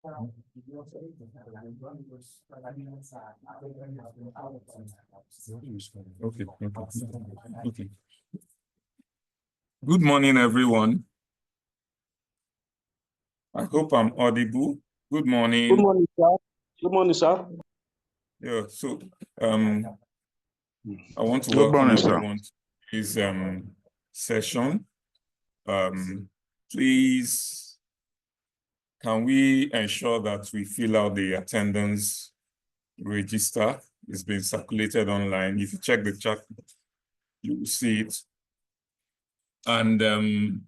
Okay. Okay. Good morning, everyone. I hope I'm audible. Good morning. Good morning, sir. Good morning, sir. Yeah, so I want to Good welcome morning, sir. everyone to this session. Please, can we ensure that we fill out the attendance register? It's been circulated online. If you check the chat, you will see it. And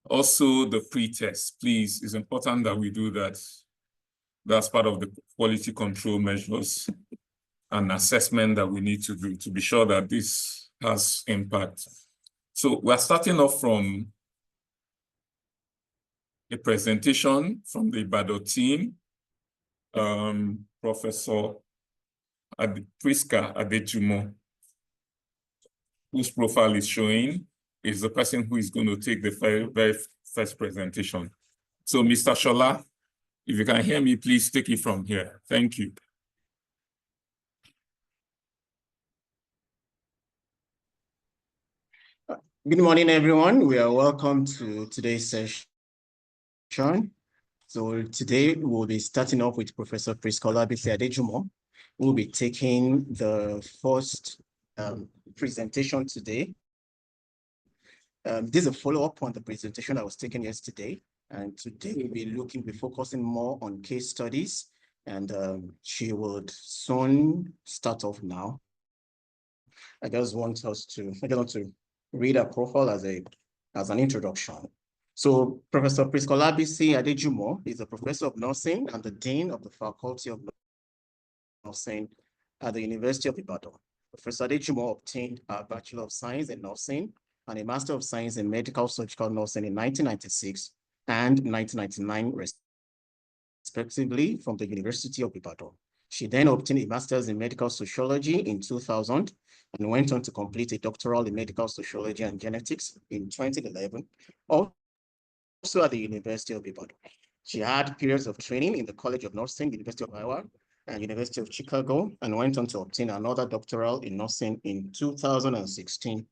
also the pre-test, please, it's important that we do that. That's part of the quality control measures and assessment that we need to do to be sure that this has impact. So we're starting off from a presentation from the Ibadan team. Professor Priska Adejumo, whose profile is showing, is the person who is going to take the very first presentation. So Mr. Shola, if you can hear me, please take it from here. Thank you. Good morning, everyone. We are welcome to today's session. So today we'll be starting off with Professor Priska Olabisi Adejumo, who will be taking the first presentation today. This is a follow-up on the presentation I was taking yesterday. And today we'll be focusing more on case studies. And she would soon start off now. I just want to read her profile as an introduction. So Professor Priska Olabisi Adejumo is a professor of nursing and the dean of the Faculty of Nursing at the University of Ibadan. Professor Adejumo obtained a Bachelor of Science in Nursing and a Master of Science in Medical Surgical Nursing in 1996 and 1999, respectively, from the University of Ibadan. She then obtained a Master's in Medical Sociology in 2000 and went on to complete a doctoral in Medical Sociology and Genetics in 2011, also at the University of Ibadan. She had periods of training in the College of Nursing, University of Iowa, and University of Chicago, and went on to obtain another doctoral in nursing in 2016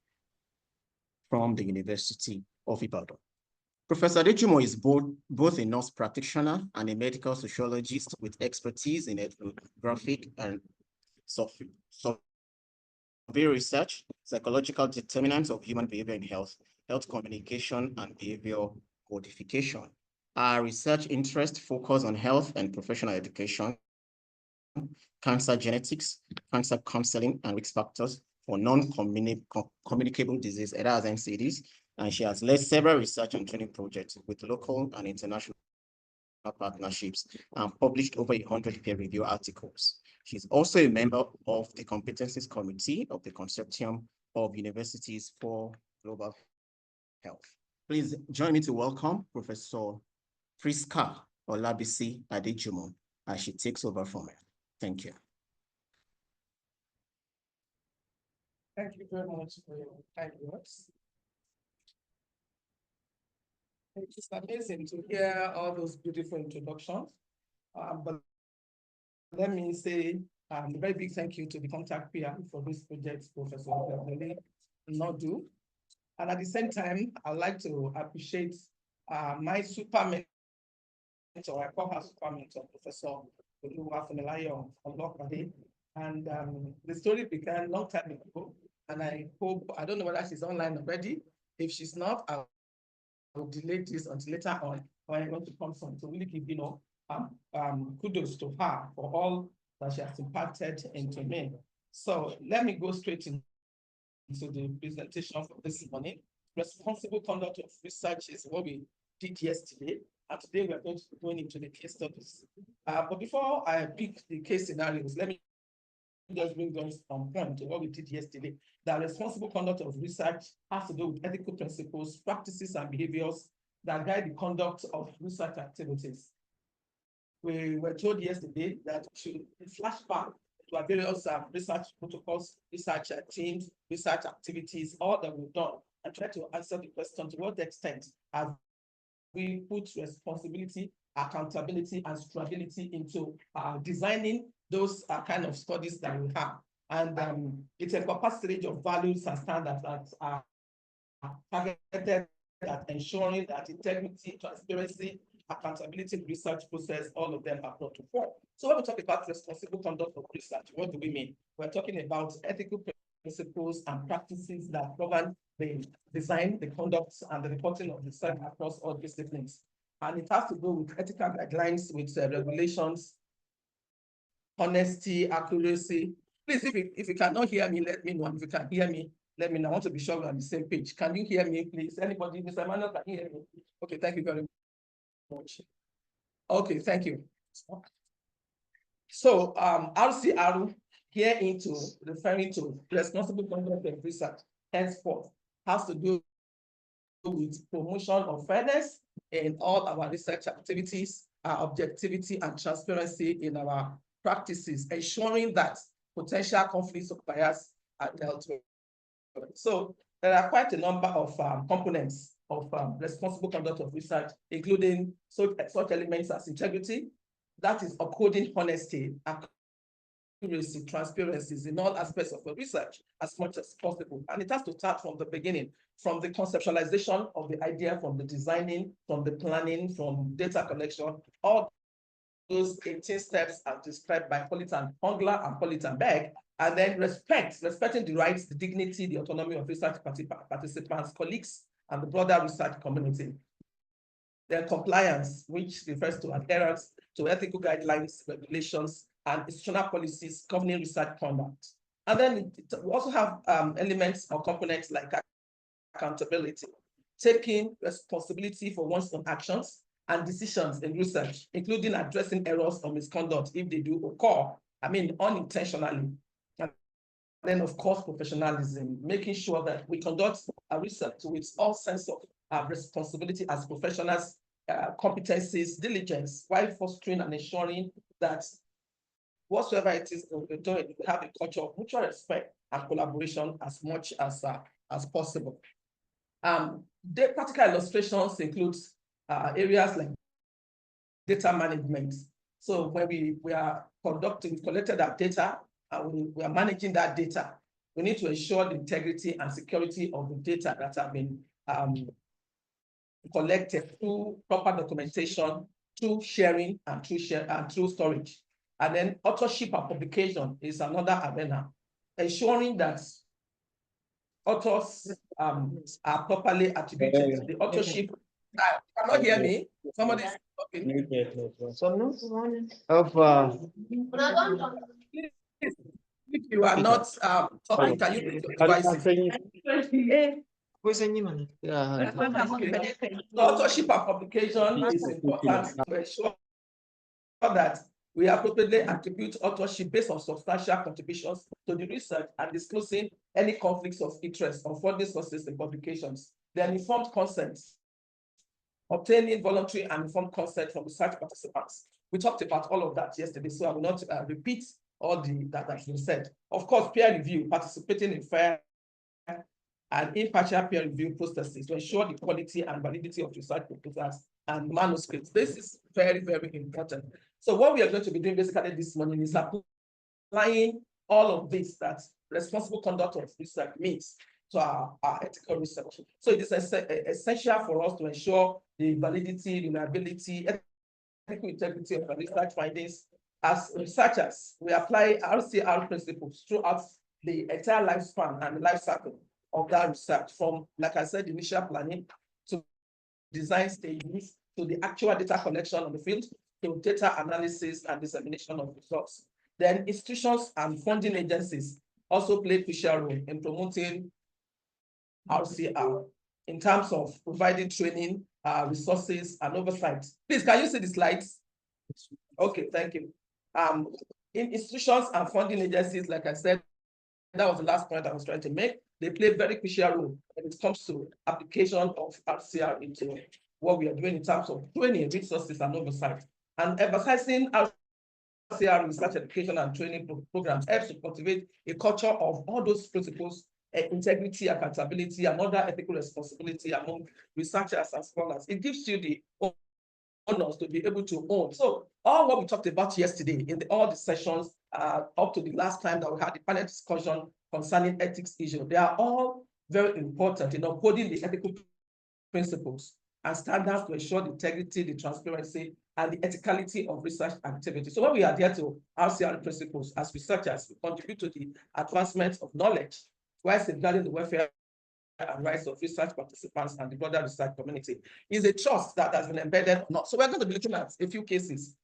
from the University of Ibadan. Professor Adejumo is both a nurse practitioner and a medical sociologist with expertise in ethnographic and survey research, psychological determinants of human behavior in health communication, and behavior codification. Our research interests focus on health and professional education, cancer genetics, cancer counseling, and risk factors for non-communicable disease, either as NCDs, and she has led several research and training projects with local and international partnerships and published over 100 peer-reviewed articles. She's also a member of the Competencies Committee of the Consortium of Universities for Global Health. Please join me to welcome Professor Priska Olabisi Adejumo as she takes over from her. Thank you. Thank you very much for your kind words. It's amazing to hear all those beautiful introductions. But let me say a very big thank you to the contact peer for this project, Professor Nodu. And at the same time, I'd like to appreciate my super mentor, I call her super mentor, Professor Oluwafemilayo Olokade. And the story began a long time ago. And I don't know whether she's online already. If she's not, I will delay this until later on when I want to come some to really give kudos to her for all that she has impacted into me. So let me go straight into the presentation for this morning. Responsible conduct of research is what we did yesterday, and today we are going to be going into the case studies. But before I pick the case scenarios, let me just bring us on point to what we did yesterday. That responsible conduct of research has to do with ethical principles, practices, and behaviors that guide the conduct of research activities. We were told yesterday that we should flash back to our various research protocols, research teams, research activities, all that we've done, and try to answer the question: to what extent have we put responsibility accountability, and stability into designing those kind of studies that we have. And it's a capacity of values and standards that are targeted at ensuring that integrity, transparency, accountability, research process, all of them are brought to fore. So when we talk about responsible conduct of research, what do we mean? We're talking about ethical principles and practices that govern the design, the conduct, and the reporting of research across all disciplines. And it has to do with ethical guidelines, with regulations, honesty, accuracy. Please, if you cannot hear me, let me know. If you can hear me, let me know. I want to be sure we're on the same page. Can you hear me, please? Anybody? Mr. Emmanuel, can you hear me? Okay, thank you very much. Okay, thank you. So RCR here into referring to responsible conduct of research henceforth has to do with promotion of fairness in all our research activities, objectivity and transparency in our practices, ensuring that potential conflicts of bias are dealt with. So there are quite a number of components of responsible conduct of research, including such elements as integrity, that is upholding honesty, accuracy, transparency in all aspects of the research as much as possible. And it has to start from the beginning, from the conceptualization of the idea, from the designing, from the planning, from data collection. All those 18 steps are described by Politan Hongler and Politan Berg. And then respecting the rights, the dignity, the autonomy of research participants, colleagues, and the broader research community. Then compliance, which refers to adherence to ethical guidelines, regulations, and institutional policies governing research conduct. And then we also have elements or components like accountability, taking responsibility for one's own actions and decisions in research, including addressing errors or misconduct if they do occur, unintentionally. And then, of course, professionalism, making sure that we conduct a research with all sense of responsibility as professionals, competencies, diligence, while fostering and ensuring that whatsoever it is that we're doing, we have a culture of mutual respect and collaboration as much as possible. The practical illustrations include areas like data management. So when we are collected that data, we are managing that data, we need to ensure the integrity and security of the data that have been collected through proper documentation, through sharing, and through storage. And then authorship and publication is another arena, ensuring that authors are properly attributed. The authorship, cannot hear me? Somebody is talking. If you are not talking, can you put your devices? The authorship and publication is important to ensure that we appropriately attribute authorship based on substantial contributions to the research and disclosing any conflicts of interest on funding sources and publications. Then informed consent, obtaining voluntary and informed consent from research participants. We talked about all of that yesterday, so I will not repeat all that has been said. Of course, peer review, participating in fair and impartial peer review processes to ensure the quality and validity of research proposals and manuscripts. This is very, very important. So what we are going to be doing basically this morning is applying all of this that responsible conduct of research means to our ethical research. So it is essential for us to ensure the validity, reliability, ethical integrity of our research findings. As researchers, we apply RCR principles throughout the entire lifespan and the life cycle of that research, from, like I said, initial planning to design stages, to the actual data collection on the field, to data analysis and dissemination of results. Then institutions and funding agencies also play a crucial role in promoting RCR in terms of providing training, resources, and oversight. Please, can you see the slides? Okay, thank you. In institutions and funding agencies, like I said, that was the last point I was trying to make. They play a very crucial role when it comes to application of RCR into what we are doing in terms of training, resources, and oversight. And emphasizing RCR research education and training programs helps to cultivate a culture of all those principles, integrity, accountability, and other ethical responsibility among researchers and scholars. It gives you the owners to be able to own. So all what we talked about yesterday in all the sessions up to the last time that we had the panel discussion concerning ethics issue, they are all very important in upholding the ethical principles and standards to ensure the integrity, the transparency, and the ethicality of research activity. So when we adhere to RCR principles as researchers, we contribute to the advancement of knowledge while safeguarding the welfare and rights of research participants and the broader research community. Is a trust that has been embedded or not. So we're going to be looking at a few cases.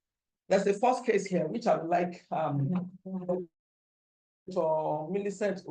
There's the first case here, which I would like for Millicent.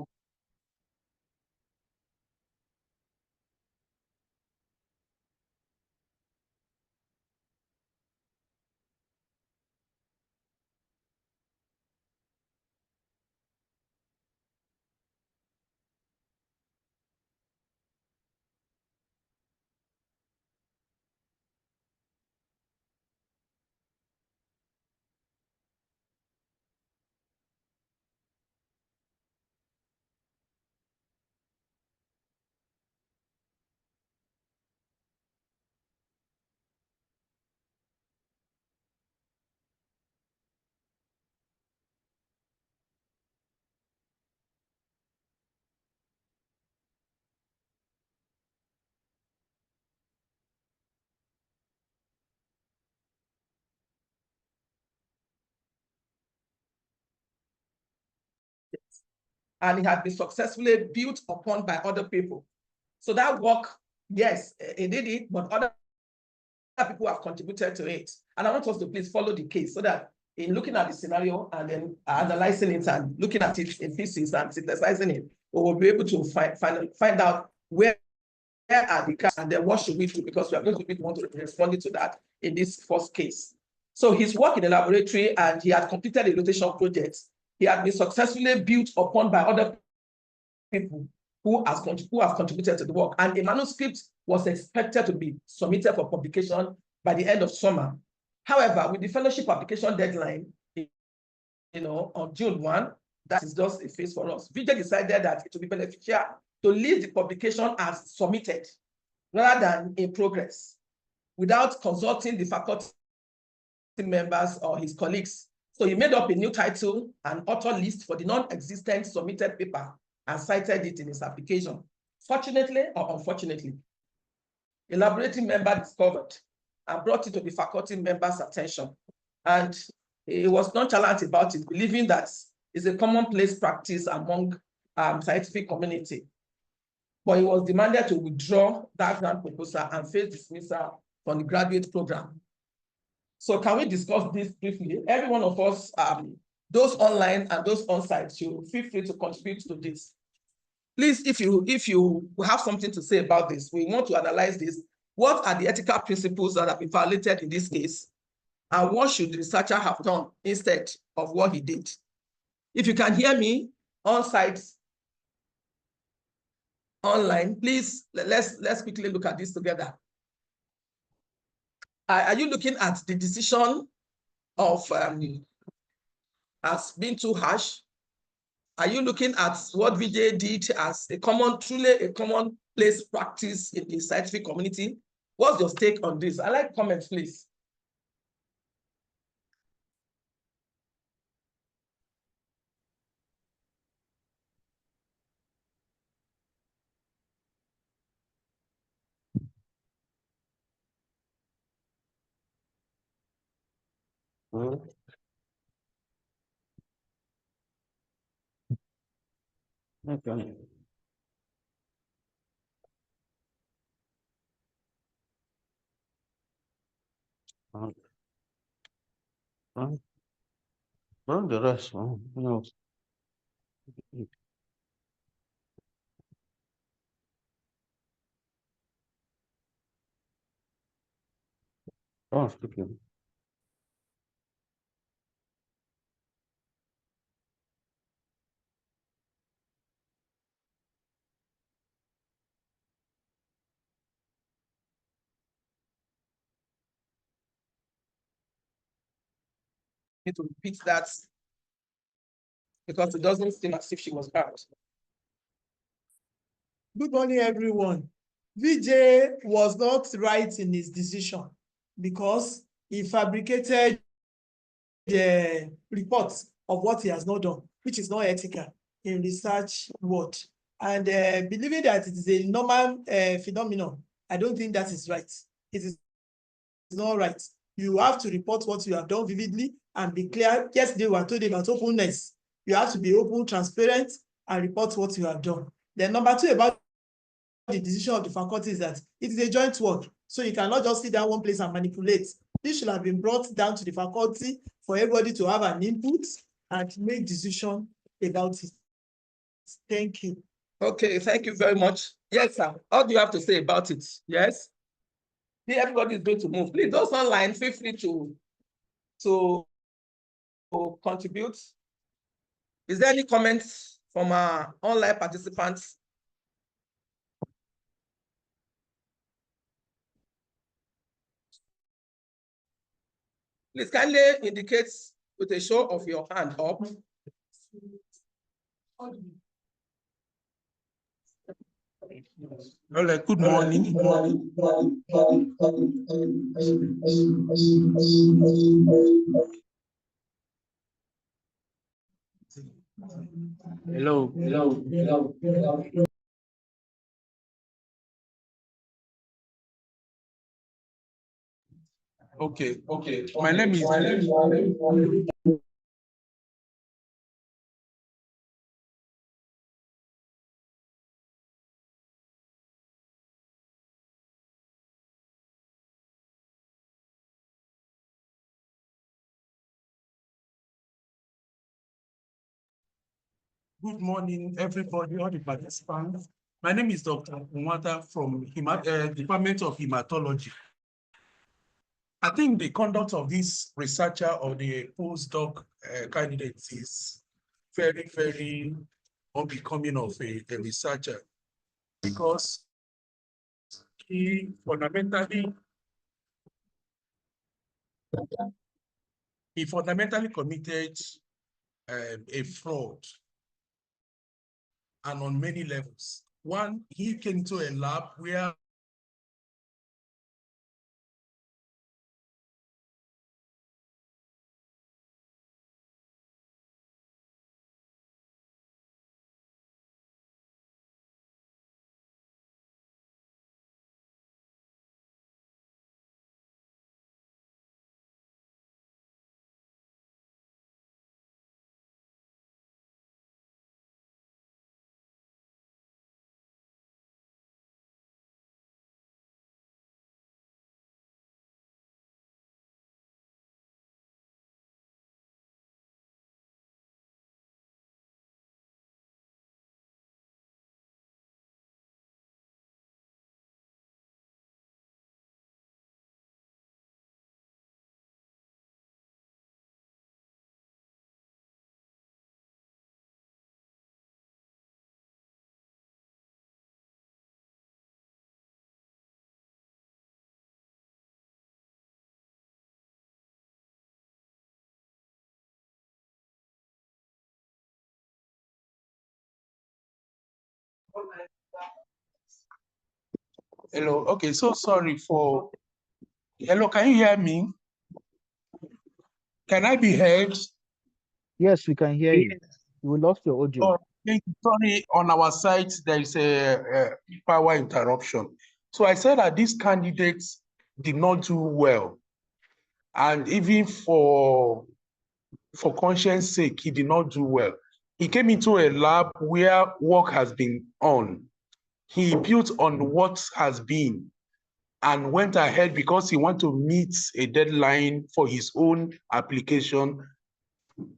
And it had been successfully built upon by other people. So that work, yes, it did it, but other people have contributed to it. And I want us to please follow the case so that in looking at the scenario and then analyzing it and looking at it in pieces and synthesizing it, we will be able to find out where are the gaps and then what should we do, because we are going to be want to respond to that in this first case. So his work in the laboratory, and he had completed a rotation project. He had been successfully built upon by other people who have contributed to the work, and a manuscript was expected to be submitted for publication by the end of summer. However, with the fellowship application deadline, on June 1, that is just a phase for us. VJ decided that it would be beneficial to leave the publication as submitted rather than in progress, without consulting the faculty members or his colleagues. So he made up a new title and author list for the non-existent submitted paper and cited it in his application. Fortunately or unfortunately, a laboratory member discovered and brought it to the faculty members' attention. And he was nonchalant about it, believing that it's a commonplace practice among scientific community. But he was demanded to withdraw that grant proposal and face dismissal from the graduate program. So can we discuss this briefly? Every one of us, those online and those on-site, you feel free to contribute to this. Please, if you have something to say about this, we want to analyze this. What are the ethical principles that have been violated in this case? And what should the researcher have done instead of what he did? If you can hear me on-site, online, please, let's quickly look at this together. Are you looking at the decision of as being too harsh? Are you looking at what VJ did as truly a commonplace practice in the scientific community? What's your take on this? I like comments, please. Okay. Run the rest. No. Oh, speaking. Need to repeat that because it doesn't seem as if she was heard. Good morning, everyone. VJ was not right in his decision. because he fabricated the reports of what he has not done, which is not ethical in research world. And believing that it is a normal phenomenon, I don't think that is right. It is not right. You have to report what you have done vividly and be clear. Yesterday, we were told about openness. You have to be open, transparent, and report what you have done. Then number two about the decision of the faculty is that it is a joint work. So you cannot just sit down one place and manipulate. This should have been brought down to the faculty for everybody to have an input and make decision about it. Thank you. Okay, thank you very much. Yes, sir. What do you have to say about it? Yes? Everybody is going to move. Please, those online, feel free to contribute. Is there any comments from our online participants? Please kindly indicate with a show of your hand up. All right, good morning. Hello. Okay. My name is Good morning, everybody, all the participants. My name is Dr. Nwata from Department of Hematology. I think the conduct of this researcher or the postdoc candidate is very, very unbecoming of a researcher, because he fundamentally committed a fraud, and on many levels. One, he came to a lab where hello, okay, so sorry for hello, can you hear me? Can I be heard? Yes, we can hear you. We lost your audio. Oh, sorry, on our site there is a power interruption. So I said that these candidates did not do well, and even for conscience sake, he did not do well. He came into a lab where work has been on. He built on what has been and went ahead because he wanted to meet a deadline for his own application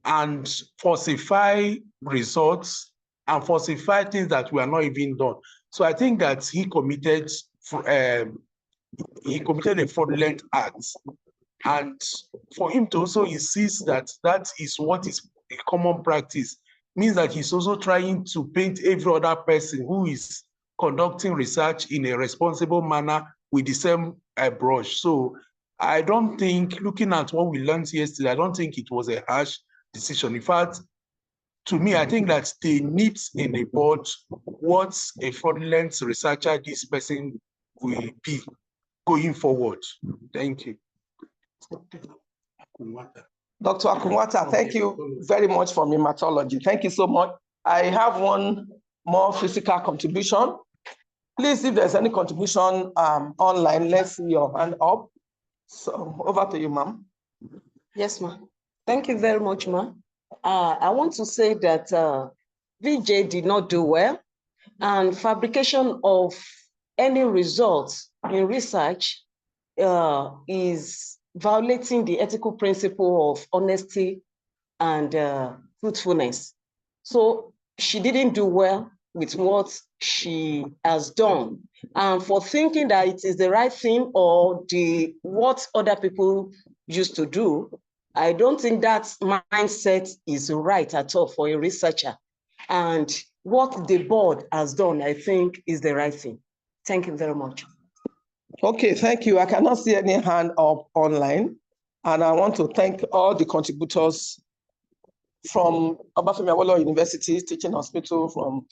and falsify results and falsify things that were not even done. So I think that he committed a fraudulent act. And for him to also insist that that is what is a common practice means that he's also trying to paint every other person who is conducting research in a responsible manner with the same brush. So I don't think, looking at what we learned yesterday, I don't think it was a harsh decision. In fact, to me, I think that they need in a board what a fraudulent researcher this person will be going forward. Thank you. Dr. Akumwata, thank you very much for hematology. Thank you so much. I have one more physical contribution. Please, if there's any contribution online, let's see your hand up. So over to you, ma'am. Yes, ma'am. Thank you very much, ma'am. I want to say that VJ did not do well, and fabrication of any results in research is violating the ethical principle of honesty and truthfulness. So she didn't do well with what she has done. And for thinking that it is the right thing or what other people used to do, I don't think that mindset is right at all for a researcher. And what the board has done, I think, is the right thing. Thank you very much. Okay, thank you. I cannot see any hand up online. And I want to thank all the contributors from Obafemi Awolowo University Teaching Hospital, from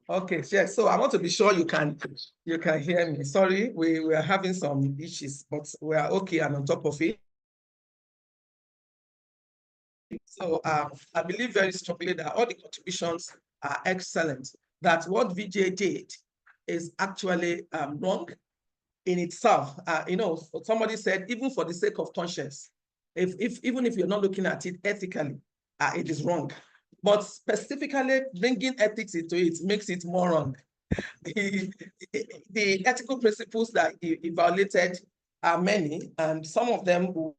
okay, yes. So I want to be sure you can hear me. Sorry, we are having some issues, but we are okay and on top of it. So I believe very strongly that all the contributions are excellent. That what VJ did is actually wrong in itself. You know, somebody said, even for the sake of conscience, even if you're not looking at it ethically, it is wrong. But specifically bringing ethics into it makes it more wrong. The ethical principles that he violated are many, and some of them will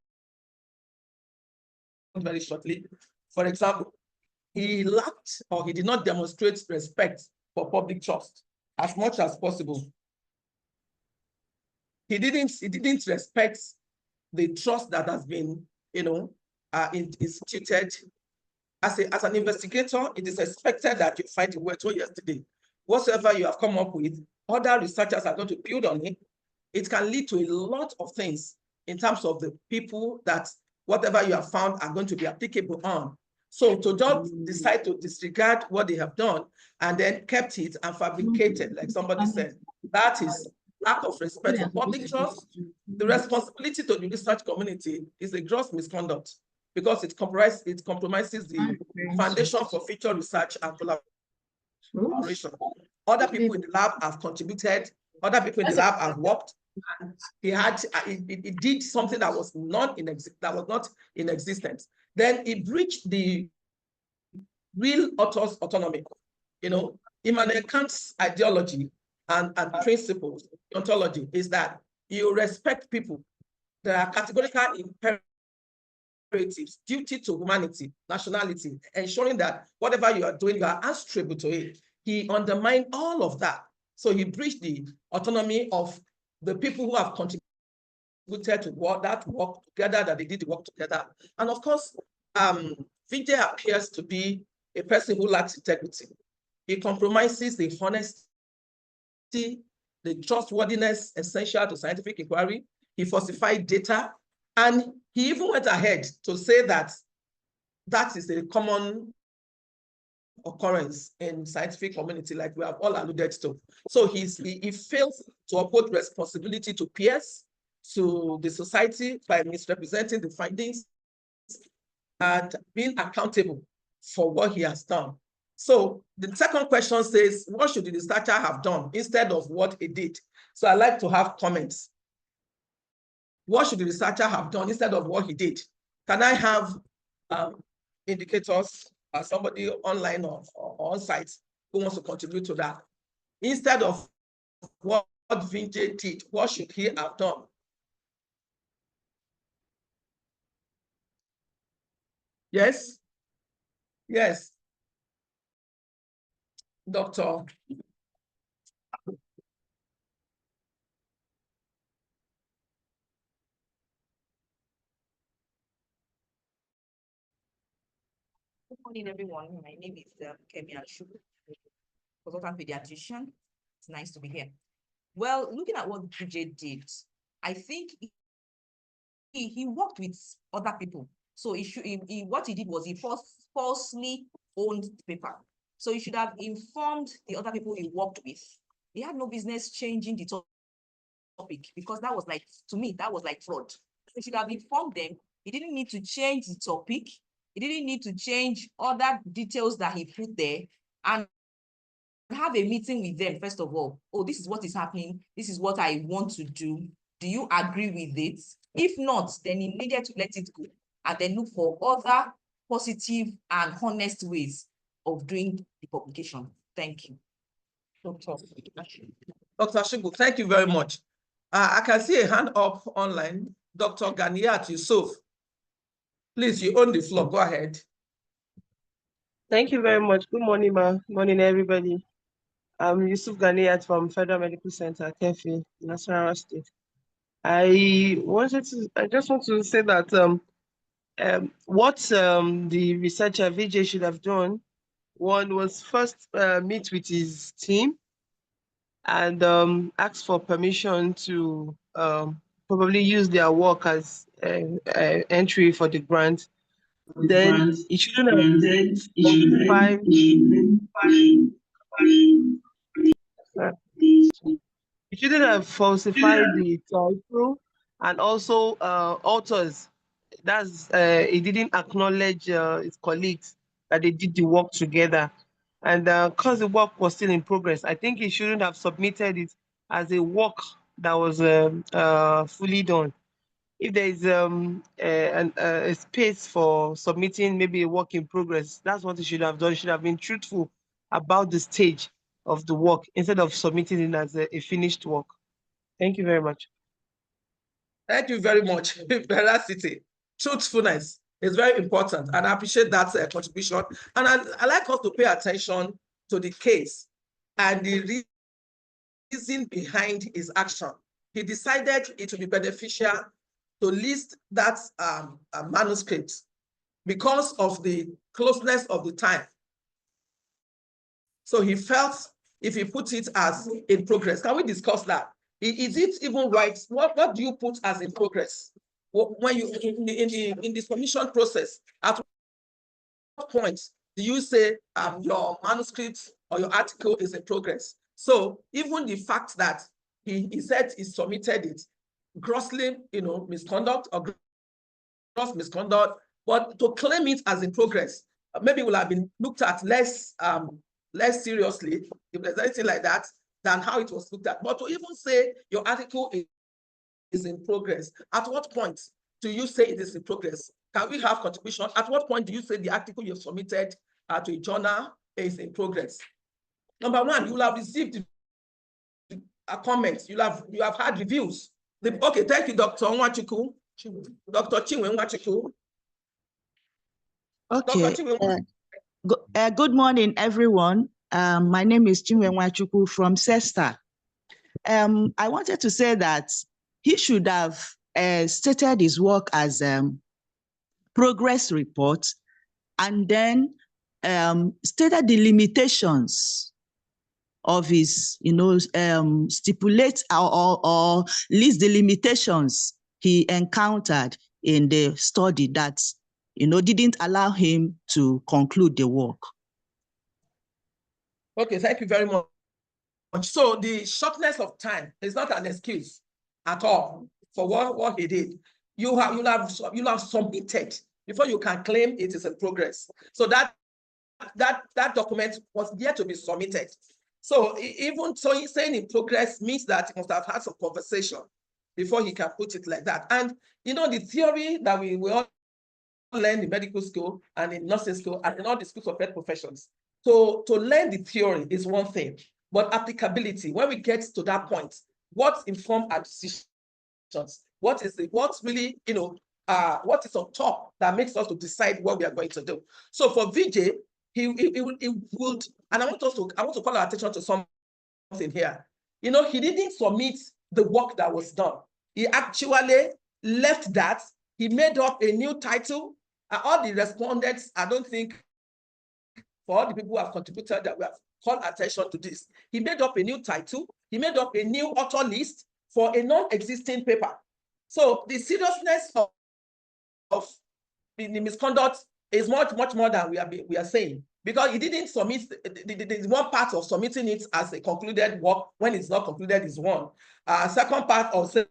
very shortly. For example, he lacked or he did not demonstrate respect for public trust as much as possible. He didn't respect the trust that has been, you know, instituted. As an investigator, it is expected that you find the word yesterday. Whatsoever you have come up with, other researchers are going to build on it. It can lead to a lot of things in terms of the people that whatever you have found are going to be applicable on. So to just decide to disregard what they have done and then kept it and fabricated, like somebody said, that is lack of respect for public trust. The responsibility to the research community is a gross misconduct because it compromises the foundation for future research and collaboration. Other people in the lab have contributed, other people in the lab have worked. He did something that was not in existence. Then he breached the real author's autonomy. You know, Immanuel Kant's ideology and principles, ontology, is that you respect people. There are categorical imperatives, duty to humanity, nationality, ensuring that whatever you are doing, you are answerable to it. He undermined all of that. So he breached the autonomy of the people who have contributed to work together, that they did the work together. And of course, Vijay appears to be a person who lacks integrity. He compromises the honesty, the trustworthiness essential to scientific inquiry. He falsified data. And he even went ahead to say that that is a common occurrence in scientific community, like we have all alluded to. So he fails to uphold responsibility to peers, to the society, by misrepresenting the findings and being accountable for what he has done. So the second question says, what should the researcher have done instead of what he did? So I'd like to have comments. What should the researcher have done instead of what he did? Can I have indicators, somebody online or on site who wants to contribute to that? Instead of what Vijay did, what should he have done? Yes? Yes. Doctor. Good morning, everyone. My name is Kemi Ashu, consultant pediatrician. It's nice to be here. Well, looking at what Vijay did, I think he worked with other people. So what he did was he falsely owned the paper. So you should have informed the other people you worked with. He had no business changing the topic because that was like, to me, that was like fraud. You should have informed them. He didn't need to change the topic. He didn't need to change other details that he put there, and have a meeting with them first of all. Oh, this is what is happening. This is what I want to do. Do you agree with it? If not, then he needed to let it go and then look for other positive and honest ways of doing the publication. Thank you. Dr. Shibu, thank you very much. I can see a hand up online. Dr. Ganiat Yusuf. Please, you own the floor. Go ahead. Thank you very much. Good morning, ma. Morning, everybody. I'm Yusuf Ganiat from Federal Medical Center, Kefi, Nasarawa State. I just want to say that what the researcher Vijay should have done, one was first meet with his team and ask for permission to probably use their work as entry for the grant. Then it shouldn't have It shouldn't have falsified the title and also authors. That's he didn't acknowledge his colleagues that they did the work together. And because the work was still in progress, I think he shouldn't have submitted it as a work that was fully done. If there is a space for submitting maybe a work in progress, that's what he should have done. He should have been truthful about the stage of the work instead of submitting it as a finished work. Thank you very much. Thank you very much. Veracity, truthfulness is very important, and I appreciate that contribution. And I like us to pay attention to the case and the reason behind his action. He decided it would be beneficial to list that manuscript because of the closeness of the time. So he felt if he put it as in progress. Can we discuss that? Is it even right? What do you put as in progress? When you in the submission process, at what point do you say your manuscript or your article is in progress? So even the fact that he said he submitted it, grossly, misconduct or gross misconduct, but to claim it as in progress, maybe will have been looked at less seriously, if there's anything like that, than how it was looked at. But to even say your article is in progress, at what point do you say it is in progress? Can we have contribution? At what point do you say the article you've submitted to a journal is in progress? Number one, you will have received comments. You have had reviews. Okay, thank you, Dr. Nwachukwu. Dr. Chinwe Nwachukwu. Okay. Good morning, everyone. My name is Chinwe Nwachukwu from CESTA. I wanted to say that he should have stated his work as progress report and then stated the limitations of his, stipulate or list the limitations he encountered in the study that, didn't allow him to conclude the work. Okay, thank you very much. So the shortness of time is not an excuse at all for what he did. You'll have submitted before you can claim it is in progress. So that document was yet to be submitted. So even so, he's saying in progress means that he must have had some conversation before he can put it like that. And the theory that we all learn in medical school and in nursing school and in all the schools of health professions. So to learn the theory is one thing, but applicability, when we get to that point, what inform our decisions? What is on top that makes us to decide what we are going to do? So for Vijay, he would, and I want to call our attention to something here. He didn't submit the work that was done. He actually left that. He made up a new title. All the respondents, I don't think, for all the people who have contributed, that we have called attention to this. He made up a new title. He made up a new author list for a non-existing paper. So the seriousness of the misconduct is much more than we are saying. because he didn't submit the one part of submitting it as a concluded work when it's not concluded is one. Second part of saying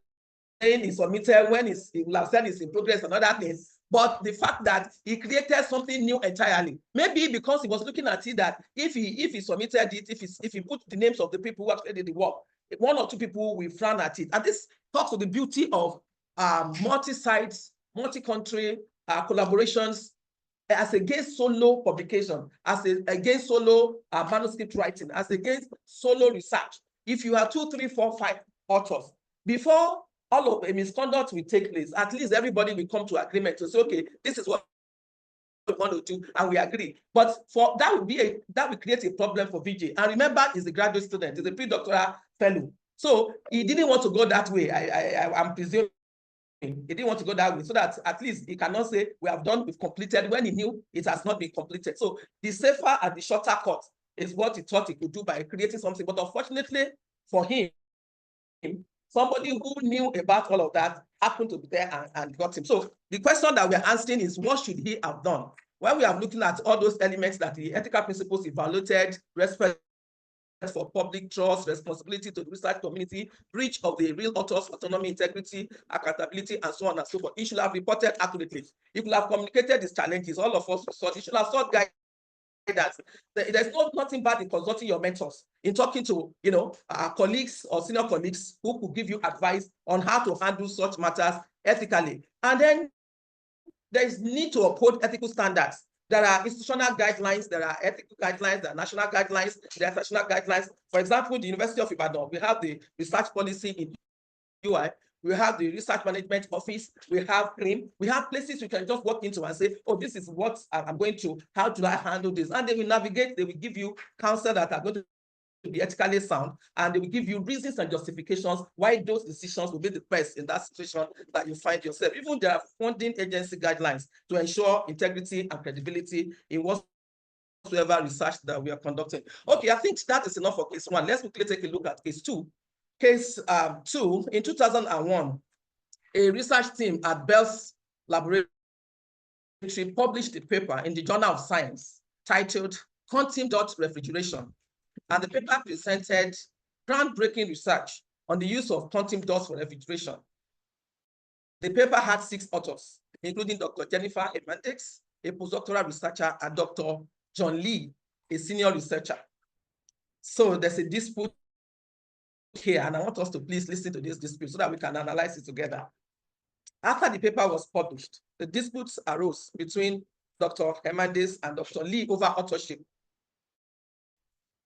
it's submitted when he will have said it's in progress and other things. But the fact that he created something new entirely, maybe because he was looking at it that if he submitted it, if he put the names of the people who actually did the work, one or two people will frown at it. And this talks to the beauty of multi-site, multi-country collaborations as against solo publication, against solo manuscript writing, as against solo research. If you have 2, 3, 4, 5 authors, before all of a misconduct will take place, at least everybody will come to agreement to say, okay, this is what we want to do, and we agree. But for that will create a problem for VJ. And remember, he's a graduate student, he's a pre-doctoral fellow. So he didn't want to go that way. I'm presuming he didn't want to go that way, so that at least he cannot say we have done, we've completed, when he knew it has not been completed. So the safer and the shorter cut is what he thought he could do by creating something. But unfortunately for him, somebody who knew about all of that happened to be there and got him. So the question that we're answering is, what should he have done? When we are looking at all those elements that the ethical principles evaluated, respect for public trust, responsibility to the research community, breach of the real author's autonomy, integrity, accountability, and so on and so forth. He should have reported accurately. He could have communicated his challenges. All of us saw. He should have sought guidance. There's nothing bad in consulting your mentors, in talking to colleagues or senior colleagues who could give you advice on how to handle such matters ethically. And then there is need to uphold ethical standards. There are institutional guidelines, there are ethical guidelines, there are national guidelines, there are national guidelines. For example, the University of Ibadan, we have the research policy in UI, we have the research management office, we have CRIM, we have places you can just walk into and say, oh, this is what I'm going to, how do I handle this? And they will navigate, they will give you counsel that are going to be ethically sound, and they will give you reasons and justifications why those decisions will be the best in that situation that you find yourself. Even there are funding agency guidelines to ensure integrity and credibility in whatsoever research that we are conducting. Okay, I think that is enough for case 1. Let's quickly take a look at case 2. Case 2, in 2001, a research team at Bell's Laboratory published a paper in the Journal of Science titled Quantum Dot Refrigeration. And the paper presented groundbreaking research on the use of quantum dots for refrigeration. The paper had 6 authors, including Dr. Jennifer Hernandez, a postdoctoral researcher, and Dr. John Lee, a senior researcher. So there's a dispute here, and I want us to please listen to this dispute so that we can analyze it together. After the paper was published, the disputes arose between Dr. Hernandez and Dr. Lee over authorship.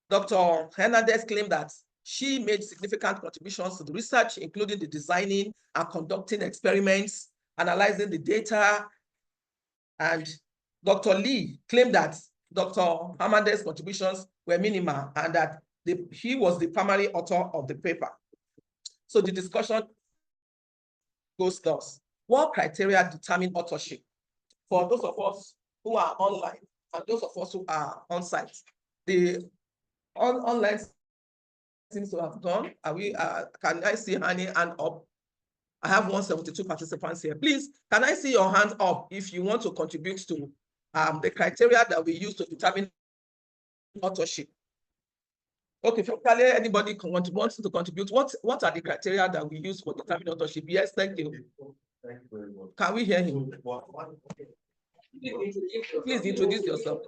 Dr. Hernandez claimed that she made significant contributions to the research, including the designing and conducting experiments, analyzing the data. And Dr. Lee claimed that Dr. Hernandez's contributions were minimal and that he was the primary author of the paper. So the discussion goes thus. What criteria determine authorship? For those of us who are online and those of us who are on site, the online seems to have gone. Can I see any hand up? I have 172 participants here. Please, can I see your hand up if you want to contribute to the criteria that we use to determine authorship? Okay, if anybody wants to contribute, what are the criteria that we use for determining authorship? Yes, thank you. Thank you very much. Can we hear him? Please introduce yourself.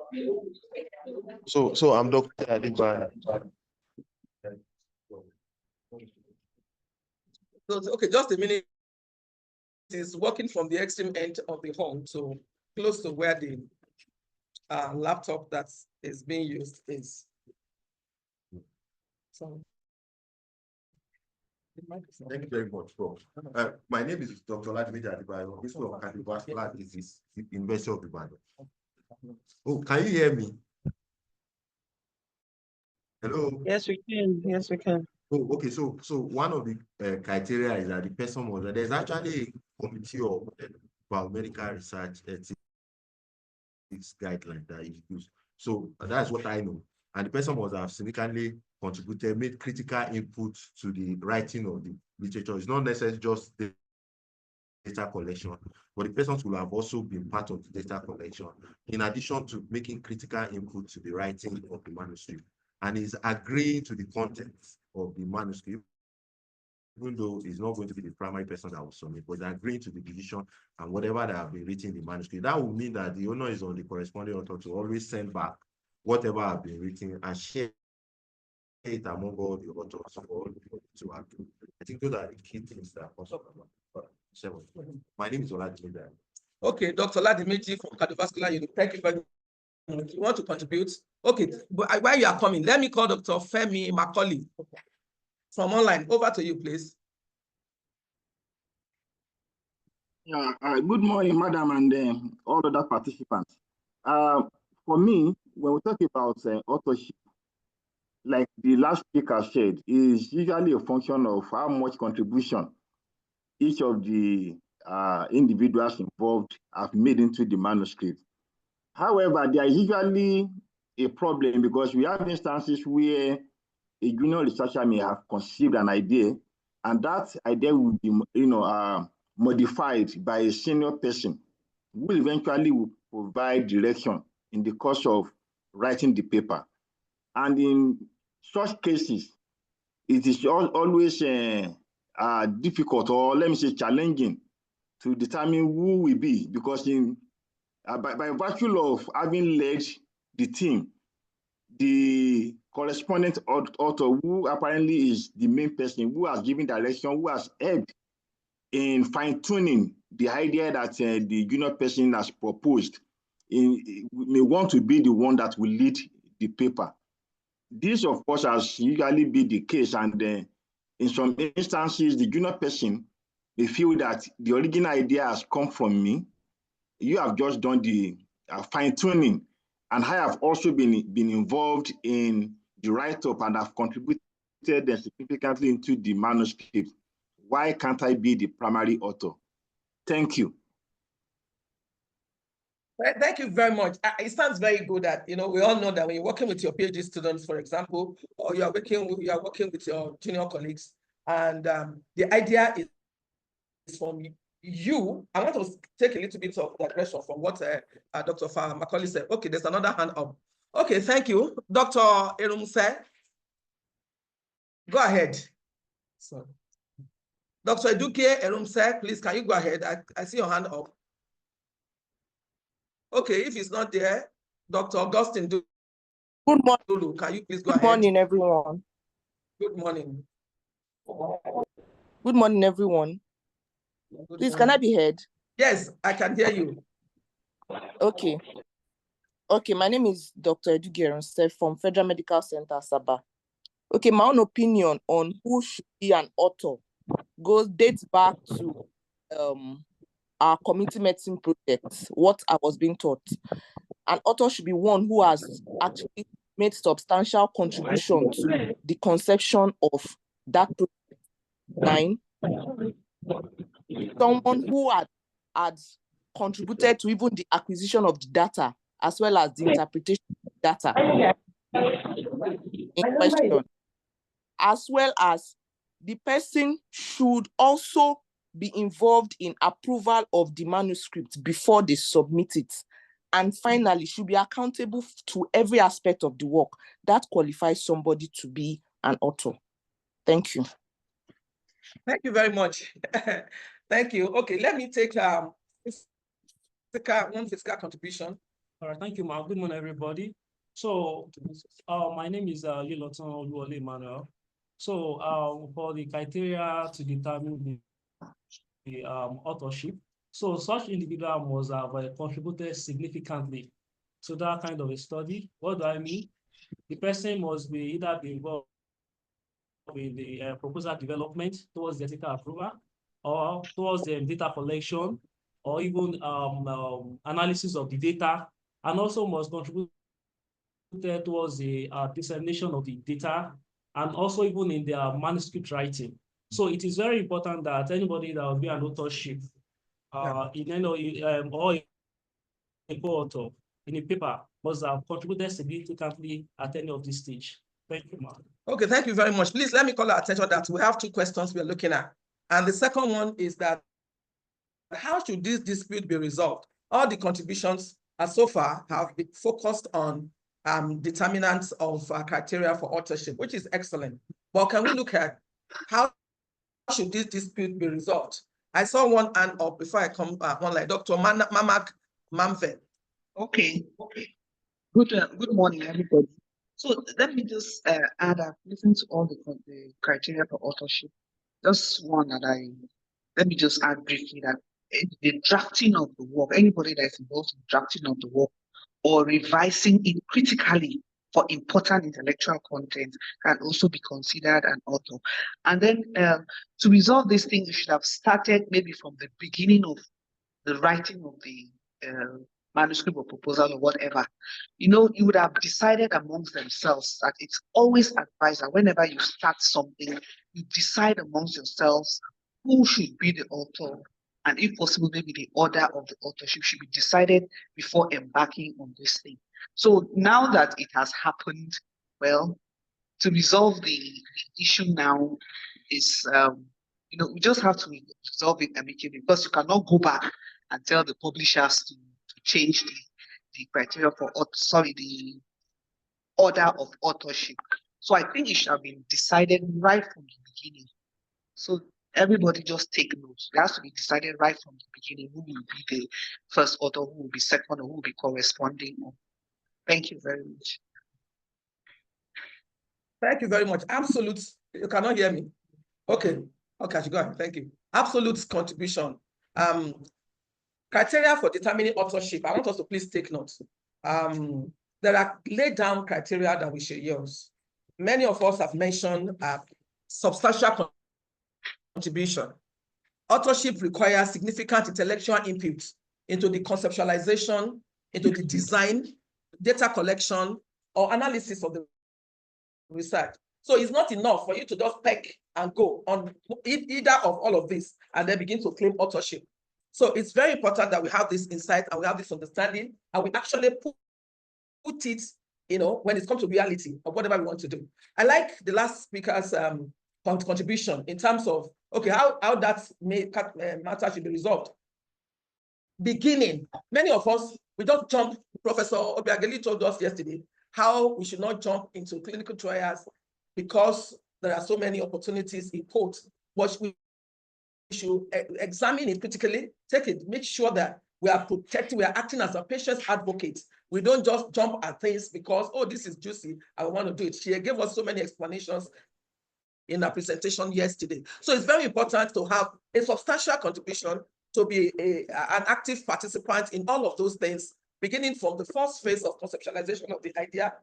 So I'm Dr. Adiba. Okay, just a minute. He's working from the extreme end of the hall, so close to where the laptop that is being used is. So, thank you very much, Prof. My name is Dr. Ladimida Adiba, Principal of Cardiovascular Disease, University of Ibadan. Oh, can you hear me? Hello? Yes, we can. Yes, we can. Oh, okay. So one of the criteria is that the person was that there's actually a committee of biomedical research ethics guideline that is used. So that's what I know. And the person must have significantly contributed, made critical input to the writing of the literature. It's not necessarily just the data collection, but the persons will have also been part of the data collection, in addition to making critical input to the writing of the manuscript, and is agreeing to the content of the manuscript, even though it's not going to be the primary person that will submit, but agreeing to the decision and whatever that have been written in the manuscript. That would mean that the owner is on the corresponding author to always send back whatever have been written and share it among all the authors for all the authors to agree. I think those are the key things that also. My name is Oladimide. Okay, Dr. Oladimeji from Cardiovascular Unit. Thank you very much. You want to contribute? Okay, but while you are coming, let me call Dr. Femi Macaulay from online. Over to you, please. Yeah, good morning, madam, and all other participants. For me, when we talk about authorship, like the last speaker said, is usually a function of how much contribution each of the individuals involved have made into the manuscript. However, there is usually a problem because we have instances where a junior researcher may have conceived an idea, and that idea will be, modified by a senior person who eventually will provide direction in the course of writing the paper. And in such cases, it is always difficult, or let me say challenging, to determine who will be, because by virtue of having led the team, the correspondent author, who apparently is the main person, who has given direction, who has helped in fine-tuning the idea that the junior person has proposed, may want to be the one that will lead the paper. This, of course, has usually been the case, and in some instances, the junior person may feel that the original idea has come from me. You have just done the fine-tuning, and I have also been involved in the write-up and have contributed significantly into the manuscript. Why can't I be the primary author? Thank you. Thank you very much. It sounds very good that, we all know that when you're working with your PhD students, for example, or you are working with your junior colleagues, and the idea is from you. I want to take a little bit of digression from what Dr. Macaulay said. Okay, there's another hand up. Okay, thank you. Dr. Erumse, go ahead. So, Dr. Eduke Erumse, please, can you go ahead? I see your hand up. Okay, if it's not there, Dr. Augustine, good morning. Can you please go ahead? Good morning, everyone. Good morning. Good morning, everyone. Please, can I be heard? Yes, I can hear you. Okay. Okay, my name is Dr. Eduke Erumse from Federal Medical Center, Saba. Okay, my own opinion on who should be an author dates back to our community medicine project, what I was being taught. An author should be one who has actually made substantial contribution to the conception of that project. 9, someone who had contributed to even the acquisition of the data, as well as the interpretation of the data in question, as well as the person should also be involved in approval of the manuscript before they submit it. And finally, should be accountable to every aspect of the work that qualifies somebody to be an author. Thank you. Thank you very much. Thank you. Okay, let me take one physical contribution. All right, thank you, ma'am. Good morning, everybody. So, my name is Liloton Oluwole Emmanuel. So, for the criteria to determine the authorship, so such individual must have contributed significantly to that kind of a study. What do I mean? The person must be either be involved in the proposal development towards the ethical approval, or towards the data collection, or even analysis of the data, and also must contribute towards the dissemination of the data, and also even in their manuscript writing. So it is very important that anybody that will be an authorship in any or a co-author in a paper must have contributed significantly at any of this stage. Thank you, ma'am. Okay, thank you very much. Please let me call our attention that we have 2 questions we are looking at. And the second one is that how should this dispute be resolved? All the contributions so far have been focused on determinants of criteria for authorship, which is excellent. But can we look at how should this dispute be resolved? I saw one hand up before I come on, like Dr. Mamak Mamfe. Okay. Good morning, everybody. So let me just add, I've listened to all the criteria for authorship. Just one that let me just add briefly that the drafting of the work, anybody that is involved in drafting of the work or revising it critically for important intellectual content can also be considered an author. And then to resolve this thing, you should have started maybe from the beginning of the writing of the manuscript or proposal or whatever. You know, you would have decided amongst themselves that it's always advised that whenever you start something, you decide amongst yourselves who should be the author, and if possible, maybe the order of the authorship should be decided before embarking on this thing. So now that it has happened, well, to resolve the issue now is, you know, we just have to resolve it amicably, because you cannot go back and tell the publishers to change the criteria for, the order of authorship. So I think it should have been decided right from the beginning. So everybody just take notes. It has to be decided right from the beginning who will be the first author, who will be second, or who will be corresponding. Thank you very much. Thank you very much. Absolute, you cannot hear me. Okay, I should go ahead. Thank you. Absolute contribution. Criteria for determining authorship. I want us to please take notes. There are laid down criteria that we should use. Many of us have mentioned substantial contribution. Authorship requires significant intellectual input into the conceptualization, into the design, data collection, or analysis of the research. So it's not enough for you to just peck and go on either of all of this and then begin to claim authorship. So it's very important that we have this insight and we have this understanding and we actually put it, you know, when it comes to reality of whatever we want to do. I like the last speaker's contribution in terms of, okay, how that matter should be resolved. Beginning, many of us, we don't jump. Professor Obiageli told us yesterday how we should not jump into clinical trials because there are so many opportunities in quote, but we should examine it critically, take it, make sure that we are protecting, we are acting as a patient's advocate. We don't just jump at things because, oh, this is juicy, I want to do it. She gave us so many explanations in her presentation yesterday. So it's very important to have a substantial contribution, to be an active participant in all of those things, beginning from the first phase of conceptualization of the idea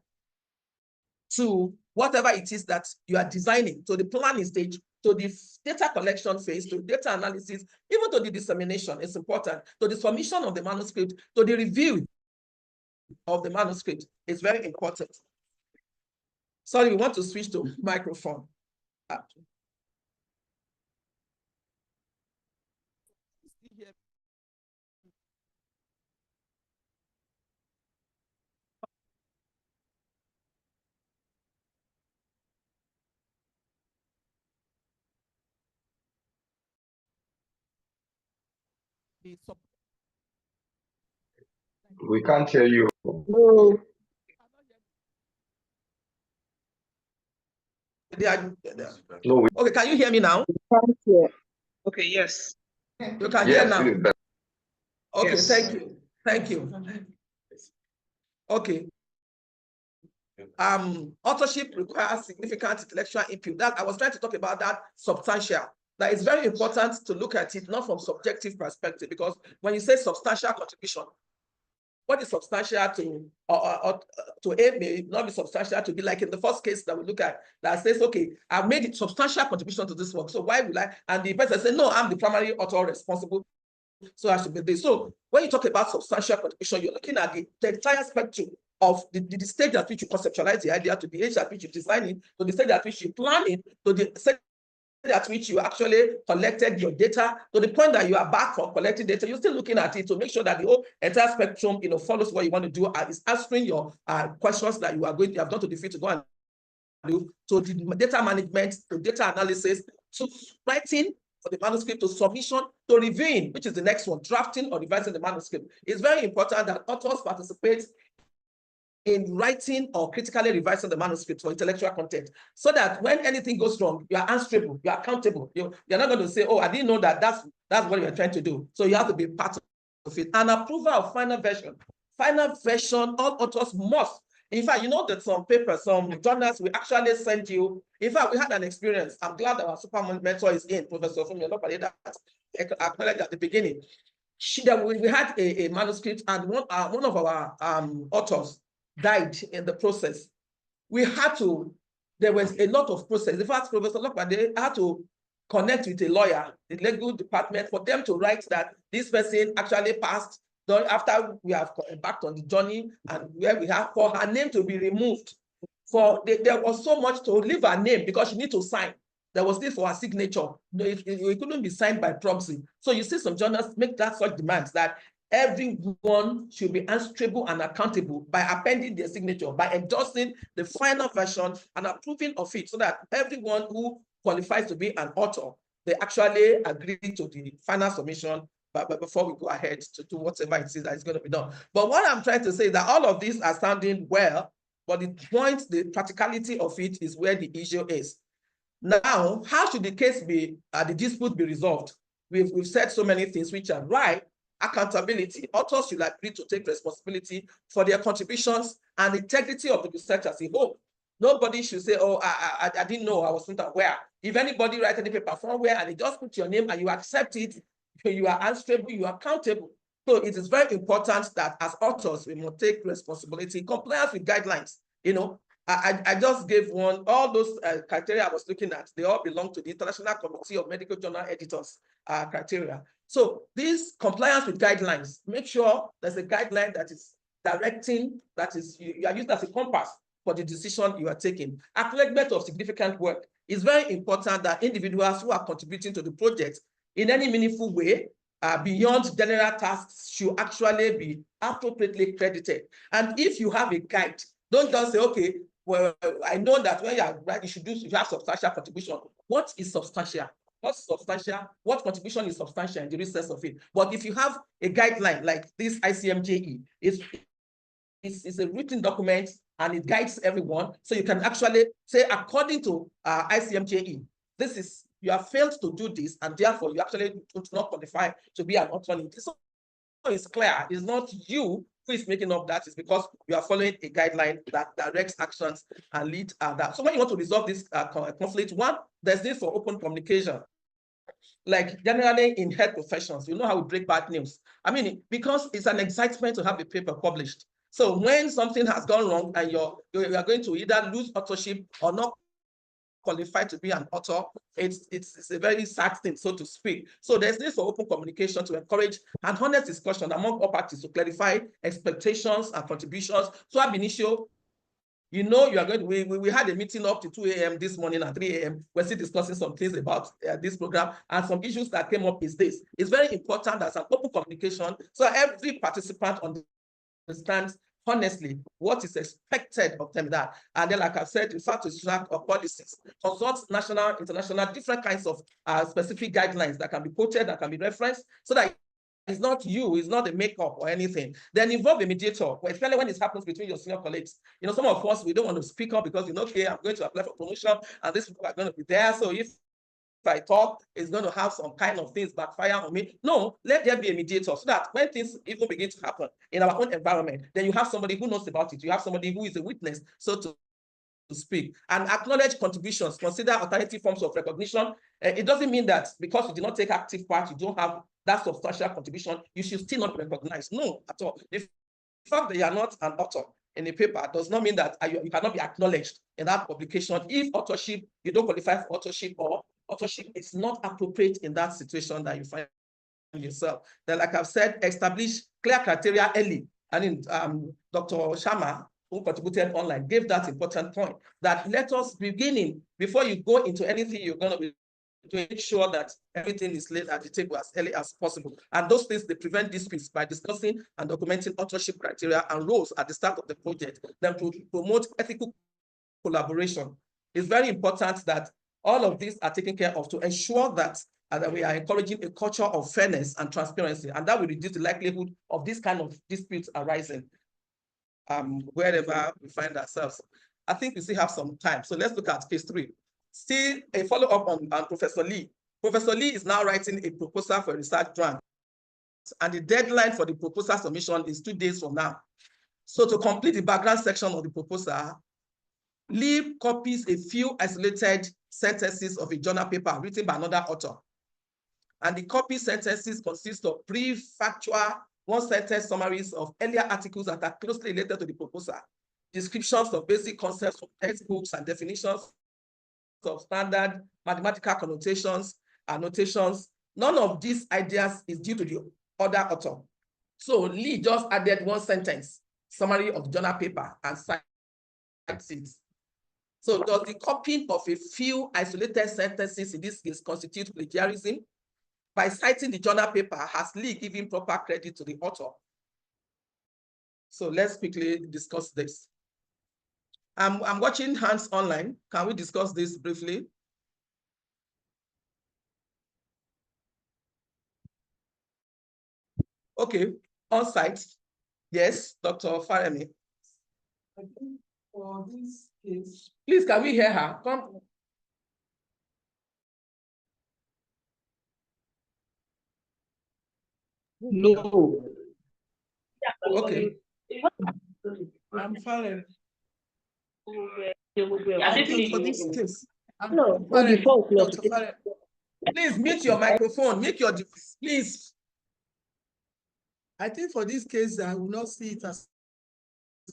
to whatever it is that you are designing, to the planning stage, to the data collection phase, to data analysis, even to the dissemination, it's important, to the submission of the manuscript, to the review of the manuscript, it's very important. Sorry, we want to switch to microphone. We can't hear you. No. No, Okay, can you hear me now? Okay, yes. You can hear now. Okay, Yes. thank you. Thank you. Okay. Authorship requires significant intellectual input. That I was trying to talk about that substantial. That it's very important to look at it not from subjective perspective, because when you say substantial contribution, what is substantial to A may not be substantial to be like in the first case that we look at that says, okay, I've made it substantial contribution to this work. So why will I? And the person says, no, I'm the primary author responsible. So I should be this. So when you talk about substantial contribution, you're looking at the entire spectrum of the stage at which you conceptualize the idea, to the age at which you design it, to the stage at which you plan it, to the stage at which you actually collected your data, to the point that you are back for collecting data. You're still looking at it to make sure that the whole entire spectrum, you know, follows what you want to do, is answering your questions that you have done to the field to go and do, to the data management, to data analysis, to writing for the manuscript to submission to reviewing, which is the next one, drafting or revising the manuscript. It's very important that authors participate in writing or critically revising the manuscript for intellectual content, so that when anything goes wrong, you are answerable, you are accountable. You're not going to say, oh, I didn't know that that's what you're trying to do. So you have to be part of it. And approval of final version. Final version, all authors must. In fact, you know that some papers, some journals will actually send you. In fact, we had an experience. I'm glad our super mentor is in, Professor Fumi Olopade, that acknowledged at the beginning. We had a manuscript, and one of our authors died in the process. There was a lot of process. In fact, Professor Olopade had to connect with a lawyer, the legal department, for them to write that this person actually passed after we have embarked on the journey, and where we have for her name to be removed. There was so much to leave her name because she need to sign. There was this for her signature. It couldn't be signed by proxy. So you see some journals make that such demands that everyone should be answerable and accountable by appending their signature, by endorsing the final version and approving of it, so that everyone who qualifies to be an author, they actually agree to the final submission. But before we go ahead to do whatever it is that is going to be done. But what I'm trying to say is that all of these are sounding well, but the practicality of it is where the issue is. Now, how should the case be, the dispute be resolved? We've said so many things which are right. Accountability. Authors should agree to take responsibility for their contributions and the integrity of the research as a whole. Nobody should say, oh, I didn't know, I wasn't aware. If anybody writes any paper somewhere and they just put your name and you accept it, you are answerable, you are accountable. So it is very important that as authors, we must take responsibility, compliance with guidelines. You know, I just gave one, all those criteria I was looking at, they all belong to the International Committee of Medical Journal Editors criteria. So this compliance with guidelines, make sure there's a guideline that is directing, that is, you are used as a compass for the decision you are taking. Acknowledgement of significant work is very important, that individuals who are contributing to the project in any meaningful way, beyond general tasks, should actually be appropriately credited. And if you have a guide, don't just say, okay, well, I know that when you are writing, you have substantial contribution. What is substantial? What's substantial? What contribution is substantial in the research of it? But if you have a guideline like this ICMJE, it's a written document and it guides everyone. So you can actually say, according to ICMJE, you have failed to do this, and therefore you actually do not qualify to be an author. So it's clear. It's not you who is making up that. It's because you are following a guideline that directs actions and lead that. So when you want to resolve this conflict, one, there's need for open communication. Like generally in health professions, you know how we break bad news. I mean, because it's an excitement to have a paper published. So when something has gone wrong and you are going to either lose authorship or not qualified to be an author, it's a very sad thing, so to speak. So there's this for open communication to encourage an honest discussion among all parties to clarify expectations and contributions. So ab initio, you know, you are going to, we had a meeting up to 2 a.m. this morning and 3 a.m. We're still discussing some things about this program, and some issues that came up is this. It's very important that some open communication, so every participant understands honestly what is expected of them. That, and then, like I said, refer to track of policies, consult national, international, different kinds of specific guidelines that can be quoted, that can be referenced, so that it's not you, it's not a makeup or anything. Then involve a mediator, especially when it happens between your senior colleagues. You know, some of us, we don't want to speak up because, you know, okay, I'm going to apply for promotion and these people are going to be there. So if I talk, it's going to have some kind of things backfire on me. No, let there be a mediator, so that when things even begin to happen in our own environment, then you have somebody who knows about it. You have somebody who is a witness, so to speak, and acknowledge contributions, consider alternative forms of recognition. It doesn't mean that because you did not take active part, you don't have that substantial contribution, you should still not be recognized. No, at all. The fact that you are not an author in a paper does not mean that you cannot be acknowledged in that publication if authorship, you don't qualify for authorship, or authorship is not appropriate in that situation that you find yourself. Then, like I've said, establish clear criteria early. I mean, Dr. Sharma, who contributed online, gave that important point, that let us beginning, before you go into anything you're going to be to make sure that everything is laid at the table as early as possible. And those things, they prevent disputes by discussing and documenting authorship criteria and roles at the start of the project. Then to promote ethical collaboration. It's very important that all of these are taken care of to ensure that and that we are encouraging a culture of fairness and transparency, and that will reduce the likelihood of this kind of disputes arising wherever we find ourselves. I think we still have some time, so let's look at case 3. Still a follow-up on Professor Lee. Professor Lee is now writing a proposal for a research grant, and the deadline for the proposal submission is 2 days from now. So to complete the background section of the proposal, Lee copies a few isolated sentences of a journal paper written by another author. And the copy sentences consist of brief, factual, one-sentence summaries of earlier articles that are closely related to the proposal, descriptions of basic concepts from textbooks and definitions of standard mathematical connotations and notations. None of these ideas is due to the other author. So Lee just added one sentence, summary of the journal paper, and cites it. So does the copying of a few isolated sentences in this case constitute plagiarism? By citing the journal paper, has Lee given proper credit to the author? So let's quickly discuss this. I'm watching hands online. Can we discuss this briefly? Okay, on site. Yes, Dr. Faremi. I think for this case, please, can we hear her? Come. No. Okay. I'm fine. I I think for this case, Dr. Farrell, please mute your microphone, make your please. I think for this case, I will not see it as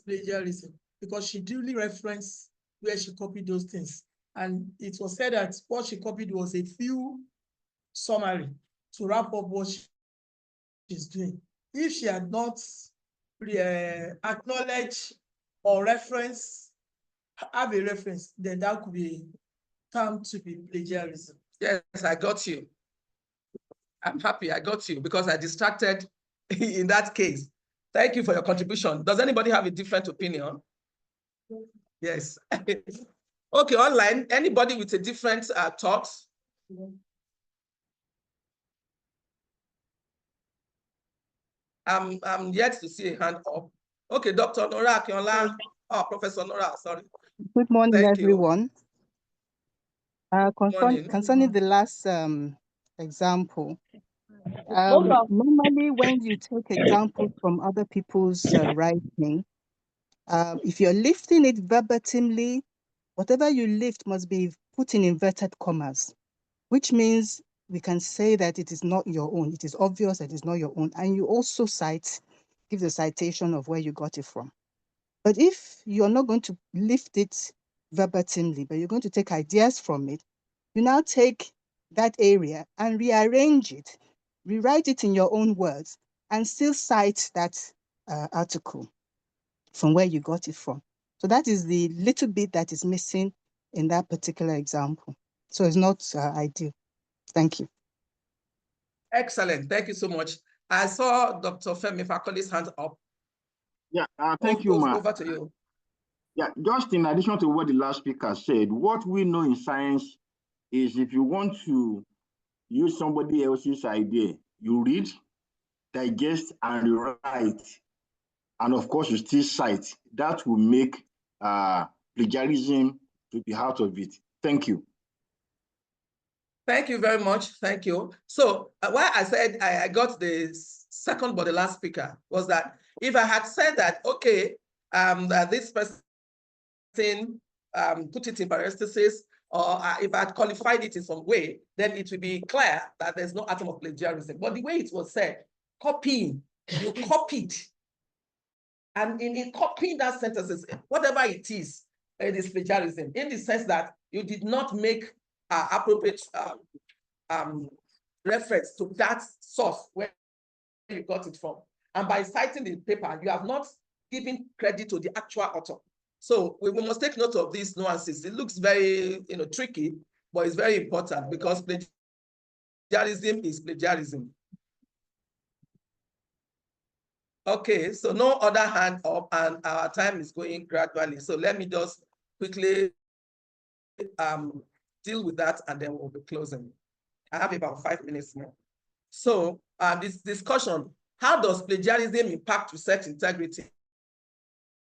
plagiarism because she duly referenced where she copied those things. And it was said that what she copied was a few summary to wrap up what she's doing. If she had not acknowledged or have a reference, then that could be termed to be plagiarism. Yes, I got you. I'm happy I got you because I distracted in that case. Thank you for your contribution. Does anybody have a different opinion? Yes. Okay, online, anybody with a different thought? I'm yet to see a hand up. Okay, Dr. Nora Akinola. Oh, Professor Nora, sorry. Good morning, Thank you. everyone. Concerning the last example, normally when you take examples from other people's writing, if you're lifting it verbatimly, whatever you lift must be put in inverted commas, which means we can say that it is not your own. It is obvious that it is not your own. And you also give the citation of where you got it from. But if you're not going to lift it verbatimly, but you're going to take ideas from it, you now take that area and rearrange it, rewrite it in your own words, and still cite that article from where you got it from. So that is the little bit that is missing in that particular example. So it's not ideal. Thank you. Excellent. Thank you so much. I saw Dr. Femi Fakoli's hand up. Yeah, thank you, Ma. Over to you. Yeah, just in addition to what the last speaker said, what we know in science is if you want to use somebody else's idea, you read, digest, and rewrite, and of course you still cite. That will make plagiarism to be out of it. Thank you. Thank you very much. Thank you. So why I said I got the second but the last speaker was that if I had said that, okay, that this person put it in parentheses, or if I had qualified it in some way, then it would be clear that there's no atom of plagiarism. But the way it was said, copying, you copied. And in copying that sentences, whatever it is plagiarism, in the sense that you did not make appropriate reference to that source where you got it from. And by citing the paper, you have not given credit to the actual author. So we must take note of these nuances. It looks very tricky, but it's very important because plagiarism is plagiarism. Okay, so no other hand up and our time is going gradually. So let me just quickly deal with that and then we'll be closing. I have about 5 minutes more. So this discussion, how does plagiarism impact research integrity?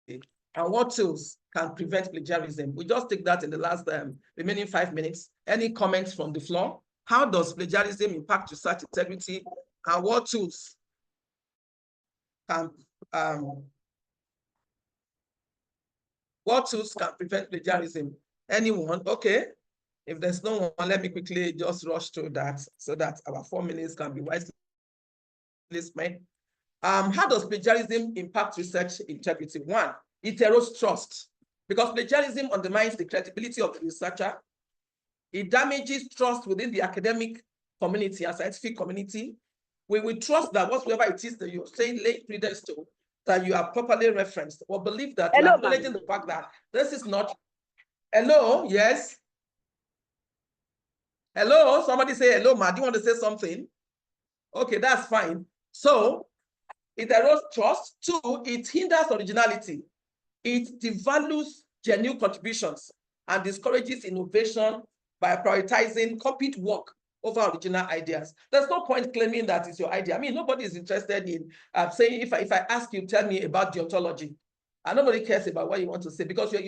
And what tools can prevent plagiarism? We just take that in the last remaining 5 minutes. Any comments from the floor? How does plagiarism impact research integrity? And what tools can prevent plagiarism? Anyone? Okay. If there's no one, let me quickly just rush through that so that our 4 minutes can be wisely spent. How does plagiarism impact research integrity? One, it erodes trust because plagiarism undermines the credibility of the researcher. It damages trust within the academic community and scientific community. We will trust that whatever it is that you're saying late credence to, that you are properly referenced, or believe that you're acknowledging the fact that this is not. Hello, yes. Hello, somebody say hello, ma. Do you want to say something? Okay, that's fine. So it erodes trust. Two, it hinders originality. It devalues genuine contributions and discourages innovation by prioritizing copied work over original ideas. There's no point claiming that it's your idea. I mean, nobody is interested in saying, if I ask you, tell me about deontology, and nobody cares about what you want to say because you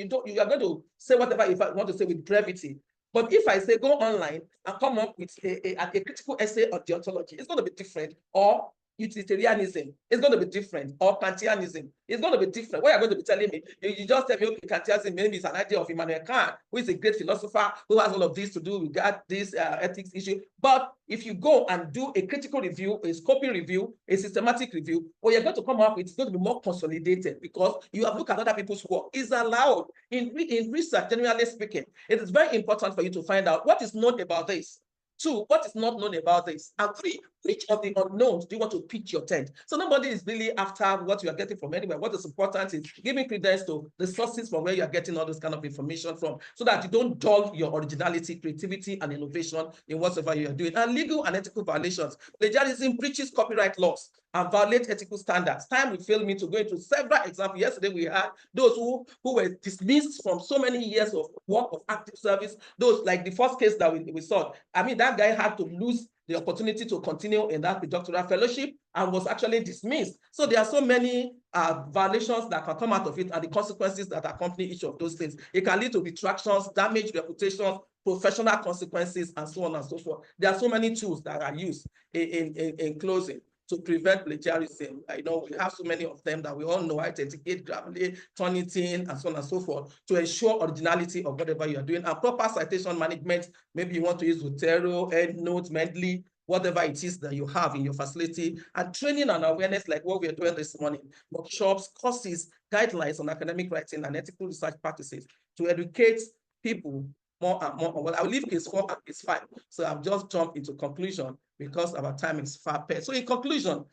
are going to say whatever you want to say with brevity. But if I say go online and come up with a critical essay on deontology, it's going to be different. Or utilitarianism, it's going to be different. Or Kantianism, it's going to be different. What you're going to be telling me, you just tell me, okay, Kantianism maybe it's an idea of Immanuel Kant, who is a great philosopher, who has all of this to do with this ethics issue. But if you go and do a critical review, a scoping review, a systematic review, what you're going to come up with is going to be more consolidated because you have looked at other people's work. It's allowed in research, generally speaking. It is very important for you to find out what is known about this. Two, what is not known about this? And three, which of the unknowns do you want to pitch your tent? So nobody is really after what you are getting from anywhere. What is important is giving credence to the sources from where you are getting all this kind of information from, so that you don't dull your originality, creativity, and innovation in whatever you are doing. And legal and ethical violations. Plagiarism breaches copyright laws and violate ethical standards. Time will fail me to go into several examples. Yesterday we had those who were dismissed from so many years of work of active service. Those, like the first case that we saw. I mean, that guy had to lose the opportunity to continue in that doctoral fellowship and was actually dismissed. So there are so many violations that can come out of it and the consequences that accompany each of those things. It can lead to retractions, damaged reputations, professional consequences, and so on and so forth. There are so many tools that are used in closing to prevent plagiarism. I know we have so many of them that we all know, authenticate, Grammarly, Turnitin, and so on and so forth, to ensure originality of whatever you are doing, and proper citation management. Maybe you want to use Zotero, EndNote, Mendeley, whatever it is that you have in your facility, and training and awareness like what we are doing this morning, workshops, courses, guidelines on academic writing and ethical research practices to educate people more and more. Well, I'll leave case 4 and case 5. So I've just jumped into conclusion because our time is far past. So in conclusion,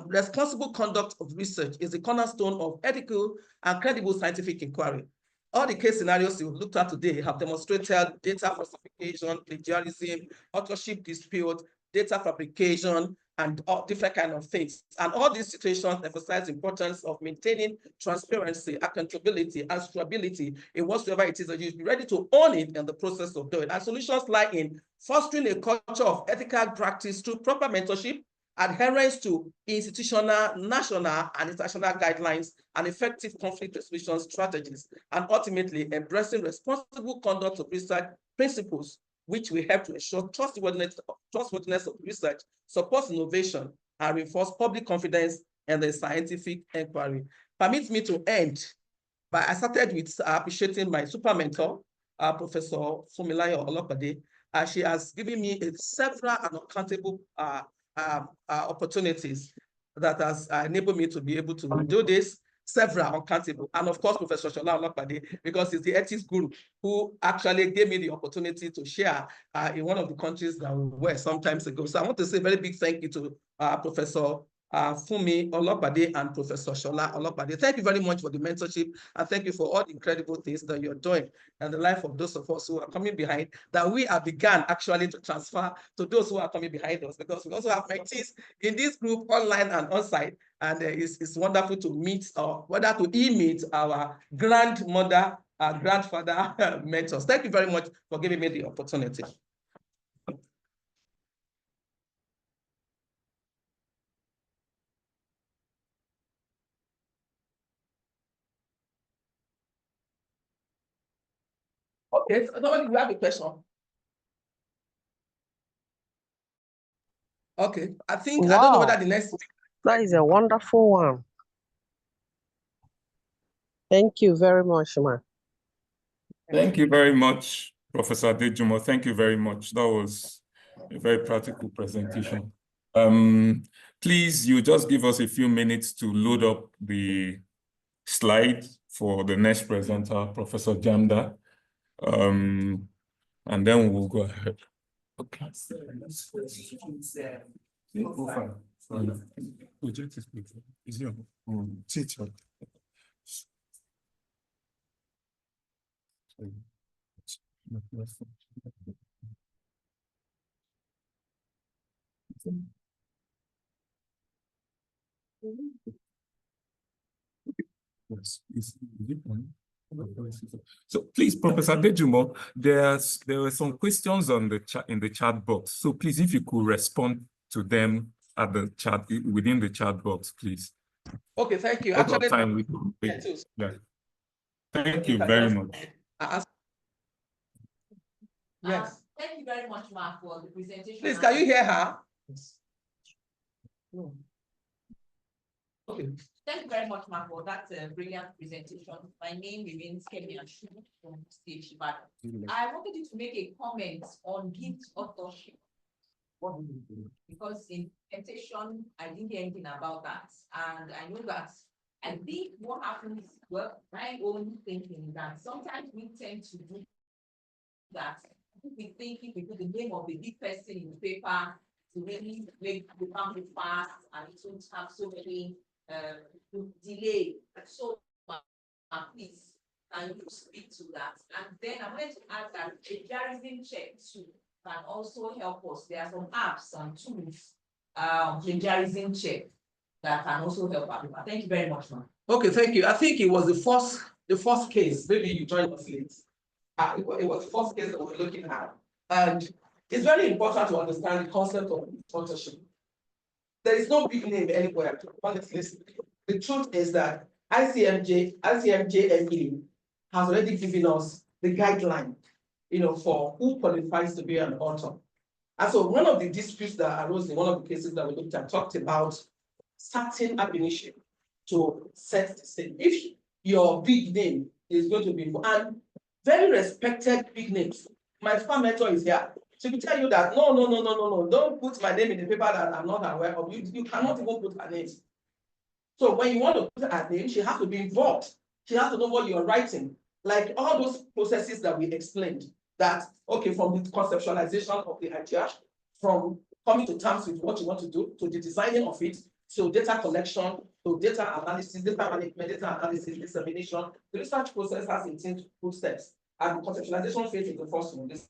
responsible conduct of research is the cornerstone of ethical and credible scientific inquiry. All the case scenarios we've looked at today have demonstrated data falsification, plagiarism, authorship dispute, data fabrication, and all different kind of things. And all these situations emphasize the importance of maintaining transparency, accountability, and stability in whatsoever it is that you should be ready to own it in the process of doing. And solutions lie in fostering a culture of ethical practice through proper mentorship, adherence to institutional, national, and international guidelines, and effective conflict resolution strategies, and ultimately embracing responsible conduct of research principles, which will help to ensure trustworthiness of research, support innovation, and reinforce public confidence in the scientific inquiry. Permit me to end by, I started with appreciating my super mentor, Professor Funmilayo Olopade. She has given me several and uncountable opportunities that has enabled me to be able to do this, several uncountable. And of course, Professor Shola Olopade, because he's the ethics guru who actually gave me the opportunity to share in one of the countries that we were some times ago. So I want to say a very big thank you to Professor Funmi Olopade and Professor Shola Olopade. Thank you very much for the mentorship, and thank you for all the incredible things that you're doing and the life of those of us who are coming behind, that we have begun actually to transfer to those who are coming behind us, because we also have mentees in this group online and on-site, and it's wonderful to meet, or whether to e-meet our grandmother, grandfather mentors. Thank you very much for giving me the opportunity. Okay, so nobody will have a question. Okay, I think I don't know whether the next. That is a wonderful one. Thank you very much, ma. Thank you very much, Professor Adejumo. Thank you very much. That was a very practical presentation. Please, you just give us a few minutes to load up the slide for the next presenter, Professor Jamda. And then we'll go ahead. Okay. So please, Professor Adejumo, there were some questions on the chat in the chat box. So please, if you could respond to them at the chat within the chat box, please. Okay, thank you. Out of Actually, time, yeah. Thank you very much. Yes. Thank you very much, Ma, for the presentation. Please, can you hear her? Okay. Thank you very much, Ma, for that brilliant presentation. My name remains Kemi Ashu from Stage, but I wanted you to make a comment on gift authorship. Because in presentation, I didn't hear anything about that. And I know that I think what happens, well, my own thinking is that sometimes we tend to do that. We think if we put the name of the big person in the paper to really make the family fast and it won't have so many delay. So please, can you speak to that? And then I wanted to add that a plagiarism check too can also help us. There are some apps and tools, plagiarism check that can also help us. Thank you very much, ma'am. Okay, thank you. I think it was the first case. Maybe you joined us late. It was the first case that we're looking at. And it's very important to understand the concept of sponsorship. There is no big name anywhere. Honestly, the truth is that ICMJME has already given us the guideline, for who qualifies to be an author. And so one of the disputes that arose in one of the cases that we looked at talked about certain ammunition to set the stage. If your big name is going to be, and very respected big names, my farm mentor is here. She will tell you that no, don't put my name in the paper that I'm not aware of. You cannot even put her name. So when you want to put her name, she has to be involved. She has to know what you're writing. Like all those processes that we explained, that, okay, from the conceptualization of the idea, from coming to terms with what you want to do, to the designing of it, to data collection, to data analysis, data management, data analysis, dissemination. The research process has 18 steps. And the conceptualization phase is the first one. This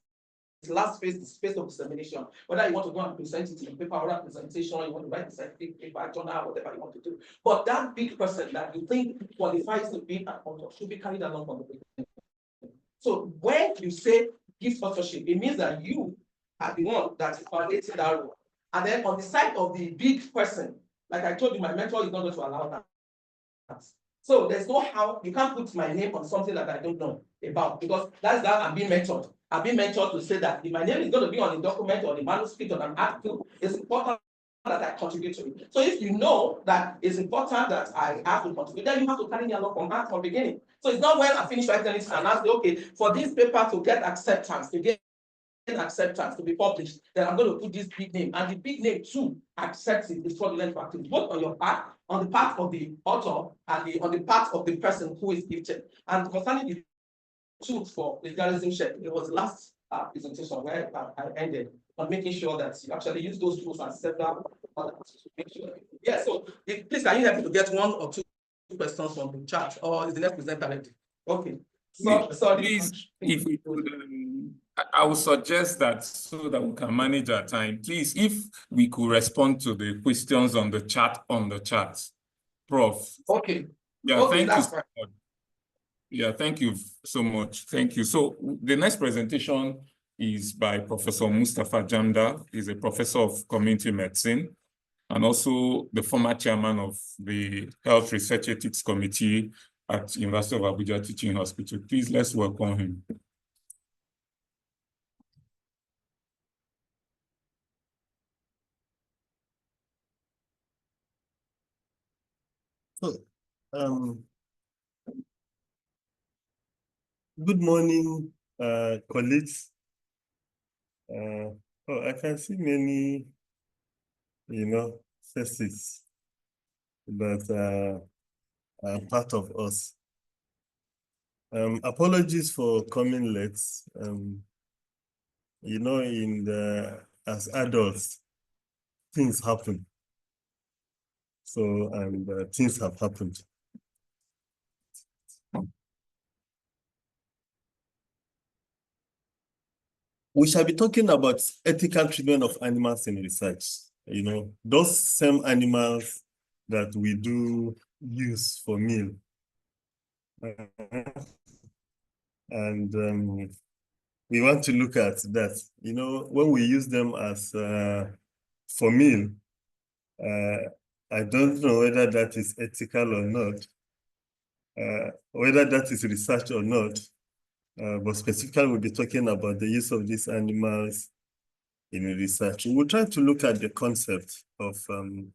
last phase is phase of dissemination. Whether you want to go and present it in a paper or a presentation, you want to write a scientific paper, journal, whatever you want to do. But that big person that you think qualifies to be an author should be carried along from the beginning. So when you say gift authorship, it means that you are the one that is validating that role. And then on the side of the big person, like I told you, my mentor is not going to allow that. So there's no how, you can't put my name on something that I don't know about, because that's that I'm being mentored. I'm being mentored to say that if my name is going to be on a document or a manuscript or an article, it's important that I contribute to it. So if you know that it's important that I have to contribute, then you have to carry me along from that from the beginning. So it's not when I finish writing it and I say, okay, for this paper to get acceptance, to be published, then I'm going to put this big name, and the big name too accepts it, is fraudulent practice, both on your part, on the part of the author, and on the part of the person who is gifted. And concerning the tools for plagiarism check, it was the last presentation where I ended on making sure that you actually use those tools and several other tools to make sure. Yeah, so please, can you help me to get one or two questions from the chat, or is the next presenter ready? Okay. So, sorry. Please, if we could, I would suggest that so that we can manage our time. Please, if we could respond to the questions on the chat, Prof. Okay. Yeah, okay, thank you so much. Yeah, thank you so much. Thank you. So the next presentation is by Professor Mustafa Jamda. He's a professor of community medicine and also the former chairman of the Health Research Ethics Committee at University of Abuja Teaching Hospital. Please, let's welcome him. Good morning, colleagues. I can see many, faces that are part of us. Apologies for coming late. As adults, things happen. So, things have happened. We shall be talking about ethical treatment of animals in research. Those same animals that we do use for meal. And we want to look at that. When we use them as for meal, I don't know whether that is ethical or not, whether that is research or not. But specifically, we'll be talking about the use of these animals in research. We'll try to look at the concept of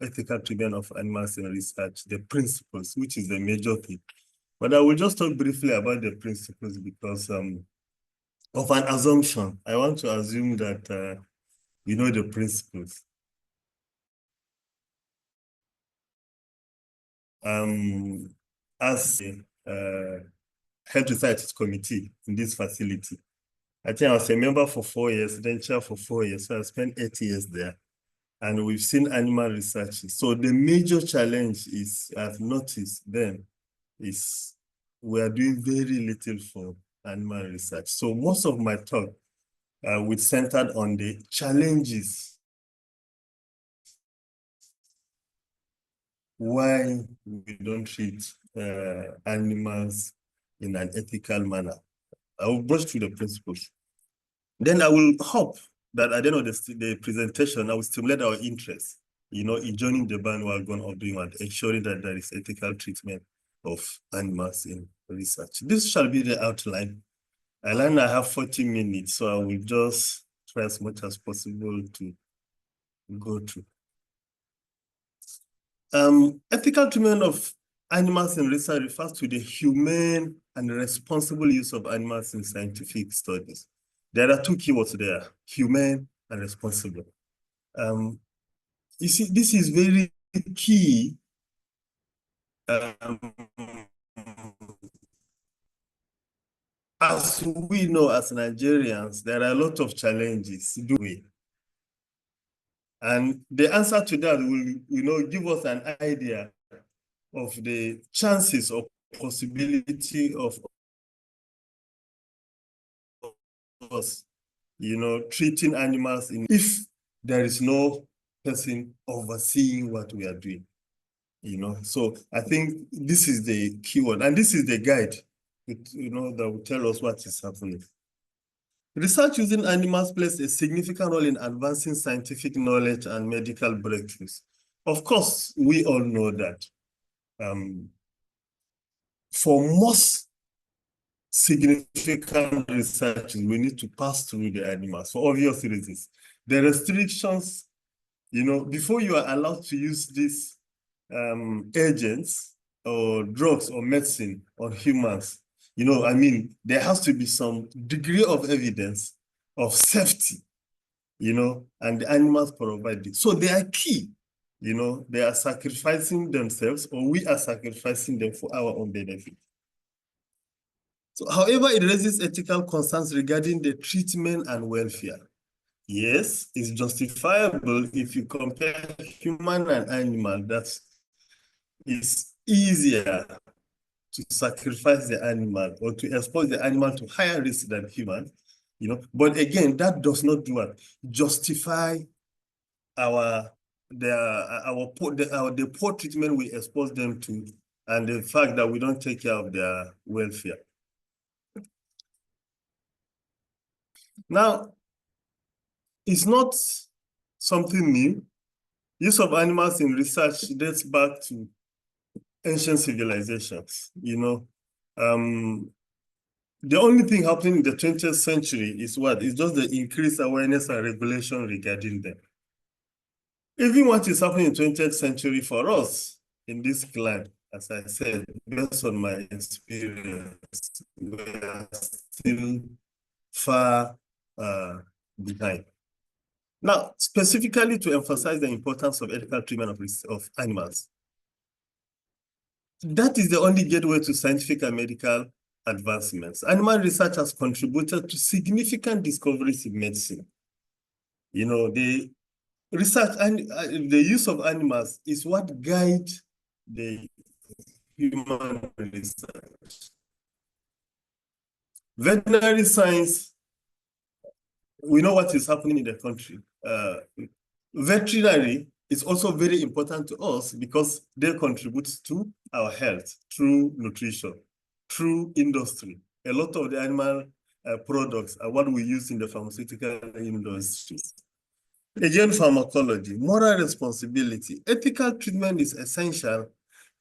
ethical treatment of animals in research, the principles, which is the major thing. But I will just talk briefly about the principles because of an assumption. I want to assume that you know the principles. As a Health Research Committee in this facility, I think I was a member for 4 years, then chair for 4 years, so I spent 8 years there. And we've seen animal research. So the major challenge is, I've noticed then, is we are doing very little for animal research. So most of my talk will centered on the challenges why we don't treat animals in an ethical manner. I will brush through the principles. Then I will hope that at the end of the presentation, I will stimulate our interest, in joining the bandwagon of doing what, ensuring that there is ethical treatment of animals in research. This shall be the outline. I learned I have 40 minutes, so I will just try as much as possible to go through. Ethical treatment of animals in research refers to the humane and responsible use of animals in scientific studies. There are two keywords there, humane and responsible. You see, this is very key as we know as Nigerians, there are a lot of challenges, do we? And the answer to that will, give us an idea of the chances or possibility of us, treating animals if there is no person overseeing what we are doing, So I think this is the keyword, and this is the guide, that will tell us what is happening. Research using animals plays a significant role in advancing scientific knowledge and medical breakthroughs. Of course, we all know that for most significant research, we need to pass through the animals for obvious reasons. The restrictions, before you are allowed to use these agents or drugs or medicine on humans, there has to be some degree of evidence of safety, and the animals provide it. So they are key, they are sacrificing themselves, or we are sacrificing them for our own benefit. So, however, it raises ethical concerns regarding the treatment and welfare. Yes, it's justifiable if you compare human and animal, that is easier to sacrifice the animal or to expose the animal to higher risk than human, But again, that does not do what? Justify the poor treatment we expose them to, and the fact that we don't take care of their welfare. Now, it's not something new. Use of animals in research dates back to ancient civilizations, The only thing happening in the 20th century is what? It's just the increased awareness and regulation regarding them. Even what is happening in the 20th century for us in this clan as I said, based on my experience, we are still far behind. Now, specifically to emphasize the importance of ethical treatment of animals, that is the only gateway to scientific and medical advancements. Animal research has contributed to significant discoveries in medicine. You know, the research and the use of animals is what guides the human research. Veterinary science, we know what is happening in the country. Veterinary is also very important to us because they contribute to our health through nutrition, through industry. A lot of the animal products are what we use in the pharmaceutical industry. Again, pharmacology, moral responsibility. Ethical treatment is essential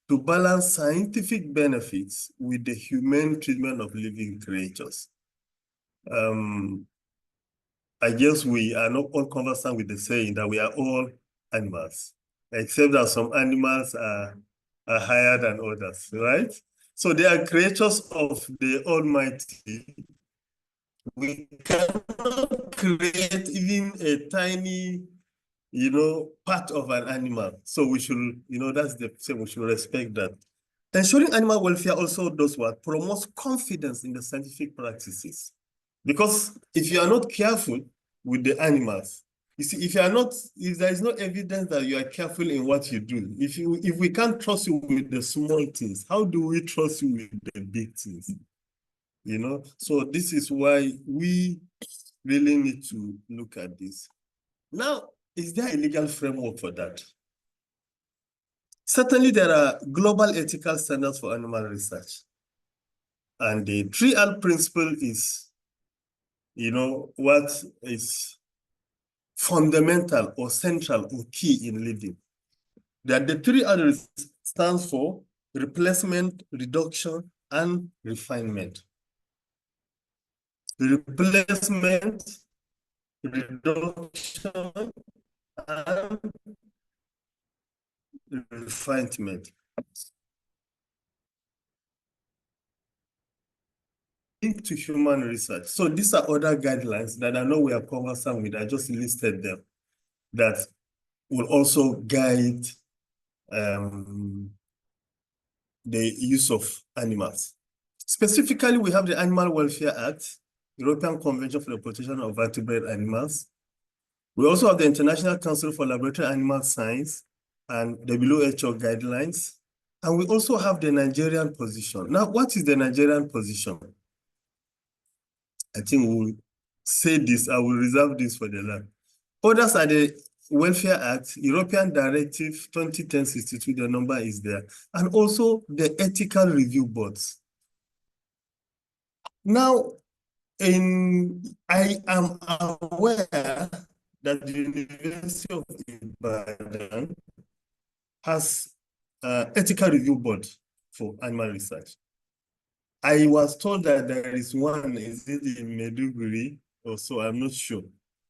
to balance scientific benefits with the humane treatment of living creatures. I guess we are not all conversant with the saying that we are all animals, except that some animals are higher than others, right? So they are creatures of the Almighty. We cannot create even a tiny, part of an animal. So we should, that's the same, we should respect that. Ensuring animal welfare also does what? Promotes confidence in the scientific practices. Because if you are not careful with the animals, you see, if there is no evidence that you are careful in what you do, if we can't trust you with the small things, how do we trust you with the big things? So this is why we really need to look at this. Now, is there a legal framework for that? Certainly, there are global ethical standards for animal research. And the 3R principle is, what is fundamental or central or key in living. That the 3R stands for replacement, reduction, and refinement. Replacement, reduction, and refinement. To human research. So these are other guidelines that I know we are conversant with. I just listed them that will also guide the use of animals. Specifically, we have the Animal Welfare Act, European Convention for the Protection of Vertebrate Animals. We also have the International Council for Laboratory Animal Science and WHO guidelines. And we also have the Nigerian position. Now, what is the Nigerian position? I think we'll say this, I will reserve this for the last. Others are the Welfare Act, European Directive 2010-62, the number is there, and also the ethical review boards. Now, I am aware that the University of Ibadan has an ethical review board for animal research. I was told that there is one, is it in Maiduguri or so, I'm not sure.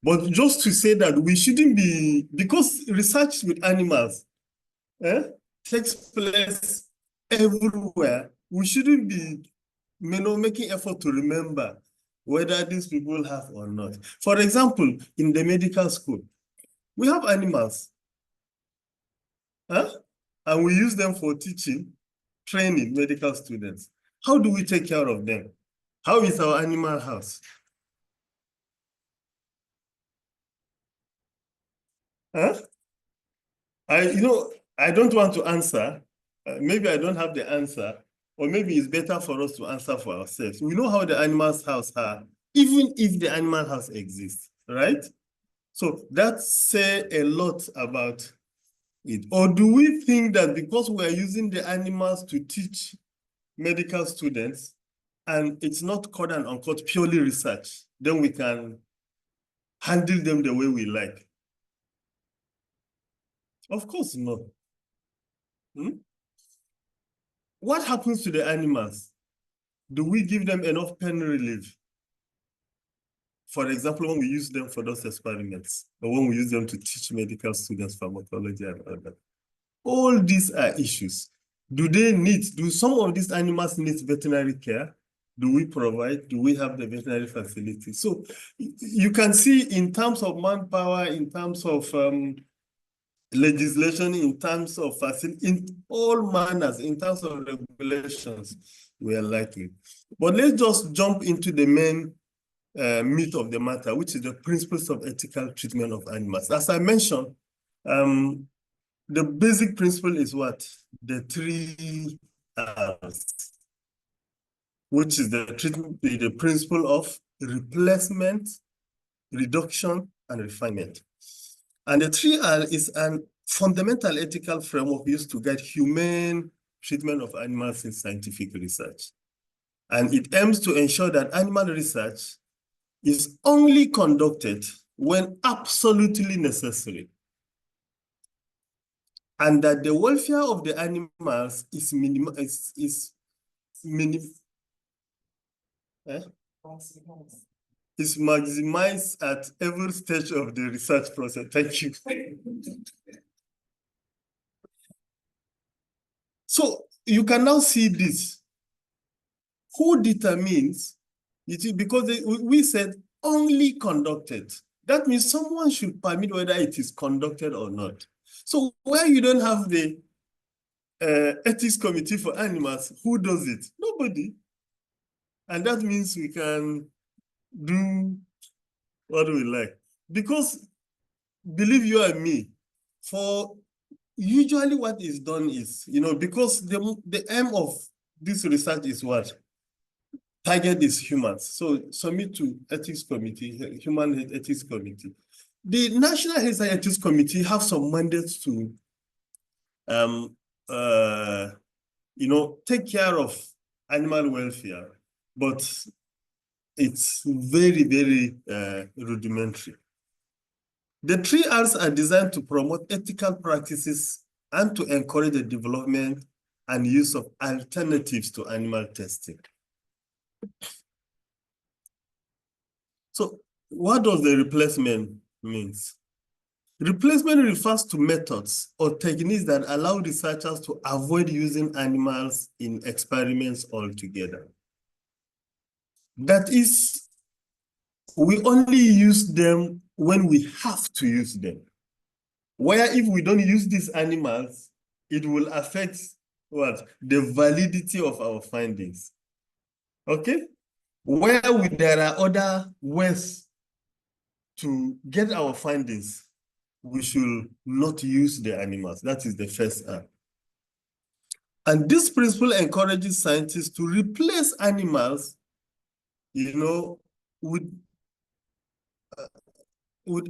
But just to say that we shouldn't be, because research with animals takes place everywhere, we shouldn't be making effort to remember whether these people have or not. For example, in the medical school, we have animals, and we use them for teaching, training medical students. How do we take care of them? How is our animal house? I don't want to answer. Maybe I don't have the answer, or maybe it's better for us to answer for ourselves. We know how the animal's house are, even if the animal house exists, right? So that says a lot about it. Or do we think that because we are using the animals to teach medical students, and it's not quote and unquote purely research, then we can handle them the way we like? Of course not. What happens to the animals? Do we give them enough pain relief? For example, when we use them for those experiments, or when we use them to teach medical students pharmacology and other. All these are issues. do some of these animals need veterinary care? Do we provide? Do we have the veterinary facility? So you can see in terms of manpower, in terms of legislation, in terms of facility, in all manners, in terms of regulations, we are lacking. But let's just jump into the main meat of the matter, which is the principles of ethical treatment of animals. As I mentioned, the basic principle is what? The 3 R's, which is the principle of replacement, reduction, and refinement. And the 3R is a fundamental ethical framework used to guide humane treatment of animals in scientific research. And it aims to ensure that animal research is only conducted when absolutely necessary, and that the welfare of the animals is maximized at every stage of the research process. Thank you. So you can now see this. Who determines it? Because we said only conducted. That means someone should permit whether it is conducted or not. So where you don't have the ethics committee for animals, who does it? Nobody. And that means we can do what we like. Because believe you and me, for usually what is done is, because the aim of this research is what? Target is humans. So submit to ethics committee, human ethics committee. The National Health Ethics Committee have some mandates to take care of animal welfare, but it's very, very rudimentary. The 3 R's are designed to promote ethical practices and to encourage the development and use of alternatives to animal testing. So what does the replacement means? Replacement refers to methods or techniques that allow researchers to avoid using animals in experiments altogether. That is, we only use them when we have to use them. Where if we don't use these animals, it will affect what? The validity of our findings. Okay? Where there are other ways to get our findings, we should not use the animals. That is the first R. And this principle encourages scientists to replace animals, with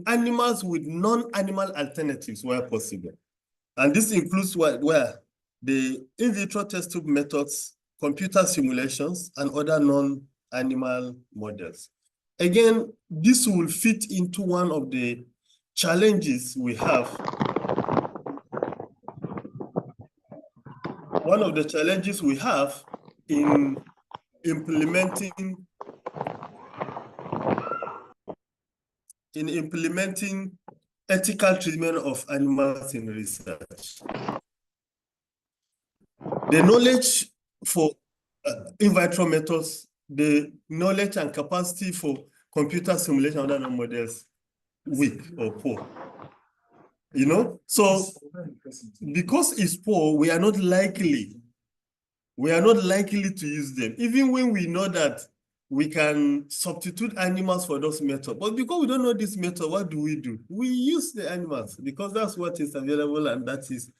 animals with non-animal alternatives where possible. And this includes where the in vitro test tube methods, computer simulations, and other non-animal models. Again, this will fit into one of the challenges we have. One of the challenges we have in implementing ethical treatment of animals in research. The knowledge for in vitro methods, the knowledge and capacity for computer simulation and other models, weak or poor. So because it's poor, we are not likely to use them, even when we know that we can substitute animals for those methods. But because we don't know this method, what do? We use the animals because that's what is available and that is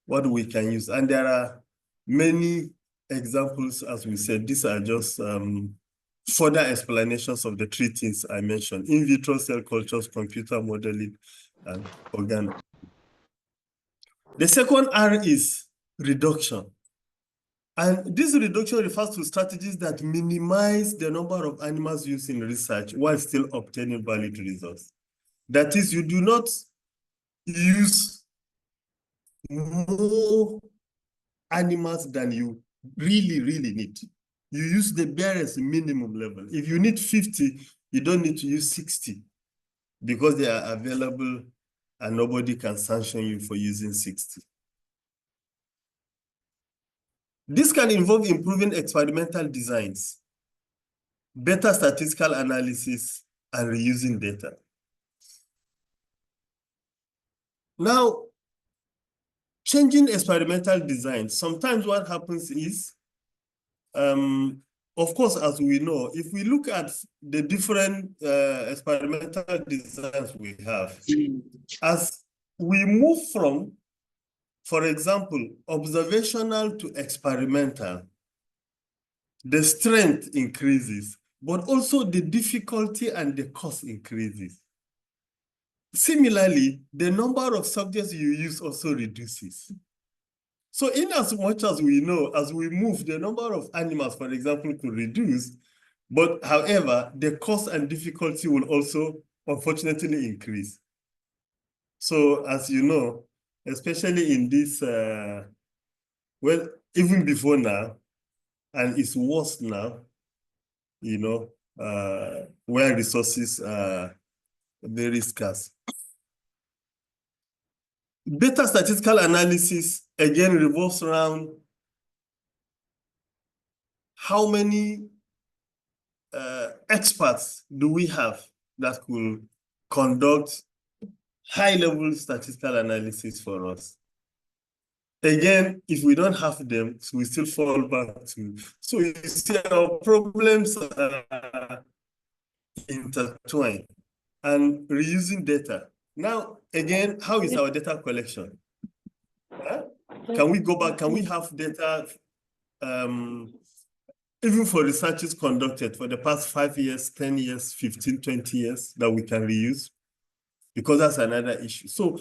what we can use. And there are many examples, as we said. These are just further explanations of the 3 things I mentioned: in vitro cell cultures, computer modeling, and organ. The second R is reduction. And this reduction refers to strategies that minimize the number of animals used in research while still obtaining valid results. That is, you do not use more animals than you really need. You use the barest minimum level. If you need 50, you don't need to use 60 because they are available and nobody can sanction you for using 60. This can involve improving experimental designs, better statistical analysis, and reusing data. Now, changing experimental design, sometimes what happens is, of course, as we know, if we look at the different experimental designs we have, as we move from, for example, observational to experimental, the strength increases, but also the difficulty and the cost increases. Similarly, the number of subjects you use also reduces. So in as much as we know, as we move, the number of animals, for example, could reduce, but however, the cost and difficulty will also unfortunately increase. So as you know, especially in this, well, even before now, and it's worse now, you know, where resources are very scarce. Better statistical analysis, again, revolves around how many experts do we have that could conduct high-level statistical analysis for us. Again, if we don't have them, so we still fall back to. So you see, our problems are intertwined and reusing data. Now, again, how is our data collection? Huh? Can we go back? Can we have data, even for researches conducted for the past 5 years, 10 years, 15, 20 years that we can reuse? Because that's another issue. So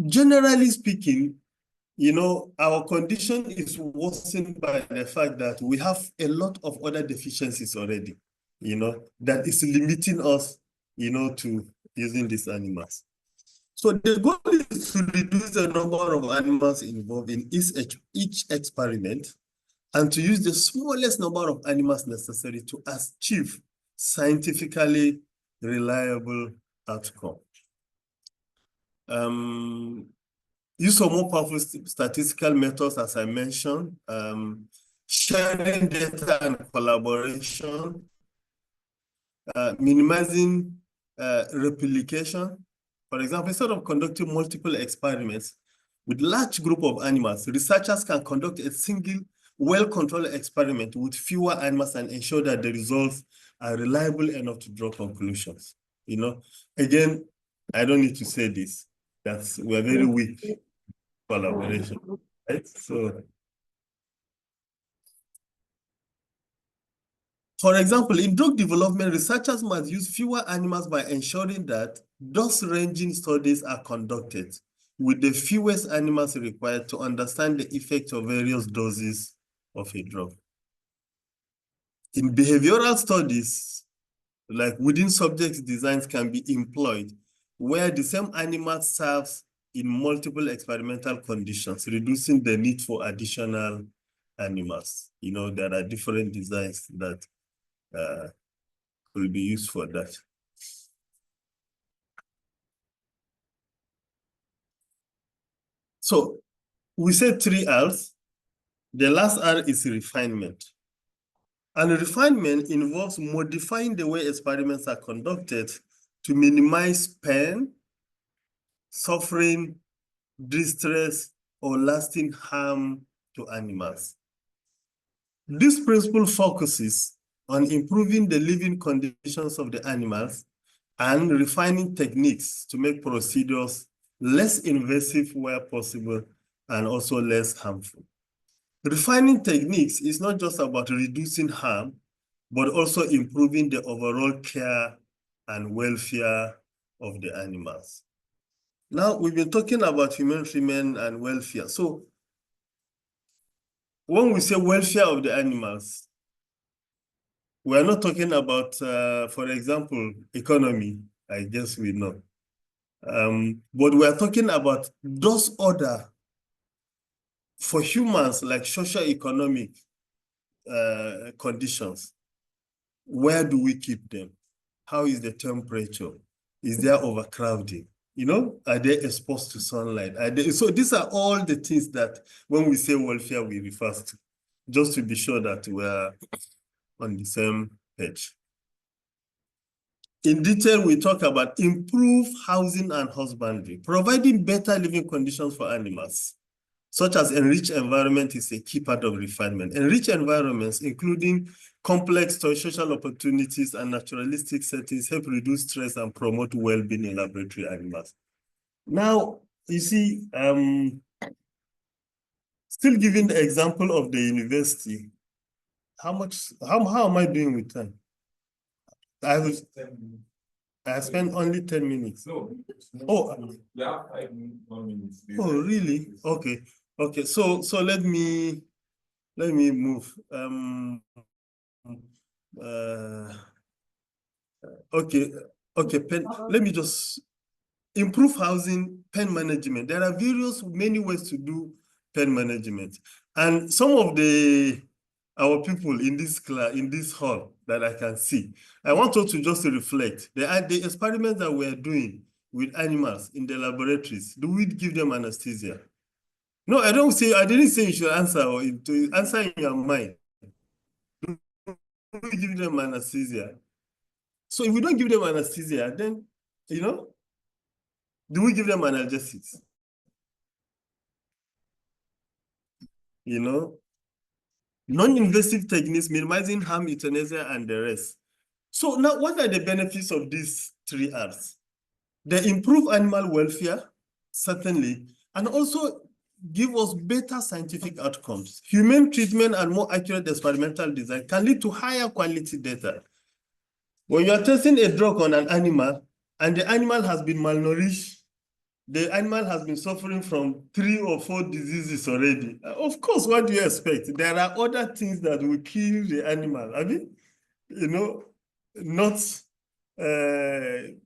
generally speaking, you know, our condition is worsened by the fact that we have a lot of other deficiencies already, you know, that is limiting us, you know, to using these animals. So the goal is to reduce the number of animals involved in each experiment and to use the smallest number of animals necessary to achieve scientifically reliable outcome. Use of more powerful statistical methods, as I mentioned, sharing data and collaboration, minimizing replication. For example, instead of conducting multiple experiments with large group of animals, researchers can conduct a single well-controlled experiment with fewer animals and ensure that the results are reliable enough to draw conclusions. You know, again, I don't need to say this, that we're very weak collaboration, right? So, for example, in drug development, researchers must use fewer animals by ensuring that dose-ranging studies are conducted with the fewest animals required to understand the effect of various doses of a drug. In behavioral studies, like within subject designs can be employed where the same animal serves in multiple experimental conditions, reducing the need for additional animals. You know, there are different designs that will be used for that. So we said 3 R's. The last R is refinement. And refinement involves modifying the way experiments are conducted to minimize pain, suffering, distress, or lasting harm to animals. This principle focuses on improving the living conditions of the animals and refining techniques to make procedures less invasive where possible and also less harmful. Refining techniques is not just about reducing harm, but also improving the overall care and welfare of the animals. Now, we've been talking about human treatment and welfare. So when we say welfare of the animals, we are not talking about, for example, economy, I guess we know. But we are talking about those other, for humans, like socio-economic conditions. Where do we keep them? How is the temperature? Is there overcrowding? You know, are they exposed to sunlight? So these are all the things that when we say welfare, we refer to. just to be sure that we're on the same page. In detail, we talk about improve housing and husbandry, providing better living conditions for animals, such as enriched environment is a key part of refinement. Enriched environments, including complex social opportunities and naturalistic settings, help reduce stress and promote well-being in laboratory animals. Now, you see, still giving the example of the university, how am I doing with time? I spent only 10 minutes. No. Oh, Yeah, 5 more minutes. oh, really? Okay. Okay. So let me move. Okay. Let me just improve housing, pen management. There are many ways to do pen management. And some of our people in this hall that I can see, I want us to just reflect. The experiments that we're doing with animals in the laboratories, do we give them anesthesia? No, I didn't say you should answer or to answer in your mind. Do we give them anesthesia? So if we don't give them anesthesia, then, do we give them analgesics? Non-invasive techniques, minimizing harm, euthanasia, and the rest. So now, what are the benefits of these 3 Rs? They improve animal welfare, certainly, and also give us better scientific outcomes. Humane treatment and more accurate experimental design can lead to higher quality data. When you are testing a drug on an animal, and the animal has been malnourished, the animal has been suffering from 3 or 4 diseases already. Of course, what do you expect? There are other things that will kill the animal. I mean, not that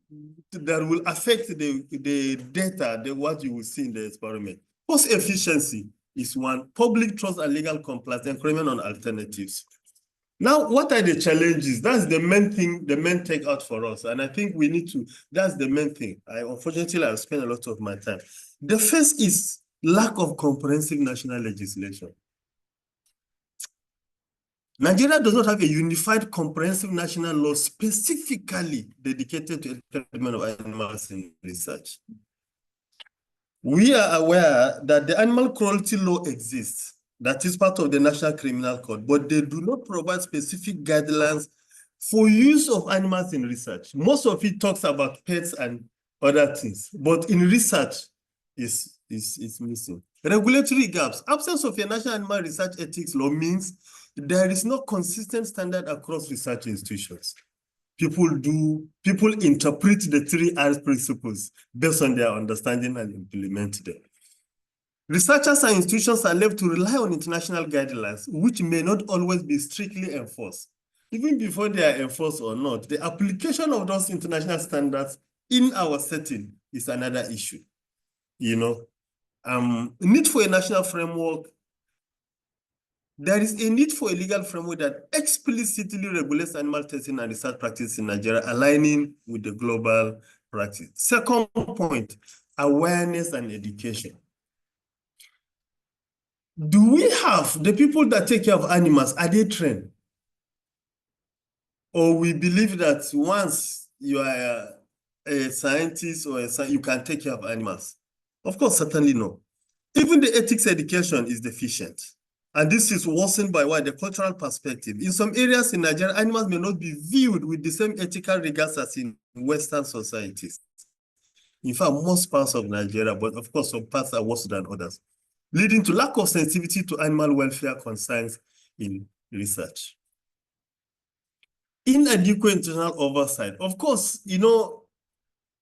will affect the data, what you will see in the experiment. Cost efficiency is one. Public trust and legal compliance, encouragement on alternatives. Now, what are the challenges? That's the main thing, the main takeout for us. And I think we need to, that's the main thing. Unfortunately, I've spent a lot of my time. The first is lack of comprehensive national legislation. Nigeria does not have a unified comprehensive national law specifically dedicated to the treatment of animals in research. We are aware that the animal cruelty law exists. That is part of the National Criminal Code, but they do not provide specific guidelines for use of animals in research. Most of it talks about pets and other things, but in research is missing. Regulatory gaps. Absence of a national animal research ethics law means there is no consistent standard across research institutions. People interpret the 3 R's principles based on their understanding and implement them. Researchers and institutions are left to rely on international guidelines, which may not always be strictly enforced. Even before they are enforced or not, the application of those international standards in our setting is another issue. Need for a national framework. There is a need for a legal framework that explicitly regulates animal testing and research practice in Nigeria, aligning with the global practice. Second point, awareness and education. Do we have the people that take care of animals, are they trained? Or we believe that once you are a scientist or you can take care of animals? Of course, certainly no. Even the ethics education is deficient. And this is worsened by the cultural perspective. In some areas in Nigeria, animals may not be viewed with the same ethical regards as in Western societies. In fact, most parts of Nigeria, but of course, some parts are worse than others, leading to lack of sensitivity to animal welfare concerns in research. Inadequate international oversight. Of course,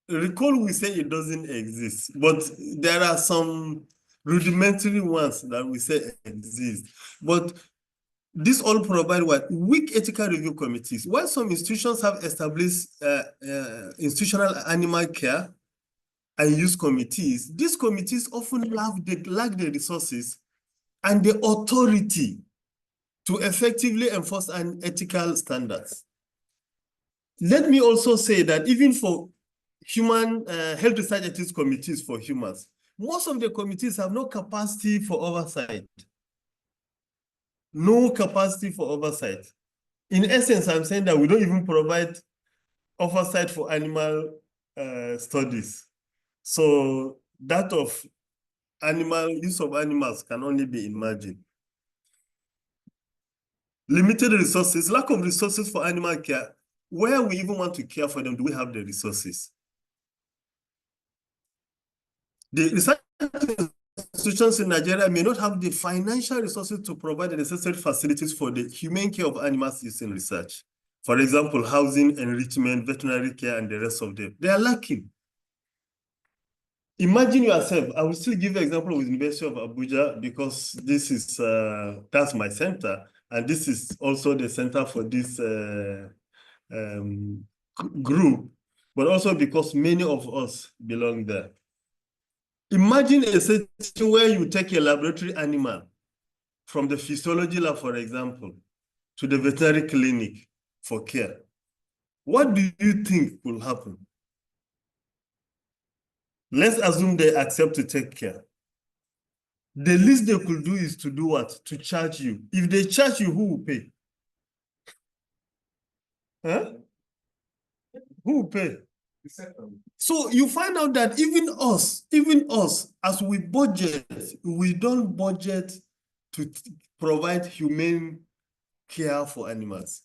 recall we say it doesn't exist, but there are some rudimentary ones that we say exist. But this all provide weak ethical review committees. While some institutions have established institutional animal care and use committees, these committees often lack the resources and the authority to effectively enforce ethical standards. Let me also say that even for human health research ethics committees for humans, most of the committees have no capacity for oversight. no capacity for oversight. In essence, I'm saying that we don't even provide oversight for animal studies. So that of use of animals can only be imagined. Limited resources, lack of resources for animal care. Where we even want to care for them, do we have the resources? The research institutions in Nigeria may not have the financial resources to provide the necessary facilities for the humane care of animals used in research. For example, housing, enrichment, veterinary care, and the rest of them. They are lacking. Imagine yourself, I will still give you an example with University of Abuja because this is, that's my center. And this is also the center for this group, but also because many of us belong there. Imagine a setting where you take a laboratory animal from the physiology lab, for example, to the veterinary clinic for care. What do you think will happen? Let's assume they accept to take care. The least they could do is to do what? To charge you. If they charge you, who will pay? Huh? Who will pay? So you find out that even us, as we budget, we don't budget to provide humane care for animals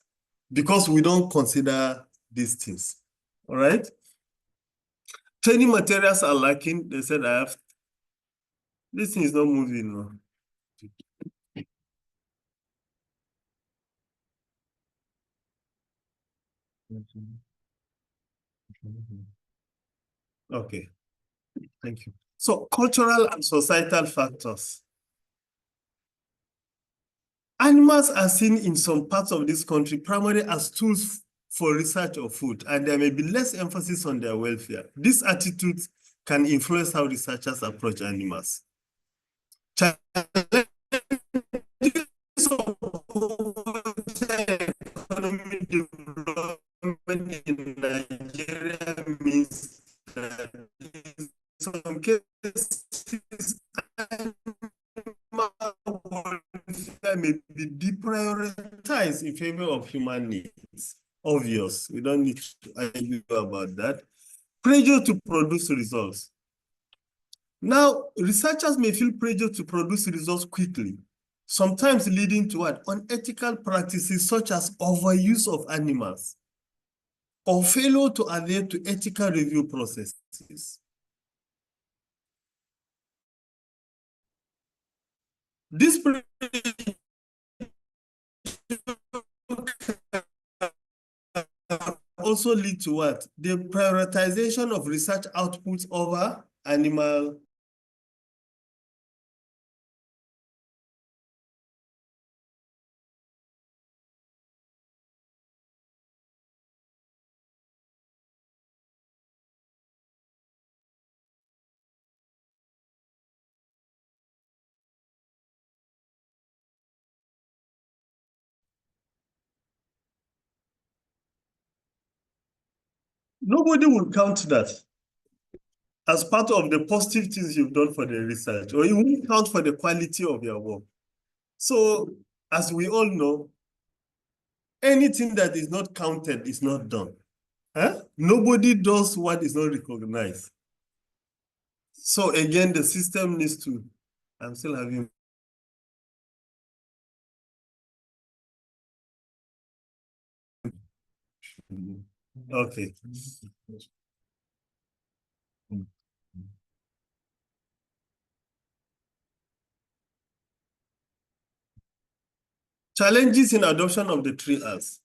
because we don't consider these things. All right? Training materials are lacking. They said this thing is not moving now. Okay, thank you. So cultural and societal factors. Animals are seen in some parts of this country primarily as tools for research or food, and there may be less emphasis on their welfare. This attitude can influence how researchers approach animals. Economic development in Nigeria means that in some cases, animal welfare may be deprioritized in favor of human needs. Obvious, we don't need to argue about that. Pressure to produce results. Now, researchers may feel pressure to produce results quickly, sometimes leading to what? Unethical practices such as overuse of animals or failure to adhere to ethical review processes. This also lead to what? The prioritization of research outputs over animal. Nobody will count that as part of the positive things you've done for the research, or you won't count for the quality of your work. So, as we all know, anything that is not counted is not done. Huh? Nobody does what is not recognized. So again, the system needs to, I'm still having. Okay. Challenges in adoption of the 3Rs.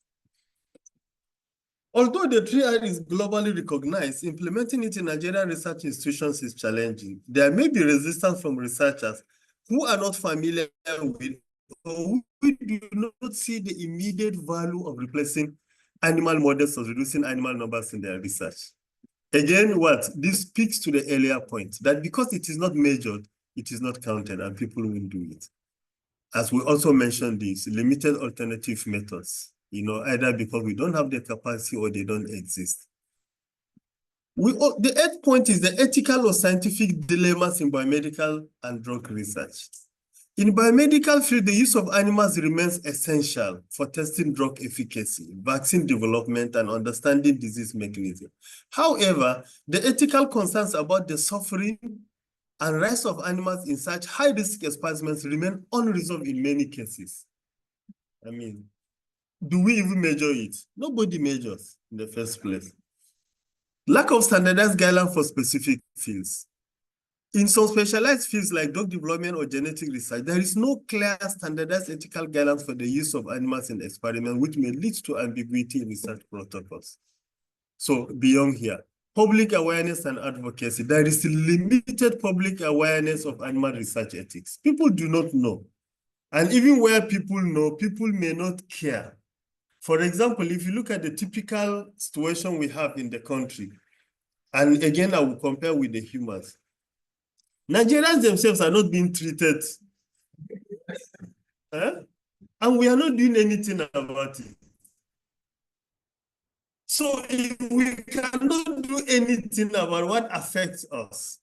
Although the 3R is globally recognized, implementing it in Nigerian research institutions is challenging. There may be resistance from researchers who are not familiar with or who do not see the immediate value of replacing animal models or reducing animal numbers in their research. Again, this speaks to the earlier point that because it is not measured, it is not counted and people will do it. As we also mentioned, these limited alternative methods, either because we don't have the capacity or they don't exist. The 8th point is the ethical or scientific dilemmas in biomedical and drug research. In biomedical field, the use of animals remains essential for testing drug efficacy, vaccine development, and understanding disease mechanism. However, the ethical concerns about the suffering and rise of animals in such high-risk experiments remain unresolved in many cases. I mean, do we even measure it? Nobody measures in the first place. Lack of standardized guidelines for specific fields. In some specialized fields like drug development or genetic research, there is no clear standardized ethical guidelines for the use of animals in experiments, which may lead to ambiguity in research protocols. So beyond here, public awareness and advocacy. There is limited public awareness of animal research ethics. People do not know. And even where people know, people may not care. For example, if you look at the typical situation we have in the country, and again, I will compare with the humans. Nigerians themselves are not being treated. And we are not doing anything about it. So if we cannot do anything about what affects us,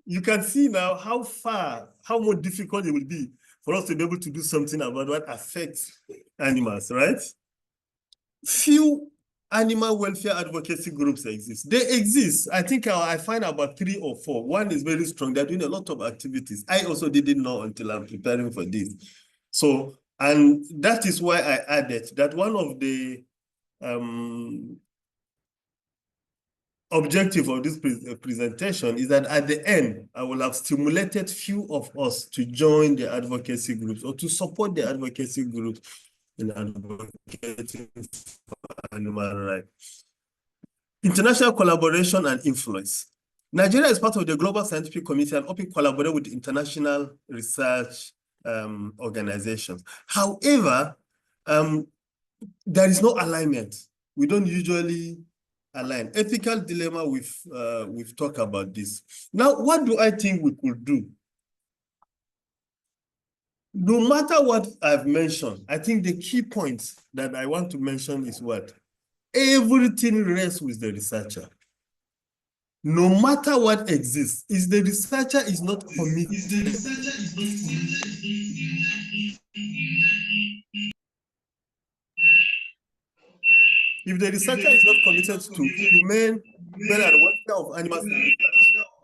you can see now how more difficult it will be for us to be able to do something about what affects animals, right? Few animal welfare advocacy groups exist. They exist. I think I find about 3 or 4. One is very strong. They're doing a lot of activities. I also didn't know until I'm preparing for this. So, and that is why I added that one of the objective of this presentation is that at the end, I will have stimulated few of us to join the advocacy groups or to support the advocacy groups in advocating for animal rights. International collaboration and influence. Nigeria is part of the Global Scientific Committee and often collaborate with international research organizations. However, there is no alignment. We don't usually align. Ethical dilemma, we've talked about this. Now, what do I think we could do? No matter what I've mentioned, I think the key point that I want to mention is what? Everything rests with the researcher. No matter what exists, if the researcher is not committed, if the researcher is not committed to human and welfare of animals,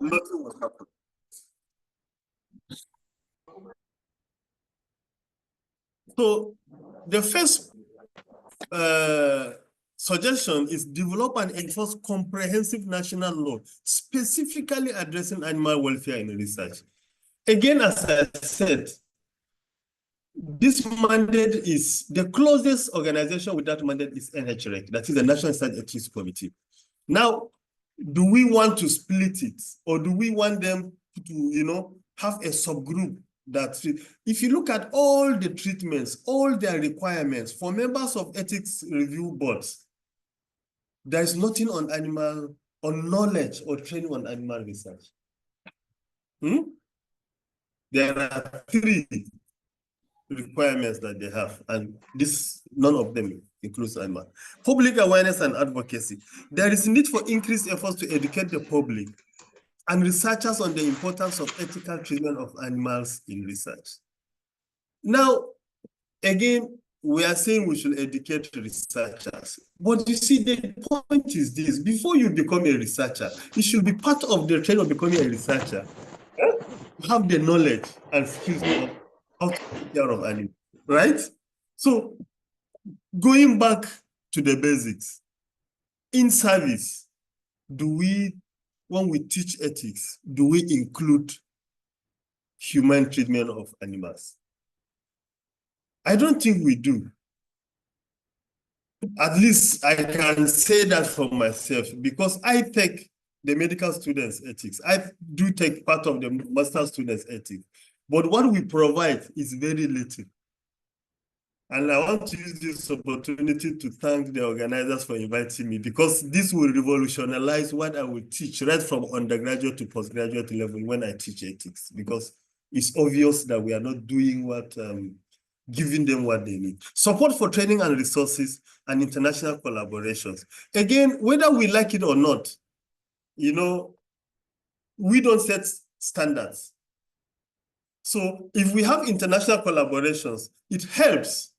nothing will happen. So the first suggestion is develop and enforce comprehensive national law, specifically addressing animal welfare in research. Again, as I said, this mandate is the closest organization with that mandate is NHREC, that is the National Research Ethics Committee. Now, do we want to split it, or do we want them to, have a subgroup that, if you look at all the treatments, all their requirements for members of ethics review boards, there is nothing on knowledge or training on animal research. There are 3 requirements that they have, and none of them includes animal. Public awareness and advocacy. There is a need for increased efforts to educate the public and researchers on the importance of ethical treatment of animals in research. Now, again, we are saying we should educate researchers. But you see, the point is this: before you become a researcher, it should be part of the training of becoming a researcher. You have the knowledge and skills of how to take care of animals, right? So, going back to the basics, in service, when we teach ethics, do we include human treatment of animals? I don't think we do. At least I can say that for myself, because I take the medical students' ethics. I do take part of the master students' ethics. But what we provide is very little. And I want to use this opportunity to thank the organizers for inviting me, because this will revolutionize what I will teach right from undergraduate to postgraduate level when I teach ethics, because it's obvious that we are not doing giving them what they need. Support for training and resources and international collaborations. Again, whether we like it or not, we don't set standards. So if we have international collaborations, it helps.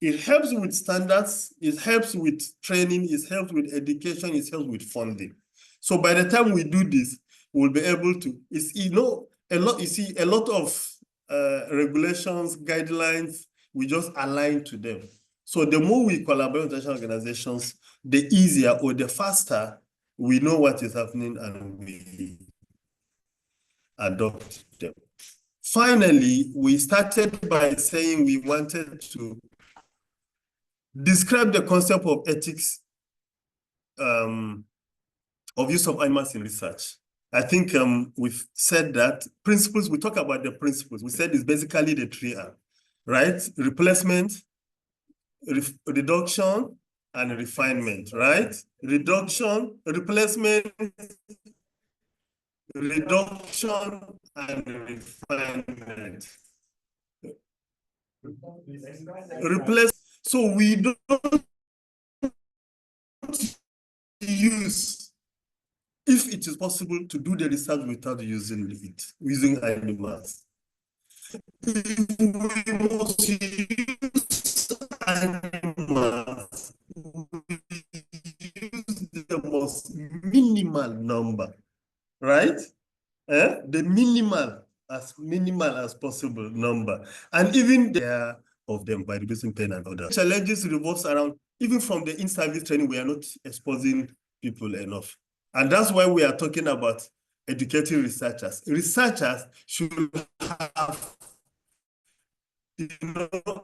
It helps with standards, it helps with training, it helps with education, it helps with funding. So by the time we do this, we'll be able to, a lot of regulations, guidelines, we just align to them. So the more we collaborate with international organizations, the easier or the faster we know what is happening and we adopt them. Finally, we started by saying we wanted to describe the concept of ethics of use of animals in research. I think we've said that principles, we talk about the principles. We said it's basically the 3R, right? Replacement, reduction, and refinement, right? Reduction, replacement, reduction, and refinement. Replace, so we don't use, if it is possible to do the research without using animals. If we must use animals, we use the most minimal number, right? The minimal as possible number. And even there of them by reducing pain and other challenges revolves around, even from the in-service training, we are not exposing people enough. And that's why we are talking about educating researchers. Researchers should have,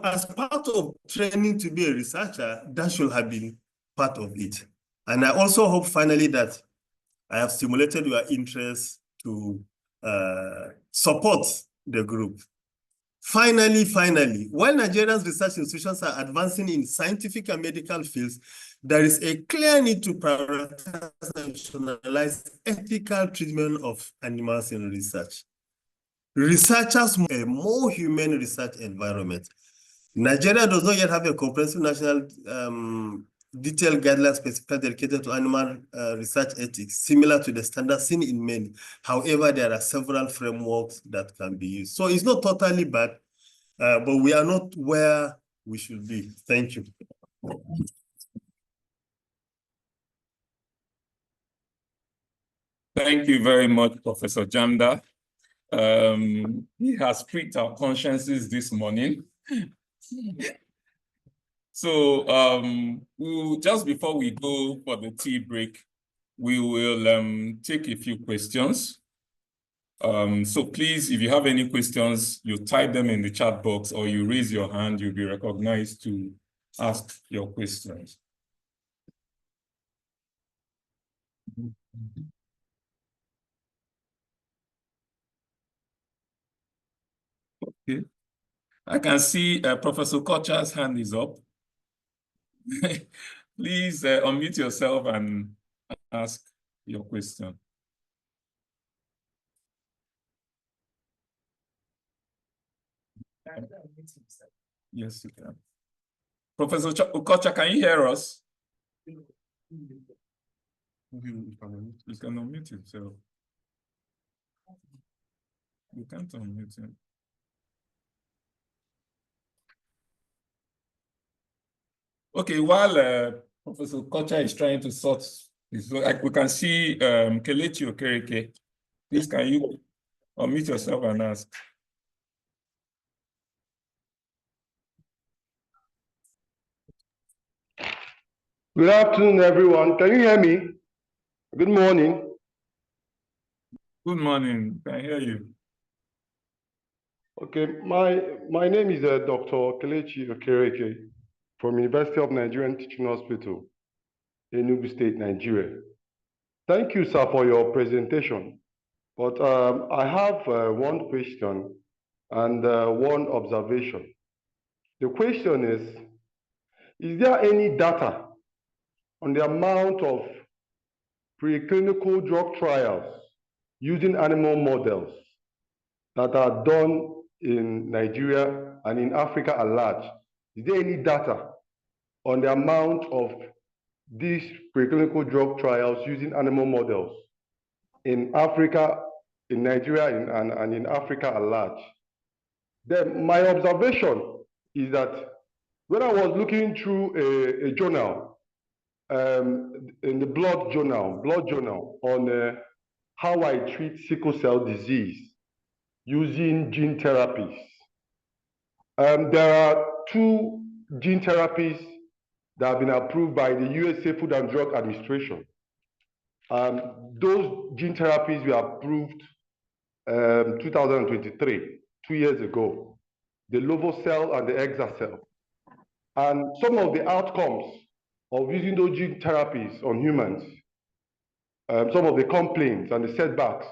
as part of training to be a researcher, that should have been part of it. And I also hope finally that I have stimulated your interest to support the group. Finally, while Nigeria's research institutions are advancing in scientific and medical fields, there is a clear need to prioritize and rationalize ethical treatment of animals in research. Researchers want a more human research environment. Nigeria does not yet have a comprehensive national detailed guidelines specifically dedicated to animal research ethics, similar to the standards seen in many. However, there are several frameworks that can be used. So it's not totally bad, but we are not where we should be. Thank you. Thank you very much, Professor Janda. He has pricked our consciences this morning. So just before we go for the tea break, we will take a few questions. So please, if you have any questions, you type them in the chat box or you raise your hand, you'll be recognized to ask your questions. Okay. I can see Professor Kocha's hand is up. Please unmute yourself and ask your question. Yes, you can. Professor Kocha, can you hear us? You can unmute yourself. You can't unmute him. Okay, while Professor Kocha is trying to sort this, we can see Kelechi Okereke. Please, can you unmute yourself and ask? Good afternoon, everyone. Can you hear me? Good morning. Good morning. Can I hear you? Okay, my name is Dr. Kelechi Okereke from University of Nigerian Teaching Hospital, Enugu State, Nigeria. Thank you, sir, for your presentation. But I have one question and one observation. The question is there any data on the amount of preclinical drug trials using animal models that are done in Nigeria and in Africa at large? Is there any data on the amount of these preclinical drug trials using animal models in Africa in Nigeria and in Africa at large. Then my observation is that when I was looking through a journal, in the blood journal on how I treat sickle cell disease using gene therapies. There are 2 gene therapies that have been approved by the USA Food and Drug Administration. Those gene therapies were approved 2023, 2 years ago, the lovo-cel and the exa-cel. And some of the outcomes of using those gene therapies on humans, some of the complaints and the setbacks,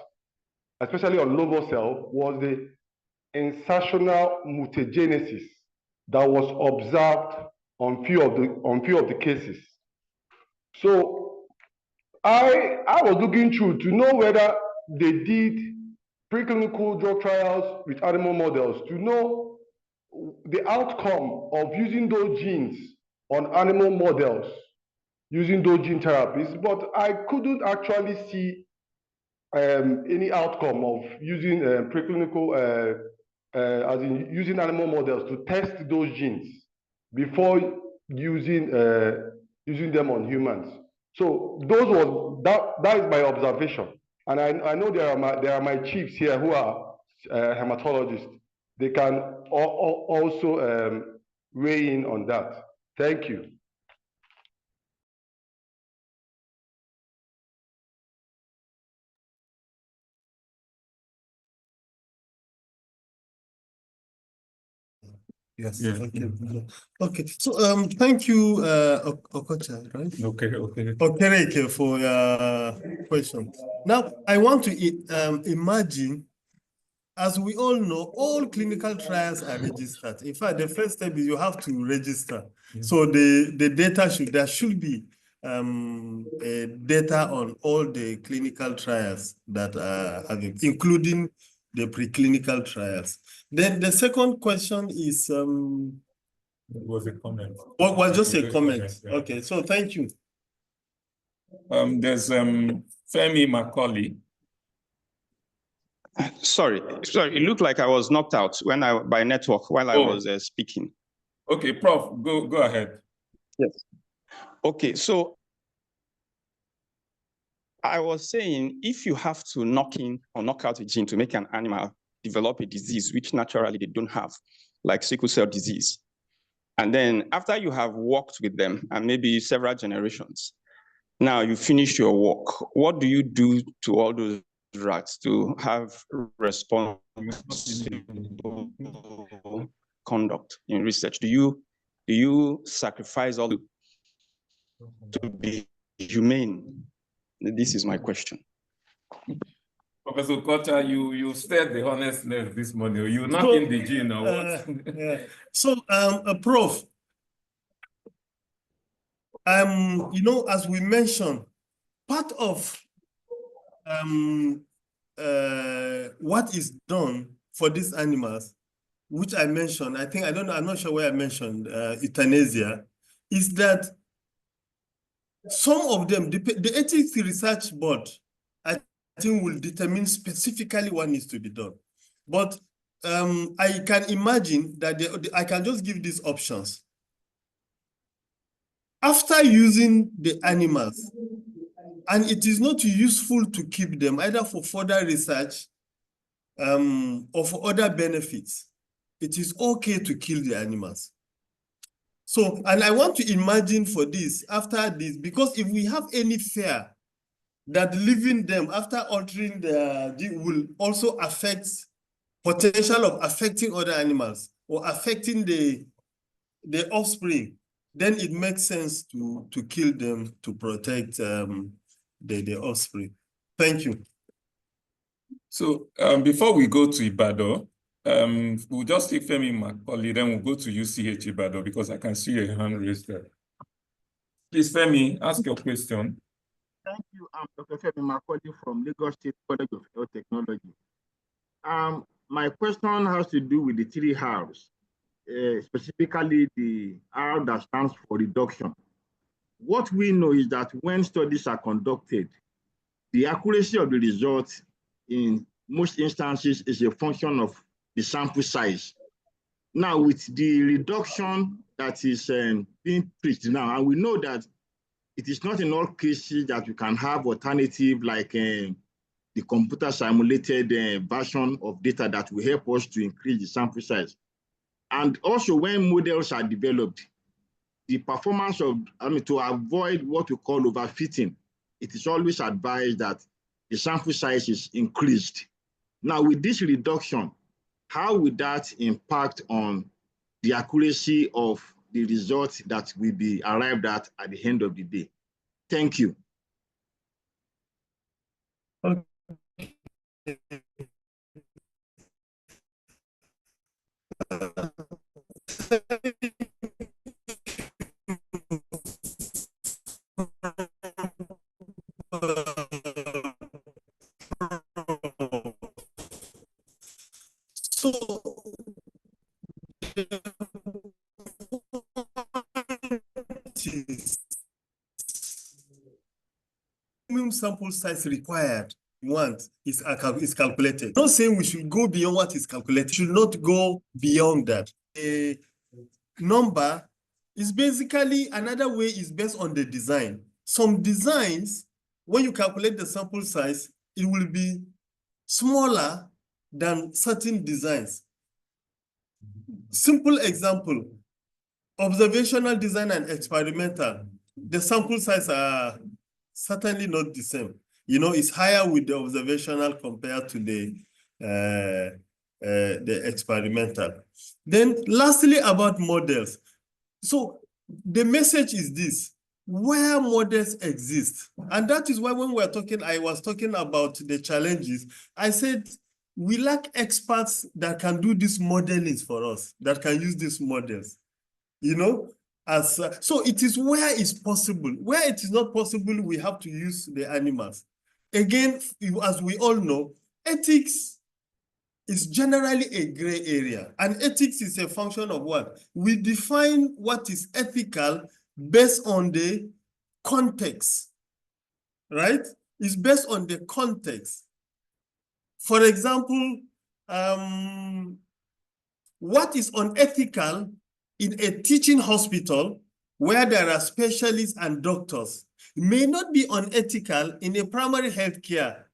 especially on lovo-cel, was the insertional mutagenesis that was observed on few of the cases. So I was looking through to know whether they did preclinical drug trials with animal models to know the outcome of using those genes on animal models, using those gene therapies, but I couldn't actually see any outcome of using preclinical, as in using animal models to test those genes before using them on humans. So that is my observation, and I know there are my chiefs here who are hematologists. They can also weigh in on that. Thank you. Yes. Yeah. Okay. Okay. So thank you, Okocha, right? Okay. Okereke, for your questions. Now I want to imagine, as we all know, all clinical trials are registered. In fact, the first step is you have to register. So the data there should be data on all the clinical trials that are having, including the preclinical trials. Then the second question is It was a comment. what was just a Just comment. yeah. Okay, so thank you. There's Femi Macaulay. Sorry, it looked like I was knocked out by network while I was speaking. Okay, Prof, go ahead. Yes. Okay, so I was saying, if you have to knock in or knock out a gene to make an animal develop a disease which naturally they don't have, like sickle cell disease, and then after you have worked with them and maybe several generations, now you finish your work, what do you do to all those rats to have responsible conduct in research? Do you sacrifice all to be humane? This is my question. Professor Kocha, you stirred the honestness this morning. You not in the gene or what? Yeah. So, Prof, you know, as we mentioned, part of what is done for these animals, which I mentioned, I'm not sure where I mentioned euthanasia, is that some of them, the Ethics Research Board, I think, will determine specifically what needs to be done. But I can imagine that I can just give these options. After using the animals, and it is not useful to keep them either for further research or for other benefits, it is okay to kill the animals. So, and I want to imagine for this, after this, because if we have any fear that leaving them after altering the will also affect potential of affecting other animals or affecting the offspring, then it makes sense to kill them to protect the offspring. Thank you. So before we go to Ibadan, we'll just take Femi Macaulay, then we'll go to UCH Ibadan because I can see a hand raised there. Please, Femi, ask your question. Thank you. I'm Dr. Femi Macaulay from Lagos State College of Health Technology. My question has to do with the 3 R's, specifically the R that stands for reduction. What we know is that when studies are conducted, the accuracy of the results in most instances is a function of the sample size. Now, with the reduction that is being preached now, and we know that it is not in all cases that you can have alternative like the computer simulated version of data that will help us to increase the sample size. And also when models are developed, the performance of, to avoid what we call overfitting, it is always advised that the sample size is increased. Now with this reduction, how will that impact on the accuracy of the results that will be arrived at the end of the day? Thank you. So minimum sample size required is calculated. I'm not saying we should go beyond what is calculated. Should not go beyond that. A number is basically another way is based on the design. Some designs, when you calculate the sample size, it will be smaller than certain designs. Simple example, observational design and experimental. The sample size are certainly not the same. You know, it's higher with the observational compared to the experimental. Then lastly, about models. So the message is this: where models exist, and that is why when we are talking, I was talking about the challenges. I said we lack experts that can do these modelings for us, that can use these models. You know, so it is where it's possible. Where it is not possible, we have to use the animals. Again, as we all know, ethics is generally a gray area, and ethics is a function of what? We define what is ethical based on the context, right? It's based on the context. For example, what is unethical in a teaching hospital where there are specialists and doctors may not be unethical in a primary health care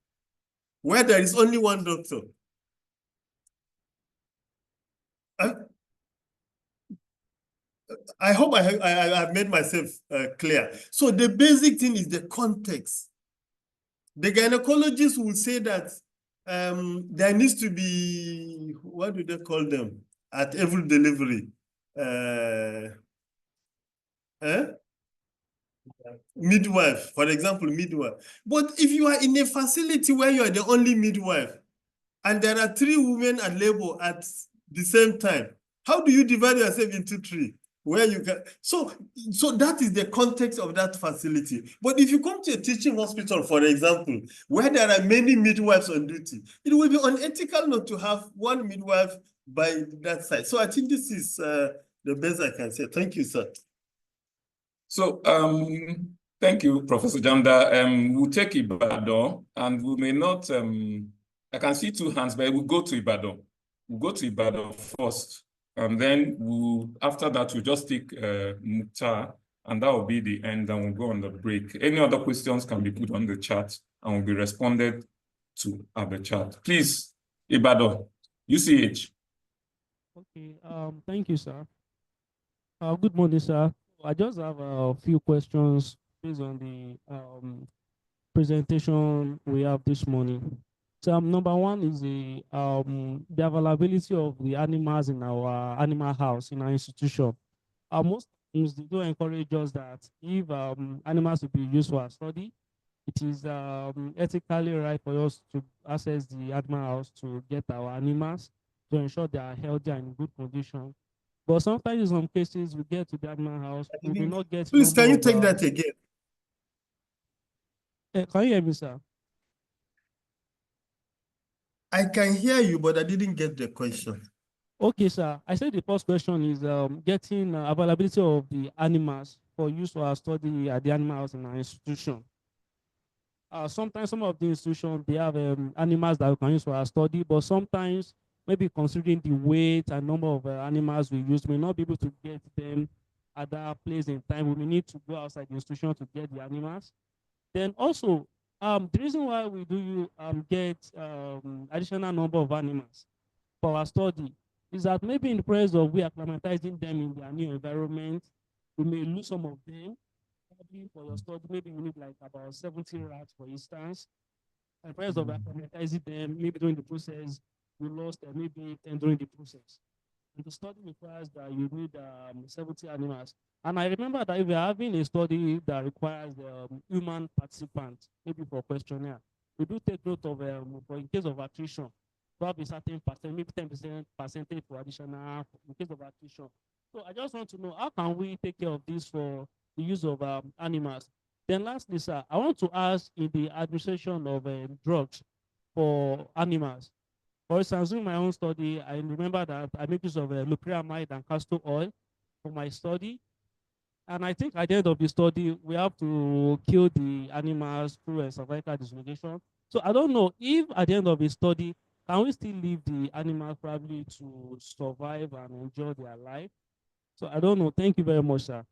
where there is only one doctor. I hope I have made myself clear. So the basic thing is the context. The gynecologist will say that there needs to be, what do they call them at every delivery? Midwife, for example, midwife. But if you are in a facility where you are the only midwife and there are 3 women at labor at the same time, how do you divide yourself into 3? Where you can, so that is the context of that facility. But if you come to a teaching hospital, for example, where there are many midwives on duty, it will be unethical not to have one midwife by that side. So I think this is the best I can say. Thank you, sir. So thank you, Professor Jamda. We'll take Ibadan, and we may not, I can see 2 hands, but we'll go to Ibadan. We'll go to Ibadan first. And then after that, we'll just take Mukhtar, and that will be the end, and we'll go on the break. Any other questions can be put on the chat and will be responded to at the chat. Please, Ibadan, UCH. Okay, thank you, sir. Good morning, sir. I just have a few questions based on the presentation we have this morning. So number one is the availability of the animals in our animal house, in our institution. Most times they do encourage us that if animals will be used for our study, it is ethically right for us to access the animal house to get our animals to ensure they are healthy and in good condition. But sometimes in some cases we get to the animal house, we do not get. Please, can you take that again? Can you hear me, sir? I can hear you, but I didn't get the question. Okay, sir. I said the first question is getting availability of the animals for use for our study at the animal house in our institution. sometimes some of the institutions, they have animals that we can use for our study, but sometimes maybe considering the weight and number of animals we use, may not be able to get them at that place in time. We may need to go outside the institution to get the animals. Then also, the reason why we do get additional number of animals for our study is that maybe in the process of we acclimatizing them in their new environment, we may lose some of them. Probably for your study, maybe we need like about 70 rats, for instance. And process of acclimatizing them, maybe during the process, we lost maybe 10 during the process. And the study requires that you need 70 animals. And I remember that if you're having a study that requires human participants, maybe for questionnaire, we do take note of, for in case of attrition, probably certain percent, maybe 10% percentage for additional in case of attrition. So I just want to know, how can we take care of this for the use of animals? Then lastly, sir, I want to ask in the administration of drugs for animals. For instance, in my own study, I remember that I make use of loperamide and castor oil for my study. And I think at the end of the study, we have to kill the animals through a cervical dislocation. So I don't know if at the end of the study, can we still leave the animals probably to survive and enjoy their life? So I don't know. Thank you very much, sir.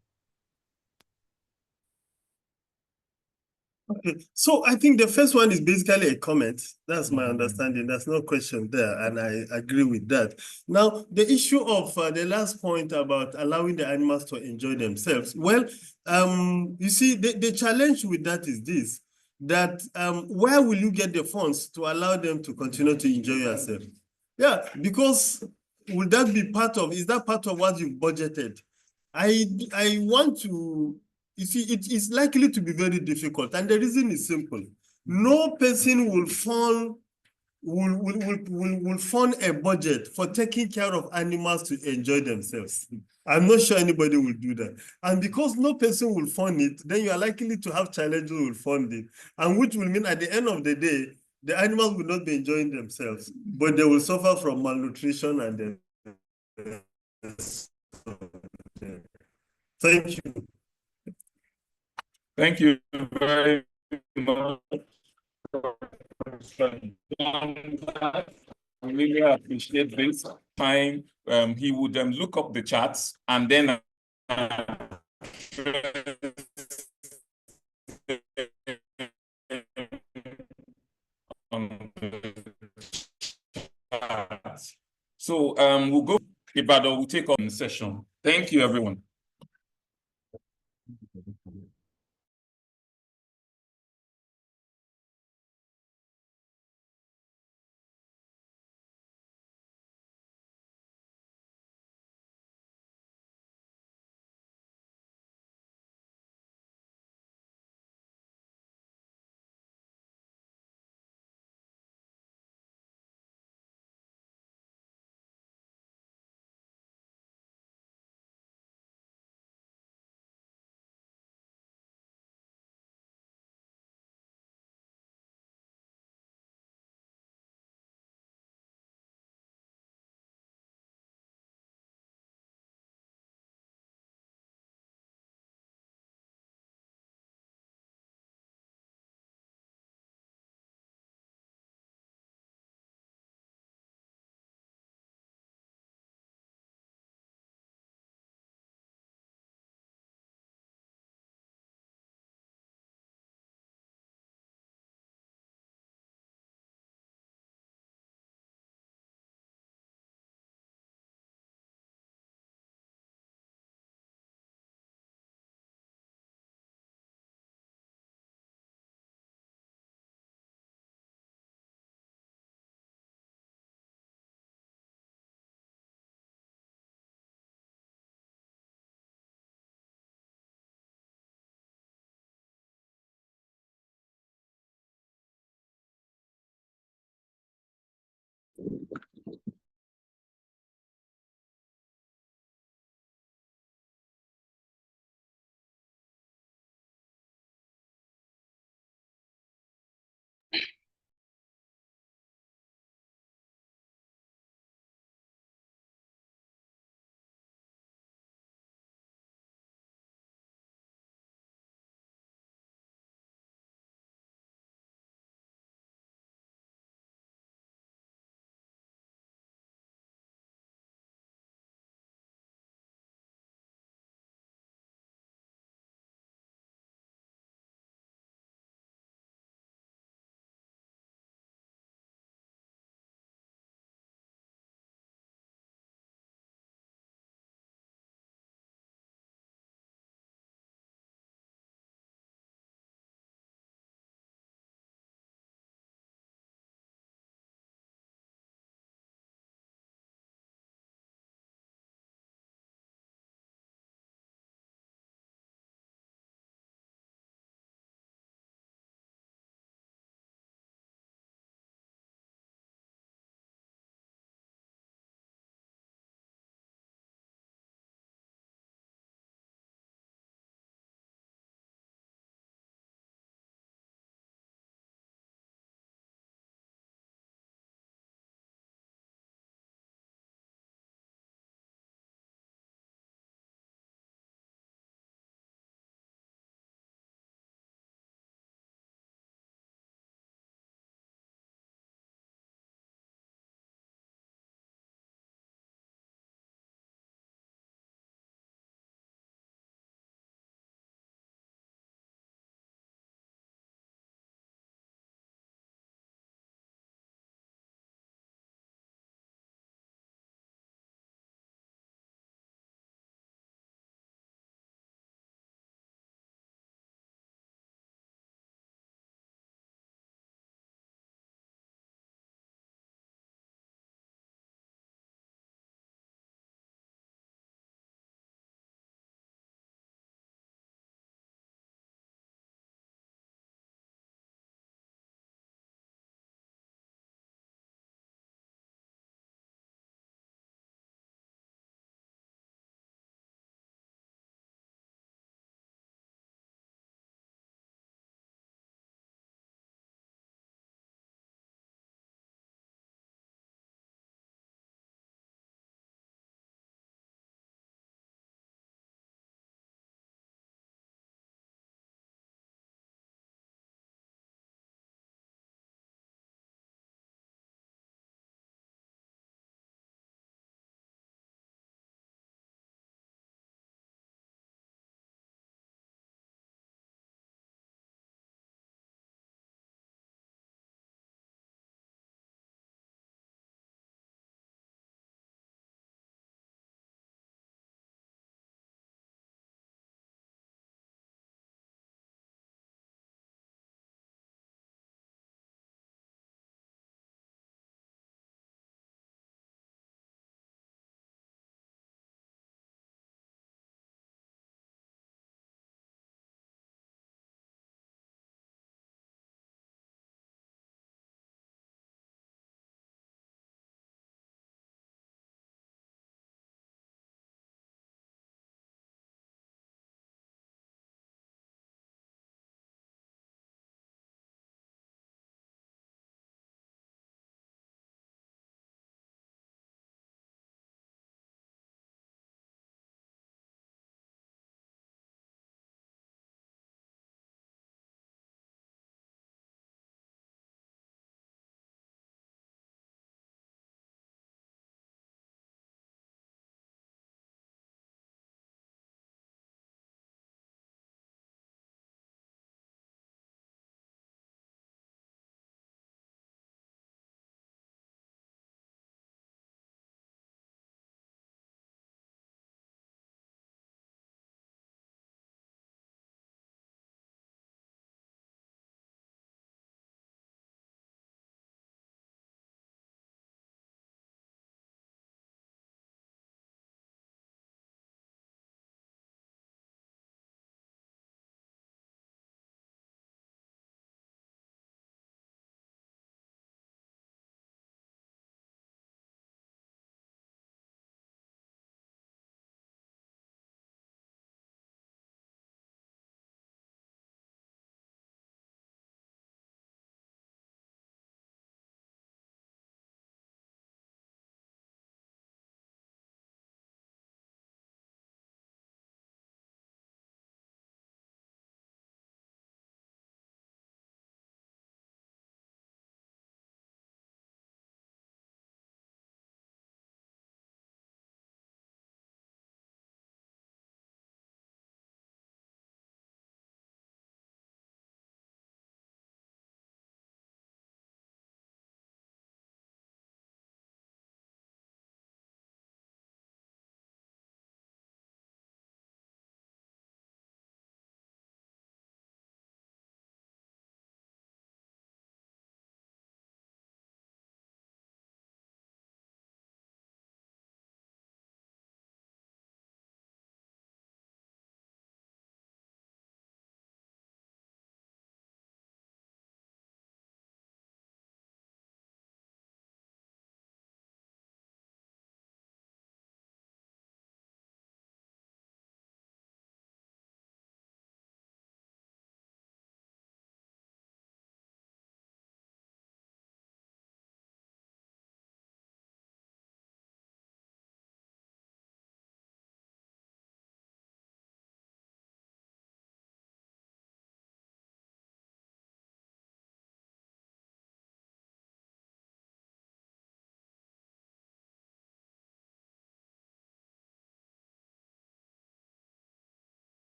Okay, so I think the first one is basically a comment. That's my understanding. There's no question there, and I agree with that. Now, the issue of the last point about allowing the animals to enjoy themselves. Well, you see, the challenge with that is this, that where will you get the funds to allow them to continue to enjoy yourself? Yeah, because would that be part of, is that part of what you've budgeted? I want to, you see, it is likely to be very difficult, and the reason is simple. No person will fund a budget for taking care of animals to enjoy themselves. I'm not sure anybody will do that. And because no person will fund it, then you are likely to have challenges who will fund it, and which will mean at the end of the day, the animals will not be enjoying themselves, but they will suffer from malnutrition and thank you. Thank you very much. I really appreciate this time. He would look up the charts and then so we'll go. Ibadan will take on the session. Thank you, everyone.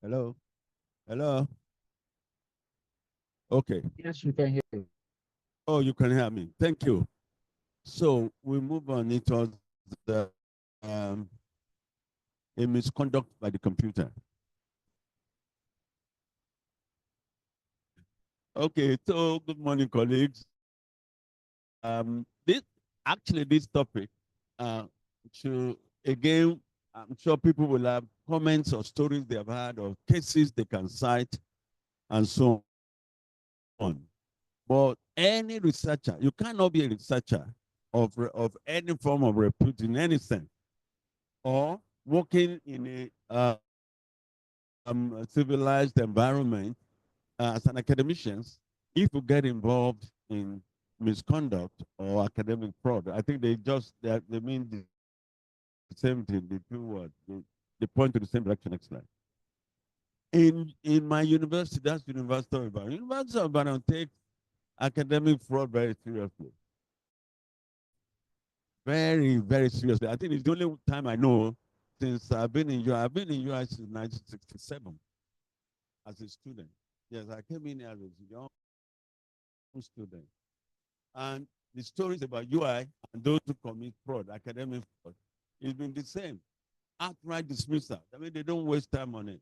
Hello? Hello? Okay. Yes, we can hear you. Oh, you can hear me. Thank you. So we move on. It was the, a misconduct by the computer. Okay, so good morning, colleagues. This topic, again, I'm sure people will have comments or stories they have had or cases they can cite and so on. But any researcher, you cannot be a researcher of any form of repute in any sense, or working in a civilized environment as an academician, if you get involved in misconduct or academic fraud. I think they mean the same thing, the two words, they point to the same direction. Next slide. In my university, that's University of Ibadan. University of Ibadan takes academic fraud very seriously. Very, very seriously. I think it's the only time I know since I've been in US since 1967 as a student. Yes, I came in as a young student. And the stories about UI and those who commit fraud, academic fraud, it's been the same. Outright dismissal. I mean, they don't waste time on it.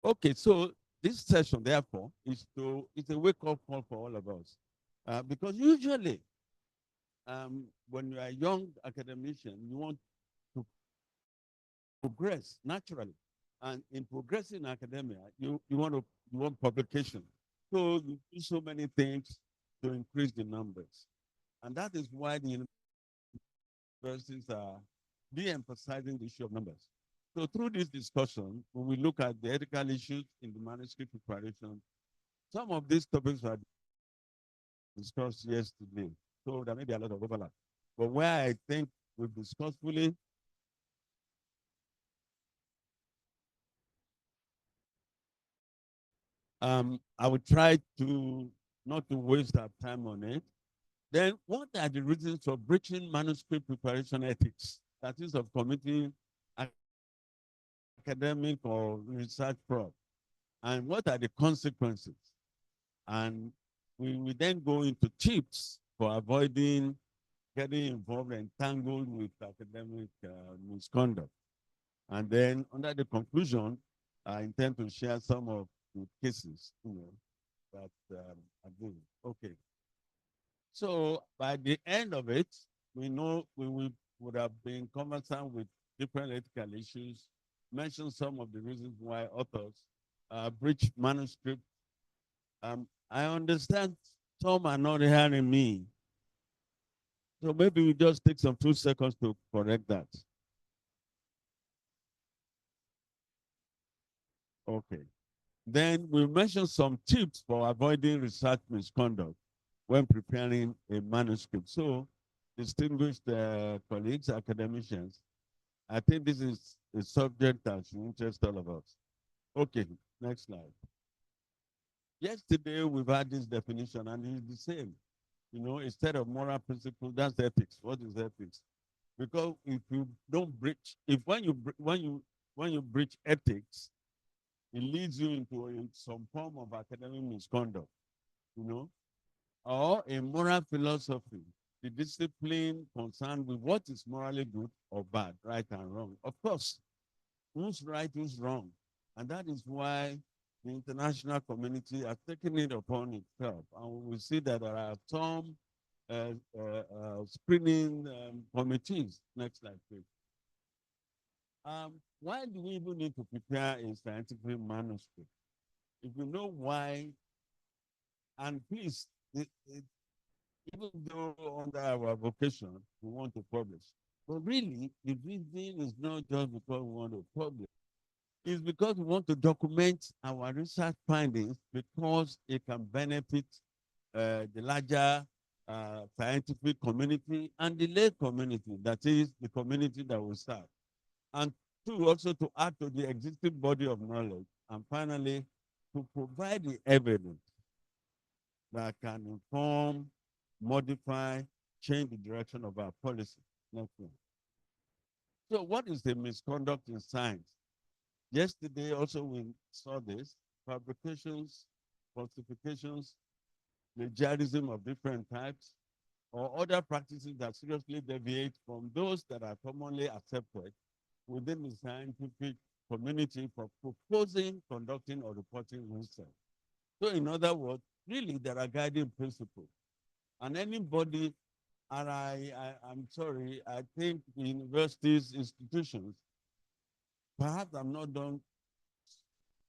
Okay, so this session, therefore, it's a wake-up call for all of us. Because usually, when you are a young academician, you want to progress naturally. And in progressing in academia, you want publication. So you do so many things to increase the numbers. And that is why the universities are de-emphasizing the issue of numbers. So through this discussion, when we look at the ethical issues in the manuscript preparation, some of these topics were discussed yesterday. So there may be a lot of overlap. But where I think we've discussed fully, I would try to not to waste our time on it. Then what are the reasons for breaching manuscript preparation ethics? That is of committing academic or research fraud. And what are the consequences? And we then go into tips for avoiding getting involved and entangled with academic misconduct. And then under the conclusion, I intend to share some of the cases, that are good. Okay. So by the end of it, we know we would have been conversant with different ethical issues, mentioned some of the reasons why authors breach manuscript. I understand some are not hearing me. So maybe we just take some 2 seconds to correct that. Okay. Then we mentioned some tips for avoiding research misconduct when preparing a manuscript. So, distinguished colleagues, academicians, I think this is a subject that should interest all of us. Okay, next slide. Yesterday, we've had this definition, and it's the same. Instead of moral principle, that's ethics. What is ethics? Because if you don't breach, when you breach ethics, it leads you into some form of academic misconduct, or a moral philosophy, the discipline concerned with what is morally good or bad, right and wrong. Of course, who's right, who's wrong. And that is why the international community has taken it upon itself. And we see that there are some screening committees. Next slide, please. Why do we even need to prepare a scientific manuscript? If you know why, and please, even though under our vocation, we want to publish, but really, the reason is not just because we want to publish. It's because we want to document our research findings because it can benefit the larger scientific community and the lay community, that is the community that we serve. And also to add to the existing body of knowledge. And finally, to provide the evidence that can inform, modify, change the direction of our policy. Next one. So what is the misconduct in science? Yesterday also we saw this, fabrications, falsifications, plagiarism of different types, or other practices that seriously deviate from those that are commonly accepted within the scientific community for proposing, conducting, or reporting research. So in other words, really there are guiding principles. And anybody, and I'm sorry, I think the universities, institutions, perhaps I'm not done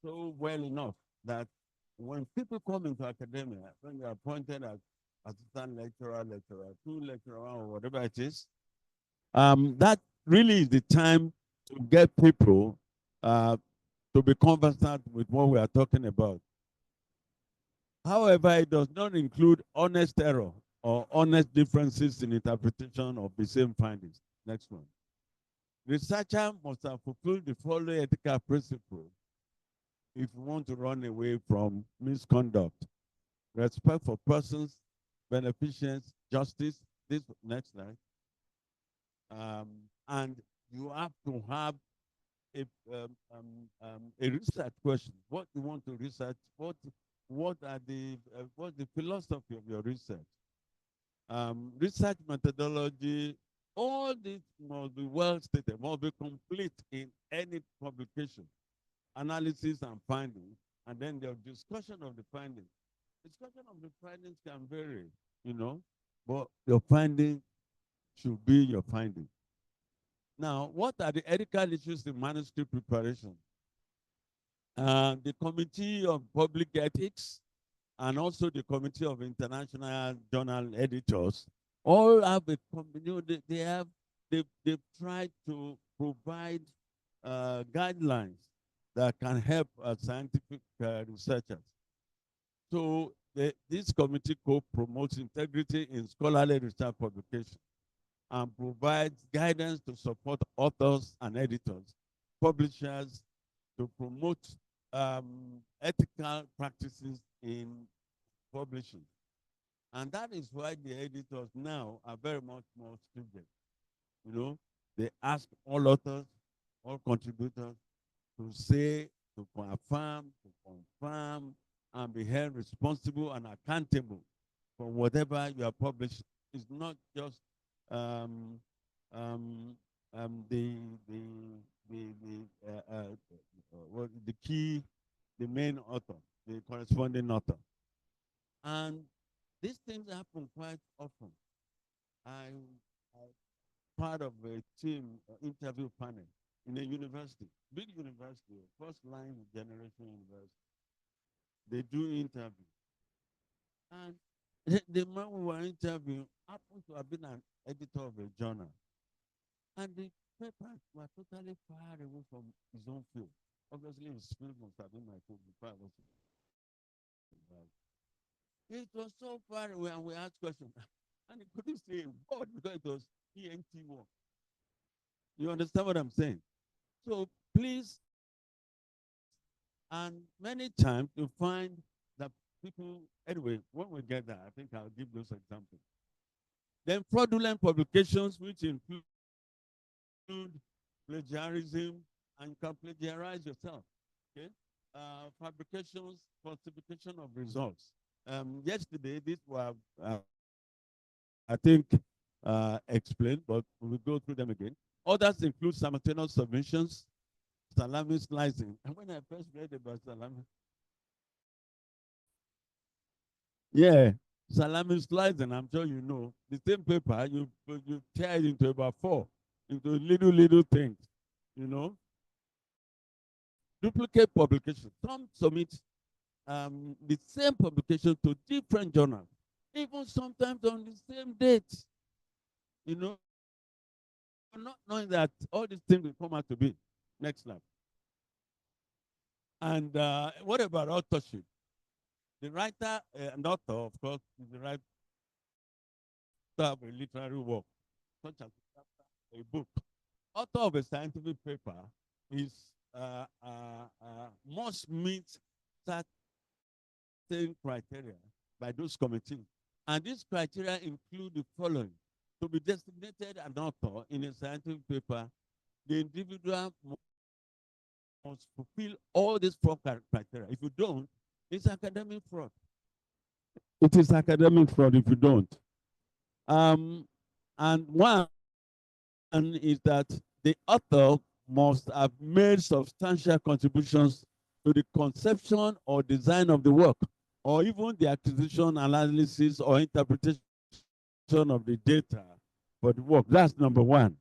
so well enough that when people come into academia, when they are appointed as assistant lecturer, two lecturer, or whatever it is, that really is the time to get people to be conversant with what we are talking about. However, it does not include honest error or honest differences in interpretation of the same findings. Next one. Researcher must have fulfilled the following ethical principles if you want to run away from misconduct: respect for persons, beneficence, justice. This next slide. And you have to have a research question. What you want to research? What's the philosophy of your research? Research methodology. All this must be well stated, must be complete in any publication. Analysis and findings, and then the discussion of the findings. Discussion of the findings can vary, you know, but your finding should be your finding. Now, what are the ethical issues in manuscript preparation? The Committee of Public Ethics and also the Committee of International Journal Editors all have a, you know, they've tried to provide guidelines that can help scientific researchers. So this committee promotes integrity in scholarly research publication and provides guidance to support authors and editors, publishers, to promote ethical practices in publishing. And that is why the editors now are very much more stringent. You know, they ask all authors, all contributors to say, to confirm, and be held responsible and accountable for whatever you are publishing. It's not just the main author, the corresponding author. And these things happen quite often. I'm part of a team interview panel in a university, big university, first line generation university. They do interview. And the man we were interviewing happened to have been an editor of a journal. And the papers were totally far away from his own field. Obviously, his field must have been my field before I was. It was so far away, and we asked questions. And he couldn't say a word because it was ENT work. You understand what I'm saying? So please, and many times you find that people, anyway, when we get there, I think I'll give those examples. Then fraudulent publications, which include plagiarism, and you can plagiarize yourself. Okay? Fabrications, falsification of results. Yesterday, this was, I think, explained, but we'll go through them again. Others include simultaneous submissions, salami slicing. And when I first read about salami, yeah, salami slicing, I'm sure you know, the same paper, you tear it into about 4, into little things, you know. Duplicate publication. Some submit the same publication to different journals, even sometimes on the same date, you know, not knowing that all these things will come out to be. Next slide. And what about authorship? The writer and author, of course, is the writer of a literary work, such as a book. Author of a scientific paper is must meet certain criteria by those committees. And these criteria include the following: to be designated an author in a scientific paper, the individual must fulfill all these 4 criteria. If you don't, it's academic fraud. It is academic fraud if you don't. And one is that the author must have made substantial contributions to the conception or design of the work, or even the acquisition, analysis, or interpretation of the data for the work. That's number 1.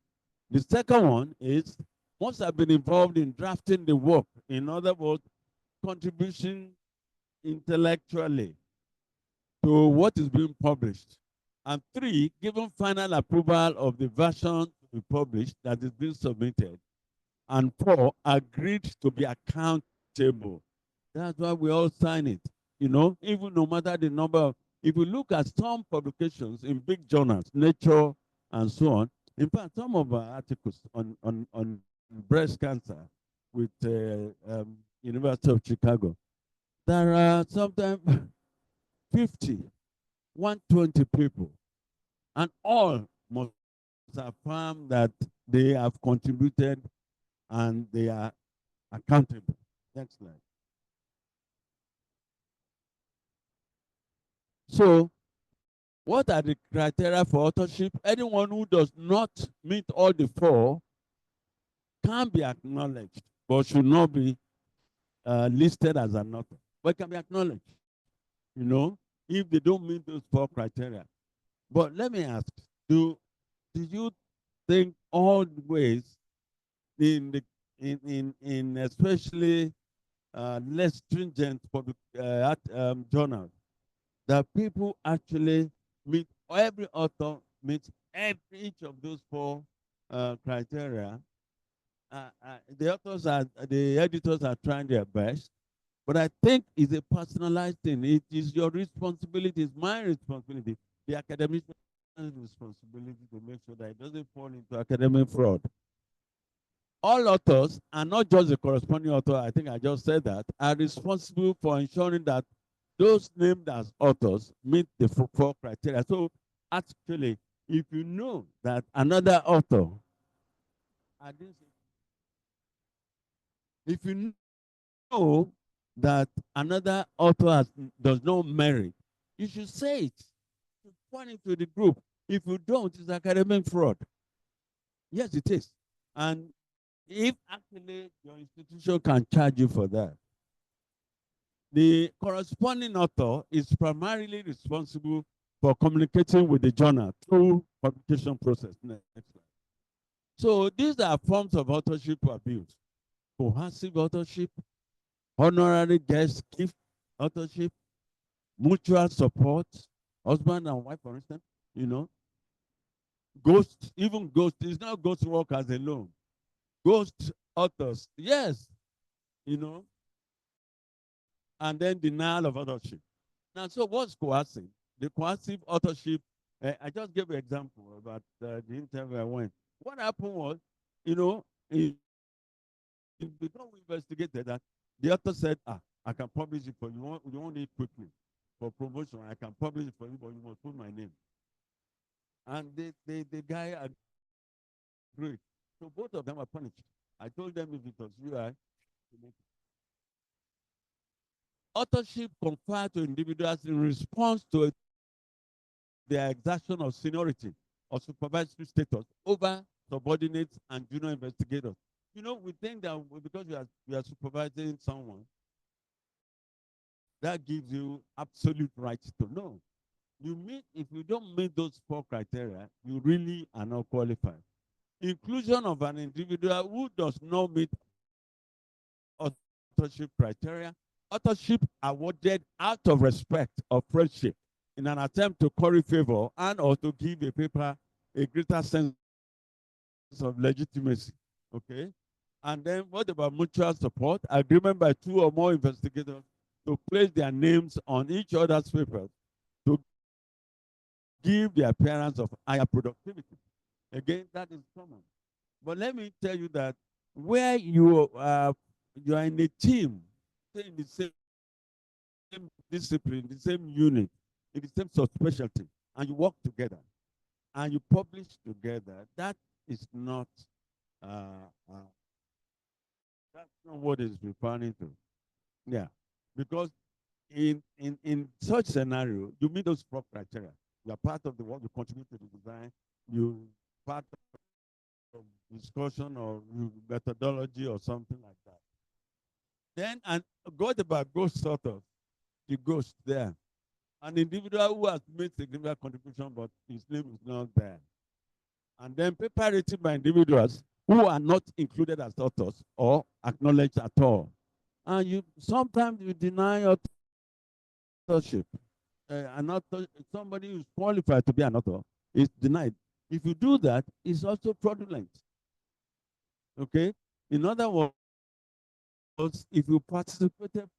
The second one is must have been involved in drafting the work. In other words, contribution intellectually to what is being published. And 3, given final approval of the version to be published that is being submitted. And 4, agreed to be accountable. That's why we all sign it. You know, even no matter the number of, if you look at some publications in big journals, Nature and so on, in fact, some of our articles on breast cancer with University of Chicago, there are sometimes 50, 120 people, and all must affirm that they have contributed and they are accountable. Next slide. So, what are the criteria for authorship? Anyone who does not meet all the 4 can be acknowledged, but should not be listed as an author. But can be acknowledged, you know, if they don't meet those 4 criteria. But let me ask, do you think always in especially less stringent public journals that people actually meet, every author meets each of those 4 criteria? The editors are trying their best, but I think it's a personalized thing. It is your responsibility, it's my responsibility, the academician's responsibility to make sure that it doesn't fall into academic fraud. All authors, and not just the corresponding author, I think I just said that, are responsible for ensuring that those named as authors meet the 4 criteria. So actually, if you know that another author, if you know that another author does not merit, you should say it. You point it to the group. If you don't, it's academic fraud. Yes, it is. And if actually your institution can charge you for that, the corresponding author is primarily responsible for communicating with the journal through publication process. Next slide. So these are forms of authorship abuse: coercive authorship, honorary guest gift authorship, mutual support, husband and wife, for instance, you know, ghost, even ghost, it's not ghost workers alone. Ghost authors, yes, you know, and then denial of authorship. Now, so what's coercive? The coercive authorship, I just gave an example about the interview I went. What happened was, you know, before we investigated that, the author said, I can publish it for you. You want it quickly for promotion. I can publish it for you, but you must put my name. And the guy agreed. So both of them were punished. I told them if it was you, authorship conferred to individuals in response to their exertion of seniority or supervisory status over subordinates and junior investigators. You know, we think that because you are supervising someone, that gives you absolute rights to know. If you don't meet those 4 criteria, you really are not qualified. Inclusion of an individual who does not meet authorship criteria, authorship awarded out of respect or friendship in an attempt to curry favor and or to give a paper a greater sense of legitimacy. Okay? And then what about mutual support? Agreement by 2 or more investigators to place their names on each other's papers to give the appearance of higher productivity. Again, that is common. But let me tell you that where you are in a team, in the same discipline, the same unit, in the same subspecialty, and you work together, and you publish together, that is not That's not what it's referring to. Yeah, because in such scenario, you meet those four criteria. You are part of the work, you contribute to the design, you part of discussion or methodology or something like that. Then, and God about ghost sort of, the ghost there. An individual who has made significant contribution, but his name is not there. And then paper written by individuals who are not included as authors or acknowledged at all. And you sometimes you deny authorship. An author, somebody who's qualified to be an author is denied. If you do that, it's also fraudulent. Okay? In other words, if you participated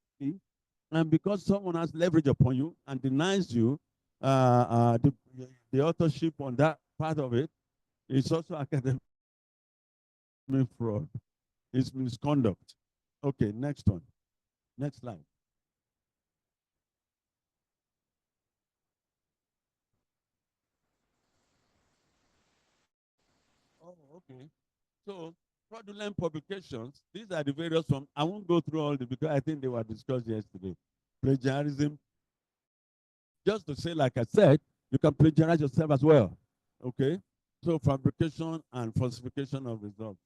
and because someone has leverage upon you and denies you the authorship on that part of it, it's also academic fraud. It's misconduct. Okay, next one. Next slide. Oh, okay. So fraudulent publications, these are the various ones. I won't go through all the because I think they were discussed yesterday. Plagiarism. Just to say, like I said, you can plagiarize yourself as well. Okay? So fabrication and falsification of results.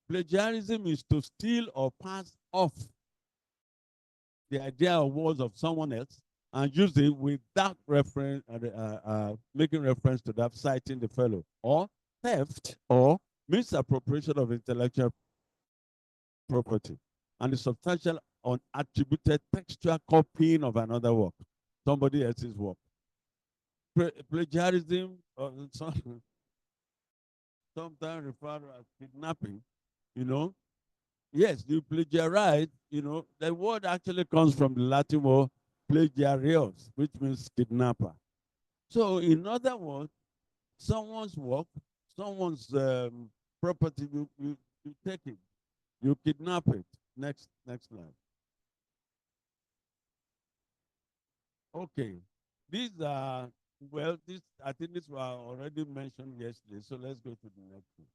Plagiarism is to steal or pass off the idea or words of someone else and use it without reference, making reference to that, citing the fellow. Or theft or misappropriation of intellectual property and the substantial unattributed textual copying of another work, somebody else's work. Plagiarism, sometimes referred to as kidnapping, you know. Yes, you plagiarize, you know, the word actually comes from the Latin word plagiarios, which means kidnapper. So in other words, someone's work, someone's property, you take it, you kidnap it. Next slide. Okay, these are, well, I think these were already mentioned yesterday, so let's go to the next one.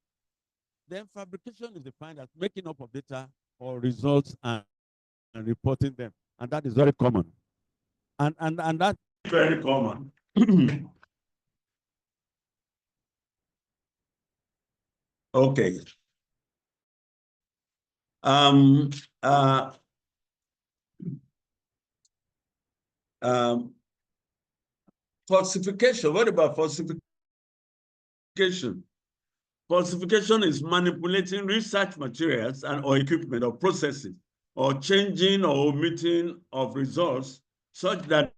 Then fabrication is defined as making up of data or results and reporting them, and that is very common. And that's very common. Okay. Falsification. What about falsification? Falsification is manipulating research materials and or equipment or processes or changing or omitting of results such that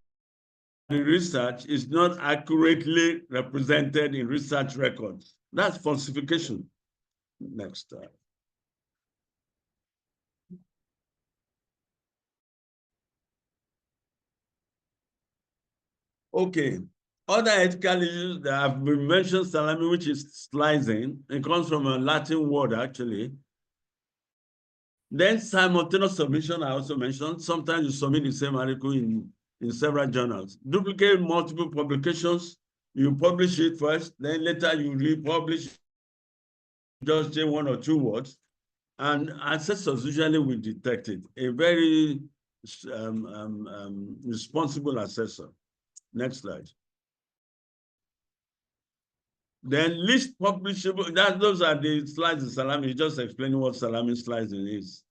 the research is not accurately represented in research records. That's falsification. Next slide. Okay. Other ethical issues that have been mentioned, salami, which is slicing. It comes from a Latin word, actually. Then simultaneous submission, I also mentioned. Sometimes you submit the same article in several journals. Duplicate multiple publications. You publish it first, then later you republish, just change one or two words. And assessors usually will detect it. A very responsible assessor. Next slide. Then list publishable, those are the slides in salami, just explaining what salami slicing is.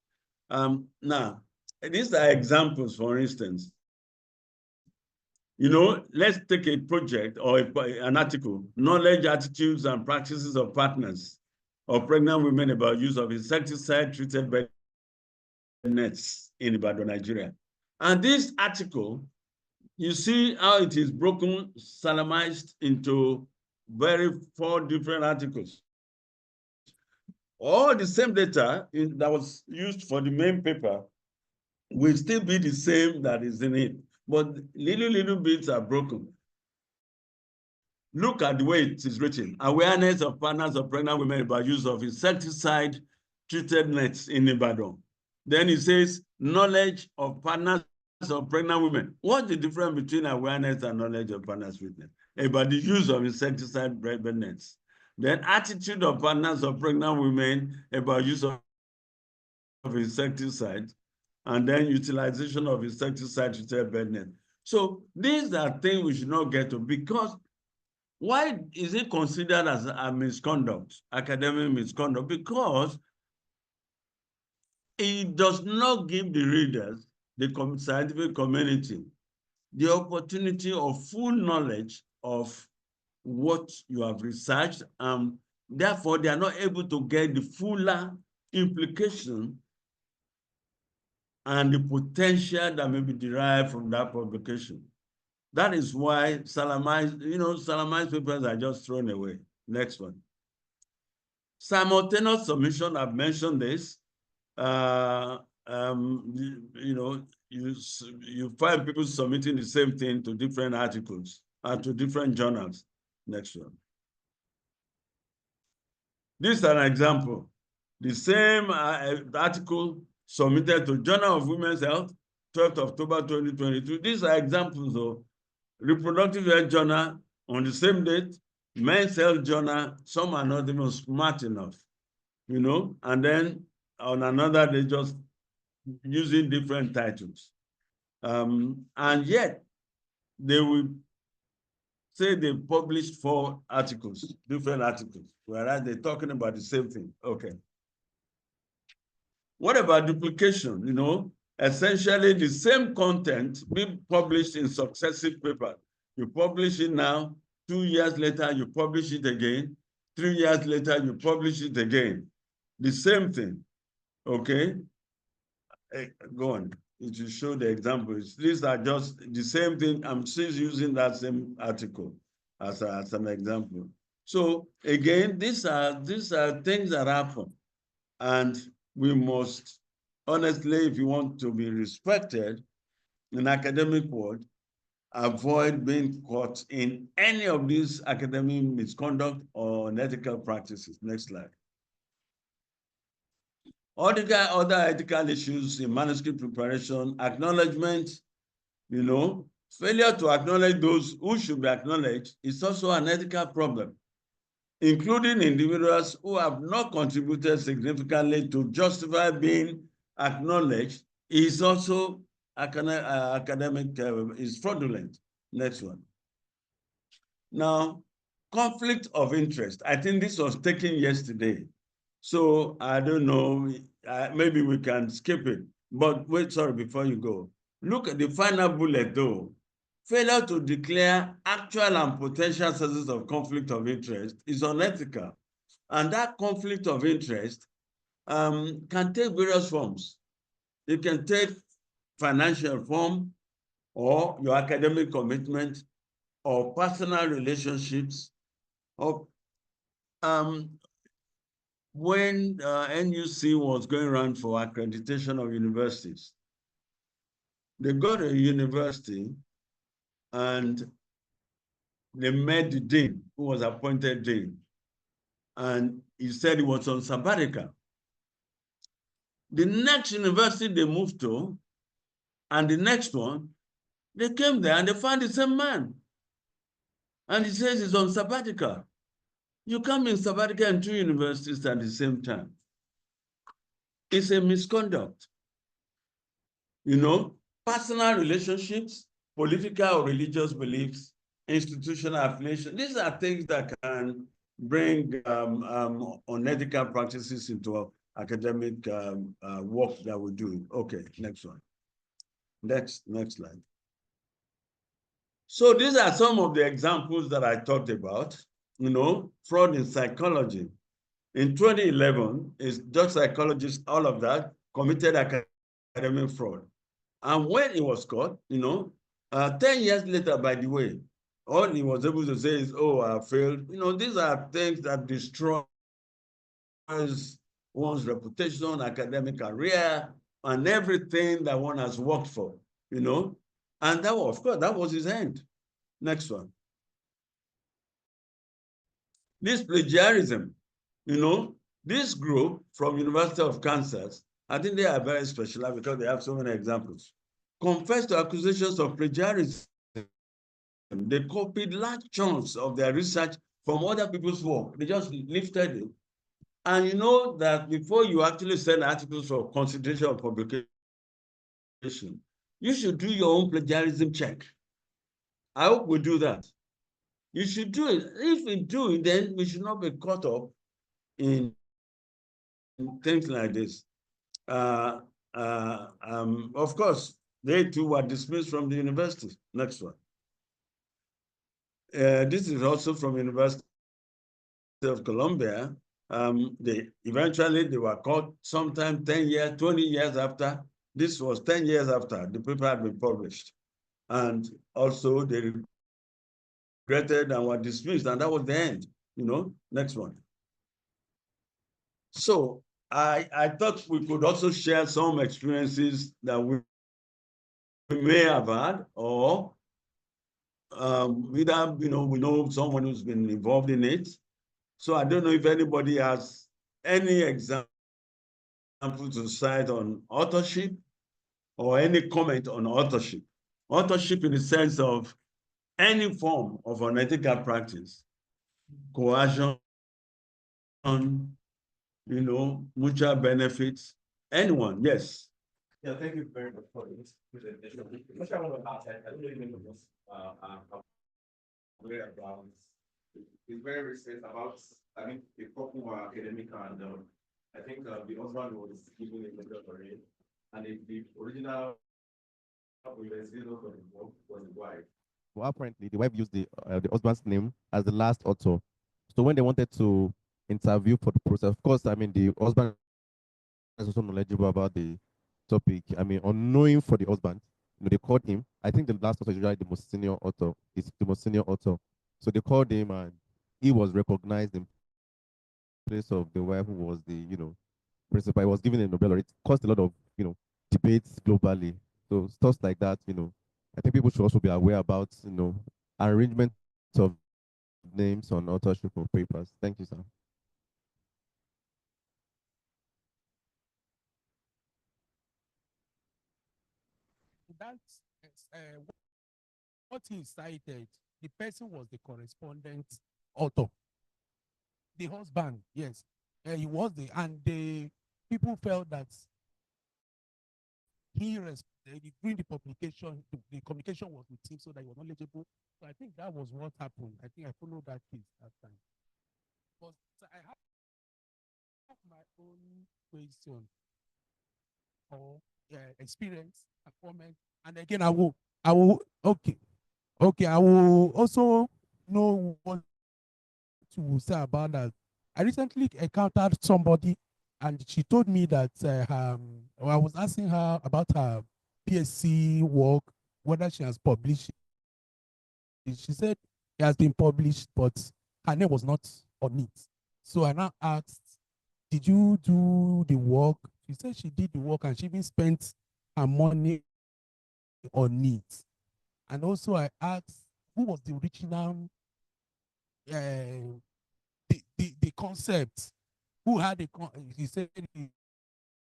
Now, these are examples, for instance. You know, let's take a project or an article, knowledge, attitudes, and practices of partners or pregnant women about use of insecticide-treated bed nets in Ibadan, Nigeria. And this article, you see how it is broken, salamized into 4 different articles. All the same data that was used for the main paper will still be the same that is in it, but little bits are broken. Look at the way it is written. Awareness of partners of pregnant women about use of insecticide-treated nets in Ibadan. Then it says knowledge of partners of pregnant women. What's the difference between awareness and knowledge of partners with them? About the use of insecticide nets. Then attitude of partners of pregnant women about use of of insecticides, and then utilization of insecticide to tell bednet. So these are things we should not get to, because why is it considered as a misconduct, academic misconduct? Because it does not give the readers, the scientific community, the opportunity of full knowledge of what you have researched, and therefore they are not able to get the fuller implication and the potential that may be derived from that publication. That is why Salamine's papers are just thrown away. Next one. Simultaneous submission, I've mentioned this. You find people submitting the same thing to different articles and to different journals. Next one. This is an example. The same article submitted to Journal of Women's Health, 12th October 2022. These are examples of Reproductive Health Journal on the same date, Men's Health Journal. Some are not even smart enough, and then on another, they just using different titles. And yet, they will say they published 4 articles, different articles, whereas they're talking about the same thing. Okay. What about duplication? Essentially the same content being published in successive papers. You publish it now, 2 years later, you publish it again, 3 years later, you publish it again. The same thing, okay? Go on, it will show the examples. These are just the same thing. I'm still using that same article as an example. So again, these are things that happen, and we must, honestly, if you want to be respected in academic world, avoid being caught in any of these academic misconduct or unethical practices. Next slide. Other ethical issues in manuscript preparation, acknowledgement, failure to acknowledge those who should be acknowledged is also an ethical problem, including individuals who have not contributed significantly to justify being acknowledged, is also academic, is fraudulent. Next one. Now, conflict of interest. I think this was taken yesterday. So I don't know, maybe we can skip it. But wait, sorry, before you go. Look at the final bullet though. Failure to declare actual and potential sources of conflict of interest is unethical. And that conflict of interest can take various forms. It can take financial form, or your academic commitment, or personal relationships, or when NUC was going around for accreditation of universities, they got a university and they met the dean, who was appointed dean, and he said he was on sabbatical. The next university they moved to, and the next one, they came there and they found the same man. And he says he's on sabbatical. You come in sabbatical in 2 universities at the same time. It's a misconduct. Personal relationships, political or religious beliefs, institutional affiliation. These are things that can bring unethical practices into academic work that we do. Okay, next one. Next slide. So these are some of the examples that I talked about. Fraud in psychology. In 2011, is Dutch psychologists, all of that, committed academic fraud. And when he was caught, 10 years later, by the way, all he was able to say is, oh, I failed. These are things that destroy one's reputation, academic career, and everything that one has worked for, And that, of course, that was his end. Next one. This plagiarism, this group from University of Kansas, I think they are very special because they have so many examples, confessed to accusations of plagiarism. They copied large chunks of their research from other people's work. They just lifted it And you know that before you actually send articles for consideration of publication, you should do your own plagiarism check. I hope we do that. You should do it. If we do it, then we should not be caught up in things like this. Of course, they too were dismissed from the university. Next one. This is also from University of Columbia. Eventually they were caught sometime 10 years, 20 years after. This was 10 years after the paper had been published. And also they regretted and were dismissed, and that was the end. Next one. So I thought we could also share some experiences that we may have had, or either we know someone who's been involved in it. So I don't know if anybody has any example to cite on authorship or any comment on authorship. Authorship in the sense of any form of unethical practice, coercion, mutual benefits, anyone, yes. Yeah, thank you very much for this presentation. What I want to ask, I don't even know this, about it's very recent about, I mean, a couple were academic and I think the husband was given a letter for it, and the original investigator for the book was the wife. Well, apparently, the wife used the husband's name as the last author. So when they wanted to interview for the process, of course, I mean, the husband is also knowledgeable about the topic. I mean, unknowing for the husband, they called him. I think the last author is usually the most senior author. It's the most senior author. So they called him, and he was recognized in place of the wife who was the, principal. He was given a Nobel laureate. It caused a lot of, debates globally. So stuff like that, I think people should also be aware about, arrangement of names on authorship of papers. Thank you, sir. That's what he cited. The person was the correspondent author. The husband, yes, he was and the people felt that during the publication, the communication was with him so that he was knowledgeable. So I think that was what happened. I think I followed that case that time. But I have my own question or experience, a comment, and again I will okay, I will also know what to say about that. I recently encountered somebody, and she told me that I was asking her about her PhD work, whether she has published it. She said it has been published, but her name was not on it. So I now asked, did you do the work? She said she did the work, and she even spent her money on it. And also I asked, who was the original, the concept? Who had the he said it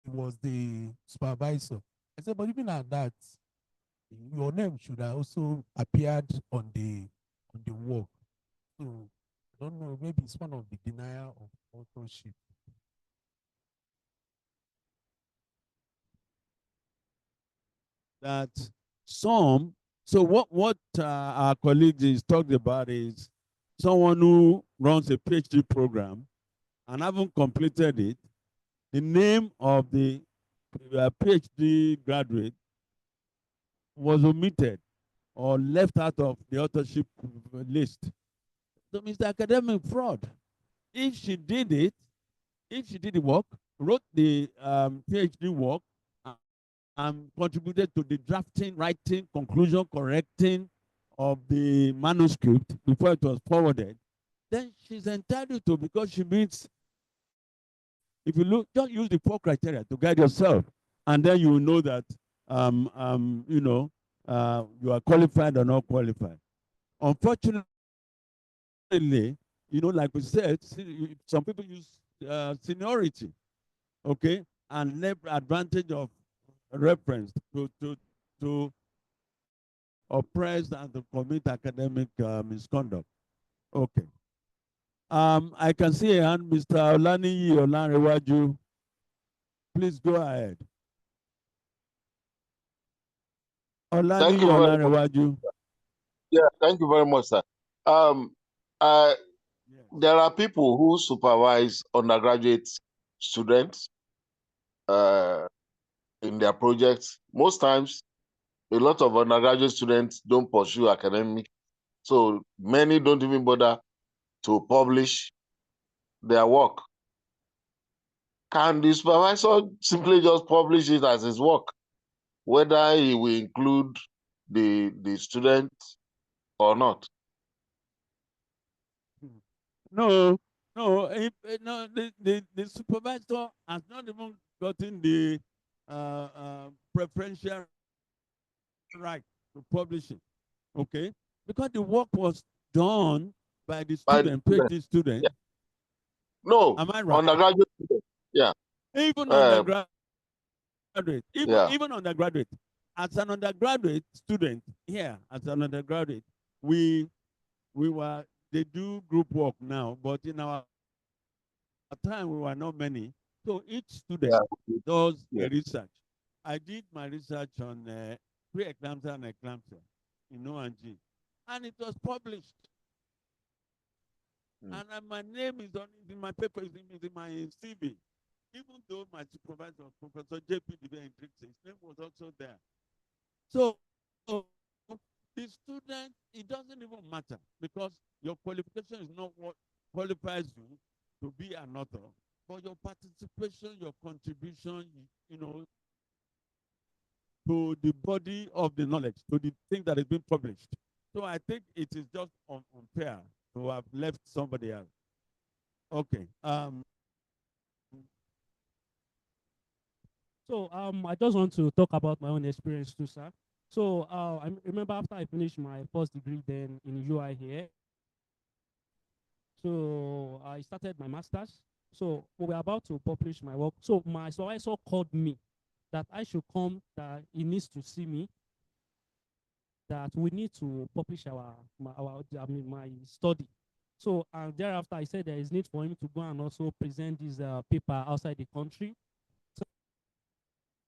was the supervisor. I said, but even at that, your name should have also appeared on the work. So I don't know, maybe it's one of the denial of authorship. That so what our colleagues is talked about is someone who runs a PhD program and haven't completed it. The name of the PhD graduate was omitted or left out of the authorship list. So it's academic fraud. If she did it, if she did the work, wrote the PhD work, and contributed to the drafting, writing, conclusion, correcting of the manuscript before it was forwarded, then she's entitled to, because she meets, if you look, just use the 4 criteria to guide yourself, and then you will know that you are qualified or not qualified. Unfortunately, like we said, some people use seniority, okay, and left advantage of reference to oppress and to commit academic misconduct. Okay. I can see a hand, Mr. Olaniyi Olanrewaju. Please go ahead. Thank Olaniyi you very much. Olanrewaju. Yeah, thank you very much, sir. Um, uh, there are people who supervise undergraduate students in their projects. Most times, a lot of undergraduate students don't pursue academic, so many don't even bother to publish their work. Can the supervisor simply just publish it as his work, whether he will include the student or not? No, no, no. The supervisor has not even gotten the preferential right to publish it. Okay, because the work was done by the By the student, student. PhD student. No, Am I right? undergraduate student. Yeah. Even Uh, undergraduate, yeah. even undergraduate. As an undergraduate student here, as an undergraduate, we were, they do group work now, but in our time we were not many. So each student does Yeah. a research. I did my research on pre-eclampsia and eclampsia in O&G, and it was published. And my name is on it in my paper, is in my CV. Even though my supervisor, Professor J.P. Hendricks, his name was also there. So the student, it doesn't even matter, because your qualification is not what qualifies you to be an author, but your participation, your contribution, you know, to the body of the knowledge, to the thing that is being published. So I think it is just unfair to have left somebody else. Okay. So I just want to talk about my own experience too, sir. So I remember after I finished my first degree then in UI here. So I started my master's. So we were about to publish my work. So my supervisor called me that I should come, that he needs to see me, that we need to publish my study. So and thereafter I said there is need for him to go and also present this paper outside the country. So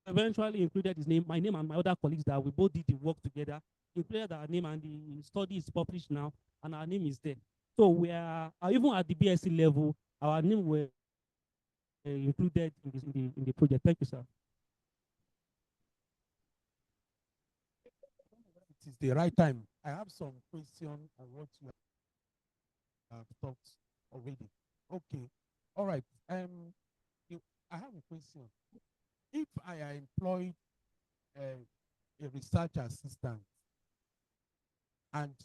eventually included his name, my name, and my other colleagues that we both did the work together, included our name, and the study is published now, and our name is there. So we are even at the BSc level, our name were included in the project. Thank you, sir. It is the right time. I have some question on what you have talked already. Okay. All right. I have a question. If I are employed a research assistant and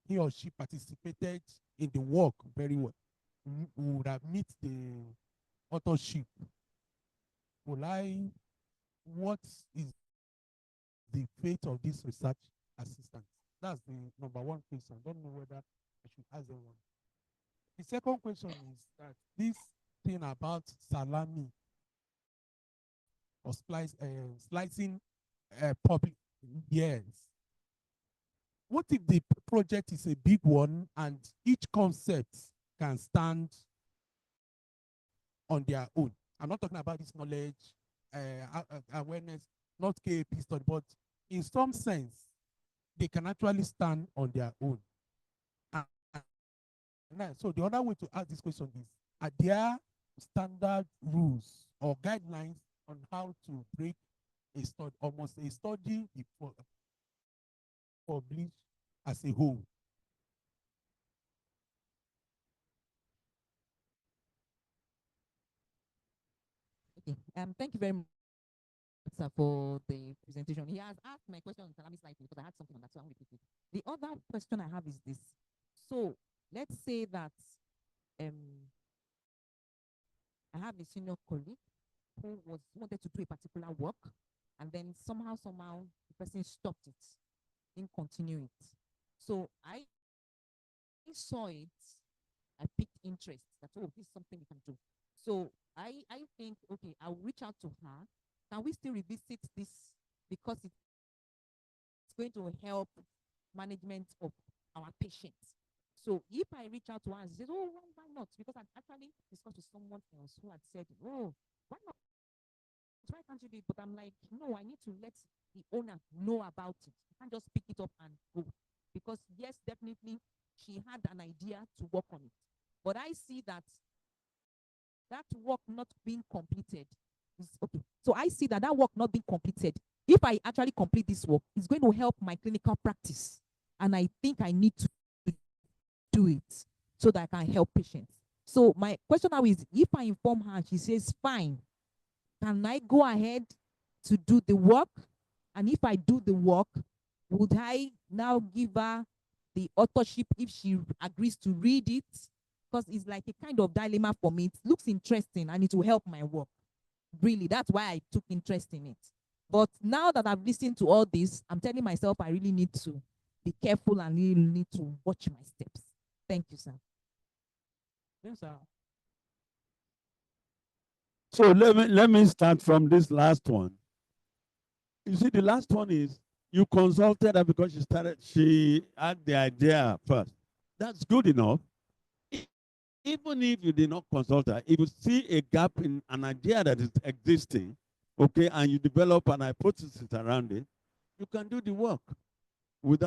he or she participated in the work very well, would have met the authorship, what is the fate of this research assistant? That's the number one question. I don't know whether I should ask them one. The second question is that this thing about salami or slicing public, yes. What if the project is a big one and each concept can stand on their own? I'm not talking about this knowledge, awareness, not KAP study, but in some sense, they can actually stand on their own. So the other way to ask this question is, are there standard rules or guidelines on how to break a study, almost a study before published as a whole? Okay. Thank you very much, sir, for the presentation. He has asked my question on salami slightly because I had something on that, so I'll repeat it. The other question I have is this. So let's say that I have a senior colleague who wanted to do a particular work, and then somehow the person stopped it, didn't continue it. So I saw it, I picked interest that, oh, this is something we can do. So I think, okay, I'll reach out to her. Can we still revisit this? Because it's going to help management of our patients. So if I reach out to her and she says, oh, why not? Because I actually discussed with someone else who had said, oh, why not? Why can't you do it? But I'm like, no, I need to let the owner know about it. You can't just pick it up and go. Because yes, definitely she had an idea to work on it. But I see that that work not being completed is okay. So I see that that work not being completed. If I actually complete this work, it's going to help my clinical practice. And I think I need to do it so that I can help patients. So my question now is, if I inform her, she says, fine, can I go ahead to do the work? And if I do the work, would I now give her the authorship if she agrees to read it? Because it's like a kind of dilemma for me. It looks interesting and it will help my work. Really, that's why I took interest in it. But now that I've listened to all this, I'm telling myself I really need to be careful and really need to watch my steps. Thank you, sir. Yes, sir. So let me start from this last one. You see, the last one is you consulted her because she had the idea first. That's good enough. Even if you did not consult her, if you see a gap in an idea that is existing, okay, and you develop an hypothesis around it, you can do the work with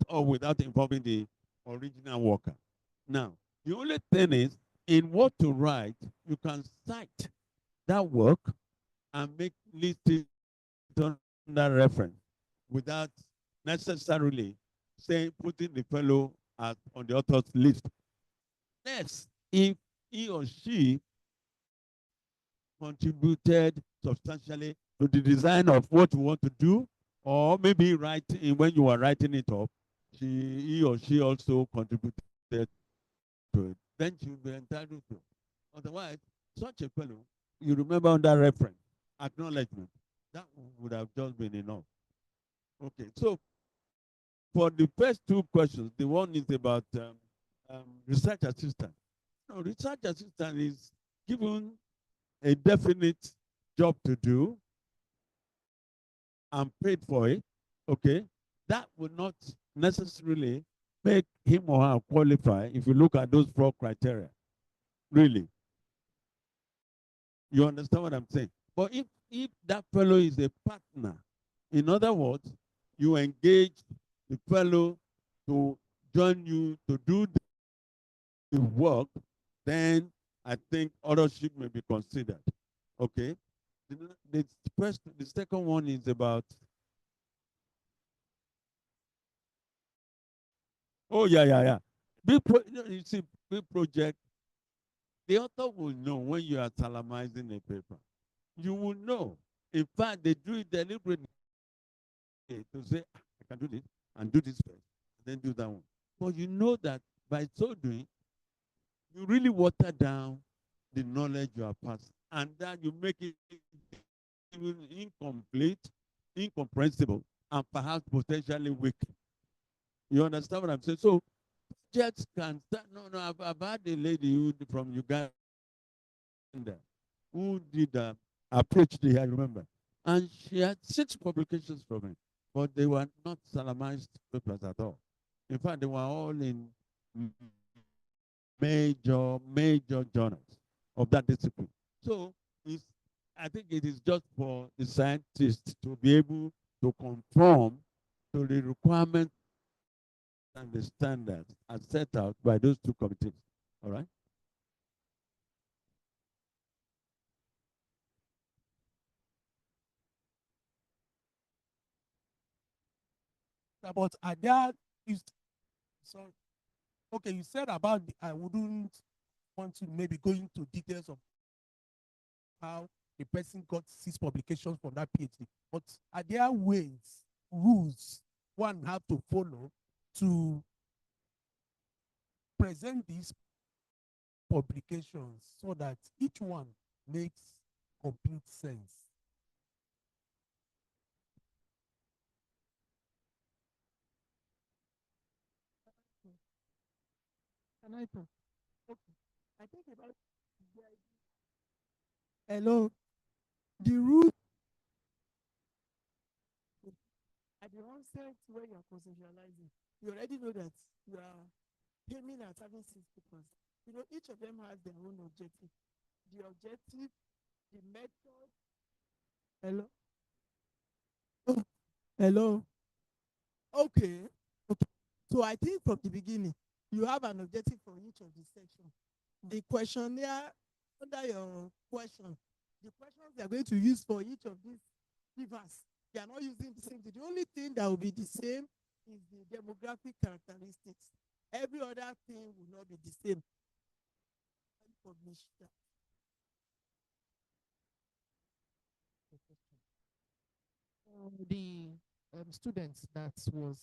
or without involving the original worker. Now, the only thing is, in what to write, you can cite that work and list it under reference without necessarily putting the fellow on the author's list. Next, if he or she contributed substantially to the design of what you want to do, or maybe when you are writing it up, he or she also contributed to it, then she will be entitled to. Otherwise, such a fellow, you remember under reference, acknowledgement, that would have just been enough. Okay, so for the first two questions, the one is about research assistant. No, research assistant is given a definite job to do and paid for it, okay? That would not necessarily make him or her qualify if you look at those 4 criteria, really. You understand what I'm saying? But if that fellow is a partner, in other words, you engage the fellow to join you to do the work, then I think authorship may be considered. Okay. The second one is about. Oh yeah. You see, big project. The author will know when you are salamizing a paper. You will know. In fact, they do it deliberately to say, I can do this and do this first, then do that one. But you know that by so doing, you really water down the knowledge you are passing, and that you make it even incomplete, incomprehensible, and perhaps potentially weak. You understand what I'm saying? So jets can start. No, I've had a lady from Uganda who did a PhD, I remember, and she had 6 publications from it, but they were not salamized papers at all. In fact, they were all in major journals of that discipline. So I think it is just for the scientists to be able to conform to the requirements and the standards as set out by those 2 committees. All right? But are there sorry. Okay, you said about I wouldn't want to maybe go into details of how a person got 6 publications from that PhD. But are there ways, rules one have to follow to present these publications so that each one makes complete sense? Can I talk? Okay. I think about hello. The rule at the onset when you are conceptualizing, you already know that you are aiming at having 6 papers. You know, each of them has their own objective. The objective, the method. Hello? Oh, hello? Okay. Okay. So I think from the beginning, you have an objective for each of the sections. The questionnaire under your question, the questions they are going to use for each of these rivers, they are not using the same thing. The only thing that will be the same is the demographic characteristics. Every other thing will not be the same. Publish that. The students that was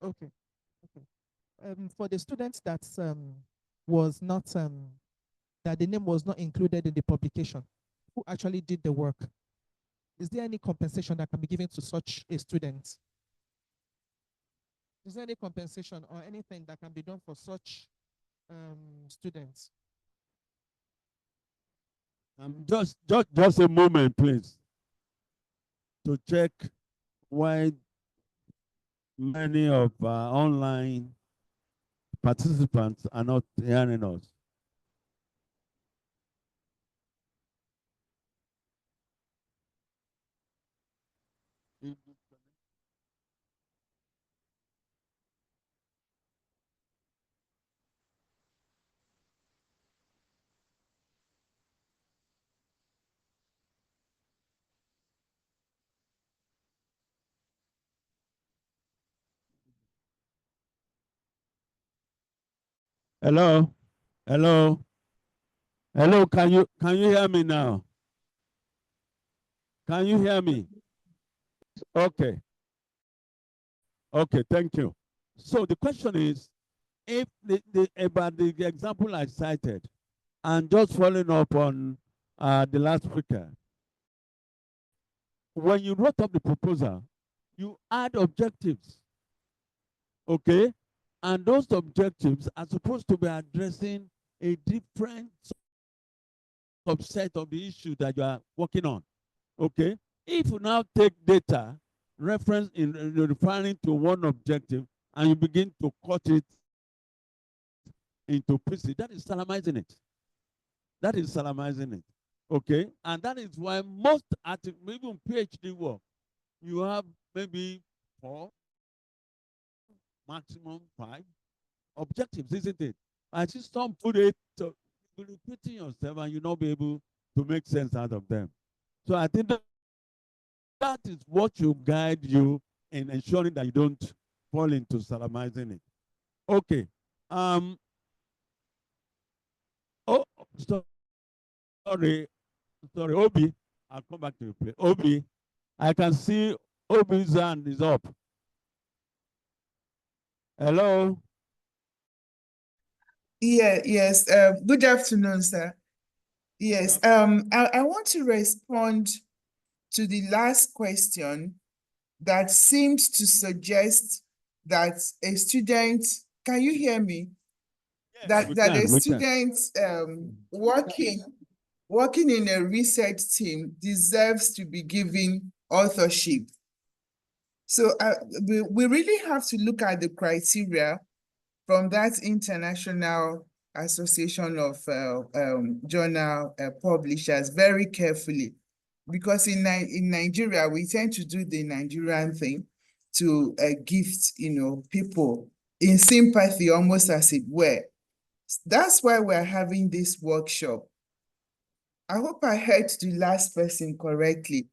okay. For the students that was not that the name was not included in the publication, who actually did the work, is there any compensation that can be given to such a student? Is there any compensation or anything that can be done for such students? Just a moment, please, to check why many of our online participants are not hearing us. Hello? Hello? Hello, can you hear me now? Can you hear me? Okay. Okay, thank you. So the question is, if about the example I cited, and just following up on the last speaker, when you wrote up the proposal, you add objectives, okay? And those objectives are supposed to be addressing a different subset of the issue that you are working on, okay? If you now take data reference in referring to one objective and you begin to cut it into pieces, that is salamizing it. That is salamizing it, okay? And that is why most even PhD work, you have maybe 4, maximum 5 objectives, isn't it? I see some put it, so you're repeating yourself and you'll not be able to make sense out of them. So I think that is what should guide you in ensuring that you don't fall into salamizing it. Okay. Oh, sorry, Obi. I'll come back to you, please. Obi, I can see Obi's hand is up. Hello. Yes. Good afternoon, sir. Yes. I want to respond to the last question that seems to suggest that a student, can you hear me? Yes, that a student working in a research team deserves to be given authorship. So we really have to look at the criteria from that International Association of Journal Publishers very carefully, because in Nigeria, we tend to do the Nigerian thing to gift, people in sympathy, almost as it were. That's why we're having this workshop. I hope I heard the last person correctly.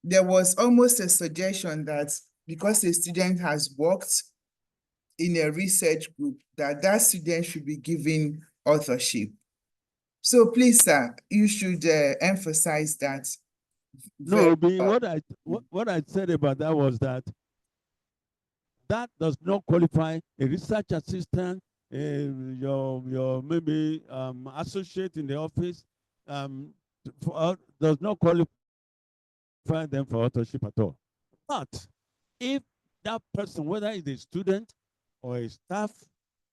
There was almost a suggestion that because a student has worked in a research group, that student should be given authorship. So please, sir, you should emphasize that. No, what I said about that was that does not qualify a research assistant, your maybe associate in the office, does not qualify them for authorship at all. But if that person, whether it's a student or a staff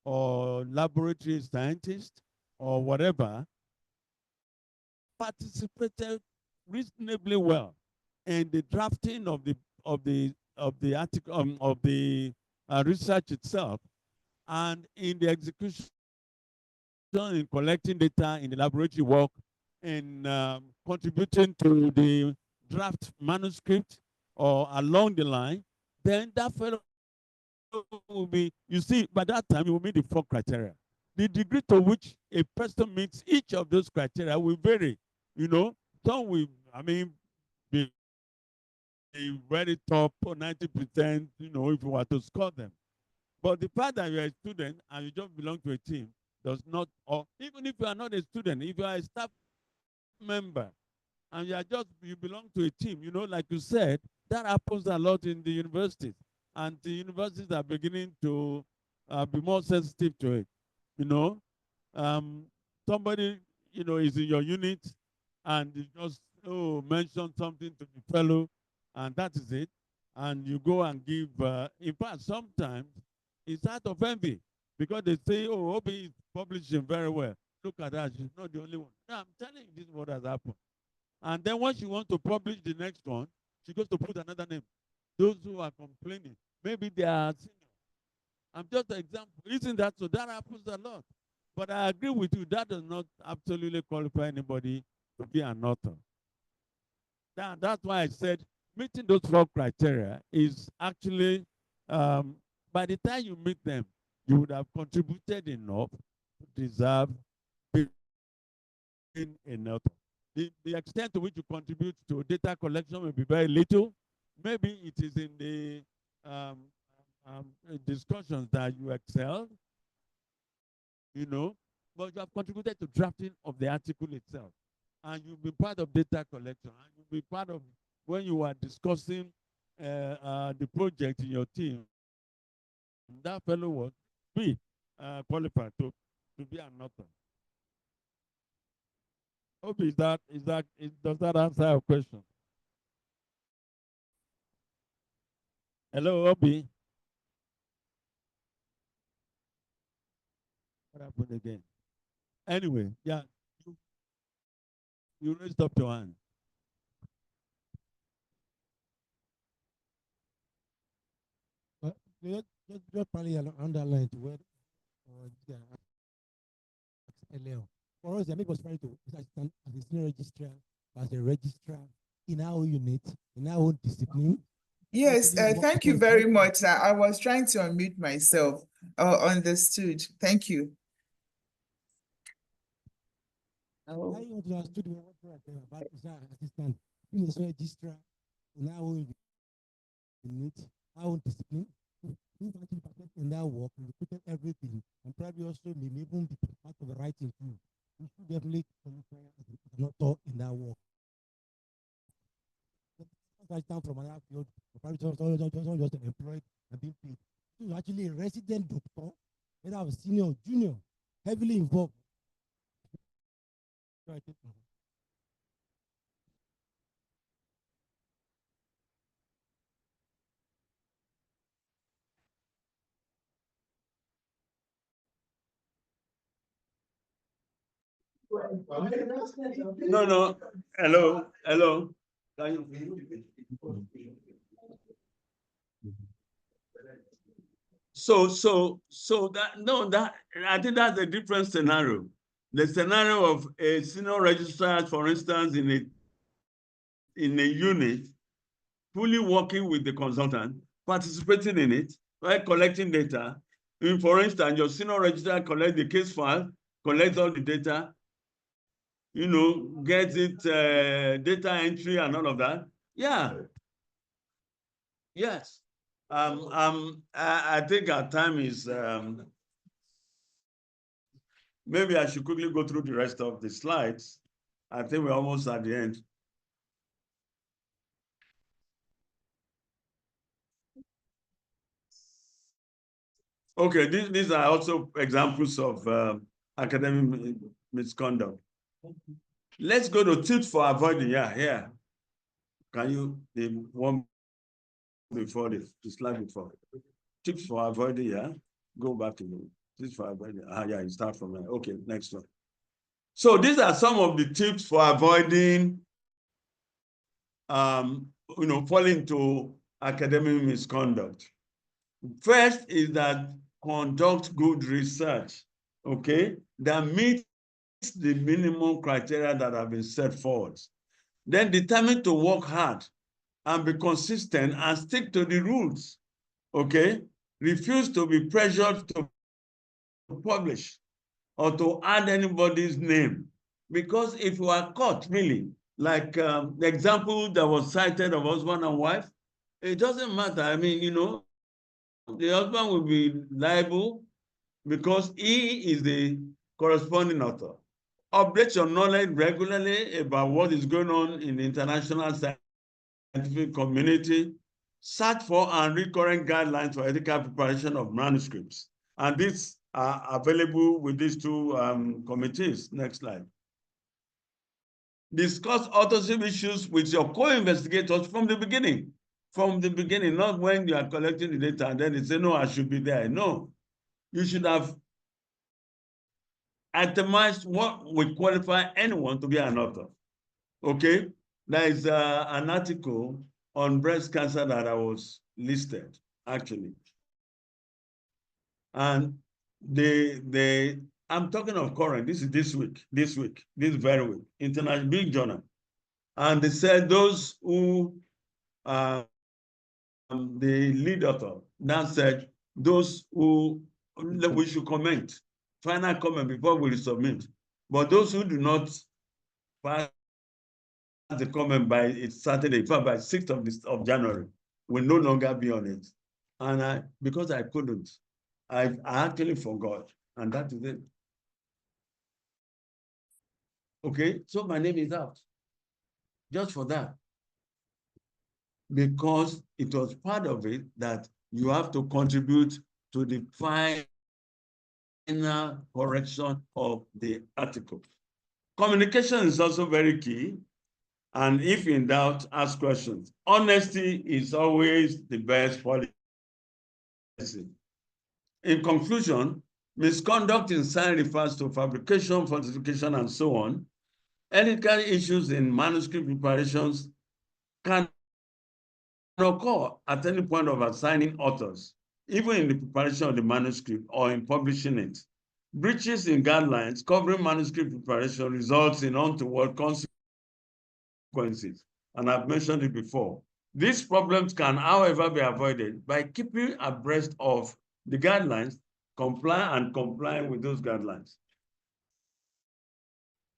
or laboratory scientist or whatever, participated reasonably well in the drafting of the article of the research itself, and in the execution, in collecting data, in the laboratory work, in contributing to the draft manuscript or along the line, then that fellow will be, you see, by that time, it will meet the 4 criteria. The degree to which a person meets each of those criteria will vary. You know, some will, I mean, be very top or 90%, you know, if you were to score them. But the fact that you're a student and you just belong to a team does not, or even if you are not a student, if you are a staff member and you belong to a team, you know, like you said, that happens a lot in the universities. And the universities are beginning to be more sensitive to it. You know, somebody, you know, is in your unit and you just mention something to the fellow, and that is it. And you go and give, in fact, sometimes it's out of envy because they say, oh, Obi is publishing very well. Look at that, she's not the only one. No, I'm telling you, this is what has happened. And then when she wants to publish the next one, she goes to put another name. Those who are complaining, maybe they are senior. I'm just an example. Isn't that so? That happens a lot. But I agree with you, that does not absolutely qualify anybody to be an author. That's why I said meeting those 4 criteria is actually, by the time you meet them, you would have contributed enough to deserve being an author. The extent to which you contribute to data collection may be very little. Maybe it is in the discussions that you excel, you know, but you have contributed to drafting of the article itself. And you'll be part of data collection. And you'll be part of when you are discussing the project in your team. That fellow was be qualified to be an author. Obi, does that answer your question? Hello, Obi. What happened again? Anyway, yeah, you raised up your hand. Just probably underline to where earlier. For us, the amic was trying to assistant as a senior registrar, as a registrar in our unit, in our own discipline. Yes, thank you very much. I was trying to unmute myself. Understood. Thank you. I understood what about assistant in a registrar in our own unit, our own discipline. In that work, we put everything, and probably also maybe even be part of the writing too. We should definitely qualify as an author in that work. Right down from another field, probably just employed and being paid. He was actually a resident doctor, whether I was senior or junior, heavily involved. No. Hello. So that I think that's a different scenario. The scenario of a senior registrar, for instance, in a unit, fully working with the consultant, participating in it, right, collecting data. For instance, your senior registrar collects the case file, collects all the data, you know, gets it, data entry and all of that. Yeah. Yes. I think our time is, maybe I should quickly go through the rest of the slides. I think we're almost at the end. Okay, these are also examples of academic misconduct. Let's go to tips for avoiding. Yeah, here. Can you, the one before the slide before? Tips for avoiding, yeah. Go back to the tips for avoiding. Yeah, you start from there. Okay, next one. So these are some of the tips for avoiding fall into academic misconduct. First is that conduct good research, okay, that meets the minimum criteria that have been set forward. Then determine to work hard and be consistent and stick to the rules, okay? Refuse to be pressured to publish or to add anybody's name. Because if you are caught, really, like the example that was cited of husband and wife, it doesn't matter. I mean, the husband will be liable because he is the corresponding author. Update your knowledge regularly about what is going on in the international scientific community. Search for and read current guidelines for ethical preparation of manuscripts. And these are available with these two committees. Next slide. Discuss authorship issues with your co-investigators from the beginning. From the beginning, not when you are collecting the data and then they say, no, I should be there. No, you should have itemized what would qualify anyone to be an author. Okay, there is an article on breast cancer that I was listed, actually. And I'm talking of current, this is this very week, international big journal. And they said those who, the lead author, now said those who, we should comment, final comment before we submit. But those who do not pass the comment by it's Saturday, in fact, by 6th of January, will no longer be on it. And because I couldn't, I actually forgot, and that is it. Okay, so my name is out. Just for that. Because it was part of it that you have to contribute to the final correction of the article. Communication is also very key. And if in doubt, ask questions. Honesty is always the best policy. In conclusion, misconduct in science refers to fabrication, falsification, and so on. Ethical issues in manuscript preparations can occur at any point of assigning authors, even in the preparation of the manuscript or in publishing it. Breaches in guidelines covering manuscript preparation results in untoward consequences, and I've mentioned it before. These problems can, however, be avoided by keeping abreast of the guidelines, complying with those guidelines.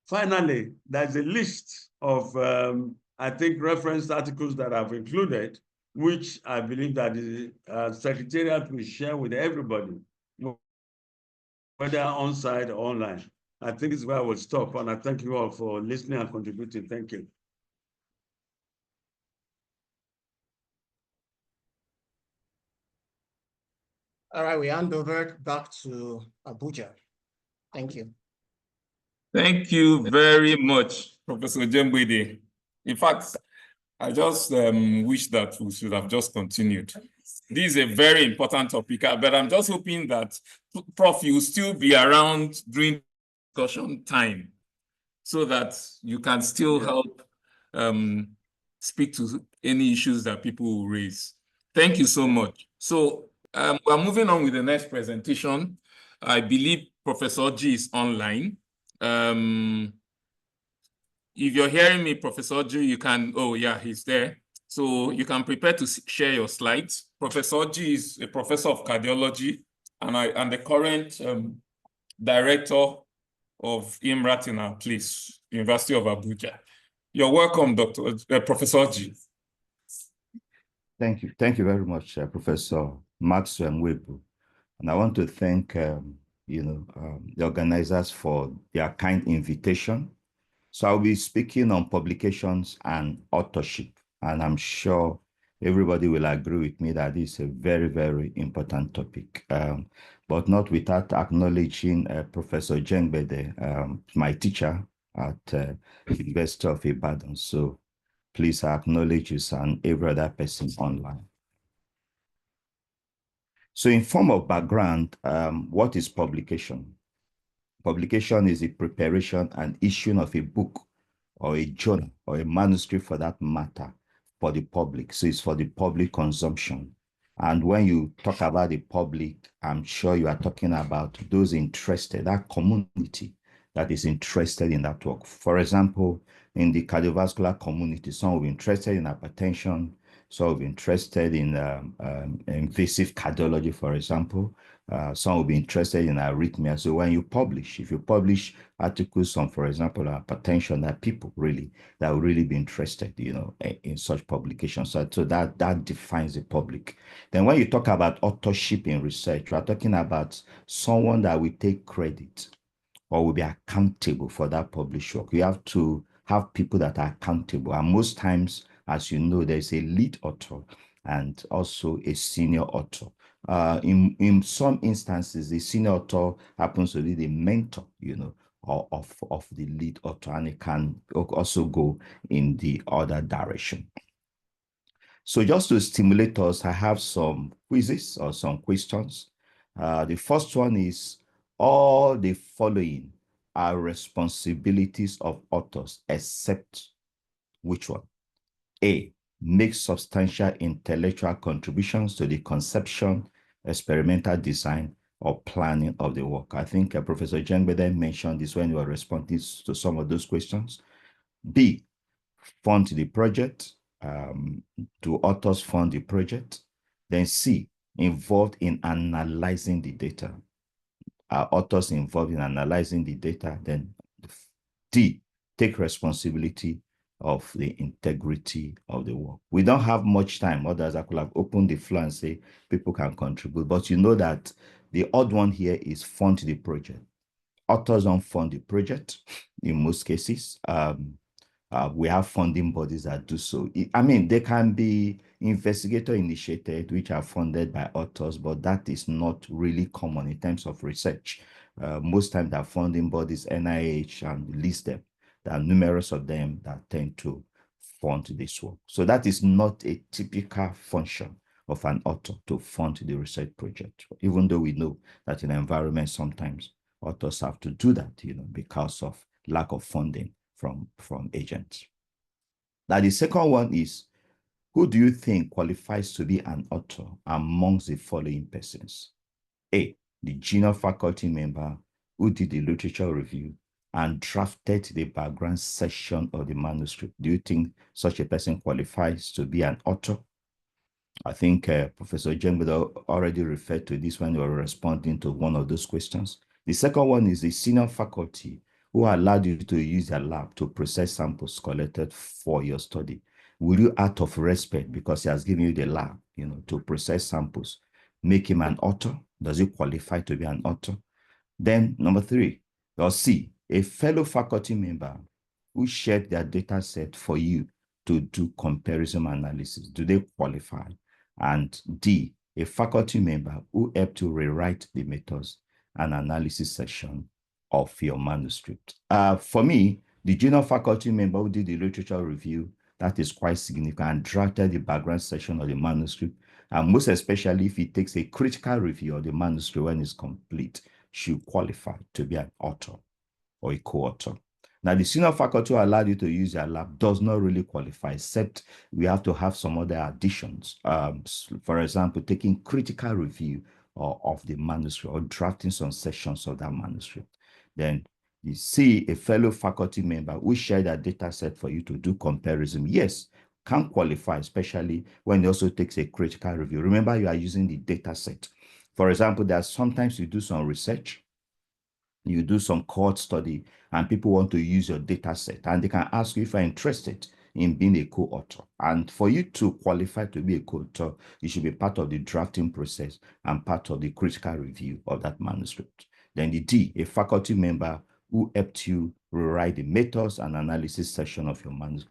Finally, there's a list of, I think, reference articles that I've included, which I believe that the Secretariat will share with everybody, whether on-site or online. I think it's where I will stop, and I thank you all for listening and contributing. Thank you. All right, we hand over back to Abuja. Thank you. Thank you very much, Professor Jembede. In fact, I just wish that we should have just continued. This is a very important topic, but I'm just hoping that, Prof, you will still be around during discussion time so that you can still help speak to any issues that people will raise. Thank you so much. So we're moving on with the next presentation. I believe Professor G is online. If you're hearing me, Professor G, you can, oh yeah, he's there. So you can prepare to share your slides. Professor G is a professor of cardiology and the current director of IMRAT in our place, University of Abuja. You're welcome, Professor G. Thank you. Thank you very much, Professor Maxwell Mwebu. And I want to thank the organizers for their kind invitation. So I'll be speaking on publications and authorship, and I'm sure everybody will agree with me that this is a very, very important topic, but not without acknowledging Professor Jembede, my teacher at University of Ibadan. So please acknowledge you and every other person online. So in form of background, what is publication? Publication is the preparation and issuing of a book or a journal or a manuscript for that matter for the public. So it's for the public consumption. And when you talk about the public, I'm sure you are talking about those interested, that community that is interested in that work. For example, in the cardiovascular community, some will be interested in hypertension, some will be interested in invasive cardiology, for example. Some will be interested in arrhythmia. So when you publish, if you publish articles on, for example, hypertension, that people really, that will really be interested, you know, in such publications. So that defines the public. Then when you talk about authorship in research, you are talking about someone that will take credit or will be accountable for that published work. You have to have people that are accountable. And most times, as you know, there's a lead author and also a senior author. In some instances, the senior author happens to be the mentor, you know, of the lead author, and it can also go in the other direction. So just to stimulate us, I have some quizzes or some questions. The first one is, all the following are responsibilities of authors except which one? A, make substantial intellectual contributions to the conception, experimental design, or planning of the work. I think Professor Jengbede mentioned this when you were responding to some of those questions. B, fund the project. Do authors fund the project? Then C, involved in analyzing the data. Are authors involved in analyzing the data? Then D, take responsibility of the integrity of the work. We don't have much time, others I could have opened the floor and say people can contribute, but you know that the odd one here is fund the project. Authors don't fund the project in most cases. We have funding bodies that do so. I mean, they can be investigator initiated, which are funded by authors, but that is not really common in terms of research. Most times, the funding bodies, NIH, and list them. There are numerous of them that tend to fund this work. So that is not a typical function of an author to fund the research project, even though we know that in the environment, sometimes authors have to do that, you know, because of lack of funding from agents. Now, the second one is, who do you think qualifies to be an author amongst the following persons? A, the junior faculty member who did the literature review and drafted the background section of the manuscript. Do you think such a person qualifies to be an author? I think Professor Jengbede already referred to this when you were responding to one of those questions. The second one is the senior faculty who allowed you to use their lab to process samples collected for your study. Will you, out of respect, because he has given you the lab, you know, to process samples, make him an author? Does he qualify to be an author? Then number 3, or C, a fellow faculty member who shared their data set for you to do comparison analysis. Do they qualify? And D, a faculty member who helped to rewrite the methods and analysis section of your manuscript. For me, the junior faculty member who did the literature review, that is quite significant, and drafted the background section of the manuscript, and most especially if it takes a critical review of the manuscript when it's complete, should qualify to be an author or a co-author. Now, the senior faculty who allowed you to use your lab does not really qualify, except we have to have some other additions. For example, taking critical review of the manuscript or drafting some sections of that manuscript. Then you see a fellow faculty member who shared a data set for you to do comparison. Yes, can qualify, especially when it also takes a critical review. Remember, you are using the data set. For example, there's sometimes you do some research, you do some cohort study, and people want to use your data set, and they can ask you if you're interested in being a co-author. And for you to qualify to be a co-author, you should be part of the drafting process and part of the critical review of that manuscript. Then the D, a faculty member who helped you rewrite the methods and analysis section of your manuscript.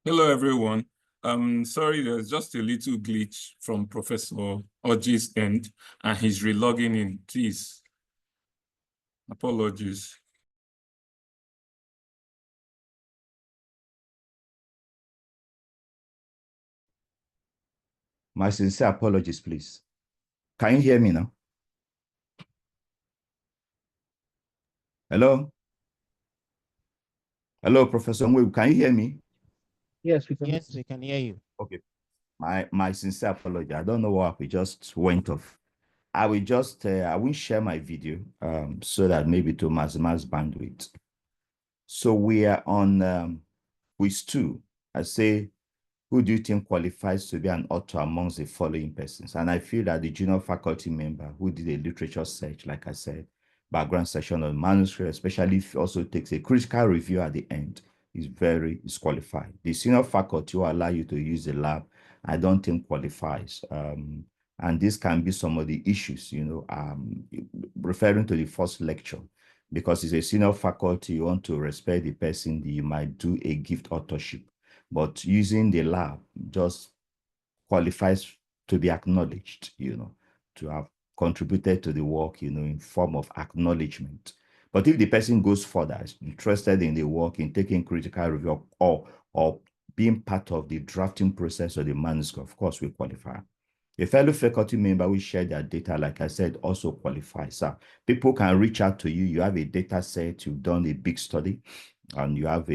Hello, everyone. Sorry, there's just a little glitch from Professor Oji's end, and he's relogging in. Please, apologies. My sincere apologies, please. Can you hear me now? Hello? Hello, Professor Mwebu, can you hear me? Yes, we can. Yes, we can hear you. Okay. My sincere apology. I don't know what we just went off. I will just, I will share my video so that maybe to maximize bandwidth. So we are on quiz 2. I say, who do you think qualifies to be an author amongst the following persons? And I feel that the junior faculty member who did a literature search, like I said, background section on manuscript, especially if he also takes a critical review at the end, is qualified. The senior faculty will allow you to use the lab, I don't think qualifies. And this can be some of the issues, referring to the first lecture, because it's a senior faculty, you want to respect the person, you might do a gift authorship, but using the lab just qualifies to be acknowledged, to have contributed to the work, in form of acknowledgement. But if the person goes further, is interested in the work, in taking critical review or being part of the drafting process of the manuscript, of course, we qualify. A fellow faculty member will share their data, like I said, also qualifies. So people can reach out to you. You have a data set, you've done a big study, and you have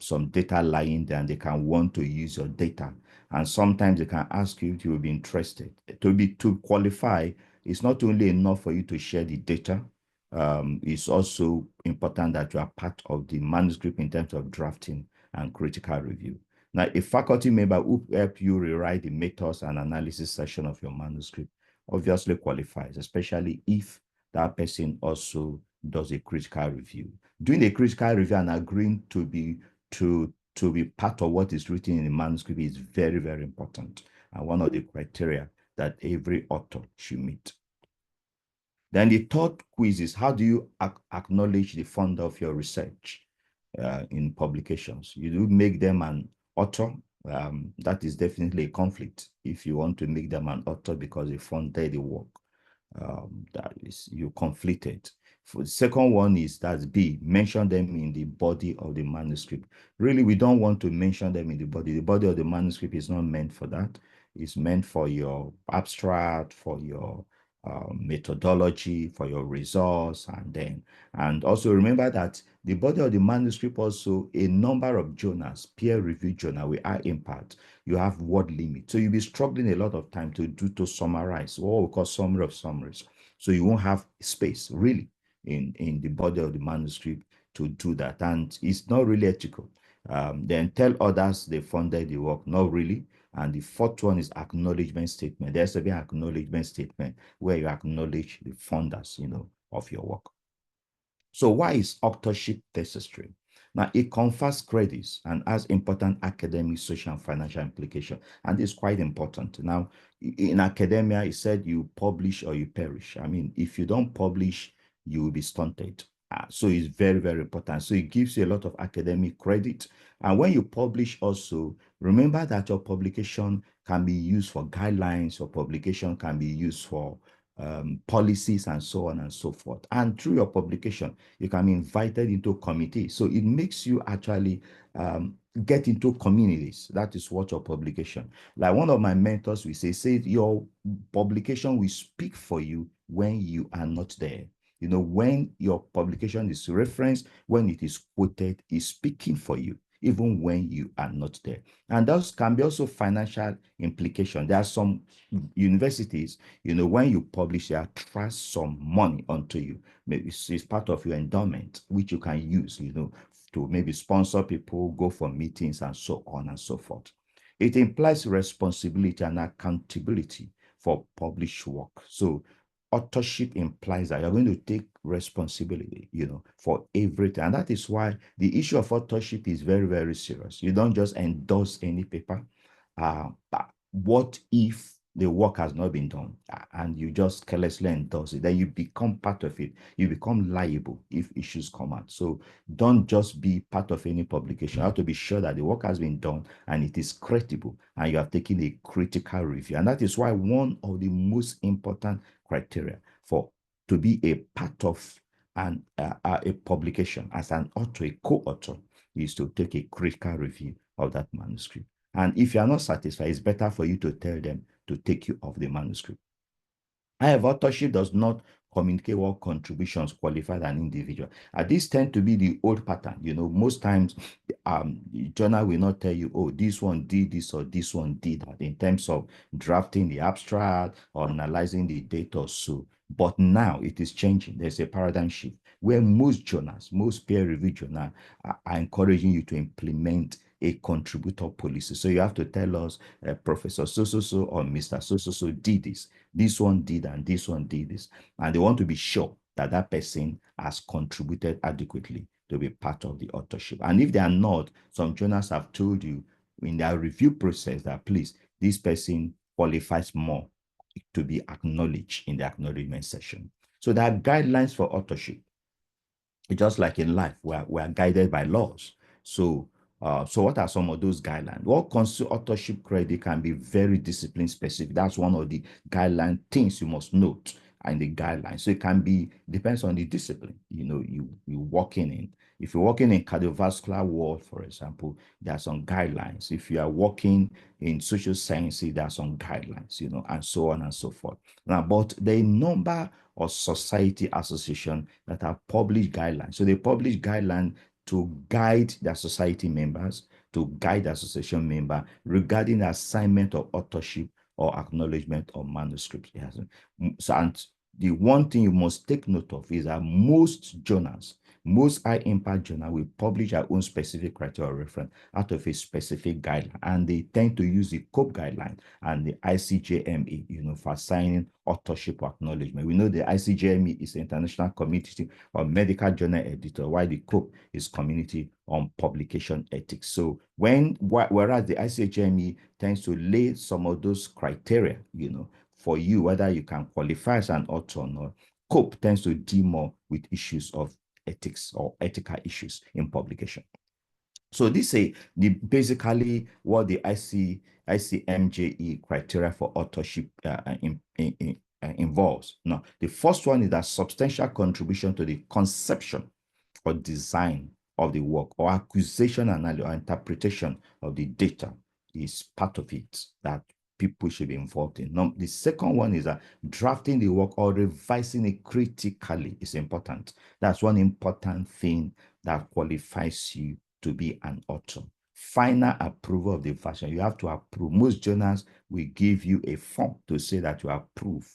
some data lying there, and they can want to use your data. And sometimes they can ask you if you will be interested. To qualify, it's not only enough for you to share the data. It's also important that you are part of the manuscript in terms of drafting and critical review. Now, a faculty member who help you rewrite the methods and analysis section of your manuscript obviously qualifies, especially if that person also does a critical review. Doing a critical review and agreeing to be part of what is written in the manuscript is very, very important, and one of the criteria that every author should meet. Then the third quiz is, how do you acknowledge the funder of your research in publications? You do make them an author. That is definitely a conflict if you want to make them an author because they funded the work. That is, you conflicted. For the second one is, that's B, mention them in the body of the manuscript. Really, we don't want to mention them in the body. The body of the manuscript is not meant for that. It's meant for your abstract, for your methodology, for your results, and also remember that the body of the manuscript also a number of journals, peer-reviewed journal with high impact. You have word limit, so you'll be struggling a lot of time to summarize, what we call summary of summaries. So you won't have space really in the body of the manuscript to do that, and it's not really ethical. Then tell others they funded the work, not really. And the fourth one is acknowledgement statement. There's to be an acknowledgement statement where you acknowledge the funders, of your work. So why is authorship necessary? Now, it confers credits and has important academic, social, and financial implications. And this is quite important. Now, in academia, it said you publish or you perish. I mean, if you don't publish, you will be stunted. So it's very, very important. So it gives you a lot of academic credit. And when you publish also, remember that your publication can be used for guidelines, your publication can be used for policies and so on and so forth. And through your publication, you can be invited into committees. So it makes you actually get into communities. That is what your publication. Like one of my mentors will say your publication will speak for you when you are not there. When your publication is referenced, when it is quoted, is speaking for you, even when you are not there. And those can be also financial implications. There are some universities, when you publish, they trust some money onto you. Maybe it's part of your endowment, which you can use, to maybe sponsor people, go for meetings, and so on and so forth. It implies responsibility and accountability for published work. So authorship implies that you're going to take responsibility, for everything. And that is why the issue of authorship is very, very serious. You don't just endorse any paper. What if the work has not been done and you just carelessly endorse it, then you become part of it. You become liable if issues come out. So don't just be part of any publication. You have to be sure that the work has been done and it is credible and you have taken a critical review. And that is why one of the most important criteria for to be a part of a publication as an author, a co-author, is to take a critical review of that manuscript. And if you are not satisfied, it's better for you to tell them to take you off the manuscript. However, authorship does not communicate what contributions qualify an individual. These tend to be the old pattern. Most times, the journal will not tell you, oh, this one did this or this one did that in terms of drafting the abstract or analyzing the data or so. But now it is changing. There's a paradigm shift where most journals, most peer-reviewed journals are encouraging you to implement a contributor policy. So you have to tell us, Professor so-so-so or Mr. so-so-so did this. This one did and this one did this. And they want to be sure that that person has contributed adequately to be part of the authorship. And if they are not, some journals have told you in their review process that, please, this person qualifies more to be acknowledged in the acknowledgement section. So there are guidelines for authorship. Just like in life, we are guided by laws. So what are some of those guidelines? What constitutes authorship credit can be very discipline specific. That's one of the guideline things you must note in the guidelines. So it can be, depends on the discipline, you working in. If you're working in cardiovascular ward, for example, there are some guidelines. If you are working in social sciences, there are some guidelines, and so on and so forth. Now, but the number of society association that have published guidelines. So they publish guidelines to guide their society members, to guide the association member regarding the assignment of authorship or acknowledgement of manuscripts. So, and the one thing you must take note of is that most journals, most high impact journals will publish their own specific criteria of reference out of a specific guideline. And they tend to use the COPE guideline and the ICJME, for assigning authorship or acknowledgement. We know the ICJME is the International Committee on Medical Journal Editor, while the COPE is Community on Publication Ethics. So whereas the ICJME tends to lay some of those criteria, for you, whether you can qualify as an author or not, COPE tends to deal more with issues of ethics or ethical issues in publication. So this is basically what the ICMJE criteria for authorship involves. Now, the first one is that substantial contribution to the conception or design of the work or acquisition and or interpretation of the data is part of it that people should be involved in. Now, the second one is that drafting the work or revising it critically is important. That's one important thing that qualifies you to be an author. Final approval of the version. You have to approve. Most journals will give you a form to say that you approve,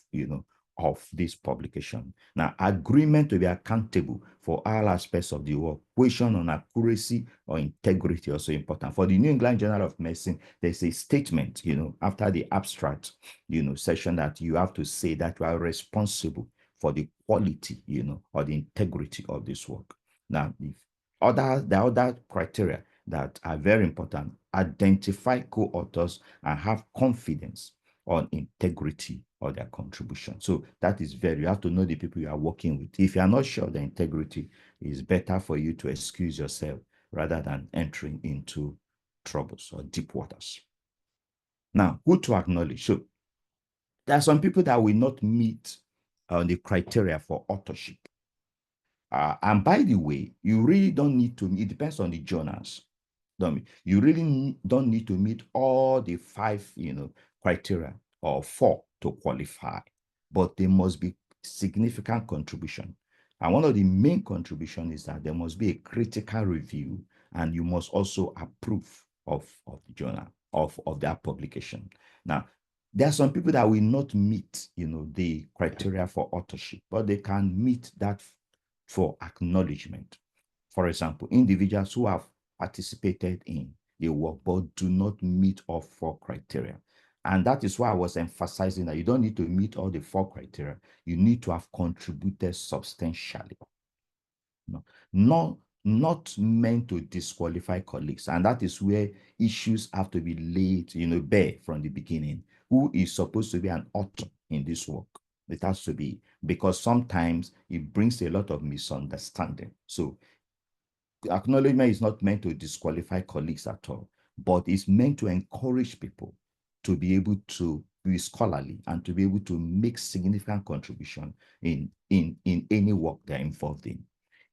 of this publication. Now, agreement to be accountable for all aspects of the work. Question on accuracy or integrity also important. For the New England Journal of Medicine, there's a statement, after the abstract, section that you have to say that you are responsible for the quality, or the integrity of this work. Now, the other criteria that are very important, identify co-authors and have confidence on integrity of their contribution. So that is you have to know the people you are working with. If you are not sure of the integrity, it's better for you to excuse yourself rather than entering into troubles or deep waters. Now, who to acknowledge? So there are some people that will not meet the criteria for authorship. And by the way, you really don't need to, it depends on the journals. You really don't need to meet all the 5, criteria or 4 to qualify, but there must be significant contribution. And one of the main contribution is that there must be a critical review, and you must also approve of the journal, of that publication. Now, there are some people that will not meet, the criteria for authorship, but they can meet that for acknowledgement. For example, individuals who have participated in the work but do not meet all 4 criteria. And that is why I was emphasizing that you don't need to meet all the 4 criteria. You need to have contributed substantially. Not meant to disqualify colleagues. And that is where issues have to be laid, bare from the beginning. who is supposed to be an author in this work. It has to be, because sometimes it brings a lot of misunderstanding. So acknowledgement is not meant to disqualify colleagues at all, but it's meant to encourage people to be able to be scholarly and to be able to make significant contribution in any work they're involved in.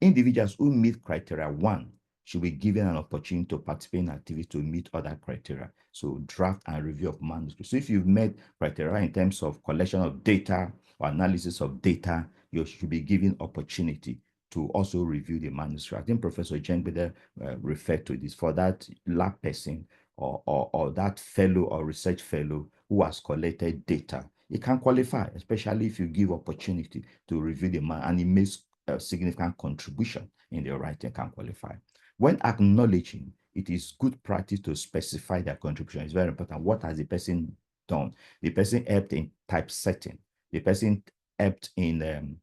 Individuals who meet criteria 1 should be given an opportunity to participate in activities to meet other criteria. So draft and review of manuscripts. So if you've met criteria in terms of collection of data or analysis of data, you should be given opportunity to also review the manuscript. I think Professor Jengbede referred to this. For that lab person or that fellow or research fellow who has collected data, it can qualify, especially if you give opportunity to review the man and it makes a significant contribution in the writing, can qualify. When acknowledging, it is good practice to specify their contribution. It's very important. What has the person done? The person helped in typesetting. The person helped in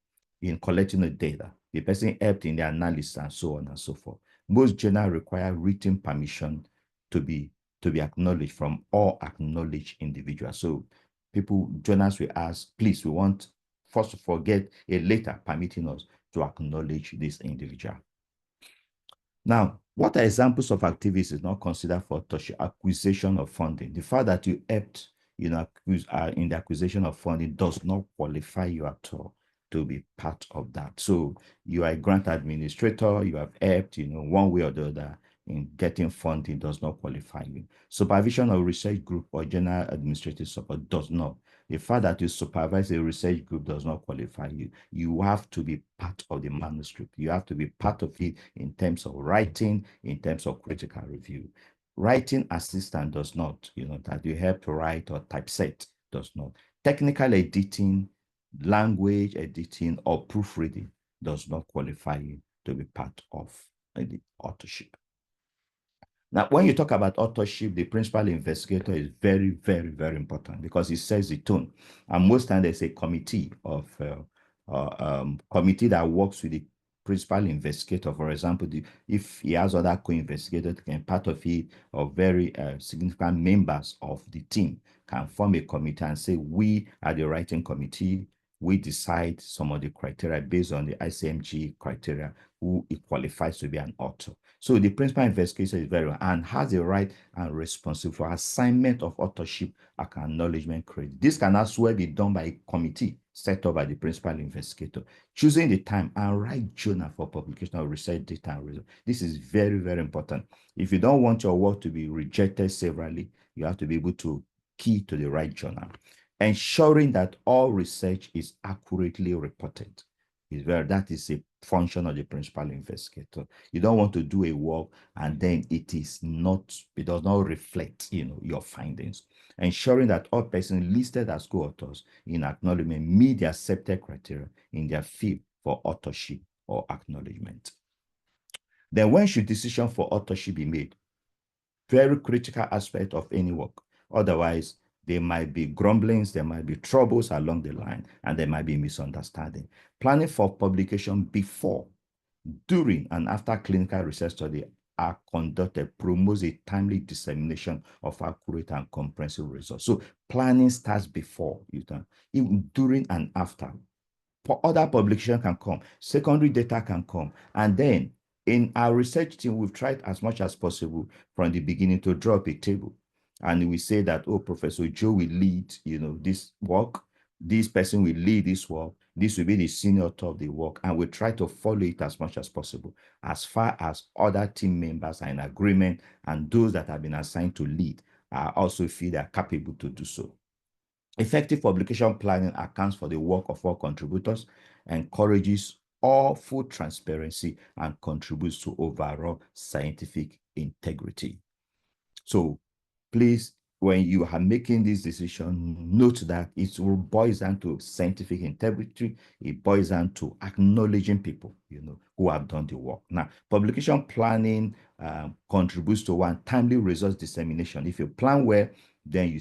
collecting the data. The person helped in the analysis and so on and so forth. Most journals require written permission to be acknowledged from all acknowledged individuals. So journals will ask, please, we want first to forget a letter permitting us to acknowledge this individual. Now, what are examples of activities not considered for acquisition of funding? The fact that you helped, in the acquisition of funding does not qualify you at all to be part of that. So you are a grant administrator, you have helped, one way or the other in getting funding does not qualify you. Supervision of research group or general administrative support does not. The fact that you supervise a research group does not qualify you. You have to be part of the manuscript. You have to be part of it in terms of writing, in terms of critical review. Writing assistant does not, that you help to write or typeset does not. Technical editing, language editing, or proofreading does not qualify you to be part of the authorship. Now, when you talk about authorship, the principal investigator is very, very, very important because it sets the tone. And most times there's a committee of committee that works with the principal investigator. For example, if he has other co-investigators, part of it, or very significant members of the team can form a committee and say, we are the writing committee. We decide some of the criteria based on the ICMG criteria, who it qualifies to be an author. So the principal investigator is very and has the right and responsibility for assignment of authorship acknowledgement credit. This can as well be done by a committee set up by the principal investigator, choosing the time and write journal for publication of research data and results. This is very, very important. If you don't want your work to be rejected severally, you have to be able to key to the right journal. Ensuring that all research is accurately reported that is a function of the principal investigator. You don't want to do a work and then it does not reflect, your findings. Ensuring that all persons listed as co-authors in acknowledgement meet the accepted criteria in their field for authorship or acknowledgement. Then when should decision for authorship be made? Very critical aspect of any work. Otherwise, there might be grumblings, there might be troubles along the line, and there might be misunderstanding. Planning for publication before, during, and after clinical research study are conducted promotes a timely dissemination of accurate and comprehensive results. So planning starts before, even during and after. Other publication can come, secondary data can come, and then in our research team, we've tried as much as possible from the beginning to draw up a table. And we say that, Professor Joe will lead, this work. This person will lead this work. This will be the senior author of the work. And we try to follow it as much as possible, as far as other team members are in agreement and those that have been assigned to lead also feel they are capable to do so. Effective publication planning accounts for the work of all contributors, encourages all full transparency, and contributes to overall scientific integrity. So, please, when you are making this decision, note that it will boil down to scientific integrity. It boils down to acknowledging people, who have done the work. Now, publication planning contributes to one, timely results dissemination. If you plan well, then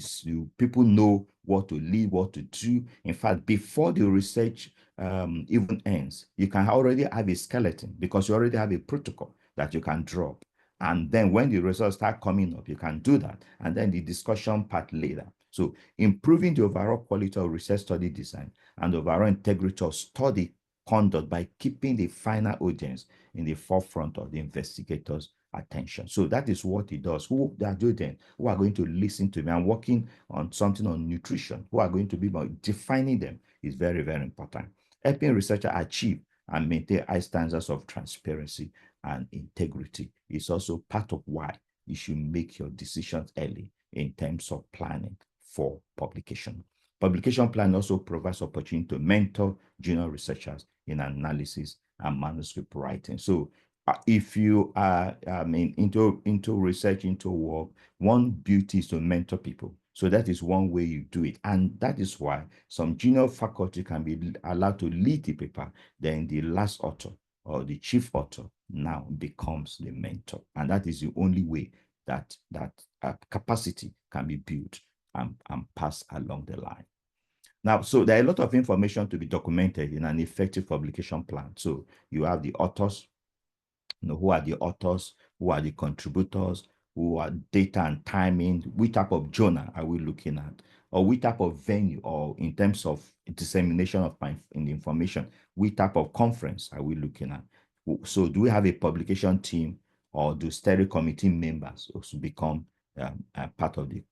people know what to lead, what to do. In fact, before the research even ends, you can already have a skeleton because you already have a protocol that you can drop. And then when the results start coming up, you can do that. And then the discussion part later. So improving the overall quality of research study design and overall integrity of study conduct by keeping the final audience in the forefront of the investigators' attention. So that is what it does. Who are students who are going to listen to me? I'm working on something on nutrition, who are going to be defining them is very, very important. Helping researchers achieve and maintain high standards of transparency and integrity is also part of why you should make your decisions early in terms of planning for publication. Publication plan also provides opportunity to mentor junior researchers in analysis and manuscript writing. So if you are into research, into work, one beauty is to mentor people. So that is one way you do it. And that is why some junior faculty can be allowed to lead the paper. Then the last author or the chief author now becomes the mentor. And that is the only way that capacity can be built and passed along the line. Now, so there are a lot of information to be documented in an effective publication plan. So you have the authors, who are the authors, who are the contributors, who are data and timing, which type of journal are we looking at, or which type of venue, or in terms of dissemination of information, which type of conference are we looking at? So do we have a publication team, or do steering committee members also become part of the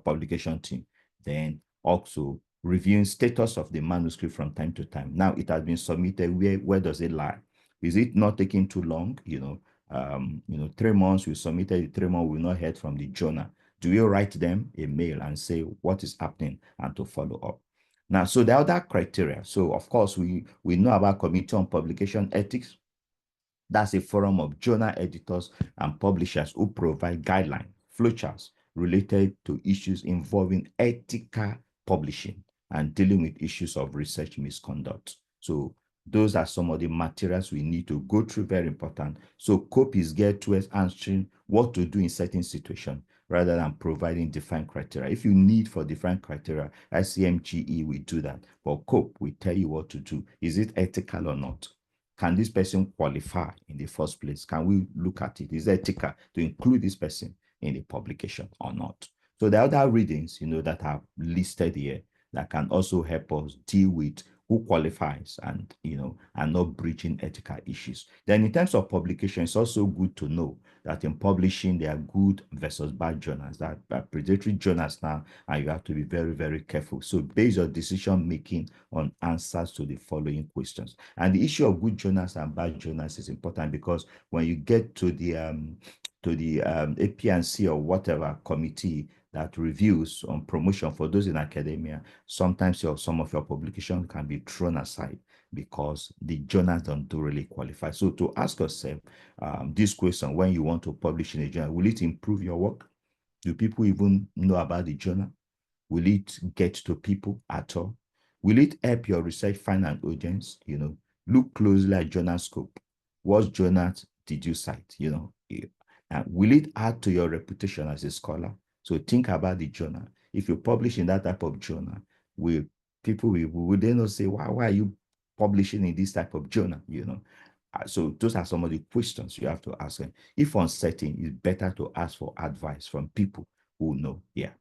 publication team? Then also reviewing status of the manuscript from time to time. Now it has been submitted, where does it lie? Is it not taking too long? 3 months, we submitted 3 months, we not heard from the journal. Do we write them a mail and say what is happening and to follow up? Now, so the other criteria. So of course, we know about Committee on Publication Ethics. That's a forum of journal editors and publishers who provide guidelines, flowcharts related to issues involving ethical publishing and dealing with issues of research misconduct. So those are some of the materials we need to go through, very important. So COPE is geared towards answering what to do in certain situations rather than providing defined criteria. If you need for defined criteria, ICMGE will do that. But COPE will tell you what to do. Is it ethical or not? Can this person qualify in the first place? Can we look at it? Is it ethical to include this person in the publication or not? So there are other readings, that are listed here that can also help us deal with who qualifies and, and not breaching ethical issues. Then in terms of publication, it's also good to know that in publishing, there are good versus bad journals, that are predatory journals now, and you have to be very, very careful. So base your decision making on answers to the following questions. And the issue of good journals and bad journals is important, because when you get to the APNC or whatever committee that reviews on promotion for those in academia, sometimes some of your publications can be thrown aside because the journals don't really qualify. So to ask yourself this question, when you want to publish in a journal, will it improve your work? Do people even know about the journal? Will it get to people at all? Will it help your research find an audience? Look closely at journal scope. What journals did you cite? Will it add to your reputation as a scholar? So think about the journal. If you publish in that type of journal, will they not say, why are you publishing in this type of journal? So those are some of the questions you have to ask them. If uncertain, it's better to ask for advice from people who know. Yeah.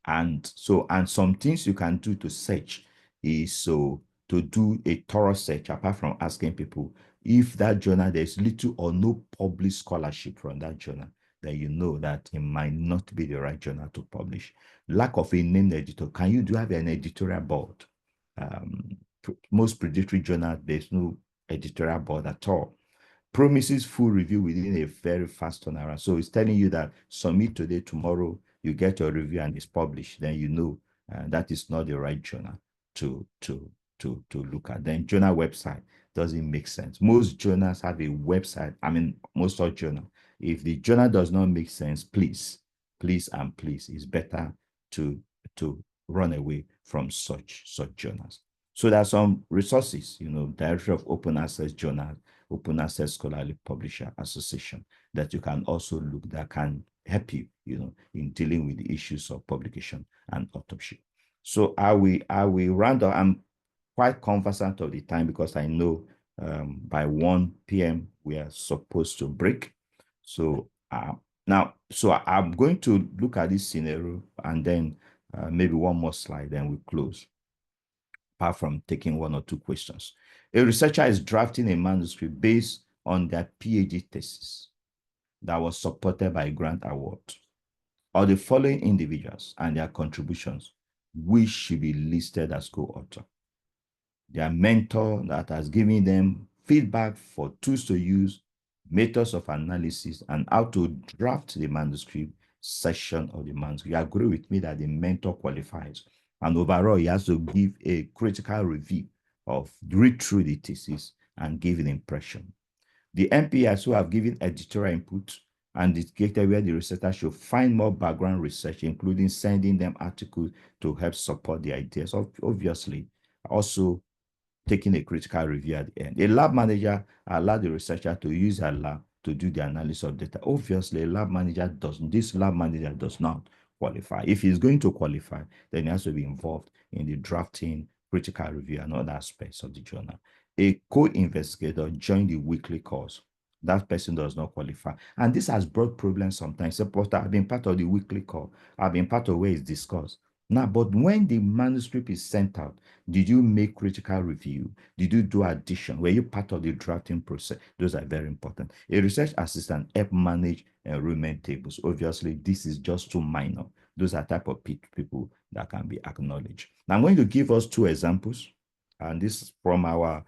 And some things you can do to search is to do a thorough search, apart from asking people if that journal, there's little or no published scholarship from that journal, then you know that it might not be the right journal to publish. Lack of a named editor. Do you have an editorial board? Most predatory journals, there's no editorial board at all. Promises full review within a very fast turnaround. So it's telling you that submit today, tomorrow, you get your review and it's published. Then you know that is not the right journal to look at. Then journal website doesn't make sense. Most journals have a website. Most of journals. If the journal does not make sense, please, it's better to run away from such journals. So there are some resources, Directory of Open Access Journal, Open Access Scholarly Publisher Association, that you can also look, that can help you, in dealing with the issues of publication and authorship. So I will round up. I'm quite conversant of the time because I know by 1 p.m. we are supposed to break. So Now, so I'm going to look at this scenario and then maybe one more slide, then we close, apart from taking one or two questions. A researcher is drafting a manuscript based on their PhD thesis that was supported by a grant award, or the following individuals and their contributions, which should be listed as co-author. Their mentor that has given them feedback for tools to use, methods of analysis, and how to draft the manuscript section of the manuscript. You agree with me that the mentor qualifies, and overall, he has to give a critical review of, read through the thesis and give an impression. The MPs who have given editorial input and indicated where the researcher should find more background research, including sending them articles to help support the ideas. Obviously, also taking a critical review at the end. A lab manager allows the researcher to use a lab to do the analysis of data. Obviously, a lab manager doesn't. This lab manager does not qualify. If he's going to qualify, then he has to be involved in the drafting, critical review, and other aspects of the journal. A co-investigator joined the weekly course. That person does not qualify. And this has brought problems sometimes. Suppose I've been part of the weekly call. I've been part of where it's discussed. Now, but when the manuscript is sent out, did you make critical review? Did you do addition? Were you part of the drafting process? Those are very important. A research assistant help manage enrollment tables. Obviously, this is just too minor. Those are type of people that can be acknowledged. Now, I'm going to give us two examples, and this is from our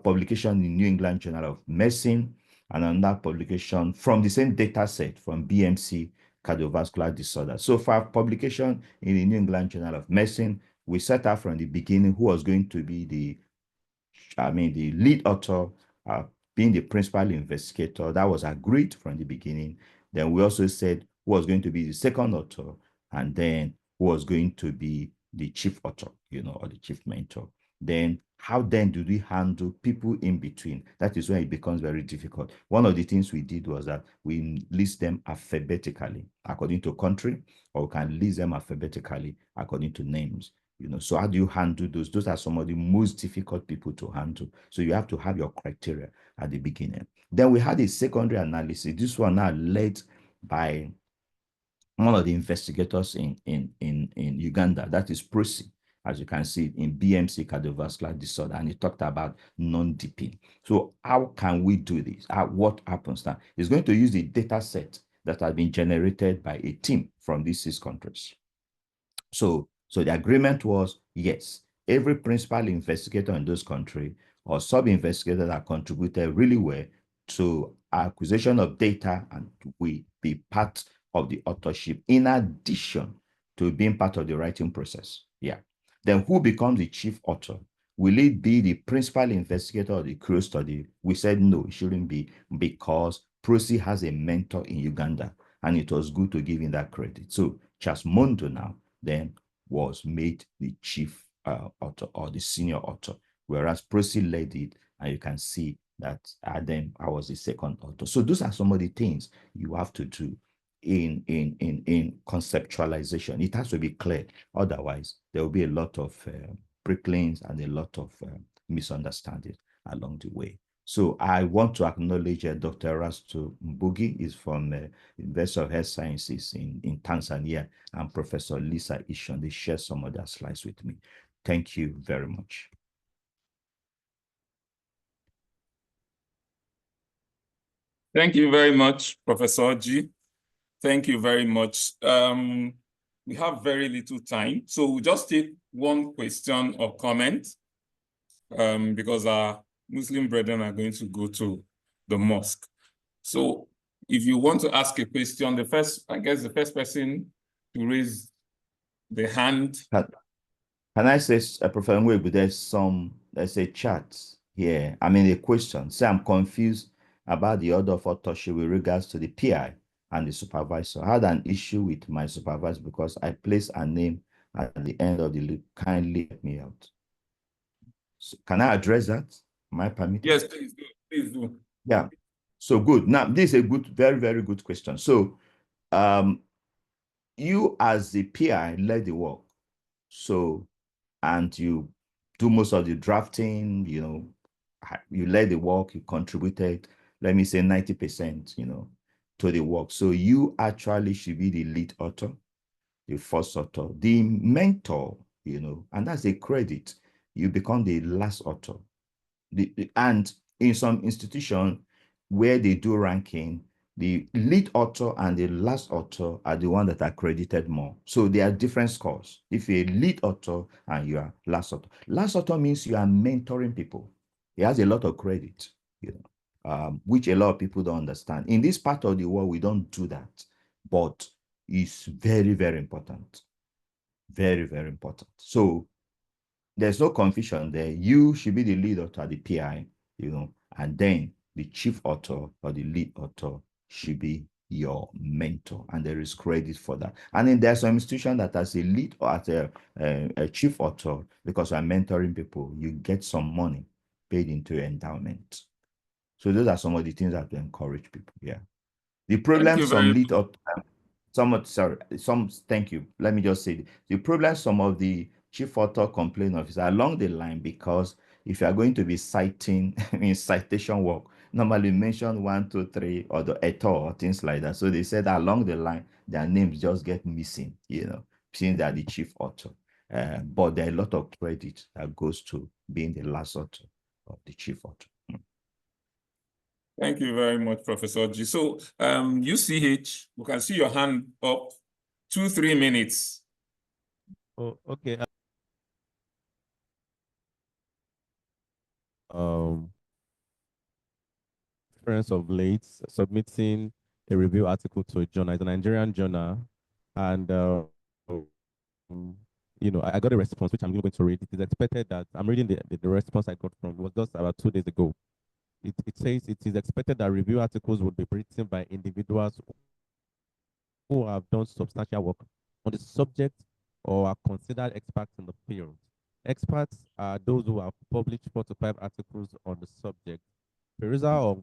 publication in New England Journal of Medicine, and another publication from the same data set from BMC cardiovascular disorder. So for our publication in the New England Journal of Medicine, we set out from the beginning who was going to be the lead author, being the principal investigator. That was agreed from the beginning. Then we also said who was going to be the second author, and then who was going to be the chief author, or the chief mentor. Then how then do we handle people in between? That is when it becomes very difficult. One of the things we did was that we list them alphabetically according to country, or we can list them alphabetically according to names. So how do you handle those? Those are some of the most difficult people to handle. So you have to have your criteria at the beginning. Then we had a secondary analysis. This one now led by one of the investigators in Uganda, that is Prosi, as you can see in BMC cardiovascular disorder, and he talked about non-dipping. So how can we do this? What happens now? He's going to use the data set that has been generated by a team from these 6 countries. So the agreement was, yes, every principal investigator in those countries or sub-investigator that contributed really well to acquisition of data and will be part of the authorship in addition to being part of the writing process. Yeah. Then who becomes the chief author? Will it be the principal investigator of the CRO study? We said no, it shouldn't be, because Prosi has a mentor in Uganda, and it was good to give him that credit. So Charles Mondo now then was made the chief author or the senior author, whereas Prosi led it, and you can see that then I was the second author. So those are some of the things you have to do in conceptualization. It has to be clear. Otherwise, there will be a lot of pricklings and a lot of misunderstanding along the way. So I want to acknowledge Dr. Erasto Mbugi is from University of Health Sciences in Tanzania, and Professor Lisa Ishon. They share some of their slides with me. Thank you very much. Thank you very much, Professor G. Thank you very much. We have very little time, so we'll just take one question or comment because our Muslim brethren are going to go to the mosque. So if you want to ask a question, the first person to raise the hand. Can I say, Professor Nwegu, there's a chat here. A question. Say I'm confused about the order of authorship with regards to the PI and the supervisor. I had an issue with my supervisor because I placed a name at the end of the loop. Kindly help me out. So can I address that? Am I permitted? Yes, please do. Please do. Yeah. So good. Now, this is a good, very, very good question. So you as the PI led the work. So, and you do most of the drafting, you led the work, you contributed, let me say 90%, to the work. So you actually should be the lead author, the first author, the mentor, you know, and that's a credit. You become the last author. And in some institution where they do ranking, the lead author and the last author are the ones that are credited more. So there are different scores. If you're a lead author and you are last author means you are mentoring people. It has a lot of credit, you know, which a lot of people don't understand. In this part of the world, we don't do that, but it's very, very important. Very, very important. So there's no confusion there. You should be the lead author, the PI, you know, and then the chief author or the lead author should be your mentor, and there is credit for that. And then there's some institution that as a lead or as a chief author, because I'm mentoring people, you get some money paid into your endowment. So those are some of the things that to encourage people. Yeah. The problem some lead author, thank you. Let me just say the problem some of the chief author complain of is along the line, because if you are going to be citing in citation work, normally mention 1, 2, 3 or the author or things like that. So they said along the line, their names just get missing, you know, since they are the chief author. But there are a lot of credit that goes to being the last author or the chief author. Thank you very much, Professor G. So, UCH, we can see your hand up. 2-3 minutes. Oh, okay. Friends of late submitting a review article to a journal, it's a Nigerian journal, and you know, I got a response which I'm going to read. It is expected that I'm reading the response I got from, it was just about 2 days ago. It says it is expected that review articles would be written by individuals who have done substantial work on the subject or are considered experts in the field. Experts are those who have published 4 to 5 articles on the subject. Perusal of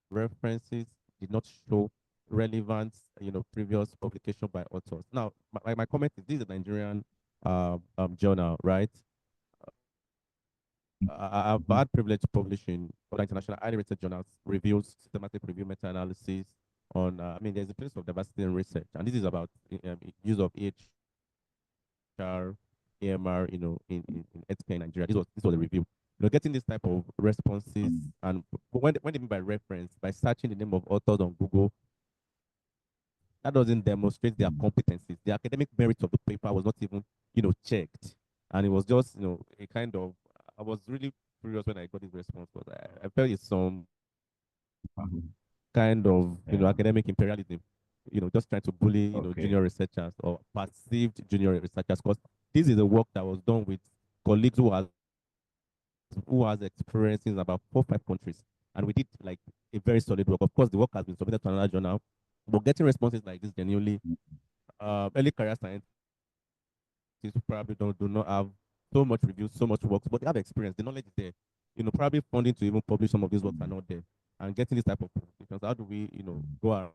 references did not show relevant, you know, previous publication by authors. Now, my comment is this is a Nigerian journal, right? I've had privilege to publish in other international highly rated journals, reviews, systematic review, meta-analysis on, I mean, there's a place of diversity in research, and this is about use of HR, AMR, you know, in healthcare in Nigeria. This was a review. You know, getting this type of responses, and when they mean by reference, by searching the name of authors on Google, that doesn't demonstrate their competencies. The academic merit of the paper was not even, you know, checked, and it was just, you know, a kind of. I was really curious when I got this response, because I felt it's some kind of, you know, academic imperialism, you know, just trying to bully, you know, junior researchers or perceived junior researchers, because this is a work that was done with colleagues who has experience in about 4 or 5 countries, and we did like a very solid work. Of course, the work has been submitted to another journal, but getting responses like this genuinely, early career scientists who probably do not have so much reviews, so much work, but they have experience, the knowledge is there. You know, probably funding to even publish some of these works are not there. And getting this type of publications, how do we, you know, go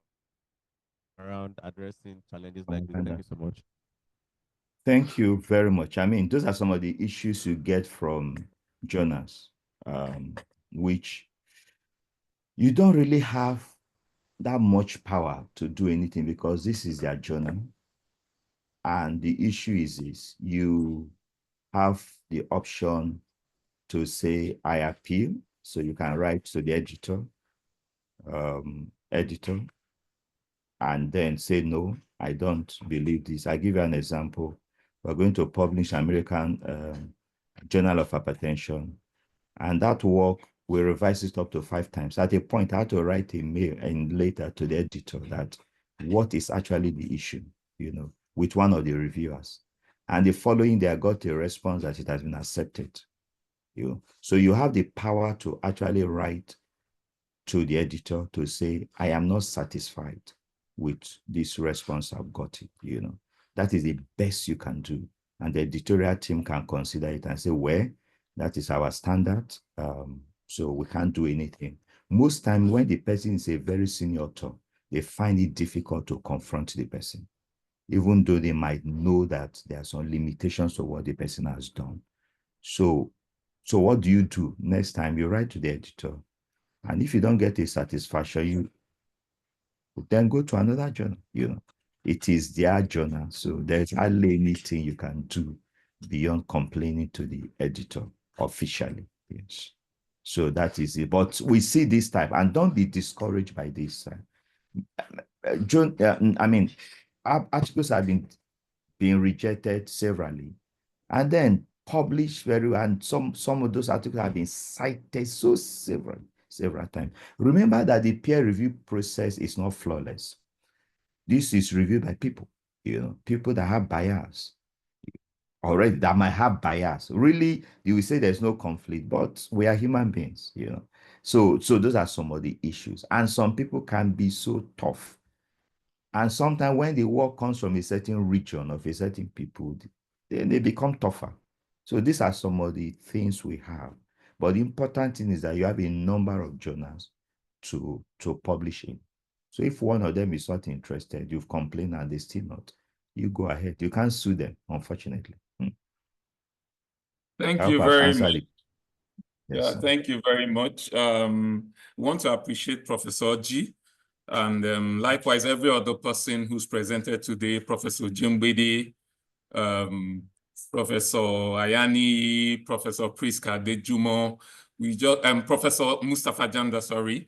around addressing challenges like this? Thank you so much. Thank you very much. I mean, those are some of the issues you get from journals, which you don't really have that much power to do anything, because this is their journal. And the issue is this: you have the option to say, I appeal. So you can write to the editor, and then say, no, I don't believe this. I give you an example. We're going to publish American Journal of Hypertension, and that work, we revise it up to 5 times. At a point, I had to write a mail and later to the editor that what is actually the issue, you know, with one of the reviewers. And the following day, I got a response that it has been accepted. You know? So you have the power to actually write to the editor to say, I am not satisfied with this response I've got. You know, that is the best you can do. And the editorial team can consider it and say, well, that is our standard. So we can't do anything. Most times when the person is a very senior author, they find it difficult to confront the person, even though they might know that there are some limitations to what the person has done. So what do you do? Next time you write to the editor, and if you don't get a satisfaction, then go to another journal, you know. It is their journal, so there's hardly anything you can do beyond complaining to the editor officially. Yes. So that is it. But we see this type, and don't be discouraged by this. I mean, articles have been being rejected severally, and then published very well, and some of those articles have been cited so several times. Remember that the peer review process is not flawless. This is reviewed by people, you know, people that have bias already, that might have bias. Really, you will say there's no conflict, but we are human beings, you know. So those are some of the issues. And some people can be so tough. And sometimes when the work comes from a certain region of a certain people, then they become tougher. So these are some of the things we have. But the important thing is that you have a number of journals to publish in. So if one of them is not interested, you've complained and they still not, you go ahead. You can't sue them, unfortunately. Thank I you hope I've very answered much. it. Yes, Yeah, sir. thank you very much. We want to appreciate Professor G, and likewise every other person who's presented today, Professor Jimbede, Professor Ayani, Professor Priska Dejumo, Professor Mustafa Janda, sorry,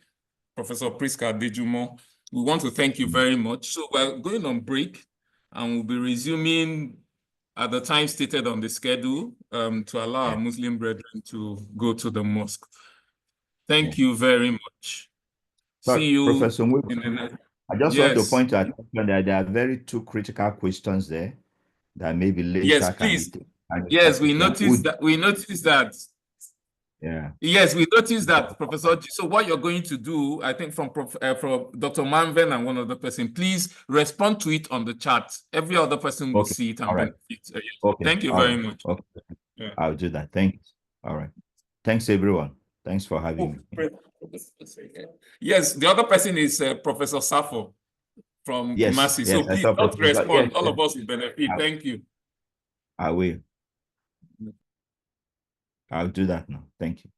Professor Priska Dejumo. We want to thank you very much. So we're going on break, and we'll be resuming at the time stated on the schedule to allow our Muslim brethren to go to the mosque. Thank you very much. But See you Professor Nweko, in the next. I just want to Yes. point out that there are very two critical questions there that maybe later Yes, can be please. taken. Yes, we noticed that. We noticed that. Yeah. Yes, we noticed that, Professor G. So what you're going to do, I think from Dr. Manven and one other person, please respond to it on the chat. Every other person will Okay. see it and All right. benefit. Yes. Okay. Thank you All very right. much. Okay. Yeah. I'll do that. Thanks. All right. Thanks, everyone. Thanks for having me. Yes, the other person is Professor Safo from Yes. Kumasi. So Yes. I please saw just Professor. Yes. respond. All Yes. of us will benefit. Thank you. I will. I'll do that now. Thank you.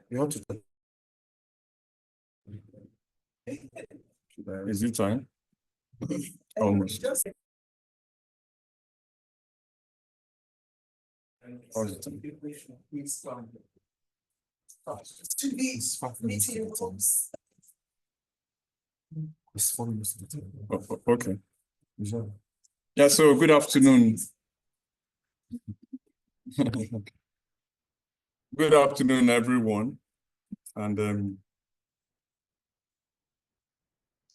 You have to. Is it time? Almost. Or is it time? It's 5 minutes to the time. It's 4 minutes to the time. Okay. Yeah, so good afternoon. Good afternoon, everyone. And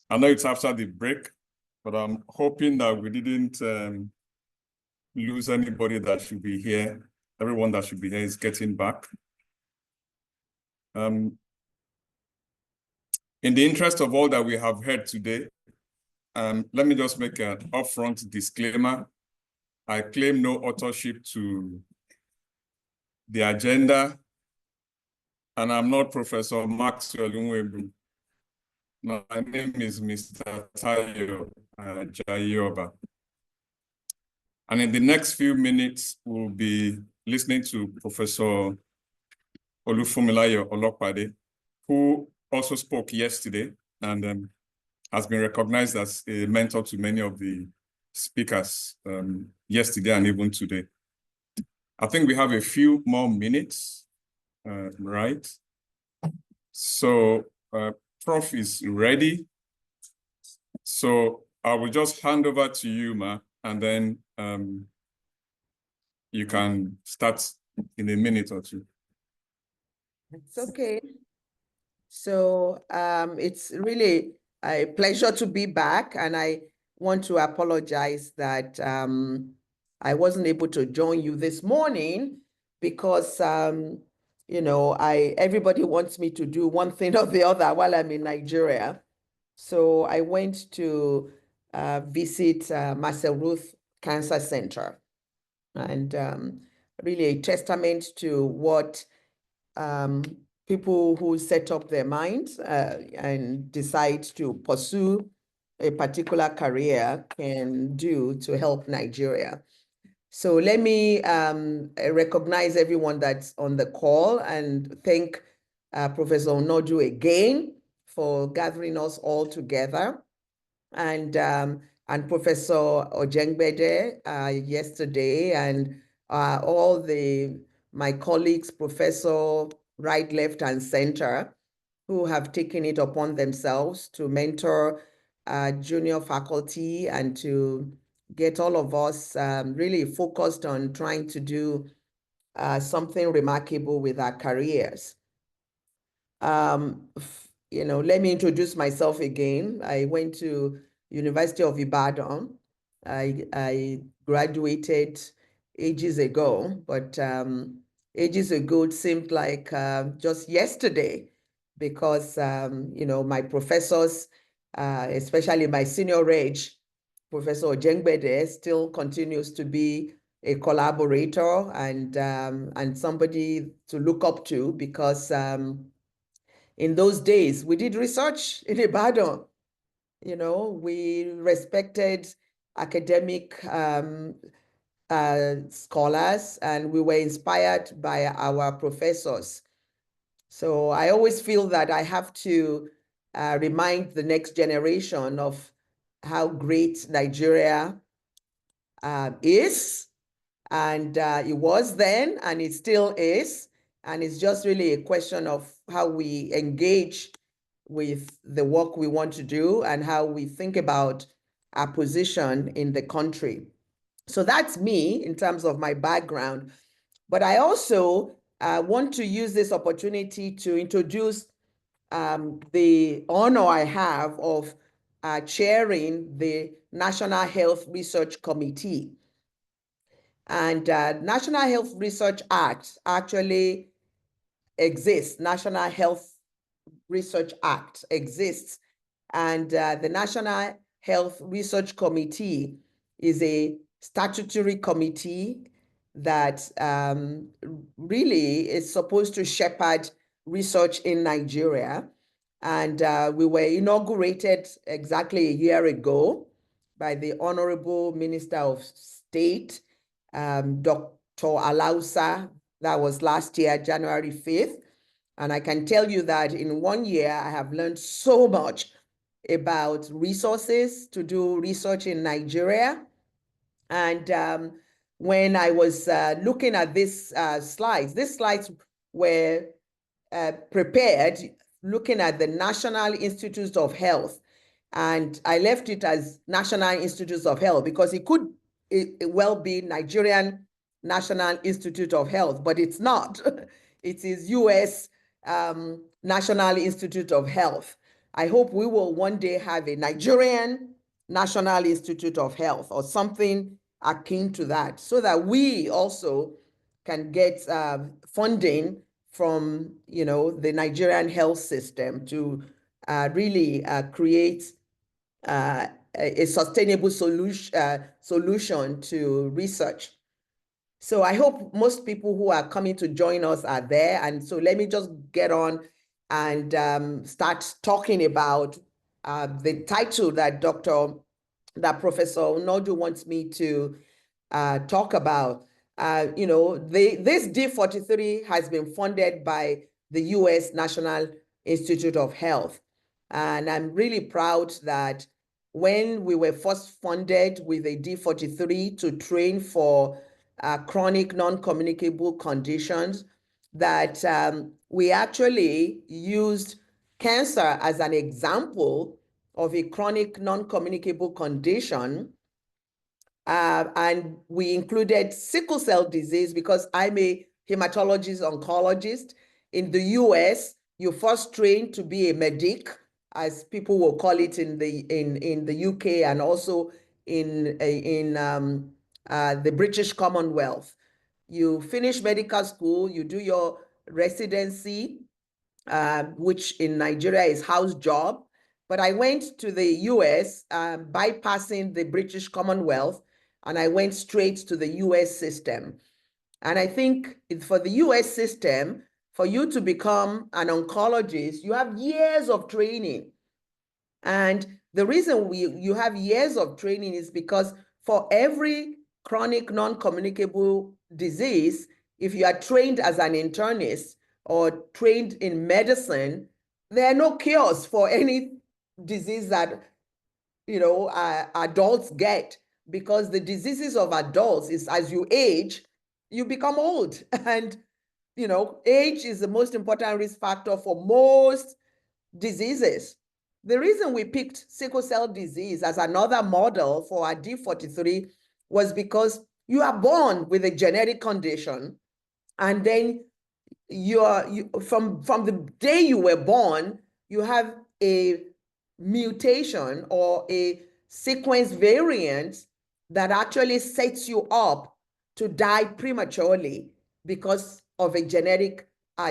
I know it's after the break, but I'm hoping that we didn't lose anybody that should be here. Everyone that should be here is getting back. In the interest of all that we have heard today, let me just make an upfront disclaimer. I claim no authorship to the agenda, and I'm not Professor Maxwell Nwebu. My name is Mr. Tayo Jayoba. And in the next few minutes, we'll be listening to Professor Olufunmilayo Olopade, who also spoke yesterday and has been recognized as a mentor to many of the speakers yesterday and even today. I think we have a few more minutes, right? So Prof is ready. So I will just hand over to you, Ma, and then you can start in a minute or two. It's okay. So it's really a pleasure to be back, and I want to apologize that I wasn't able to join you this morning because you know, everybody wants me to do one thing or the other while I'm in Nigeria. So I went to visit Marcel Ruth Cancer Center, and really a testament to what people who set up their minds and decide to pursue a particular career can do to help Nigeria. So let me recognize everyone that's on the call and thank Professor Onoju again for gathering us all together, and Professor Ojengbede yesterday, and all my colleagues, Professor right, left, and center, who have taken it upon themselves to mentor junior faculty and to get all of us really focused on trying to do something remarkable with our careers. You know, let me introduce myself again. I went to University of Ibadan. I graduated ages ago, but ages ago it seemed like just yesterday, because you know, my professors, especially my senior reg, Professor Ojengbede, still continues to be a collaborator and somebody to look up to, because in those days we did research in Ibadan. You know, we respected academic scholars, and we were inspired by our professors. So I always feel that I have to remind the next generation of how great Nigeria is, and it was then, and it still is. And it's just really a question of how we engage with the work we want to do and how we think about our position in the country. So that's me in terms of my background. But I also want to use this opportunity to introduce the honor I have of chairing the National Health Research Committee. And National Health Research Act actually exists. National Health Research Act exists. And the National Health Research Committee is a statutory committee that really is supposed to shepherd research in Nigeria. And we were inaugurated exactly a year ago by the Honorable Minister of State, Dr. Alausa. That was last year, January 5th. And I can tell you that in 1 year, I have learned so much about resources to do research in Nigeria. And when I was looking at these slides were prepared looking at the National Institutes of Health. And I left it as National Institutes of Health because it could well be Nigerian National Institute of Health, but it's not. It is US National Institute of Health. I hope we will one day have a Nigerian National Institute of Health or something akin to that, so that we also can get funding from, you know, the Nigerian health system to really create a sustainable solution to research. So I hope most people who are coming to join us are there. And so let me just get on and start talking about the title that Professor Onoju wants me to talk about. You know, this D43 has been funded by the US National Institute of Health. And I'm really proud that when we were first funded with a D43 to train for chronic non-communicable conditions, that we actually used cancer as an example of a chronic non-communicable condition. And we included sickle cell disease because I'm a hematologist oncologist. In the US, you first train to be a medic, as people will call it in the UK and also in the British Commonwealth. You finish medical school, you do your residency, which in Nigeria is house job. But I went to the US, bypassing the British Commonwealth, and I went straight to the US system. And I think for the US system, for you to become an oncologist, you have years of training. And the reason you have years of training is because for every chronic non-communicable disease, if you are trained as an internist or trained in medicine, there are no cures for any disease that, you know, adults get, because the diseases of adults is as you age, you become old. And, you know, age is the most important risk factor for most diseases. The reason we picked sickle cell disease as another model for our D43 was because you are born with a genetic condition, and then from the day you were born, you have a mutation or a sequence variant that actually sets you up to die prematurely because of a genetic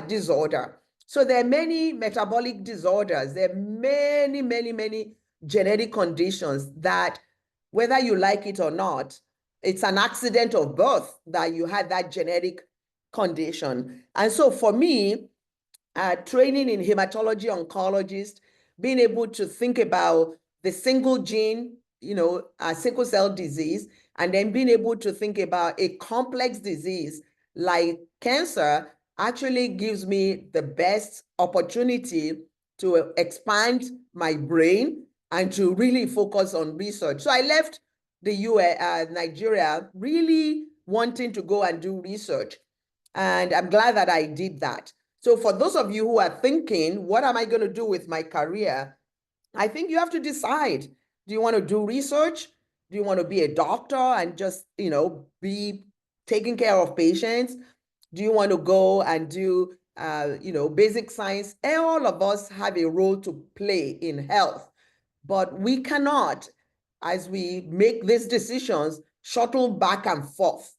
disorder. So there are many metabolic disorders. There are many, many, many genetic conditions that, whether you like it or not, it's an accident of birth that you had that genetic condition. And so for me, training in hematology oncologist, being able to think about the single gene, you know, sickle cell disease, and then being able to think about a complex disease like cancer actually gives me the best opportunity to expand my brain and to really focus on research. So I left the US, Nigeria, really wanting to go and do research. And I'm glad that I did that. So for those of you who are thinking, what am I going to do with my career? I think you have to decide. Do you want to do research? Do you want to be a doctor and just, you know, be taking care of patients? Do you want to go and do, you know, basic science? And all of us have a role to play in health, but we cannot, as we make these decisions, shuttle back and forth,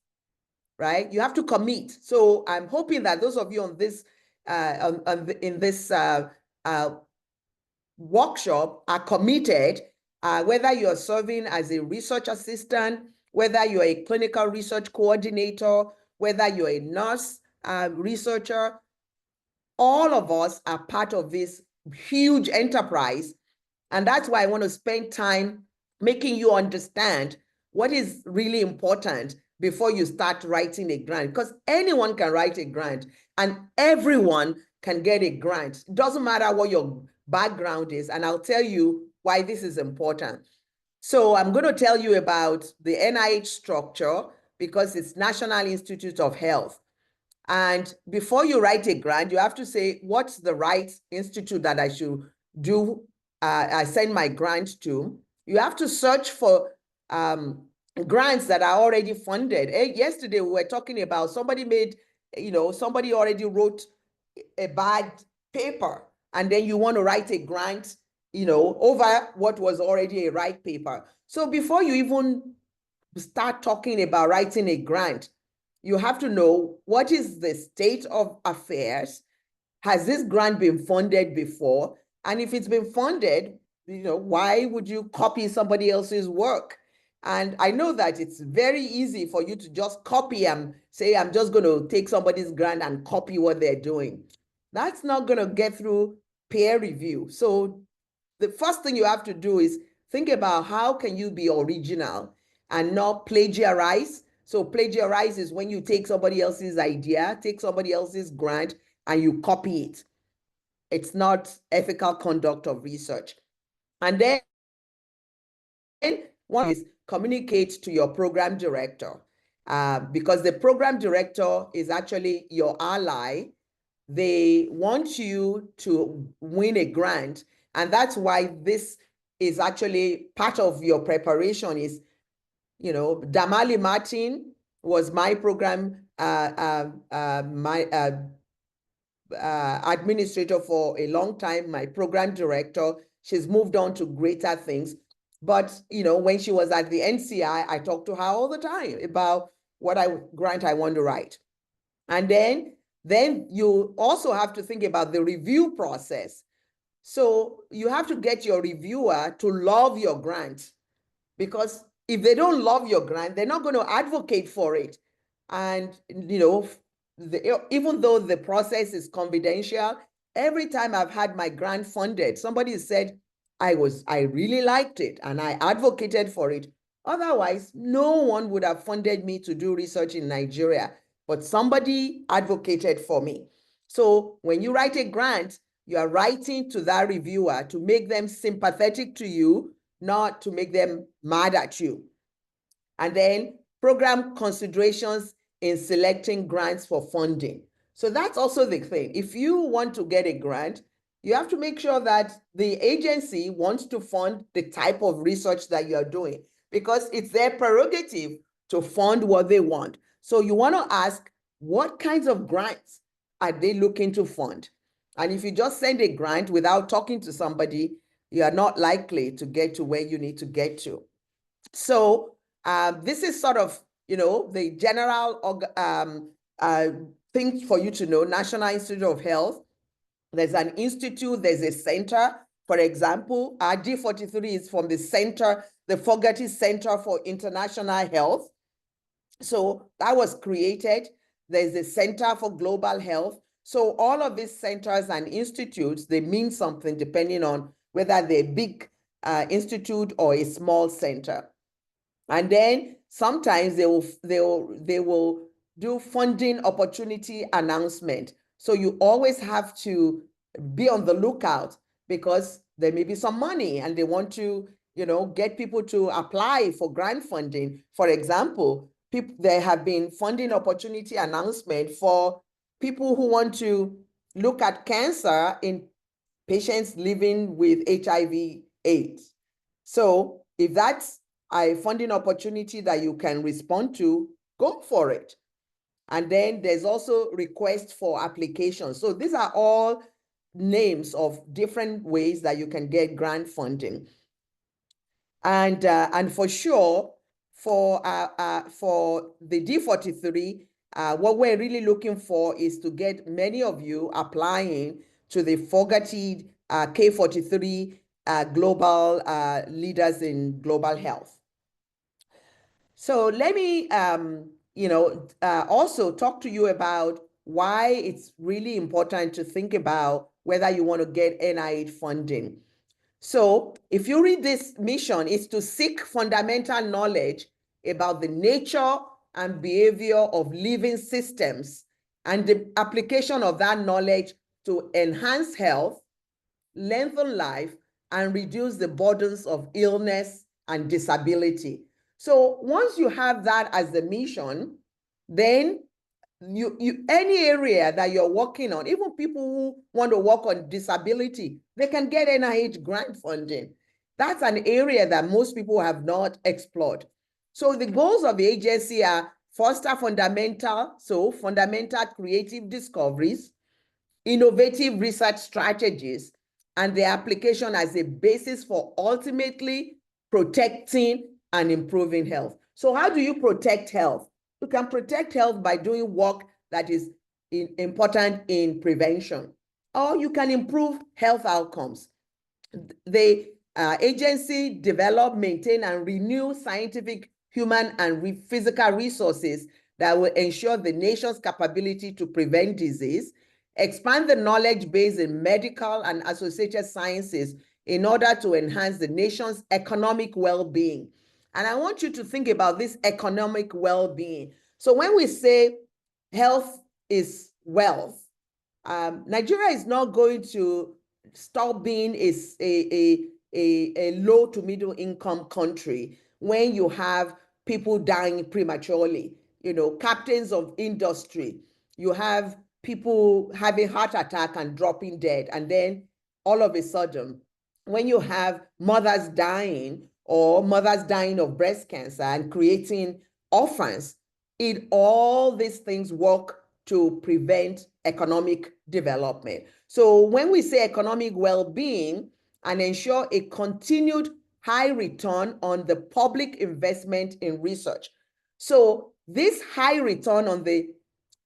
right? You have to commit. So I'm hoping that those of you on this, in this workshop are committed, whether you're serving as a research assistant, whether you're a clinical research coordinator, whether you're a nurse researcher, all of us are part of this huge enterprise. And that's why I want to spend time making you understand what is really important before you start writing a grant, because anyone can write a grant and everyone can get a grant. It doesn't matter what your background is, and I'll tell you why this is important. So I'm going to tell you about the NIH structure because it's National Institute of Health. And before you write a grant, you have to say, what's the right institute that I should do, I send my grant to. You have to search for grants that are already funded. Yesterday, we were talking about somebody made, somebody already wrote a bad paper, and then you want to write a grant, over what was already a right paper. So before you even start talking about writing a grant, you have to know what is the state of affairs. Has this grant been funded before? And if it's been funded, why would you copy somebody else's work? And I know that it's very easy for you to just copy and say, I'm just going to take somebody's grant and copy what they're doing. That's not going to get through peer review. So the first thing you have to do is think about how can you be original and not plagiarize. So plagiarize is when you take somebody else's idea, take somebody else's grant, and you copy it. It's not ethical conduct of research. And then one is communicate to your program director, because the program director is actually your ally. They want you to win a grant. And that's why this is actually part of your preparation is, Damali Martin was my program, administrator for a long time, my program director. She's moved on to greater things. But, when she was at the NCI, I talked to her all the time about what grant I want to write. And then you also have to think about the review process. So you have to get your reviewer to love your grant, because if they don't love your grant, they're not going to advocate for it. And, even though the process is confidential, every time I've had my grant funded, somebody said, I really liked it and I advocated for it. Otherwise, no one would have funded me to do research in Nigeria, but somebody advocated for me. So when you write a grant, you are writing to that reviewer to make them sympathetic to you, not to make them mad at you. And then program considerations in selecting grants for funding. So that's also the thing. If you want to get a grant, you have to make sure that the agency wants to fund the type of research that you're doing, because it's their prerogative to fund what they want. So you want to ask, what kinds of grants are they looking to fund? And if you just send a grant without talking to somebody, you are not likely to get to where you need to get to. So this is sort of, the general thing for you to know. National Institute of Health, there's an institute, there's a center. For example, our D43 is from the center, the Fogarty Center for International Health. So that was created. There's the Center for Global Health. So all of these centers and institutes, they mean something depending on whether they're a big institute or a small center. And then sometimes they will do funding opportunity announcement. So you always have to be on the lookout, because there may be some money and they want to, get people to apply for grant funding. For example, there have been funding opportunity announcement for people who want to look at cancer in patients living with HIV/AIDS. So if that's a funding opportunity that you can respond to, go for it. And then there's also request for applications. So these are all names of different ways that you can get grant funding. And for sure, for the D43, what we're really looking for is to get many of you applying to the Fogarty K43 global leaders in global health. So let me, also talk to you about why it's really important to think about whether you want to get NIH funding. So if you read this mission, it's to seek fundamental knowledge about the nature and behavior of living systems and the application of that knowledge to enhance health, lengthen life, and reduce the burdens of illness and disability. So once you have that as the mission, then any area that you're working on, even people who want to work on disability, they can get NIH grant funding. That's an area that most people have not explored. So the goals of the agency are foster fundamental creative discoveries, innovative research strategies, and their application as a basis for ultimately protecting and improving health. So how do you protect health? You can protect health by doing work that is important in prevention, or you can improve health outcomes. The agency develop, maintain, and renew scientific, human, and physical resources that will ensure the nation's capability to prevent disease, expand the knowledge base in medical and associated sciences in order to enhance the nation's economic well-being. And I want you to think about this economic well-being. So when we say health is wealth, Nigeria is not going to stop being a low to middle income country when you have people dying prematurely, captains of industry, you have people having heart attack and dropping dead. And then all of a sudden, when you have mothers dying or mothers dying of breast cancer and creating orphans, all these things work to prevent economic development. So when we say economic well-being and ensure a continued high return on the public investment in research. So this high return on the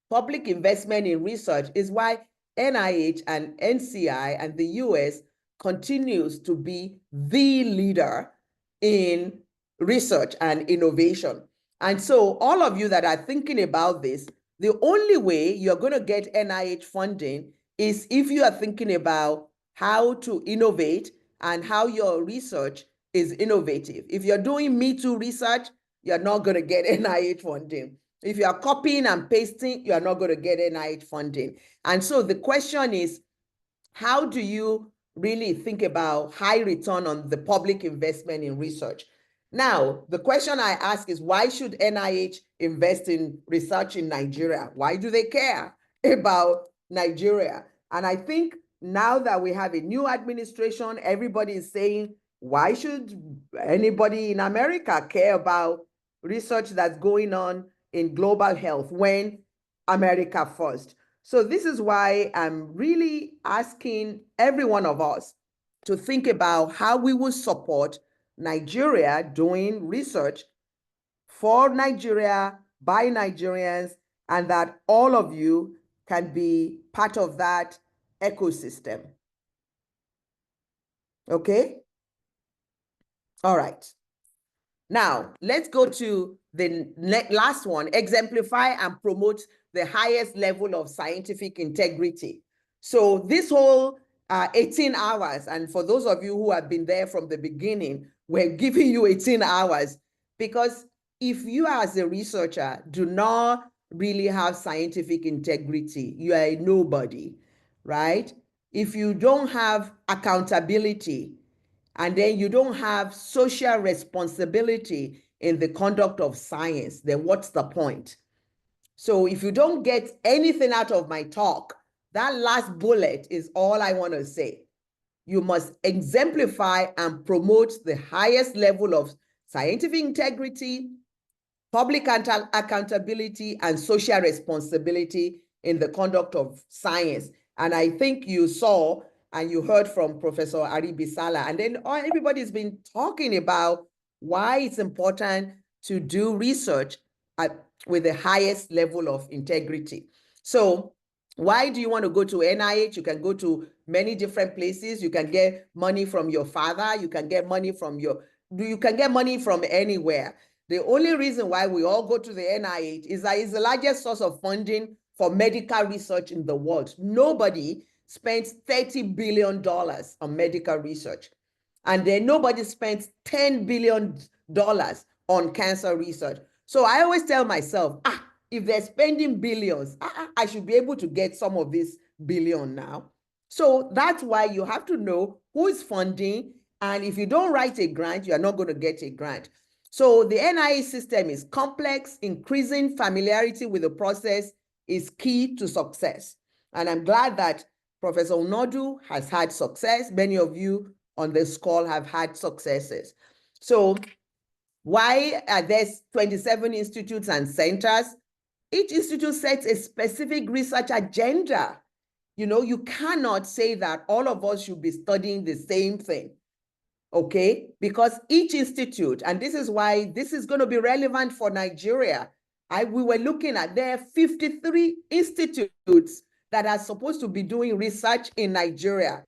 public investment in research is why NIH and NCI and the US continues to be the leader in research and innovation. And so all of you that are thinking about this, the only way you're going to get NIH funding is if you are thinking about how to innovate and how your research is innovative. If you're doing Me Too research, you're not going to get NIH funding. If you are copying and pasting, you are not going to get NIH funding. And so the question is, how do you really think about high return on the public investment in research? Now, the question I ask is, why should NIH invest in research in Nigeria? Why do they care about Nigeria? And I think now that we have a new administration, everybody is saying, why should anybody in America care about research that's going on in global health when America first? So this is why I'm really asking every one of us to think about how we will support Nigeria doing research for Nigeria by Nigerians, and that all of you can be part of that ecosystem. Okay? All right. Now, let's go to the last one, exemplify and promote the highest level of scientific integrity. So this whole 18 hours, and for those of you who have been there from the beginning, we're giving you 18 hours because if you as a researcher do not really have scientific integrity, you are a nobody, right? If you don't have accountability, and then you don't have social responsibility in the conduct of science, then what's the point? So if you don't get anything out of my talk, that last bullet is all I want to say. You must exemplify and promote the highest level of scientific integrity, public accountability, and social responsibility in the conduct of science. And I think you saw and you heard from Professor Aribisala, and then everybody's been talking about why it's important to do research with the highest level of integrity. So why do you want to go to NIH? You can go to many different places. You can get money from your father. You can get money from you can get money from anywhere. The only reason why we all go to the NIH is that it's the largest source of funding for medical research in the world. Nobody spends $30 billion on medical research. And then nobody spends $10 billion on cancer research. So I always tell myself, if they're spending billions, I should be able to get some of this billion now. So that's why you have to know who is funding. And if you don't write a grant, you are not going to get a grant. So the NIH system is complex. Increasing familiarity with the process is key to success. And I'm glad that Professor Unodu has had success. Many of you on this call have had successes. So why are there 27 institutes and centers? Each institute sets a specific research agenda. You know, you cannot say that all of us should be studying the same thing, okay? Because each institute, and this is why this is going to be relevant for Nigeria. We were looking at, there are 53 institutes that are supposed to be doing research in Nigeria.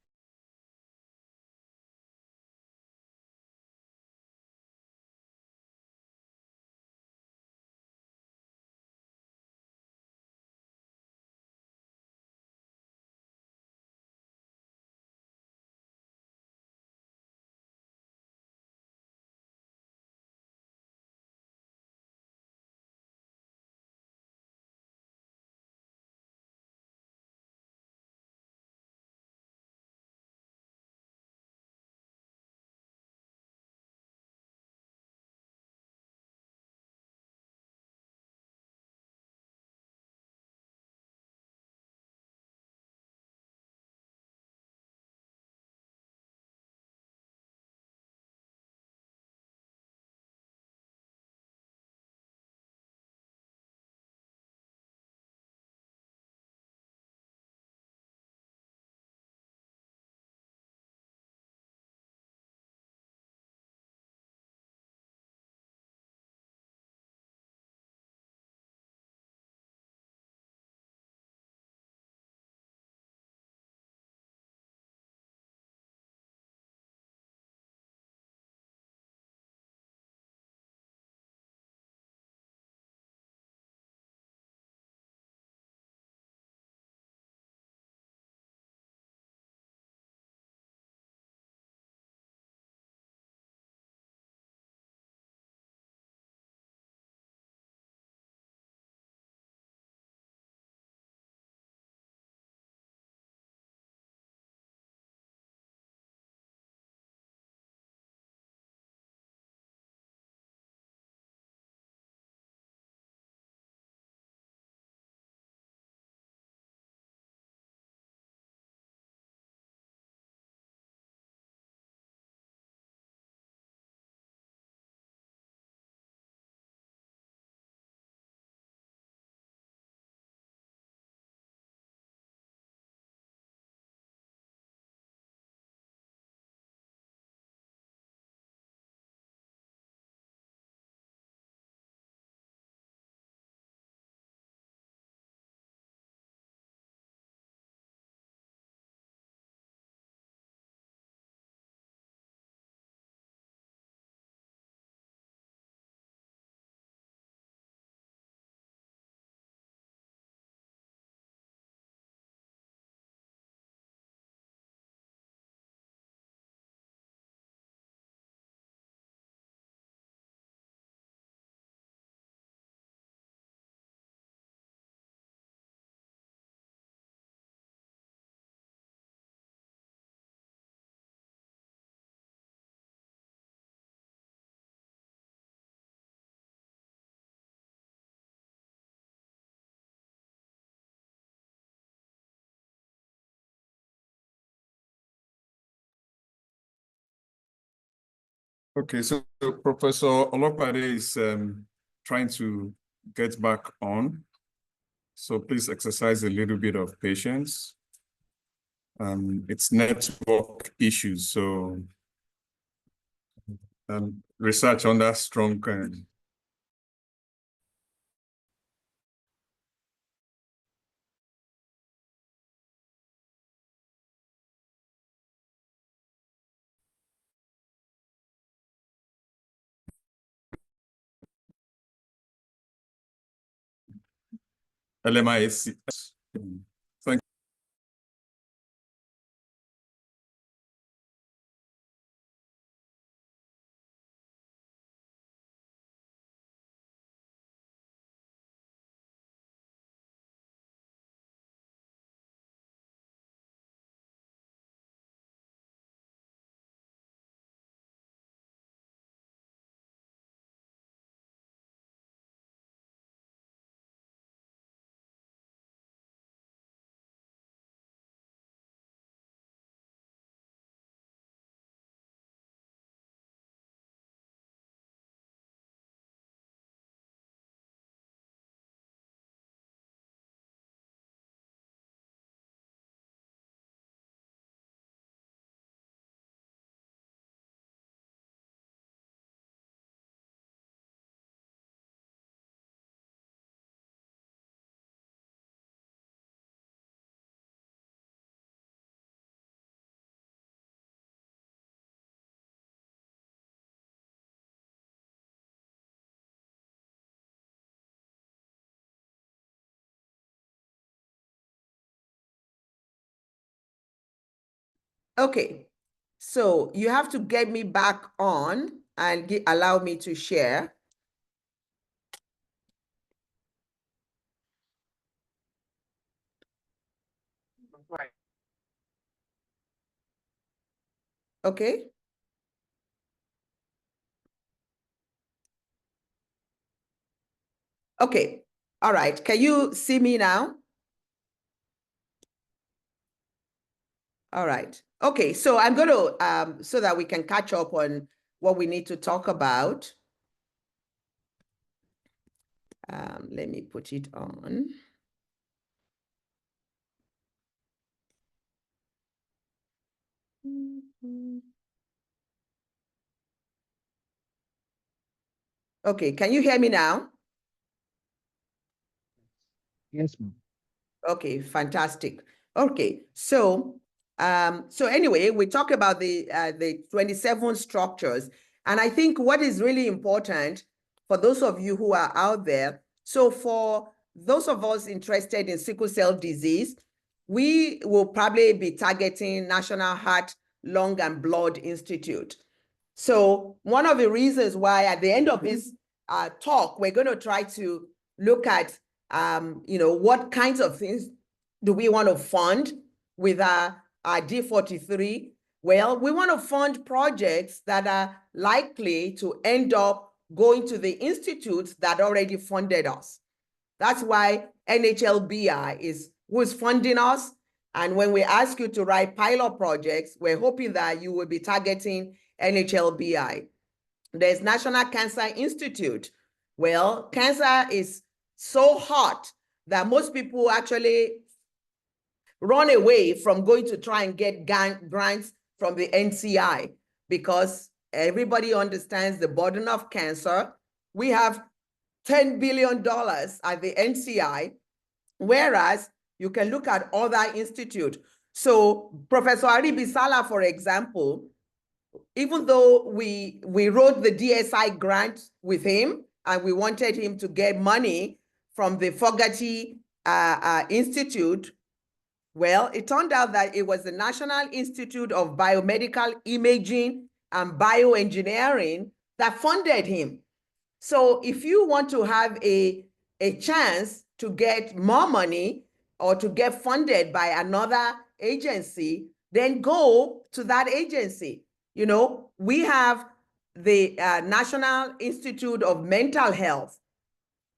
Okay, so Professor Olopade is trying to get back on. So please exercise a little bit of patience. It's network issues, so research under strong LMIC. Thank Okay, so you have to get me back on and allow me to share. Okay. Okay, all right. Can you see me now? All right. Okay, so I'm going to, so that we can catch up on what we need to talk about. Let me put it on. Okay, can you hear me now? Yes, ma'am. Okay, fantastic. Okay, so anyway, we talk about the 27 structures, and I think what is really important for those of you who are out there, so for those of us interested in sickle cell disease, we will probably be targeting National Heart, Lung, and Blood Institute. So one of the reasons why at the end of this talk, we're going to try to look at, what kinds of things do we want to fund with our D43? Well, we want to fund projects that are likely to end up going to the institutes that already funded us. That's why NHLBI is who's funding us. And when we ask you to write pilot projects, we're hoping that you will be targeting NHLBI. There's National Cancer Institute. Well, cancer is so hot that most people actually run away from going to try and get grants from the NCI because everybody understands the burden of cancer. We have $10 billion at the NCI, whereas you can look at other institutes. So Professor Aribi Sallah, for example, even though we wrote the DSI grant with him and we wanted him to get money from the Fogarty Institute, well, it turned out that it was the National Institute of Biomedical Imaging and Bioengineering that funded him. So if you want to have a chance to get more money or to get funded by another agency, then go to that agency. You know, we have the National Institute of Mental Health,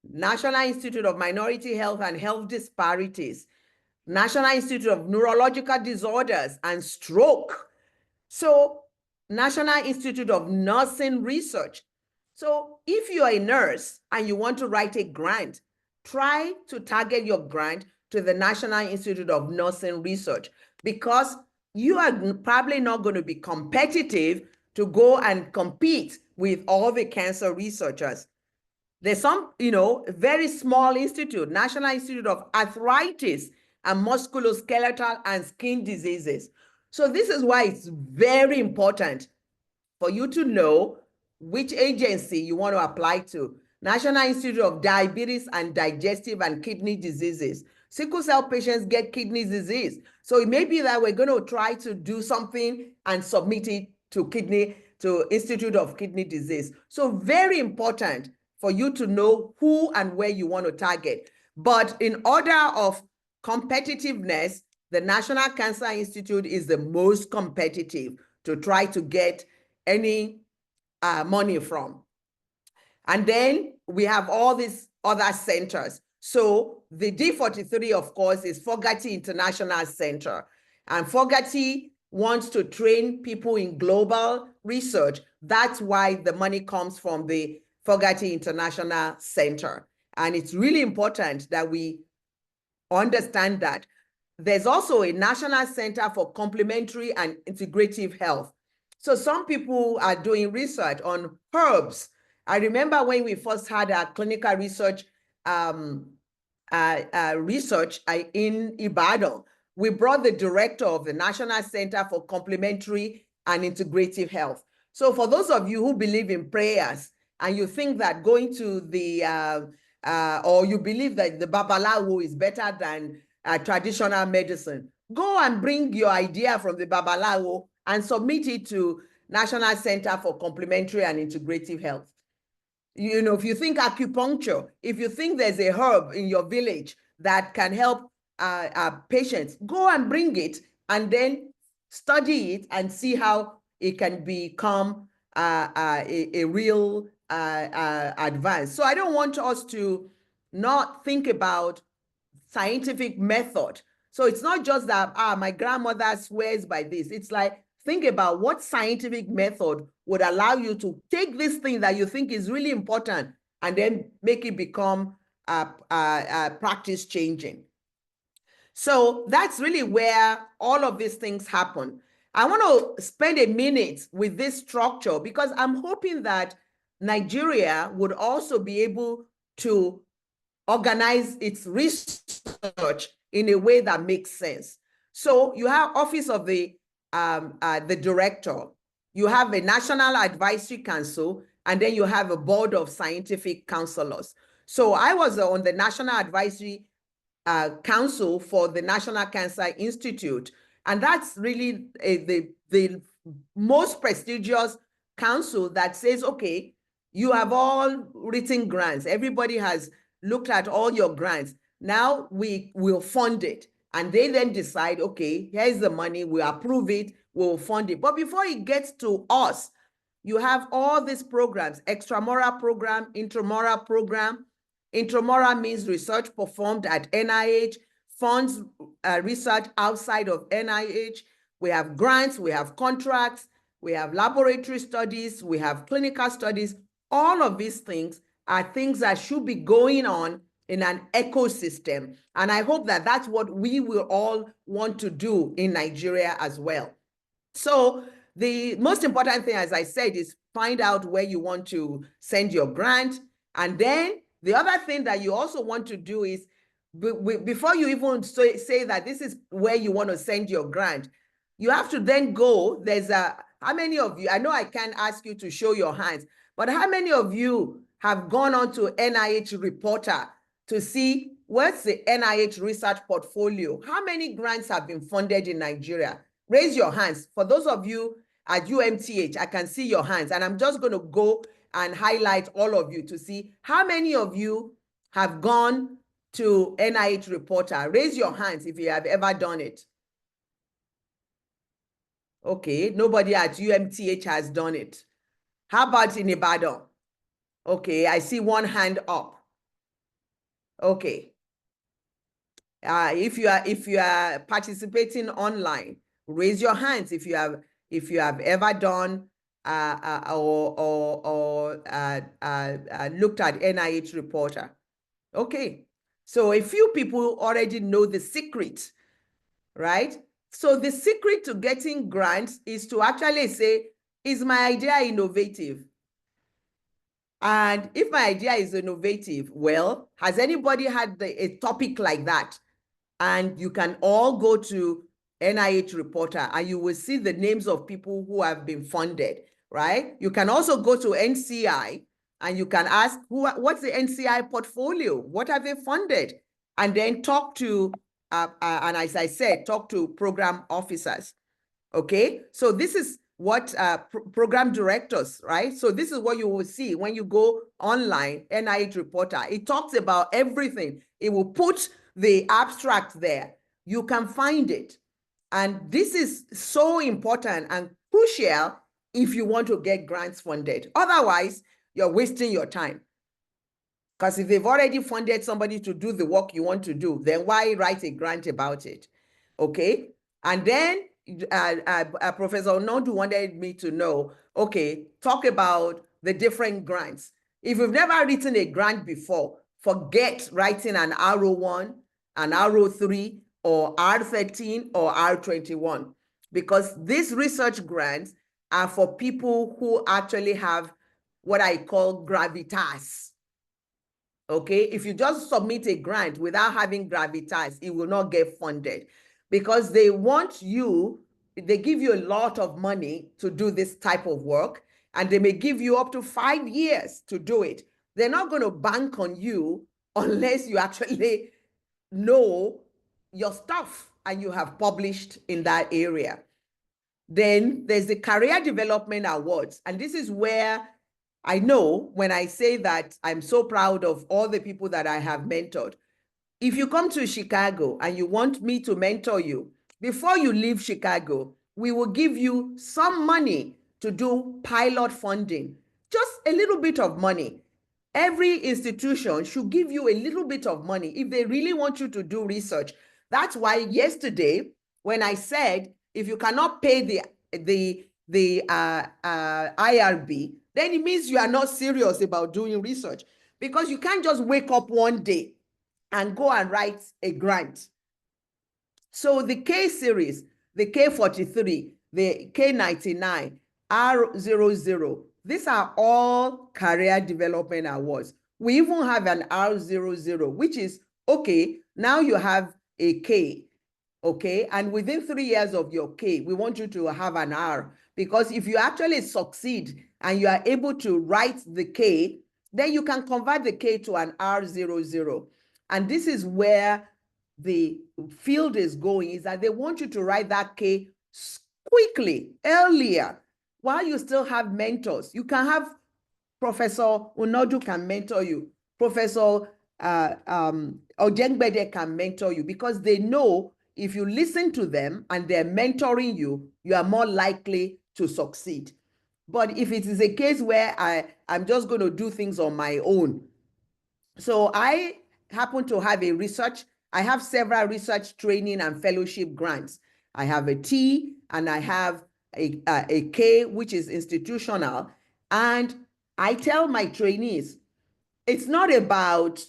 National Institute of Minority Health and Health Disparities, National Institute of Neurological Disorders and Stroke. So National Institute of Nursing Research. So if you are a nurse and you want to write a grant, try to target your grant to the National Institute of Nursing Research because you are probably not going to be competitive to go and compete with all the cancer researchers. There's some, very small institute, National Institute of Arthritis and Musculoskeletal and Skin Diseases. So this is why it's very important for you to know which agency you want to apply to. National Institute of Diabetes and Digestive and Kidney Diseases. Sickle cell patients get kidney disease. So it may be that we're going to try to do something and submit it to Institute of Kidney Disease. So very important for you to know who and where you want to target. But in order of competitiveness, the National Cancer Institute is the most competitive to try to get any money from. And then we have all these other centers. So the D43, of course, is Fogarty International Center. And Fogarty wants to train people in global research. That's why the money comes from the Fogarty International Center. And it's really important that we understand that. There's also a National Center for Complementary and Integrative Health. So some people are doing research on herbs. I remember when we first had our clinical research in Ibadan, we brought the director of the National Center for Complementary and Integrative Health. So for those of you who believe in prayers and you think that going to the, or you believe that the Babalawo is better than traditional medicine, go and bring your idea from the Babalawo and submit it to National Center for Complementary and Integrative Health. You know, if you think acupuncture, if you think there's a herb in your village that can help patients, go and bring it and then study it and see how it can become a real advance. So I don't want us to not think about scientific method. So it's not just that, my grandmother swears by this. It's like, think about what scientific method would allow you to take this thing that you think is really important and then make it become practice changing. So that's really where all of these things happen. I want to spend a minute with this structure because I'm hoping that Nigeria would also be able to organize its research in a way that makes sense. So you have Office of the Director, you have a National Advisory Council, and then you have a Board of Scientific Counselors. So I was on the National Advisory Council for the National Cancer Institute, and that's really the most prestigious council that says, okay, you have all written grants. Everybody has looked at all your grants. Now we will fund it. And they then decide, okay, here's the money, we approve it, we'll fund it. But before it gets to us, you have all these programs, extramural program, intramural program. Intramural means research performed at NIH, funds research outside of NIH. We have grants, we have contracts, we have laboratory studies, we have clinical studies. All of these things are things that should be going on in an ecosystem. And I hope that that's what we will all want to do in Nigeria as well. So the most important thing, as I said, is find out where you want to send your grant. And then the other thing that you also want to do is, before you even say that this is where you want to send your grant, you have to then go, how many of you, I know I can't ask you to show your hands, but how many of you have gone on to NIH Reporter to see what's the NIH research portfolio? How many grants have been funded in Nigeria? Raise your hands. For those of you at UMTH, I can see your hands, and I'm just going to go and highlight all of you to see how many of you have gone to NIH Reporter. Raise your hands if you have ever done it. Okay, nobody at UMTH has done it. How about in Ibadan? Okay, I see one hand up. Okay. If you are participating online, raise your hands if you have ever done looked at NIH Reporter. Okay, so a few people already know the secret, right? So the secret to getting grants is to actually say, is my idea innovative? And if my idea is innovative, well, has anybody had a topic like that? And you can all go to NIH Reporter and you will see the names of people who have been funded, right? You can also go to NCI and you can ask, what's the NCI portfolio? What have they funded? And then talk to, and as I said, talk to program officers, okay? So this is what program directors, right? So this is what you will see when you go online, NIH Reporter. It talks about everything. It will put the abstract there. You can find it. And this is so important and crucial if you want to get grants funded. Otherwise, you're wasting your time. Because if they've already funded somebody to do the work you want to do, then why write a grant about it? Okay? And then Professor Onodu wanted me to know, okay, talk about the different grants. If you've never written a grant before, forget writing an R01, an R03, or R13 or R21, because these research grants are for people who actually have what I call gravitas. Okay, if you just submit a grant without having gravitas, it will not get funded because they want you, they give you a lot of money to do this type of work, and they may give you up to 5 years to do it. They're not going to bank on you unless you actually know your stuff. and you have published in that area. Then there's the Career Development Awards. And this is where I know when I say that I'm so proud of all the people that I have mentored. If you come to Chicago and you want me to mentor you, before you leave Chicago, we will give you some money to do pilot funding, just a little bit of money. Every institution should give you a little bit of money if they really want you to do research. That's why yesterday, when I said, if you cannot pay the IRB, then it means you are not serious about doing research, because you can't just wake up one day and go and write a grant. So the K series, the K43, the K99, R00, these are all Career Development Awards. We even have an R00, which is, okay, now you have a K, okay? And within 3 years of your K, we want you to have an R, because if you actually succeed and you are able to write the K, then you can convert the K to an R00. And this is where the field is going, is that they want you to write that K quickly, earlier, while you still have mentors. You can have Professor Unodu can mentor you, Professor Ojengbede can mentor you, because they know if you listen to them and they're mentoring you, you are more likely to succeed. But if it is a case where I'm just going to do things on my own. So I happen to have I have several research training and fellowship grants. I have a T and I have a K, which is institutional. And I tell my trainees, it's not about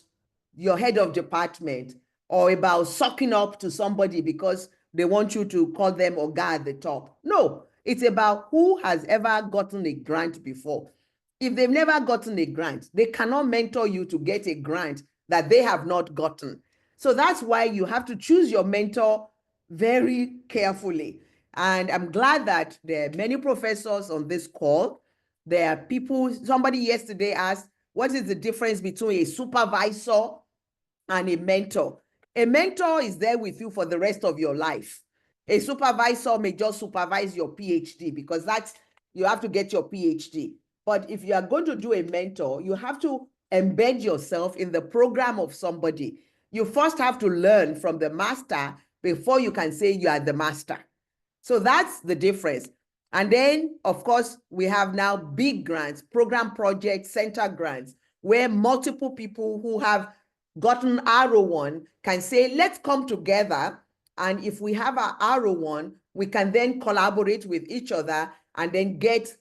your head of department or about sucking up to somebody because they want you to call them Oga at the top. No, it's about who has ever gotten a grant before. If they've never gotten a grant, they cannot mentor you to get a grant that they have not gotten. So that's why you have to choose your mentor very carefully. And I'm glad that there are many professors on this call. There are people, somebody yesterday asked, what is the difference between a supervisor and a mentor? A mentor is there with you for the rest of your life. A supervisor may just supervise your PhD, because you have to get your PhD. But if you are going to do a mentor, you have to embed yourself in the program of somebody. You first have to learn from the master before you can say you are the master. So that's the difference. And then, of course, we have now big grants, program projects, center grants, where multiple people who have gotten R01 can say, let's come together. And if we have our R01, we can then collaborate with each other and then get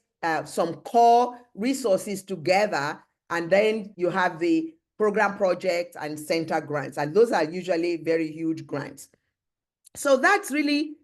some core resources together. And then you have the program projects and center grants. And those are usually very huge grants. So that's really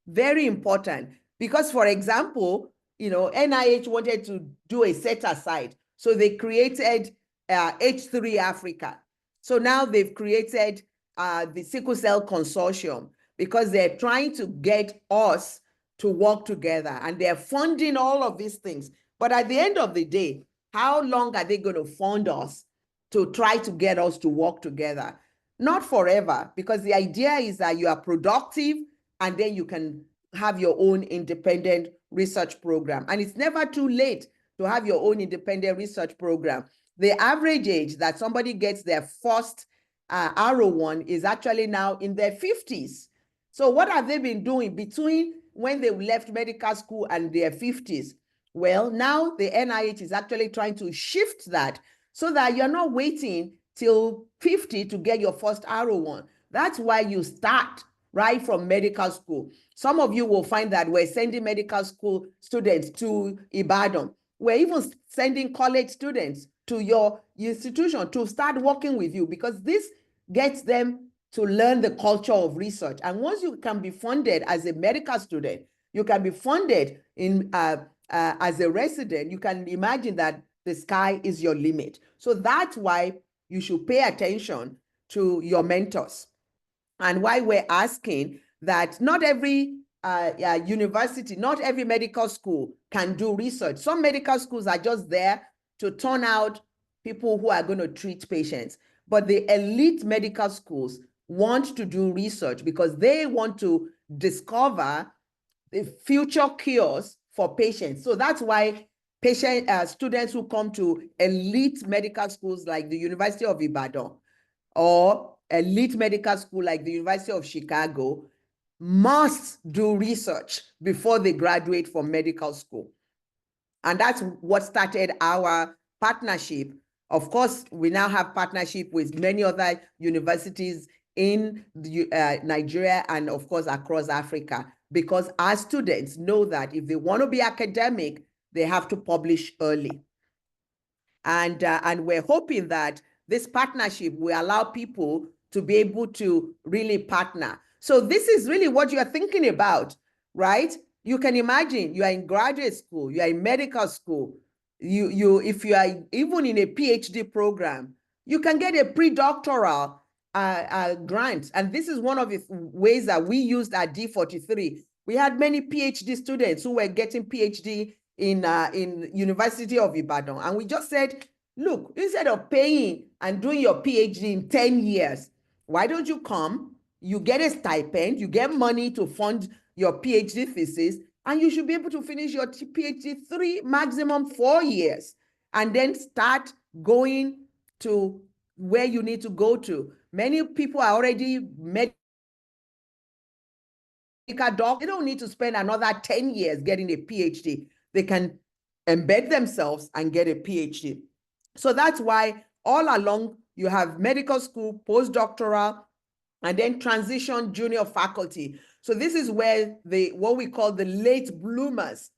very important, because, for example, NIH wanted to do a set aside. So they created H3 Africa. So now they've created the Sickle Cell Consortium, because they're trying to get us to work together, and they're funding all of these things. But at the end of the day, how long are they going to fund us to try to get us to work together? Not forever, because the idea is that you are productive and then you can have your own independent research program. And it's never too late to have your own independent research program. The average age that somebody gets their first R01 is actually now in their 50s. So what have they been doing between when they left medical school and their 50s? Well, now the NIH is actually trying to shift that so that you're not waiting till 50 to get your first R01. That's why you start right from medical school. Some of you will find that we're sending medical school students to Ibadan. We're even sending college students to your institution to start working with you, because this gets them to learn the culture of research. And once you can be funded as a medical student, you can be funded in as a resident, you can imagine that the sky is your limit. So that's why you should pay attention to your mentors. And why we're asking that not every university, not every medical school can do research. Some medical schools are just there to turn out people who are going to treat patients. But the elite medical schools want to do research because they want to discover the future cures for patients. So that's why students who come to elite medical schools like the University of Ibadan or elite medical school like the University of Chicago must do research before they graduate from medical school. And that's what started our partnership. Of course, we now have partnership with many other universities in Nigeria and of course across Africa, because our students know that if they want to be academic, they have to publish early. And we're hoping that this partnership will allow people to be able to really partner. So this is really what you're thinking about, right? You can imagine you are in graduate school, you are in medical school, if you are even in a PhD program, you can get a pre-doctoral grant. And this is one of the ways that we used at D43. We had many PhD students who were getting PhD in University of Ibadan. And we just said, look, instead of paying and doing your PhD in 10 years, why don't you come, you get a stipend, you get money to fund your PhD thesis, and you should be able to finish your PhD 3, maximum 4 years, and then start going to where you need to go to. Many people are already medical doctors. They don't need to spend another 10 years getting a PhD. They can embed themselves and get a PhD. So that's why all along you have medical school, postdoctoral, and then transition junior faculty. So this is where what we call the late bloomers.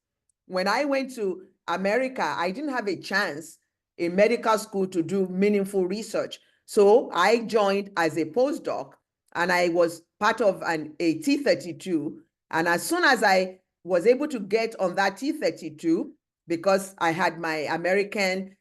When I went to America, I didn't have a chance in medical school to do meaningful research. So I joined as a postdoc, and I was part of a T32. And as soon as I was able to get on that T32, because I had my American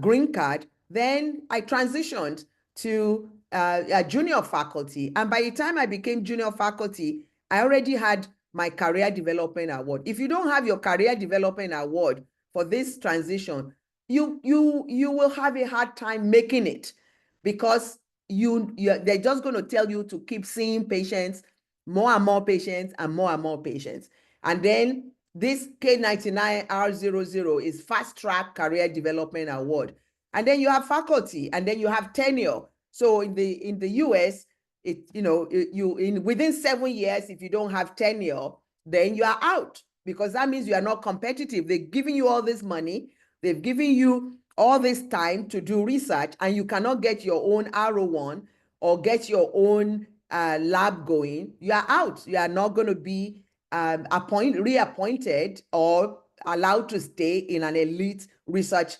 green card, then I transitioned to a junior faculty. And by the time I became junior faculty, I already had my career development award. If you don't have your career development award for this transition, you will have a hard time making it, because they're just going to tell you to keep seeing patients, more and more patients and more and more patients. And then this K99R00 is fast track career development award. And then you have faculty, and then you have tenure. So in the US, within 7 years, if you don't have tenure, then you are out, because that means you are not competitive. They're giving you all this money, they've given you all this time to do research, and you cannot get your own R01 or get your own lab going. You are out. You are not going to be reappointed or allowed to stay in an elite research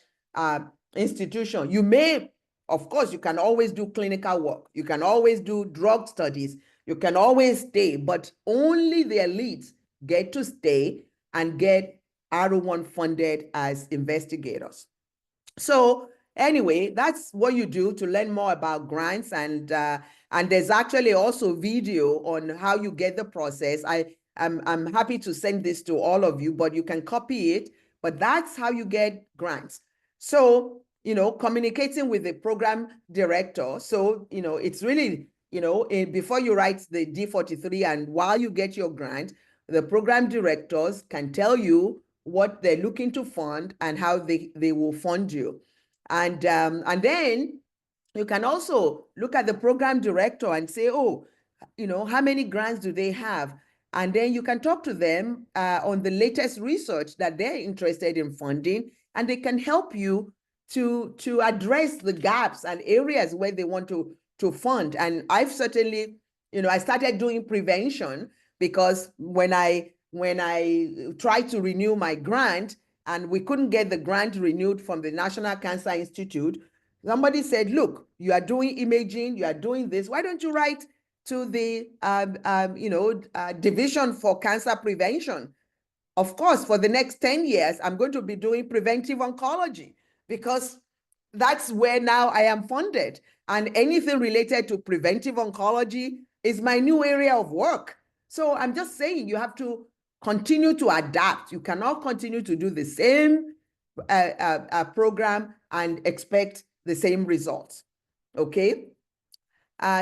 institution. You may, of course, you can always do clinical work. You can always do drug studies. You can always stay, but only the elites get to stay and get R01 funded as investigators. So anyway, that's what you do to learn more about grants. And there's actually also video on how you get the process. I'm happy to send this to all of you, but you can copy it. But that's how you get grants. So, communicating with the program director. So, it's really, before you write the D43 and while you get your grant, the program directors can tell you what they're looking to fund and how they will fund you. And then you can also look at the program director and say, oh, how many grants do they have? And then you can talk to them on the latest research that they're interested in funding, and they can help you to address the gaps and areas where they want to fund. And I've certainly, I started doing prevention, because when I tried to renew my grant and we couldn't get the grant renewed from the National Cancer Institute, somebody said, look, you are doing imaging, you are doing this, why don't you write to the Division for Cancer Prevention? Of course, for the next 10 years, I'm going to be doing preventive oncology, because that's where now I am funded. And anything related to preventive oncology is my new area of work. So I'm just saying, you have to continue to adapt. You cannot continue to do the same program and expect the same results. Okay.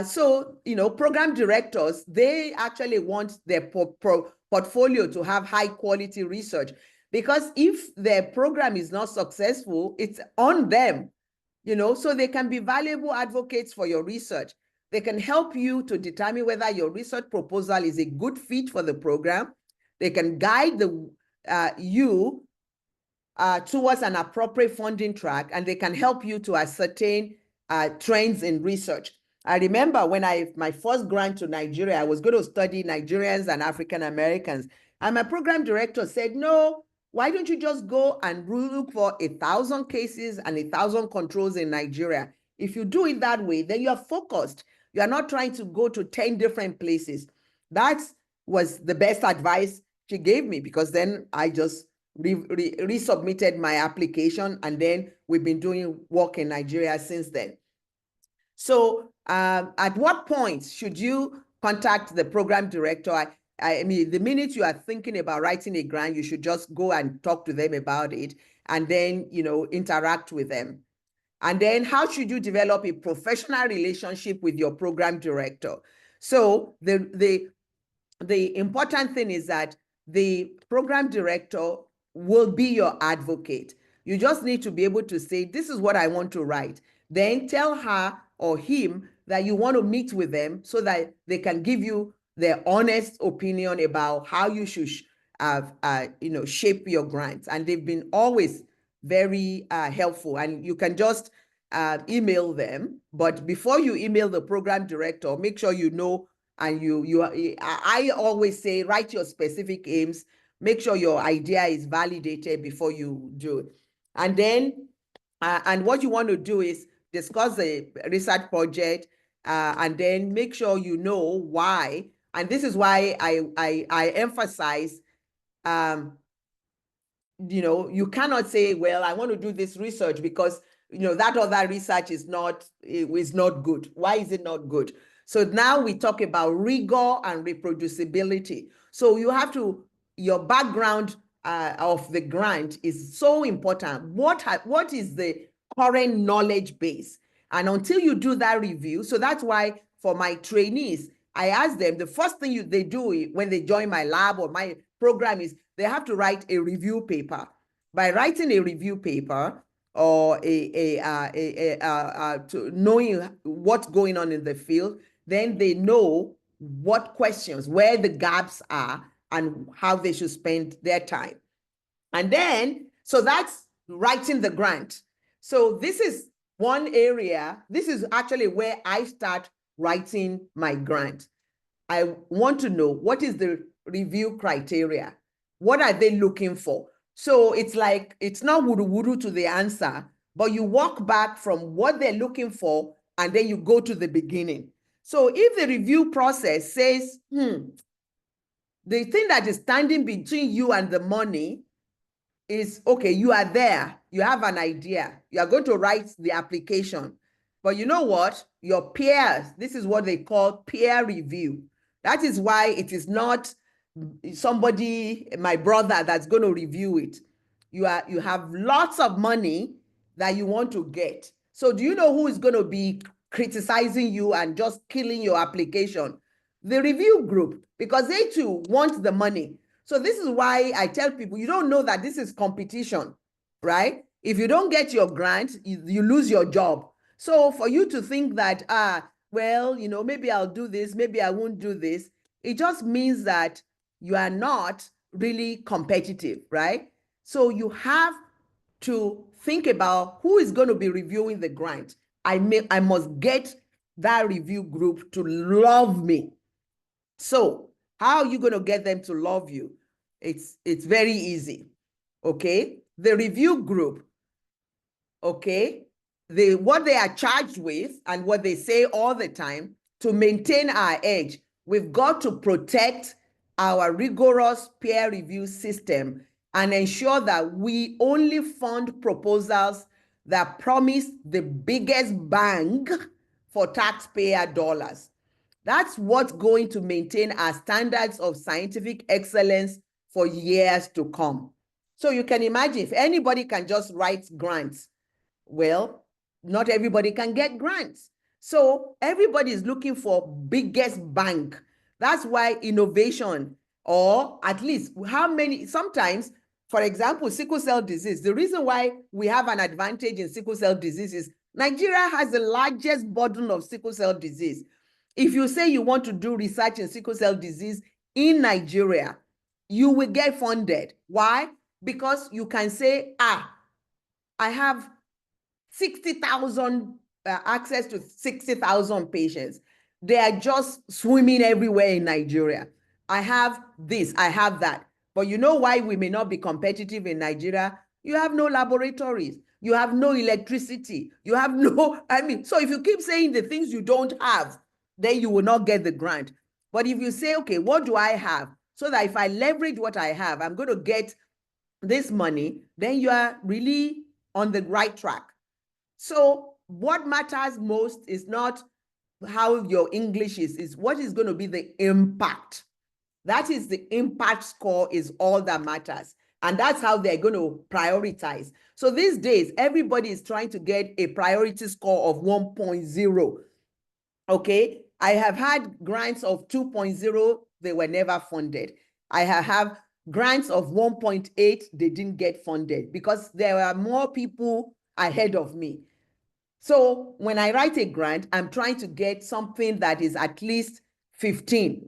So, you know, program directors, they actually want their portfolio to have high quality research, because if their program is not successful, it's on them, you know, so they can be valuable advocates for your research. They can help you to determine whether your research proposal is a good fit for the program. They can guide you towards an appropriate funding track, and they can help you to ascertain trends in research. I remember when my first grant to Nigeria, I was going to study Nigerians and African Americans. And my program director said, no, why don't you just go and look for 1,000 cases and 1,000 controls in Nigeria? If you do it that way, then you're focused. You are not trying to go to 10 different places. That was the best advice she gave me, because then I just resubmitted my application, and then we've been doing work in Nigeria since then. So at what point should you contact the program director? I mean, the minute you are thinking about writing a grant, you should just go and talk to them about it, and then, you know, interact with them. And then how should you develop a professional relationship with your program director? So the important thing is that the program director will be your advocate. You just need to be able to say, this is what I want to write. Then tell her or him that you want to meet with them so that they can give you their honest opinion about how you should you know, shape your grants. And they've been always very helpful, and you can just email them. But before you email the program director, make sure you know, and I always say, write your specific aims, make sure your idea is validated before you do it. And then, and what you want to do is discuss the research project, and then make sure you know why. And this is why I emphasize, you know, you cannot say, well, I want to do this research because, you know, that other research is not good. Why is it not good? So now we talk about rigor and reproducibility. So you have to, your background of the grant is so important. What is the current knowledge base? And until you do that review, so that's why for my trainees, I ask them, the first thing they do when they join my lab or my program is they have to write a review paper. By writing a review paper, or knowing what's going on in the field, then they know what questions, where the gaps are, and how they should spend their time. And then, so that's writing the grant. So this is one area, this is actually where I start writing my grant. I want to know, what is the review criteria? What are they looking for? So it's like, it's not wuru to the answer, but you walk back from what they're looking for, and then you go to the beginning. So if the review process says, the thing that is standing between you and the money is, okay, you are there, you have an idea, you are going to write the application, but you know what? Your peers, this is what they call peer review. That is why it is not somebody, my brother, that's going to review it. You have lots of money that you want to get. So do you know who is going to be criticizing you and just killing your application? The review group, because they too want the money. So this is why I tell people, you don't know that this is competition, right? If you don't get your grant, you lose your job. So for you to think that, well, you know, maybe I'll do this, maybe I won't do this, it just means that you are not really competitive, right? So you have to think about who is going to be reviewing the grant. I must get that review group to love me. So how are you going to get them to love you? It's very easy, okay? The review group, okay? What they are charged with and what they say all the time, to maintain our edge, we've got to protect our rigorous peer review system and ensure that we only fund proposals that promise the biggest bang for taxpayer dollars. That's what's going to maintain our standards of scientific excellence for years to come. So you can imagine, if anybody can just write grants, well, not everybody can get grants. So everybody is looking for biggest bang. That's why innovation, or at least how many, sometimes, for example, sickle cell disease, the reason why we have an advantage in sickle cell disease is Nigeria has the largest burden of sickle cell disease. If you say you want to do research in sickle cell disease in Nigeria, you will get funded. Why? Because you can say, I have 60,000 access to 60,000 patients. They are just swimming everywhere in Nigeria. I have this, I have that. But you know why we may not be competitive in Nigeria? You have no laboratories. You have no electricity. You have no, so if you keep saying the things you don't have, then you will not get the grant. But if you say, okay, what do I have? So that if I leverage what I have, I'm going to get this money, then you are really on the right track. So what matters most is not how your English is what is going to be the impact. That is the impact score is all that matters. And that's how they're going to prioritize. So these days, everybody is trying to get a priority score of 1.0. Okay, I have had grants of 2.0, they were never funded. I have grants of 1.8, they didn't get funded because there are more people ahead of me. So when I write a grant, I'm trying to get something that is at least 15,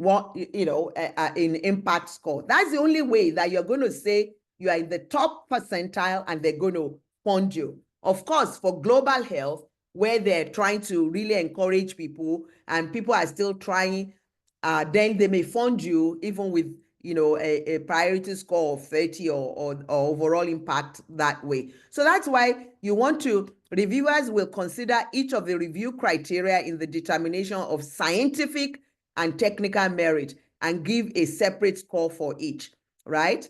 in impact score. That's the only way that you're going to say you are in the top percentile and they're going to fund you. Of course, for global health, where they're trying to really encourage people and people are still trying, then they may fund you even with a priority score of 30 or overall impact that way. So that's why you want to, reviewers will consider each of the review criteria in the determination of scientific and technical merit and give a separate score for each, right?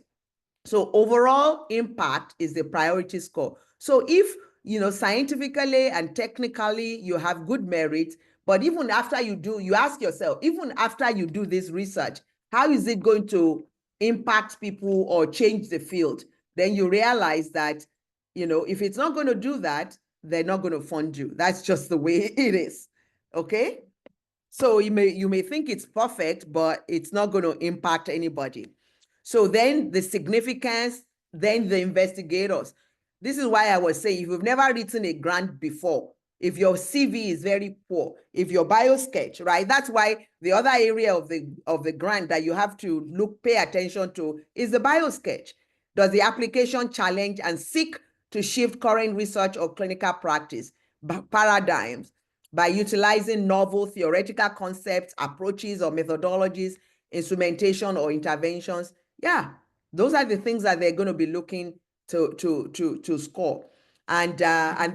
So overall impact is the priority score. So if, scientifically and technically you have good merit, but even after you ask yourself, even after you do this research, how is it going to impact people or change the field? Then you realize that, if it's not going to do that, they're not going to fund you. That's just the way it is. Okay? So you may think it's perfect, but it's not going to impact anybody. So then the significance, then the investigators. This is why I was saying, if you've never written a grant before, if your CV is very poor, if your biosketch, right? That's why the other area of the grant that you have to pay attention to is the biosketch. Does the application challenge and seek to shift current research or clinical practice paradigms by utilizing novel theoretical concepts, approaches, or methodologies, instrumentation or interventions? Yeah, those are the things that they're going to be looking to score. And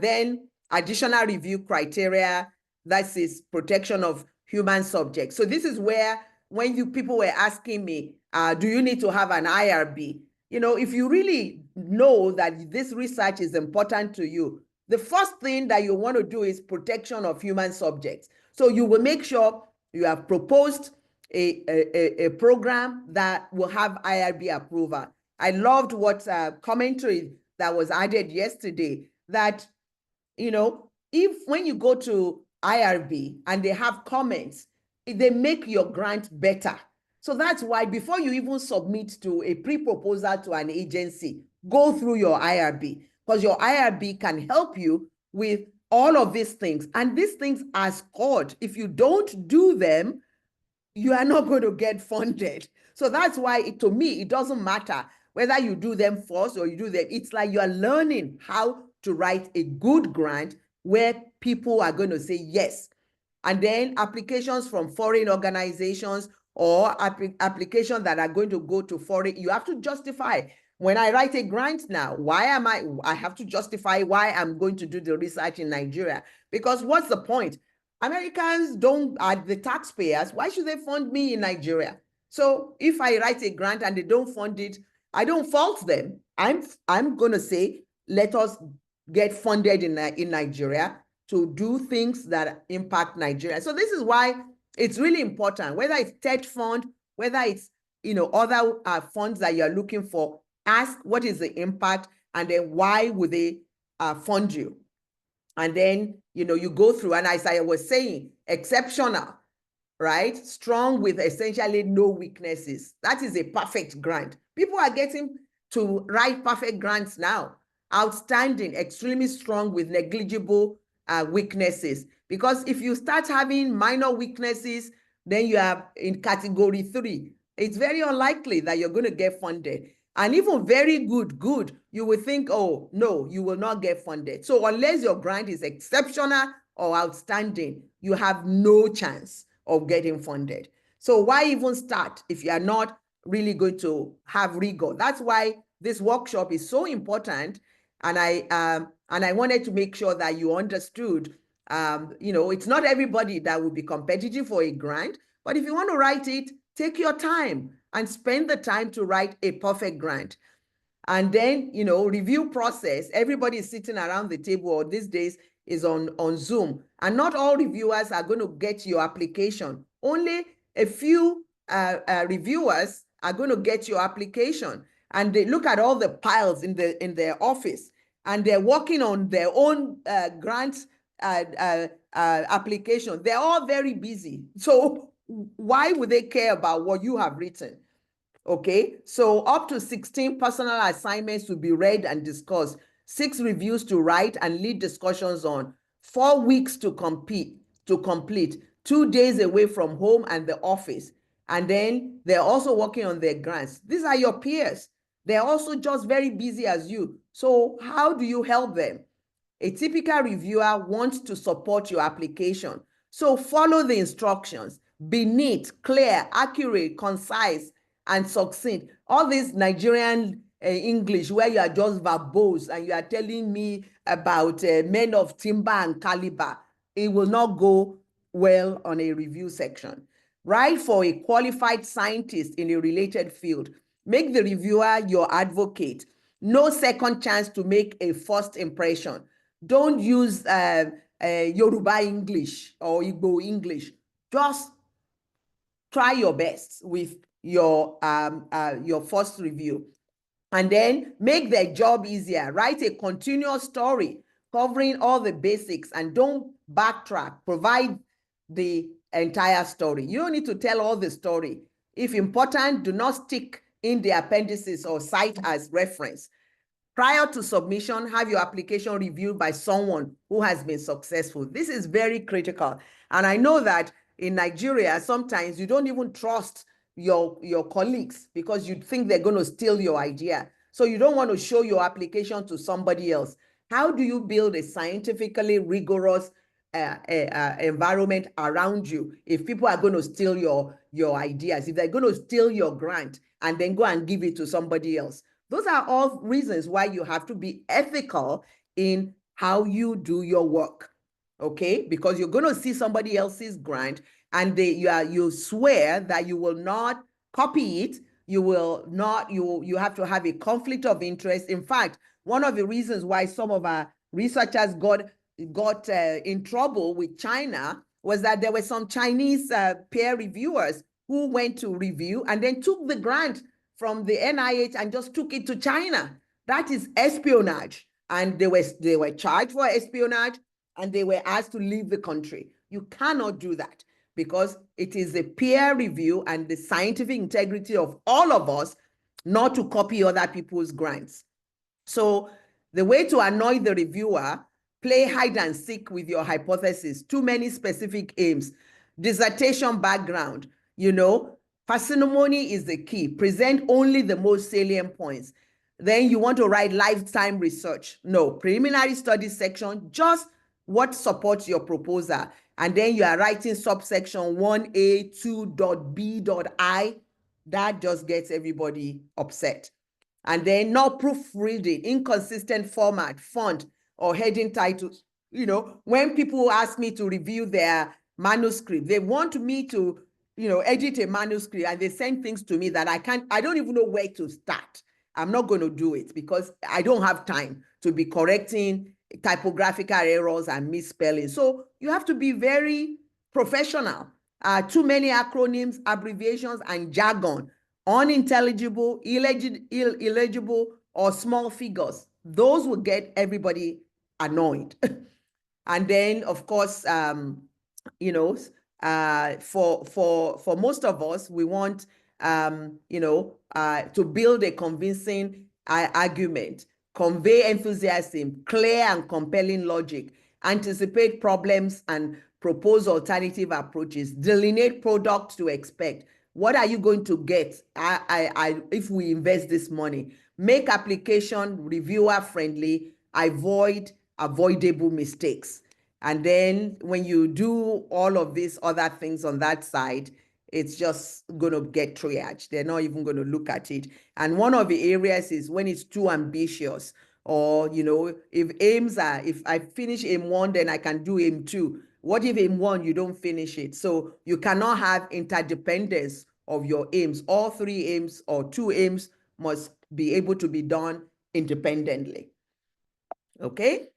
then additional review criteria, that is protection of human subjects. So this is where, when people were asking me, do you need to have an IRB? If you really know that this research is important to you, the first thing that you want to do is protection of human subjects. So you will make sure you have proposed a program that will have IRB approval. I loved what commentary that was added yesterday, that, if when you go to IRB and they have comments, they make your grant better. So that's why before you even submit to a pre-proposal to an agency, go through your IRB, because your IRB can help you with all of these things. And these things are scored. If you don't do them, you are not going to get funded. So that's why, to me, it doesn't matter whether you do them first or you do them. It's like you are learning how to write a good grant where people are going to say yes. And then applications from foreign organizations or applications that are going to go to foreign, you have to justify. When I write a grant now, I have to justify why I'm going to do the research in Nigeria. Because what's the point? Americans are the taxpayers. Why should they fund me in Nigeria? So if I write a grant and they don't fund it, I don't fault them. I'm going to say, let us get funded in Nigeria to do things that impact Nigeria. So this is why it's really important, whether it's TED fund, whether it's other funds that you're looking for, ask what is the impact and then why would they fund you. And then, you go through, and as I was saying, exceptional, right? Strong with essentially no weaknesses. That is a perfect grant. People are getting to write perfect grants now. Outstanding, extremely strong with negligible weaknesses. Because if you start having minor weaknesses, then you are in category 3. It's very unlikely that you're going to get funded. And even very good, you will think, oh, no, you will not get funded. So unless your grant is exceptional or outstanding, you have no chance of getting funded. So why even start if you are not really going to have rigor? That's why this workshop is so important. And I wanted to make sure that you understood, it's not everybody that will be competitive for a grant, but if you want to write it, take your time and spend the time to write a perfect grant. And then, review process. Everybody is sitting around the table, or these days is on Zoom. And not all reviewers are going to get your application. Only a few reviewers are going to get your application. And they look at all the piles in their office, and they're working on their own grant application. They're all very busy. So why would they care about what you have written? Okay, so up to 16 personal assignments to be read and discussed, 6 reviews to write and lead discussions on, 4 weeks to complete, 2 days away from home and the office. And then they're also working on their grants. These are your peers. They're also just very busy as you. So how do you help them? A typical reviewer wants to support your application. So follow the instructions. Be neat, clear, accurate, concise, and succinct. All this Nigerian English where you are just verbose and you are telling me about men of timber and caliber, it will not go well on a review section. Write for a qualified scientist in a related field. Make the reviewer your advocate. No second chance to make a first impression. Don't use Yoruba English or Igbo English. Just try your best with your first review. And then make their job easier. Write a continuous story covering all the basics and don't backtrack. Provide the entire story. You don't need to tell all the story. If important, do not stick in the appendices or cite as reference. Prior to submission, have your application reviewed by someone who has been successful. This is very critical. And I know that in Nigeria, sometimes you don't even trust your colleagues because you think they're going to steal your idea. So you don't want to show your application to somebody else. How do you build a scientifically rigorous environment around you if people are going to steal your ideas, if they're going to steal your grant and then go and give it to somebody else? Those are all reasons why you have to be ethical in how you do your work, okay? Because you're going to see somebody else's grant and you swear that you will not copy it. You will not, you have to have a conflict of interest. In fact, one of the reasons why some of our researchers got in trouble with China was that there were some Chinese peer reviewers who went to review and then took the grant from the NIH and just took it to China. That is espionage. And they were charged for espionage and they were asked to leave the country. You cannot do that because it is a peer review and the scientific integrity of all of us not to copy other people's grants. So the way to annoy the reviewer, play hide and seek with your hypothesis, too many specific aims, dissertation background, parsimony is the key. Present only the most salient points. Then you want to write lifetime research. No, preliminary studies section, just what supports your proposal. And then you are writing subsection 1A, 2.B.I. That just gets everybody upset. And then not proofreading, inconsistent format, font, or heading titles. When people ask me to review their manuscript, they want me to edit a manuscript and they send things to me that I don't even know where to start. I'm not going to do it because I don't have time to be correcting typographical errors and misspelling. So you have to be very professional. Too many acronyms, abbreviations, and jargon, unintelligible, illegible, or small figures. Those will get everybody annoyed. And then, of course, you know, for most of us, we want, you know, to build a convincing argument, convey enthusiasm, clear and compelling logic, anticipate problems and propose alternative approaches, delineate products to expect. What are you going to get if we invest this money? Make application reviewer friendly, avoid avoidable mistakes. And then when you do all of these other things on that side, it's just going to get triaged. They're not even going to look at it. And one of the areas is when it's too ambitious, or, you know, if I finish aim 1, then I can do aim 2. What if aim 1, you don't finish it? So you cannot have interdependence of your aims. All 3 aims or 2 aims must be able to be done independently. Okay?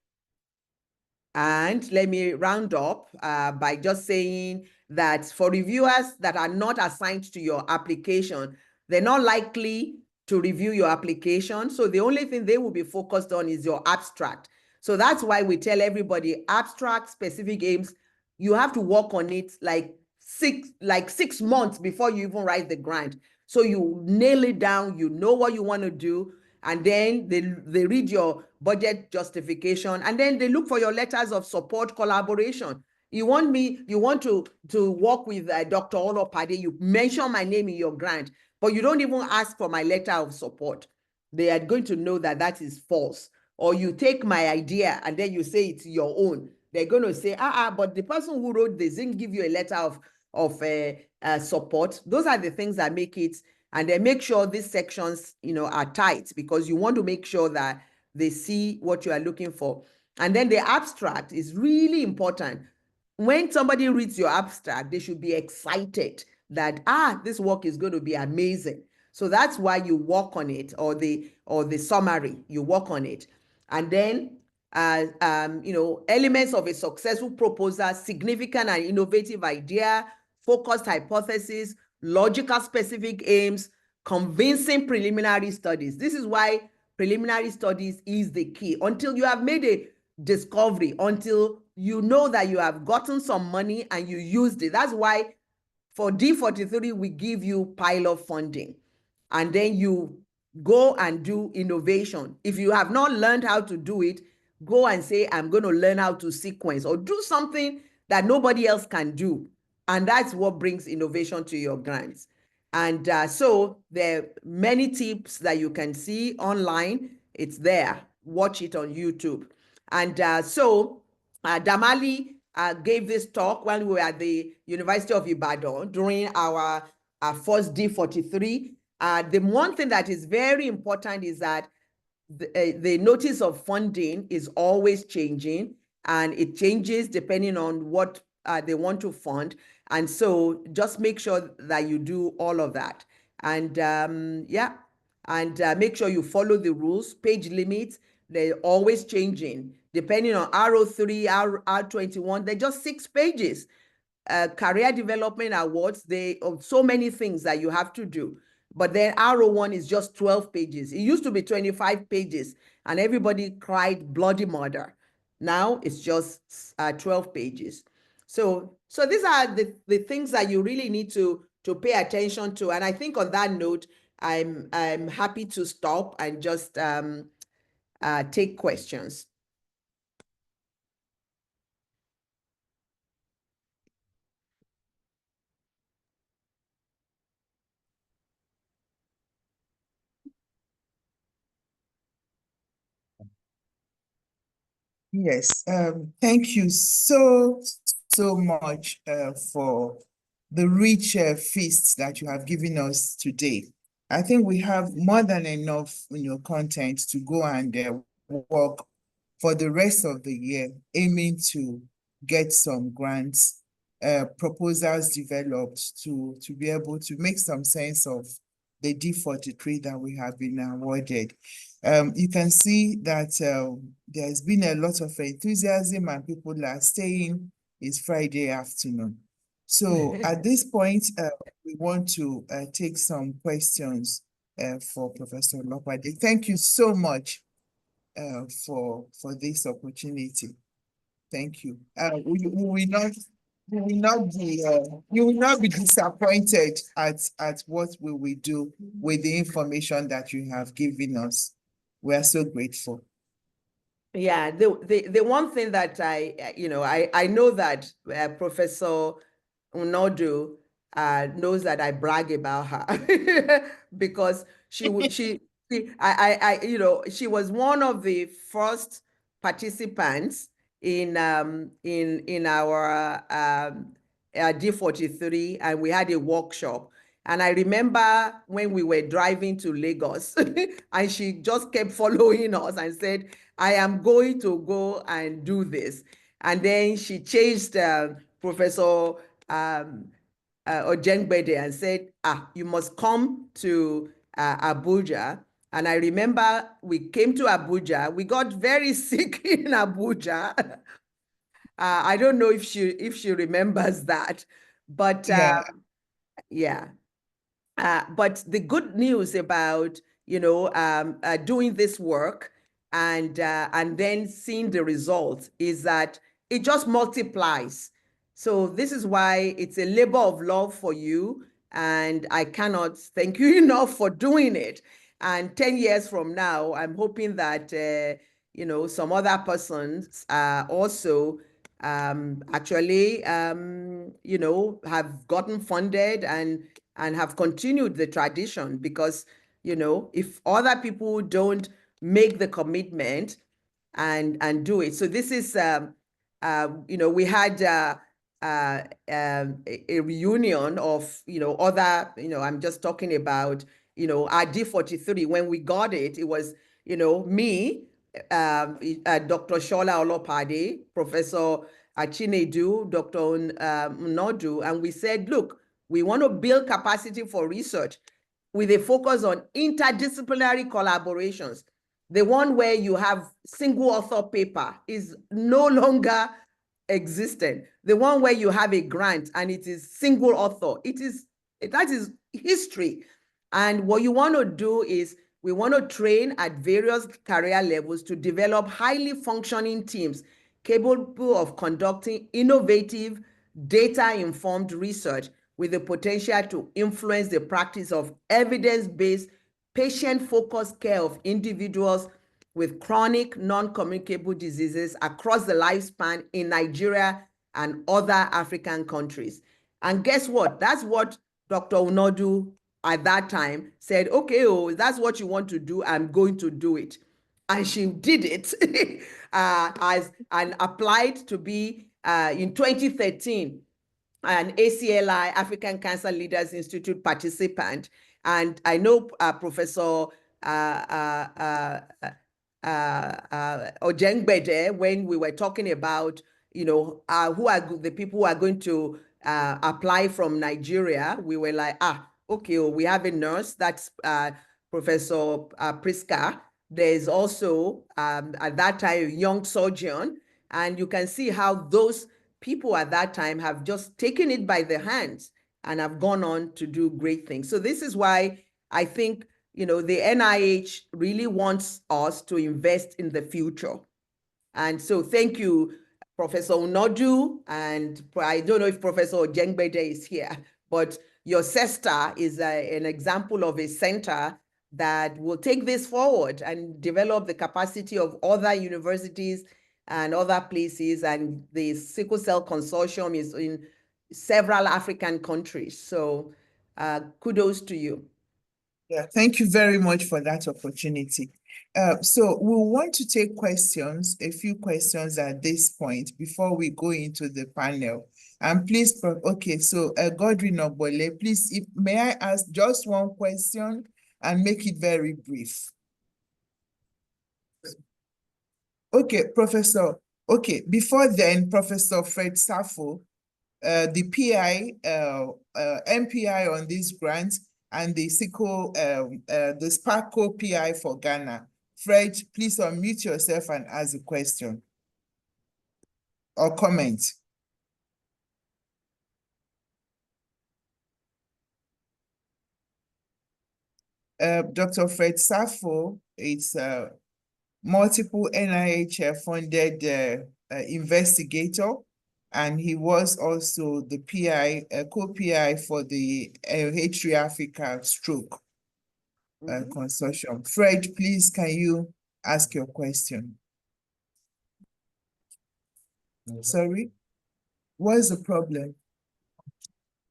And let me round up by just saying that for reviewers that are not assigned to your application, they're not likely to review your application. So the only thing they will be focused on is your abstract. So that's why we tell everybody abstract specific aims, you have to work on it like 6 months before you even write the grant. So you nail it down, you know what you want to do, and then they read your budget justification, and then they look for your letters of support, collaboration. You want to work with Dr. Olopade, you mention my name in your grant, but you don't even ask for my letter of support. They are going to know that that is false. Or you take my idea and then you say it's your own. They're going to say, but the person who wrote this didn't give you a letter of support. Those are the things that make it. And then make sure these sections, you know, are tight, because you want to make sure that they see what you are looking for. And then the abstract is really important. When somebody reads your abstract, they should be excited that, this work is going to be amazing. So that's why you work on it, or the summary, you work on it. And then, you know, elements of a successful proposal, significant and innovative idea, focused hypothesis, logical specific aims, convincing preliminary studies. This is why preliminary studies is the key. Until you have made a discovery, until you know that you have gotten some money and you used it. That's why for D43, we give you pilot funding. And then you go and do innovation. If you have not learned how to do it, go and say, I'm going to learn how to sequence, or do something that nobody else can do. And that's what brings innovation to your grants. And so there are many tips that you can see online. It's there. Watch it on YouTube. And Damali gave this talk when we were at the University of Ibadan during our first D43. The one thing that is very important is that the notice of funding is always changing, and it changes depending on what they want to fund. And so just make sure that you do all of that. And make sure you follow the rules, page limits. They're always changing. Depending on R03, R21, they're just 6 pages. Career Development Awards, they have so many things that you have to do. But then R01 is just 12 pages. It used to be 25 pages, and everybody cried bloody murder. Now it's just 12 pages. So these are the things that you really need to pay attention to. And I think on that note, I'm happy to stop and just take questions. Yes, thank you so much for the rich feast that you have given us today. I think we have more than enough content to go and work for the rest of the year, aiming to get some grants, proposals developed to be able to make some sense of the D43 that we have been awarded. You can see that there's been a lot of enthusiasm and people are staying. It's Friday afternoon. So at this point, we want to take some questions for Professor Olopade. Thank you so much for this opportunity. Thank you. You will not you will not be disappointed at what we will do with the information that you have given us. We are so grateful. Yeah, the one thing that I know that Professor Unodu knows that I brag about her because she was one of the first participants in our D43, and we had a workshop. And I remember when we were driving to Lagos and she just kept following us and said, I am going to go and do this. And then she chased Professor Ojengbede and said, you must come to Abuja. And I remember we came to Abuja. We got very sick in Abuja. I don't know if she remembers that, but yeah. But the good news about doing this work and then seeing the results is that it just multiplies. So this is why it's a labor of love for you, and I cannot thank you enough for doing it. And 10 years from now, I'm hoping that some other persons also actually have gotten funded and have continued the tradition, because if other people don't make the commitment and do it. So this is we had a reunion of other I'm just talking about our D43. When we got it, it was me, Dr. Shola Olopade, Professor Chinedu, Dr. Unodu, and we said, look, we want to build capacity for research with a focus on interdisciplinary collaborations. The one where you have single author paper is no longer existent. The one where you have a grant and it is single author, that is history. And what you want to do is we want to train at various career levels to develop highly functioning teams capable of conducting innovative, data-informed research with the potential to influence the practice of evidence-based, patient-focused care of individuals with chronic non-communicable diseases across the lifespan in Nigeria and other African countries. And guess what? That's what Dr. Unodu at that time said, okay, that's what you want to do, I'm going to do it. And she did it and applied to be in 2013 an ACLI, African Cancer Leaders Institute participant. And I know Professor Ojengbede, when we were talking about, who are the people who are going to apply from Nigeria, we were like, okay, we have a nurse, that's Professor Priska. There's also, at that time, a young surgeon, and you can see how those people at that time have just taken it by their hands and have gone on to do great things. So this is why I think, the NIH really wants us to invest in the future. And so thank you, Professor Unodu, and I don't know if Professor Ojengbede is here, but your CESTA is an example of a center that will take this forward and develop the capacity of other universities and other places. And the Sickle Cell Consortium is in several African countries. So kudos to you. Yeah, thank you very much for that opportunity. So we want to take questions, a few questions at this point before we go into the panel. And please, okay, so Godwin Obole, please, may I ask just one question and make it very brief? Okay, Professor. Okay, before then, Professor Fred Safo, the PI, MPI on this grant, and the SICO, the SPARCO PI for Ghana. Fred, please unmute yourself and ask a question or comment. Dr. Fred Safo, it's multiple NIH funded investigator, and he was also the PI, co-PI for the H3 Africa Stroke Consortium. Fred, please, can you ask your question? Sorry, what is the problem?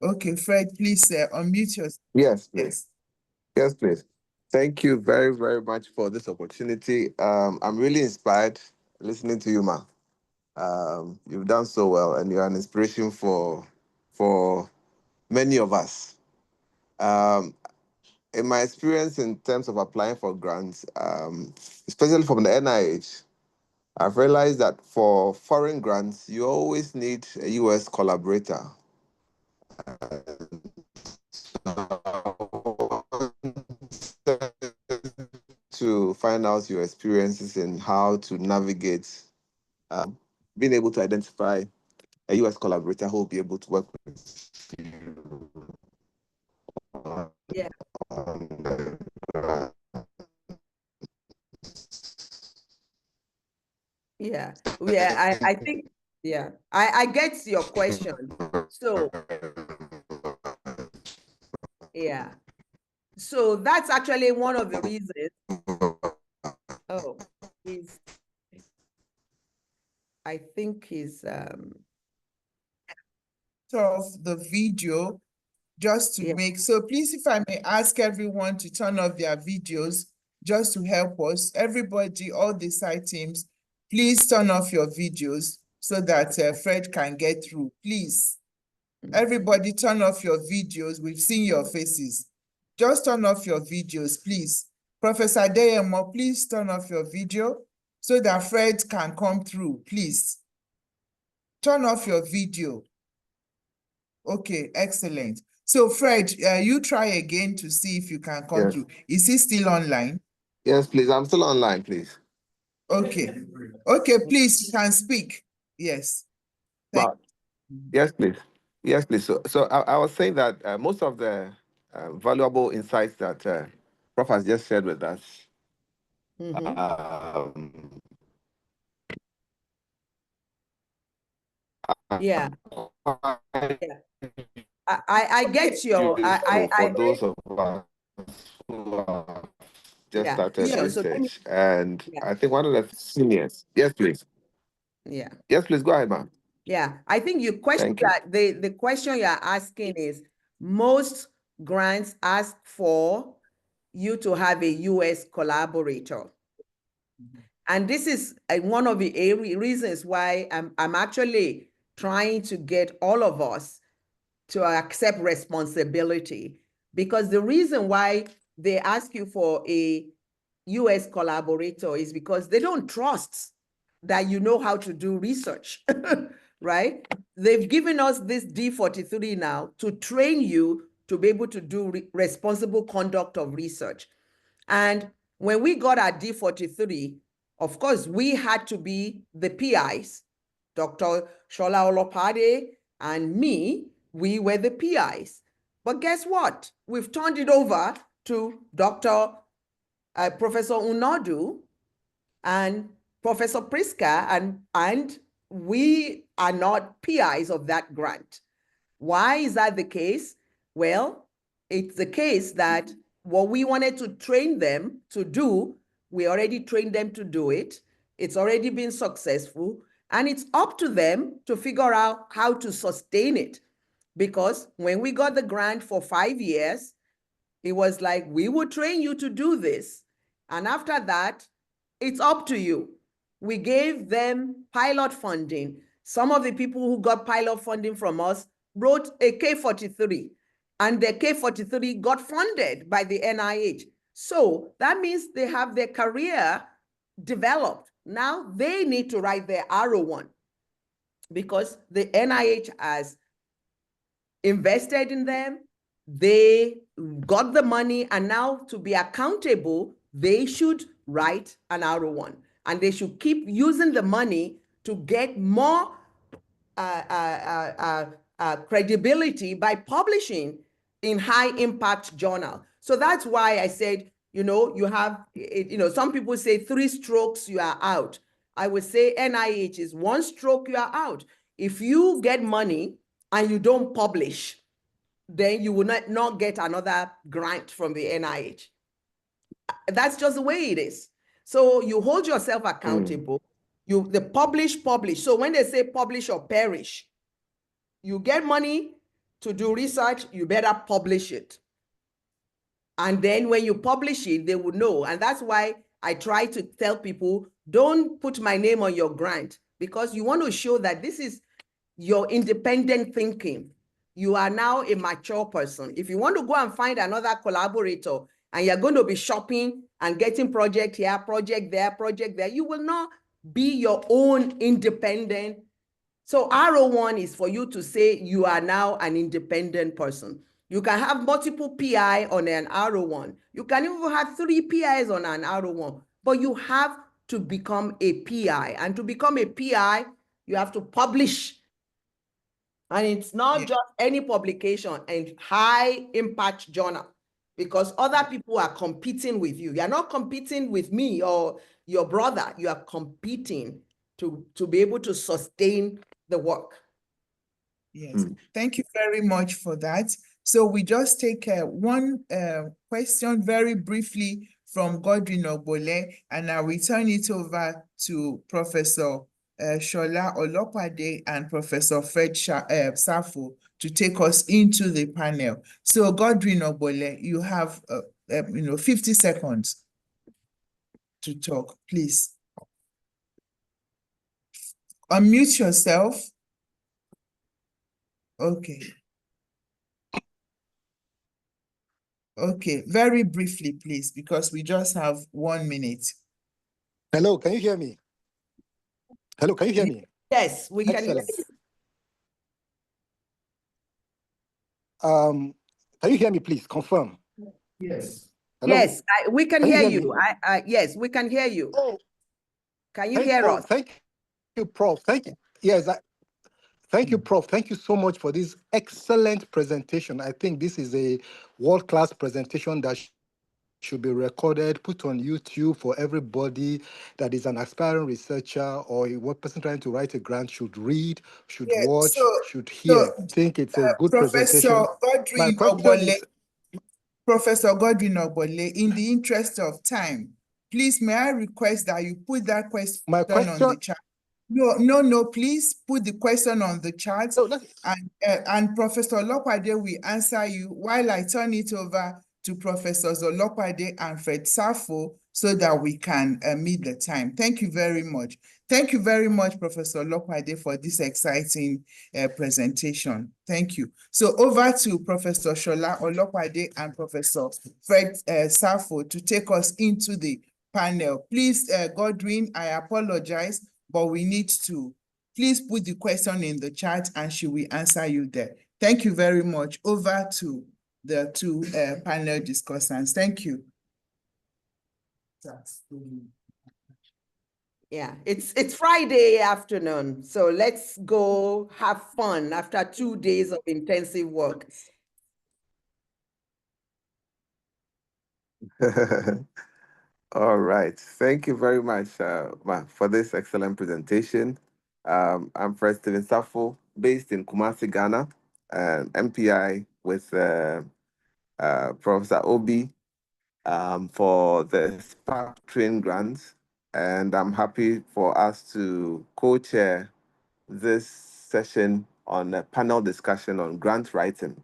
Okay, Fred, please unmute yourself. Yes, please. Yes, please. Thank you very, very much for this opportunity. I'm really inspired listening to you, Ma. You've done so well, and you're an inspiration for many of us. In my experience in terms of applying for grants, especially from the NIH, I've realized that for foreign grants, you always need a US collaborator. To find out your experiences and how to navigate, being able to identify a US collaborator who will be able to work with you. Yeah. Yeah, I think, yeah, I get your question. So, yeah, so that's actually one of the reasons. Oh, I think he's of the video just to make, so please, if I may ask everyone to turn off their videos just to help us. Everybody, all the site teams, please turn off your videos so that Fred can get through. Please, everybody turn off your videos. We've seen your faces. Just turn off your videos, please. Professor Deyemo, please turn off your video so that Fred can come through, please. Turn off your video. Okay, excellent. So Fred, you try again to see if you can come through. Is he still online? Yes, please. I'm still online, please. Okay. Okay, please, you can speak. Yes. Yes, please. Yes, please. So I was saying that most of the valuable insights that Prof has just shared with us. Yeah. I get your, for those of us who have just started research, and I think one of the seniors. Yes, please. Yeah. Yes, please go ahead, ma'am. Yeah, I think you question that the question you're asking is most grants ask for you to have a US collaborator. And this is one of the reasons why I'm actually trying to get all of us to accept responsibility, because the reason why they ask you for a US collaborator is because they don't trust that you know how to do research, right? They've given us this D43 now to train you to be able to do responsible conduct of research. And when we got our D43, of course, we had to be the PIs, Dr. Shola Olopade and me, we were the PIs. But guess what? We've turned it over to Dr. Professor Unadu and Professor Priska, and we are not PIs of that grant. Why is that the case? Well, it's the case that what we wanted to train them to do, we already trained them to do it. It's already been successful, and it's up to them to figure out how to sustain it. Because when we got the grant for 5 years, it was like, we will train you to do this. And after that, it's up to you. We gave them pilot funding. Some of the people who got pilot funding from us wrote a K43, and the K43 got funded by the NIH. So that means they have their career developed. Now they need to write their R01 because the NIH has invested in them. They got the money, and now to be accountable, they should write an R01, and they should keep using the money to get more credibility by publishing in high impact journal. So that's why I said, you know, you have, you know, some people say 3 strokes, you are out. I would say NIH is one stroke, you are out. If you get money and you don't publish, then you will not get another grant from the NIH. That's just the way it is. So you hold yourself accountable. The publish. So when they say publish or perish, you get money to do research, you better publish it. And then when you publish it, they will know. And that's why I try to tell people, don't put my name on your grant, because you want to show that this is your independent thinking. You are now a mature person. If you want to go and find another collaborator and you're going to be shopping and getting project here, project there, you will not be your own independent. So R01 is for you to say you are now an independent person. You can have multiple PI on an R01. You can even have 3 PIs on an R01, but you have to become a PI. And to become a PI, you have to publish. And it's not just any publication and high impact journal, because other people are competing with you. You're not competing with me or your brother. You are competing to be able to sustain the work. Yes, thank you very much for that. So we just take one question very briefly from Godwin Ogbole, and I'll return it over to Professor Shola Olopade and Professor Fred Safo to take us into the panel. So Godwin Ogbole, you have 50 seconds to talk, please. Unmute yourself. Okay. Okay, very briefly, please, because we just have 1 minute. Hello, can you hear me? Hello, can you hear me? Yes, we can hear Excellent. you. Can you hear me, please? Confirm. Yes. Hello? Yes, we can Can you hear hear you. me? Yes, we can hear you. Oh, Can you hear us? Thank you, Prof. Thank you. Yes, thank you, Prof. Thank you so much for this excellent presentation. I think this is a world-class presentation that should be recorded, put on YouTube for everybody that is an aspiring researcher or a person trying to write a grant should read, should watch, should hear. I think it's a good presentation. My question is, Professor Godwin Ogbole, in the interest of time, please may I request that you put that question on the chat. No, please put the question on the chat, and Professor Olopade will answer you while I turn it over to Professors Olopade and Fred Safo so that we can meet the time. Thank you very much. Thank you very much, Professor Olopade, for this exciting presentation. Thank you. So over to Professor Shola Olopade and Professor Fred Safo to take us into the panel. Please, Godwin, I apologize, but we need to please put the question in the chat and she will answer you there. Thank you very much. Over to the two panel discussants. Thank you. Yeah, it's Friday afternoon, so let's go have fun after 2 days of intensive work. All right. Thank you very much for this excellent presentation. I'm Fred Steven Safo, based in Kumasi, Ghana, and MPI with Professor Obi for the Spark Train grants. And I'm happy for us to co-chair this session on a panel discussion on grant writing.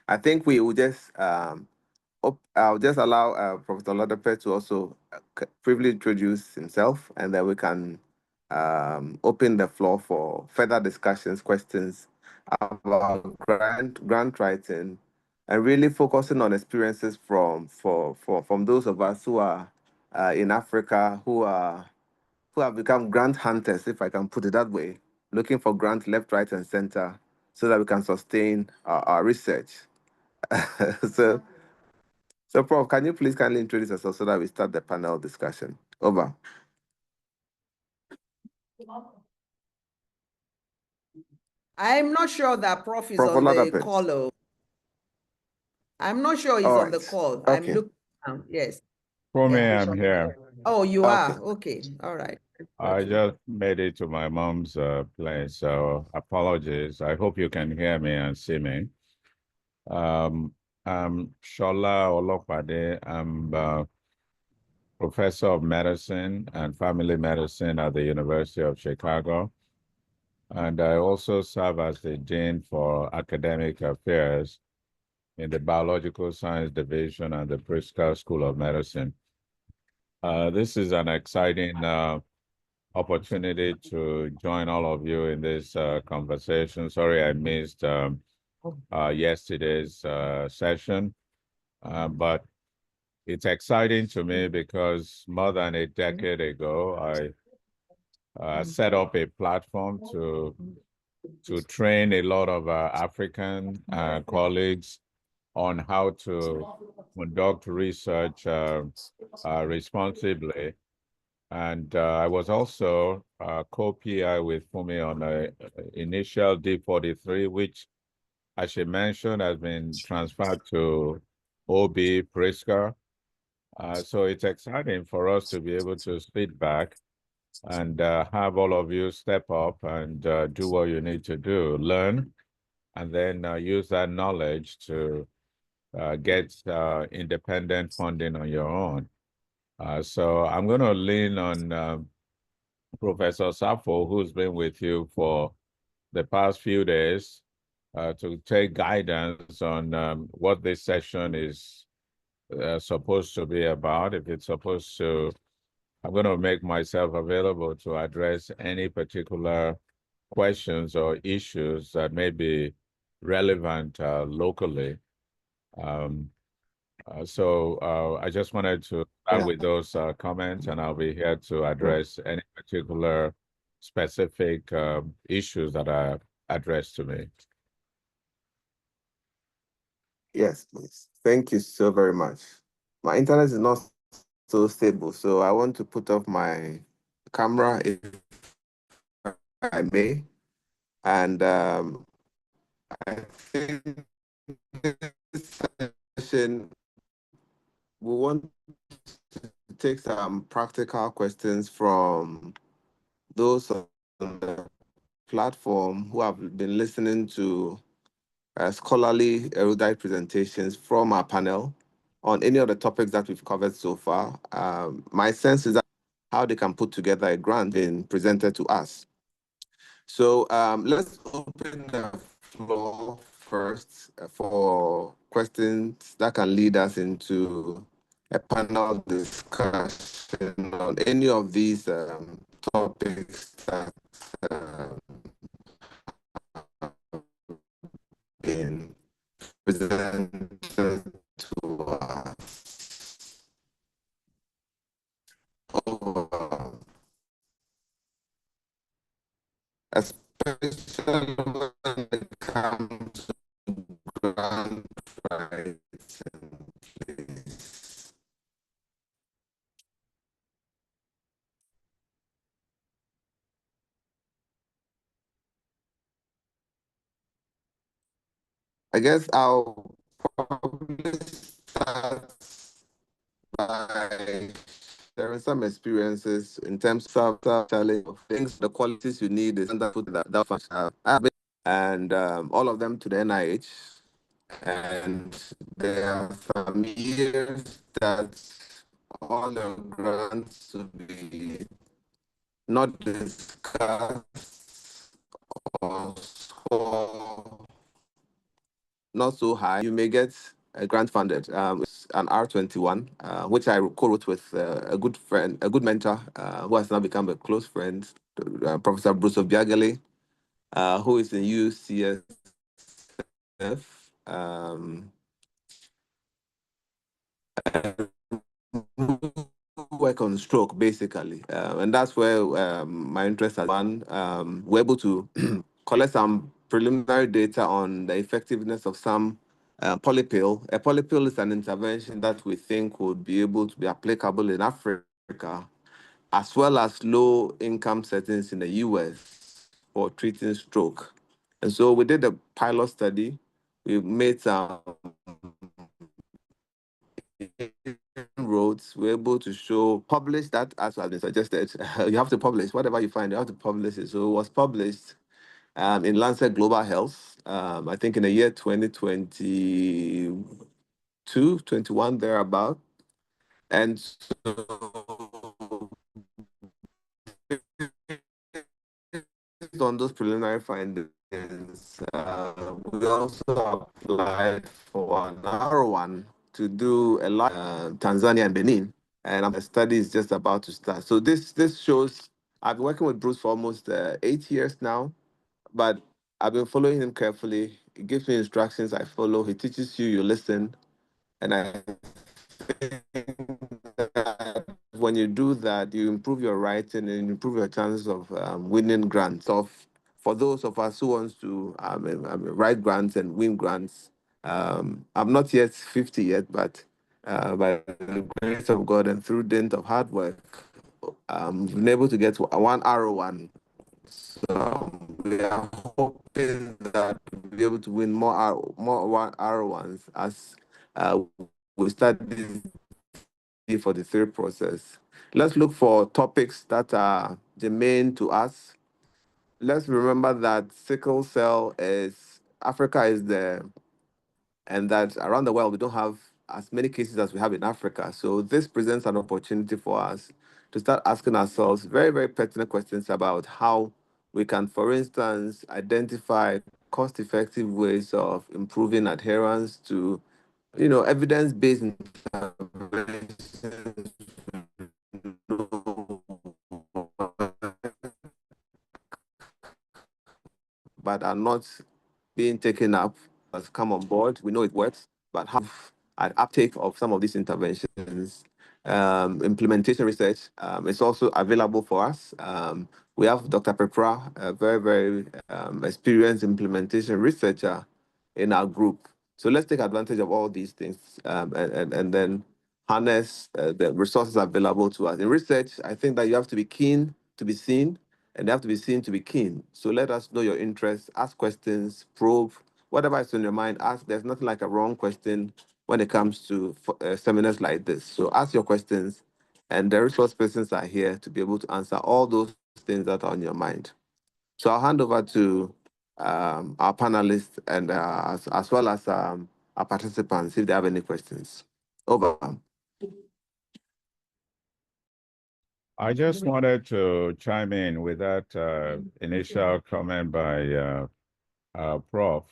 I think we will just I'll just allow Professor Olopade to also briefly introduce himself, and then we can open the floor for further discussions, questions about grant writing, and really focusing on experiences from those of us who are in Africa who have become grant hunters, if I can put it that way, looking for grant left, right, and center, so that we can sustain our research. So, Prof, can you please kindly introduce yourself so that we start the panel discussion? Over. I'm not sure that Prof is on the call. I'm not sure he's on the call. Okay. I'm looking down. Yes. For me, I'm here. Oh, you are? Okay. All right. I just made it to my mom's place, so apologies. I hope you can hear me and see me. I'm Shola Olopade. I'm professor of medicine and family medicine at the University of Chicago. And I also serve as the dean for academic affairs in the biological science division and the Pritzker School of Medicine. This is an exciting opportunity to join all of you in this conversation. Sorry, I missed yesterday's session, but it's exciting to me because more than a decade ago, I set up a platform to train a lot of African colleagues on how to conduct research responsibly. And I was also co-PI with Fumi on the initial D43, which I should mention has been transferred to OB Pritzker. So it's exciting for us to be able to sit back and have all of you step up and do what you need to do, learn, and then use that knowledge to get independent funding on your own. So I'm going to lean on Professor Safo, who's been with you for the past few days, to take guidance on what this session is supposed to be about. If it's supposed to, I'm going to make myself available to address any particular questions or issues that may be relevant locally. So I just wanted to start with those comments, and I'll be here to address any particular specific issues that are addressed to me. Yes, please. Thank you so very much. My internet is not so stable, so I want to put off my camera if I may. And I think this session, we want to take some practical questions from those on the platform who have been listening to scholarly erudite presentations from our panel on any of the topics that we've covered so far. My sense is that how they can put together a grant being presented to us. So let's open the floor first for questions that can lead us into a panel discussion on any of these topics that been presented to us. Especially when it comes to grant rights and place. I guess I'll probably start by sharing some experiences in terms of challenge of things, the qualities you need is under that function. And all of them to the NIH. And there are some years that all the grants to be not discussed or score not so high. You may get a grant funded. It's an R21, which I co-wrote with a good friend, a good mentor, who has now become a close friend, Professor Bruce Obiageli, who is in UCSF. Work on stroke basically, and that's where my interest has been. We're able to collect some preliminary data on the effectiveness of some polypill. A polypill is an intervention that we think would be able to be applicable in Africa, as well as low-income settings in the US for treating stroke. And so we did a pilot study. We made some roads, we're able to show, publish that as has been suggested. You have to publish whatever you find, you have to publish it. So it was published in Lancet Global Health, I think in the year 2022, 21, thereabout. And so based on those preliminary findings, we also applied for an R1 to do a lot Tanzania and Benin, and the study is just about to start. So this shows I've been working with Bruce for almost 8 years now, but I've been following him carefully. He gives me instructions, I follow. He teaches you, you listen, and I think that when you do that, you improve your writing and improve your chances of winning grants. So for those of us who wants to write grants and win grants, I'm not yet 50 yet, but by the grace of God and through dint of hard work, we've been able to get one R1. So we are hoping that we'll be able to win more R1s as we start this for the third process. Let's look for topics that are germane to us. Let's remember that sickle cell Africa is and that around the world we don't have as many cases as we have in Africa. So this presents an opportunity for us to start asking ourselves very, very pertinent questions about how we can, for instance, identify cost-effective ways of improving adherence to, evidence-based interventions, but are not being taken up, has come on board. We know it works, but have an uptake of some of these interventions. Implementation research is also available for us. We have Dr. Pepra, a very, very experienced implementation researcher in our group. So let's take advantage of all these things and then harness the resources available to us. In research, I think that you have to be keen to be seen, and they have to be seen to be keen. So let us know your interests, ask questions, probe, whatever is on your mind, ask. There's nothing like a wrong question when it comes to seminars like this. So ask your questions, and the resource persons are here to be able to answer all those things that are on your mind. So I'll hand over to our panelists and as well as our participants if they have any questions. Over. I just wanted to chime in with that initial comment by Prof.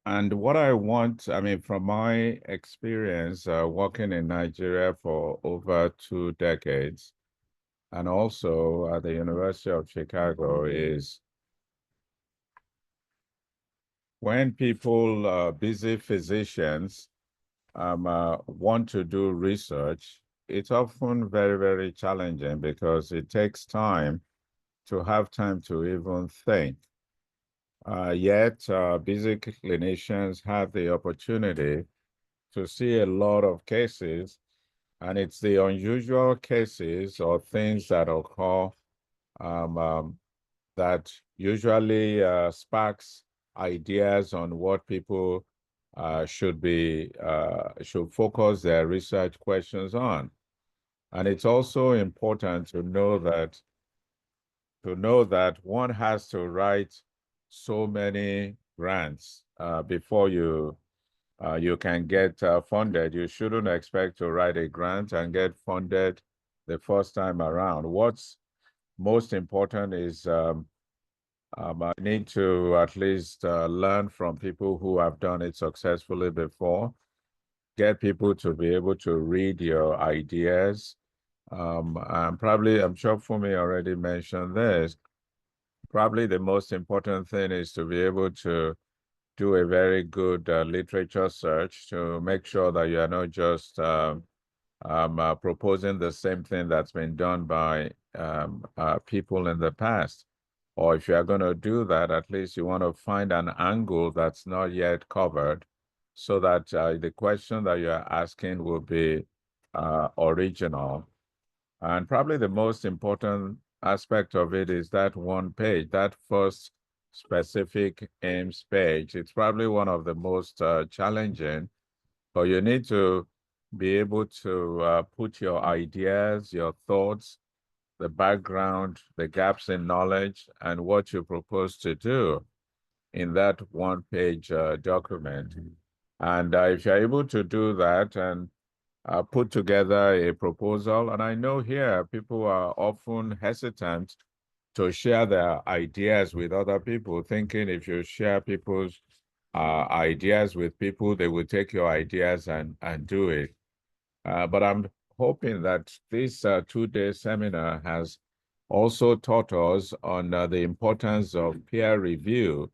And what I want, from my experience working in Nigeria for over 2 decades, and also at the University of Chicago, is when people, busy physicians, want to do research, it's often very, very challenging because it takes time to have time to even think. Yet, busy clinicians have the opportunity to see a lot of cases, and it's the unusual cases or things that occur that usually sparks ideas on what people should focus their research questions on. And it's also important to know that one has to write so many grants before you can get funded. You shouldn't expect to write a grant and get funded the first time around. What's most important is I need to at least learn from people who have done it successfully before, get people to be able to read your ideas. And I'm sure Fumi already mentioned this, probably the most important thing is to be able to do a very good literature search to make sure that you are not just proposing the same thing that's been done by people in the past. Or if you are going to do that, at least you want to find an angle that's not yet covered so that the question that you're asking will be original. And probably the most important aspect of it is that one page, that first specific aims page. It's probably one of the most challenging but you need to be able to put your ideas, your thoughts, the background, the gaps in knowledge, and what you propose to do in that one-page document. And if you're able to do that and put together a proposal, and I know here people are often hesitant to share their ideas with other people, thinking if you share people's ideas with people, they will take your ideas and do it. But I'm hoping that this two-day seminar has also taught us on the importance of peer review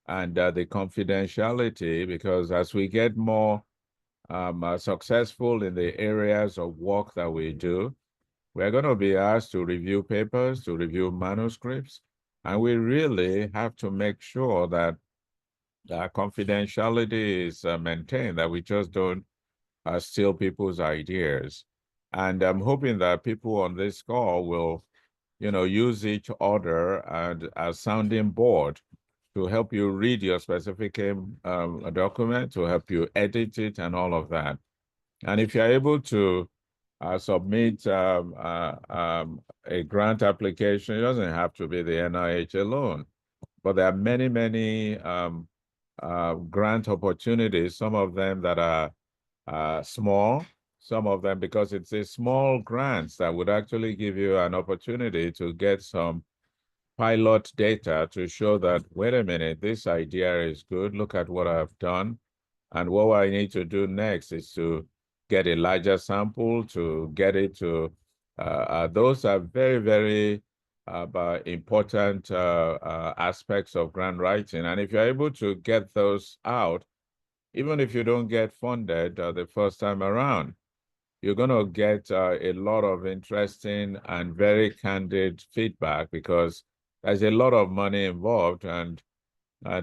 and the confidentiality, because as we get more successful in the areas of work that we do, we're going to be asked to review papers, to review manuscripts, and we really have to make sure that confidentiality is maintained, that we just don't steal people's ideas. And I'm hoping that people on this call will, use each other and as sounding board to help you read your specific document, to help you edit it and all of that. And if you're able to submit a grant application, it doesn't have to be the NIH alone, but there are many, many grant opportunities, some of them that are small, some of them because it's a small grants that would actually give you an opportunity to get some pilot data to show that, wait a minute, this idea is good, look at what I've done. And what I need to do next is to get a larger sample, to get it to, those are very, very important aspects of grant writing. And if you're able to get those out, even if you don't get funded the first time around, you're going to get a lot of interesting and very candid feedback, because there's a lot of money involved. And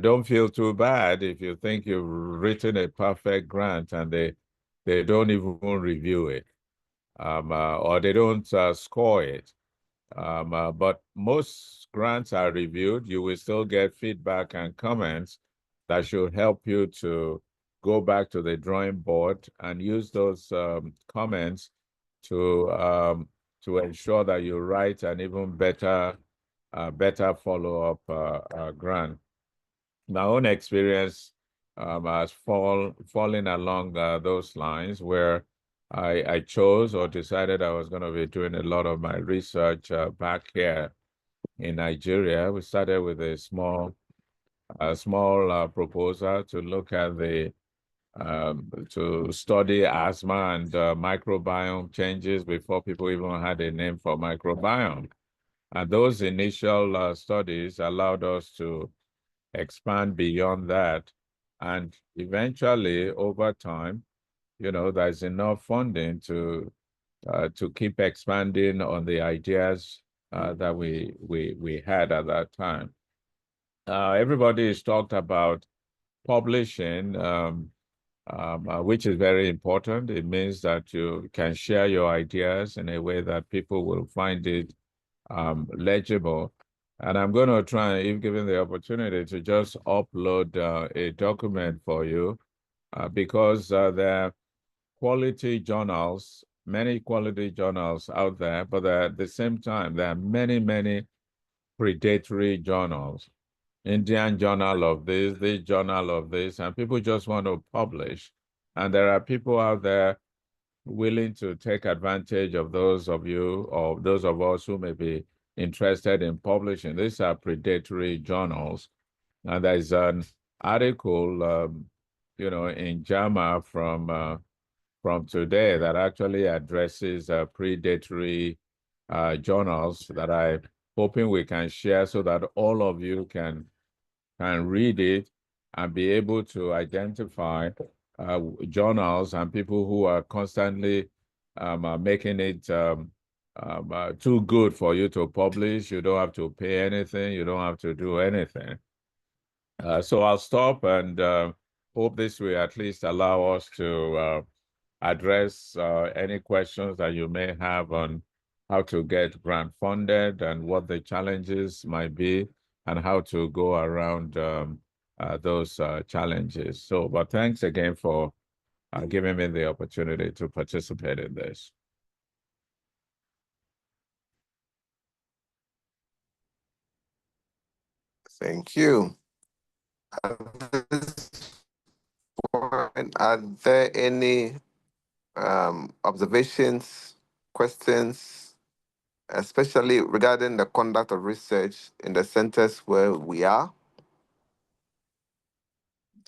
don't feel too bad if you think you've written a perfect grant and they don't even review it, or they don't score it. But most grants are reviewed. You will still get feedback and comments that should help you to go back to the drawing board and use those comments to ensure that you write an even better follow-up grant. My own experience has fallen along those lines, where I chose or decided I was going to be doing a lot of my research back here in Nigeria. We started with a small proposal to look at to study asthma and microbiome changes before people even had a name for microbiome. And those initial studies allowed us to expand beyond that. And eventually, over time, there's enough funding to keep expanding on the ideas that we had at that time. Everybody has talked about publishing, which is very important. It means that you can share your ideas in a way that people will find it legible. And I'm going to try, if given the opportunity, to just upload a document for you, because there are quality journals, many quality journals out there, but at the same time, there are many, many predatory journals. Indian journal of this journal of this, and people just want to publish. And there are people out there willing to take advantage of those of you or those of us who may be interested in publishing. These are predatory journals. And there's an article, in JAMA from today that actually addresses predatory journals that I'm hoping we can share so that all of you can read it and be able to identify journals and people who are constantly making it too good for you to publish. You don't have to pay anything. You don't have to do anything. So I'll stop and hope this will at least allow us to address any questions that you may have on how to get grant funded and what the challenges might be and how to go around those challenges. So, but thanks again for giving me the opportunity to participate in this. Thank you. At this point, are there any observations, questions, especially regarding the conduct of research in the centers where we are?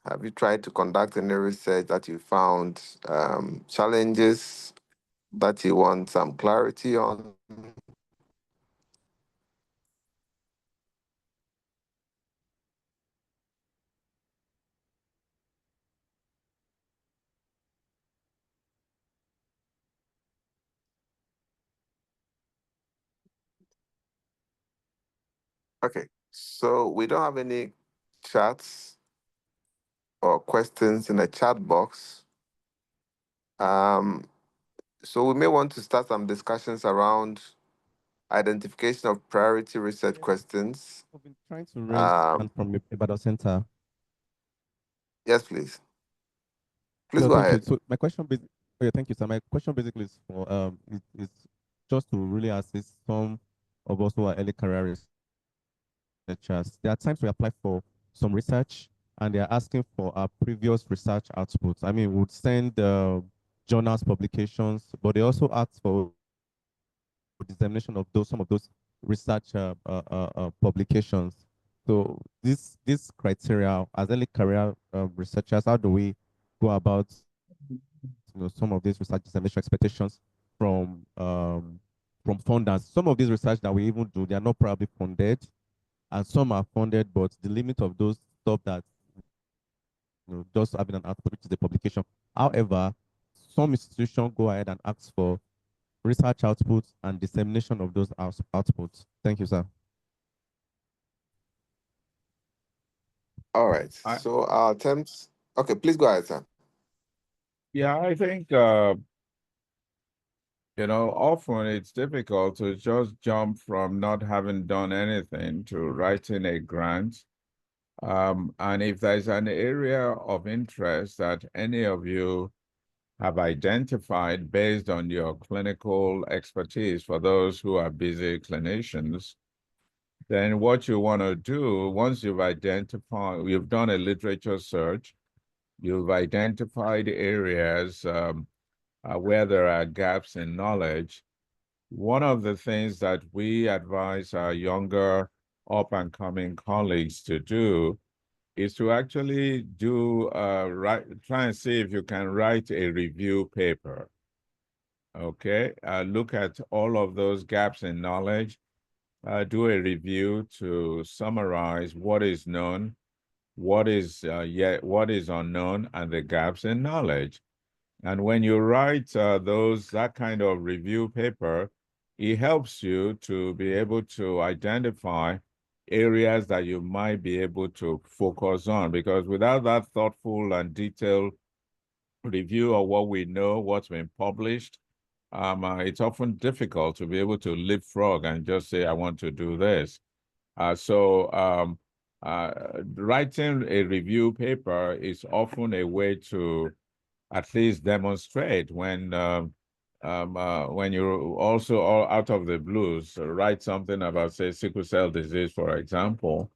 Have you tried to conduct any research that you found challenges that you want some clarity on? Okay, so we don't have any chats or questions in the chat box. So we may want to start some discussions around identification of priority research questions. I've been trying to raise and from Ibadan Center. Yes, please. Please No, go thank ahead. you. So my question, thank you, sir. My question basically is for is just to really assist some of us who are early career researchers. There are times we apply for some research and they are asking for our previous research outputs. I mean, we would send journals, publications, but they also ask for dissemination of some of those research publications. So this criteria, as early career researchers, how do we go about some of these research dissemination expectations from funders? Some of these research that we even do, they are not probably funded, and some are funded, but the limit of those stop that just having an output, which is the publication. However, some institutions go ahead and ask for research outputs and dissemination of those outputs. Thank you, sir. All right. So our attempts. Okay, please go ahead, sir. Yeah, I think often it's difficult to just jump from not having done anything to writing a grant. And if there's an area of interest that any of you have identified based on your clinical expertise, for those who are busy clinicians, then what you want to do, once you've done a literature search, you've identified areas where there are gaps in knowledge. One of the things that we advise our younger up-and-coming colleagues to do is to actually try and see if you can write a review paper. Okay, look at all of those gaps in knowledge, do a review to summarize what is known, what is unknown, and the gaps in knowledge. And when you write that kind of review paper, it helps you to be able to identify areas that you might be able to focus on, because without that thoughtful and detailed review of what we know, what's been published, it's often difficult to be able to leapfrog and just say, I want to do this. So writing a review paper is often a way to at least demonstrate when you're also all out of the blues, write something about, say, sickle cell disease, for example.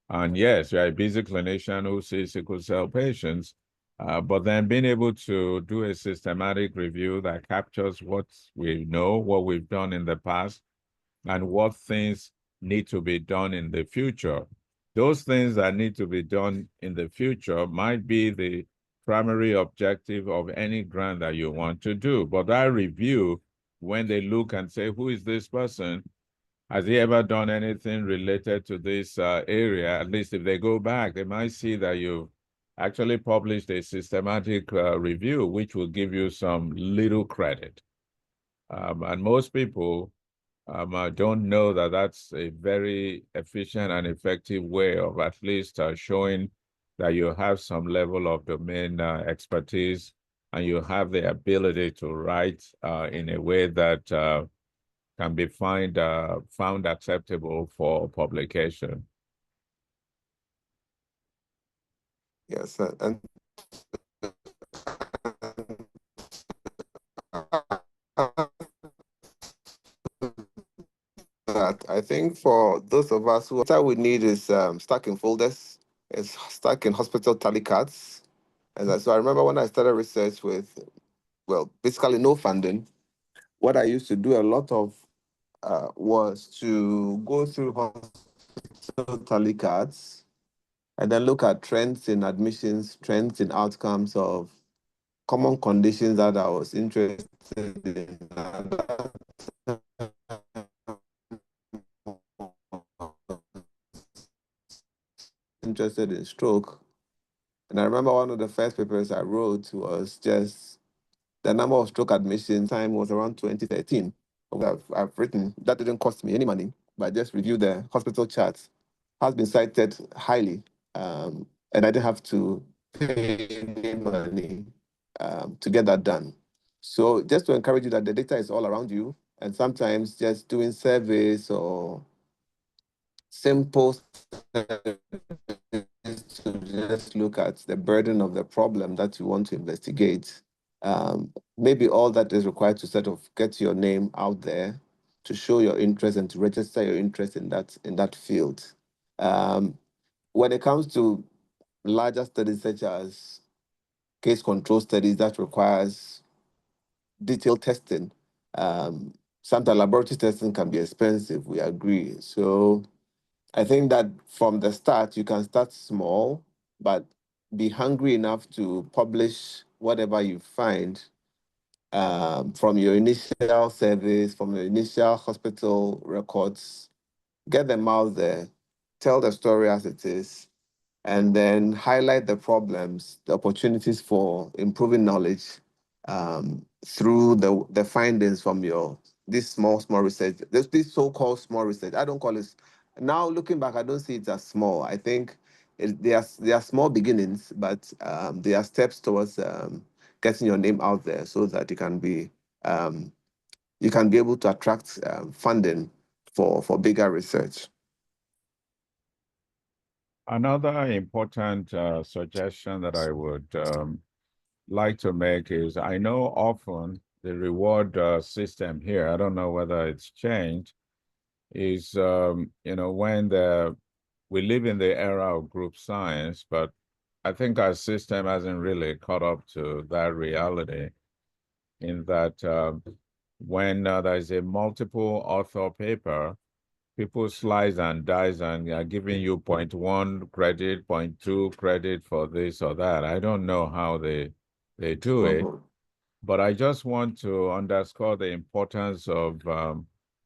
And yes, you're a busy clinician who sees sickle cell patients, but then being able to do a systematic review that captures what we know, what we've done in the past, and what things need to be done in the future. Those things that need to be done in the future might be the primary objective of any grant that you want to do. But that review, when they look and say, who is this person? Has he ever done anything related to this area? At least if they go back, they might see that you've actually published a systematic review, which will give you some little credit. And most people don't know that that's a very efficient and effective way of at least showing that you have some level of domain expertise and you have the ability to write in a way that can be found acceptable for publication. Yes, and think for those of us who, what we need is stuck in folders, is stuck in hospital tally cards. So I remember when I started research with, well, basically no funding, what I used to do a lot of was to go through hospital tally cards and then look at trends in admissions, trends in outcomes of common conditions that I was interested in. Interested in stroke. And I remember one of the first papers I wrote was just the number of stroke admissions time was around 2013. I've written, that didn't cost me any money, but I just reviewed the hospital charts, has been cited highly. And I didn't have to pay any money to get that done. So just to encourage you that the data is all around you, and sometimes just doing surveys or simple to just look at the burden of the problem that you want to investigate. Maybe all that is required to sort of get your name out there, to show your interest and to register your interest in that field. When it comes to larger studies such as case control studies that requires detailed testing, sometimes laboratory testing can be expensive, we agree. So I think that from the start, you can start small, but be hungry enough to publish whatever you find from your initial service, from your initial hospital records. Get them out there, tell the story as it is, and then highlight the problems, the opportunities for improving knowledge through the findings from this small research, this so-called small research. I don't call it, now looking back, I don't see it as small. I think they are small beginnings, but they are steps towards getting your name out there so that you can be able to attract funding for bigger research. Another important suggestion that I would like to make is, I know often the reward system here, I don't know whether it's changed, is, when we live in the era of group science, but I think our system hasn't really caught up to that reality, in that when there's a multiple author paper, people slice and dice and are giving you 0.1 credit, 0.2 credit for this or that. I don't know how they do it, but I just want to underscore the importance of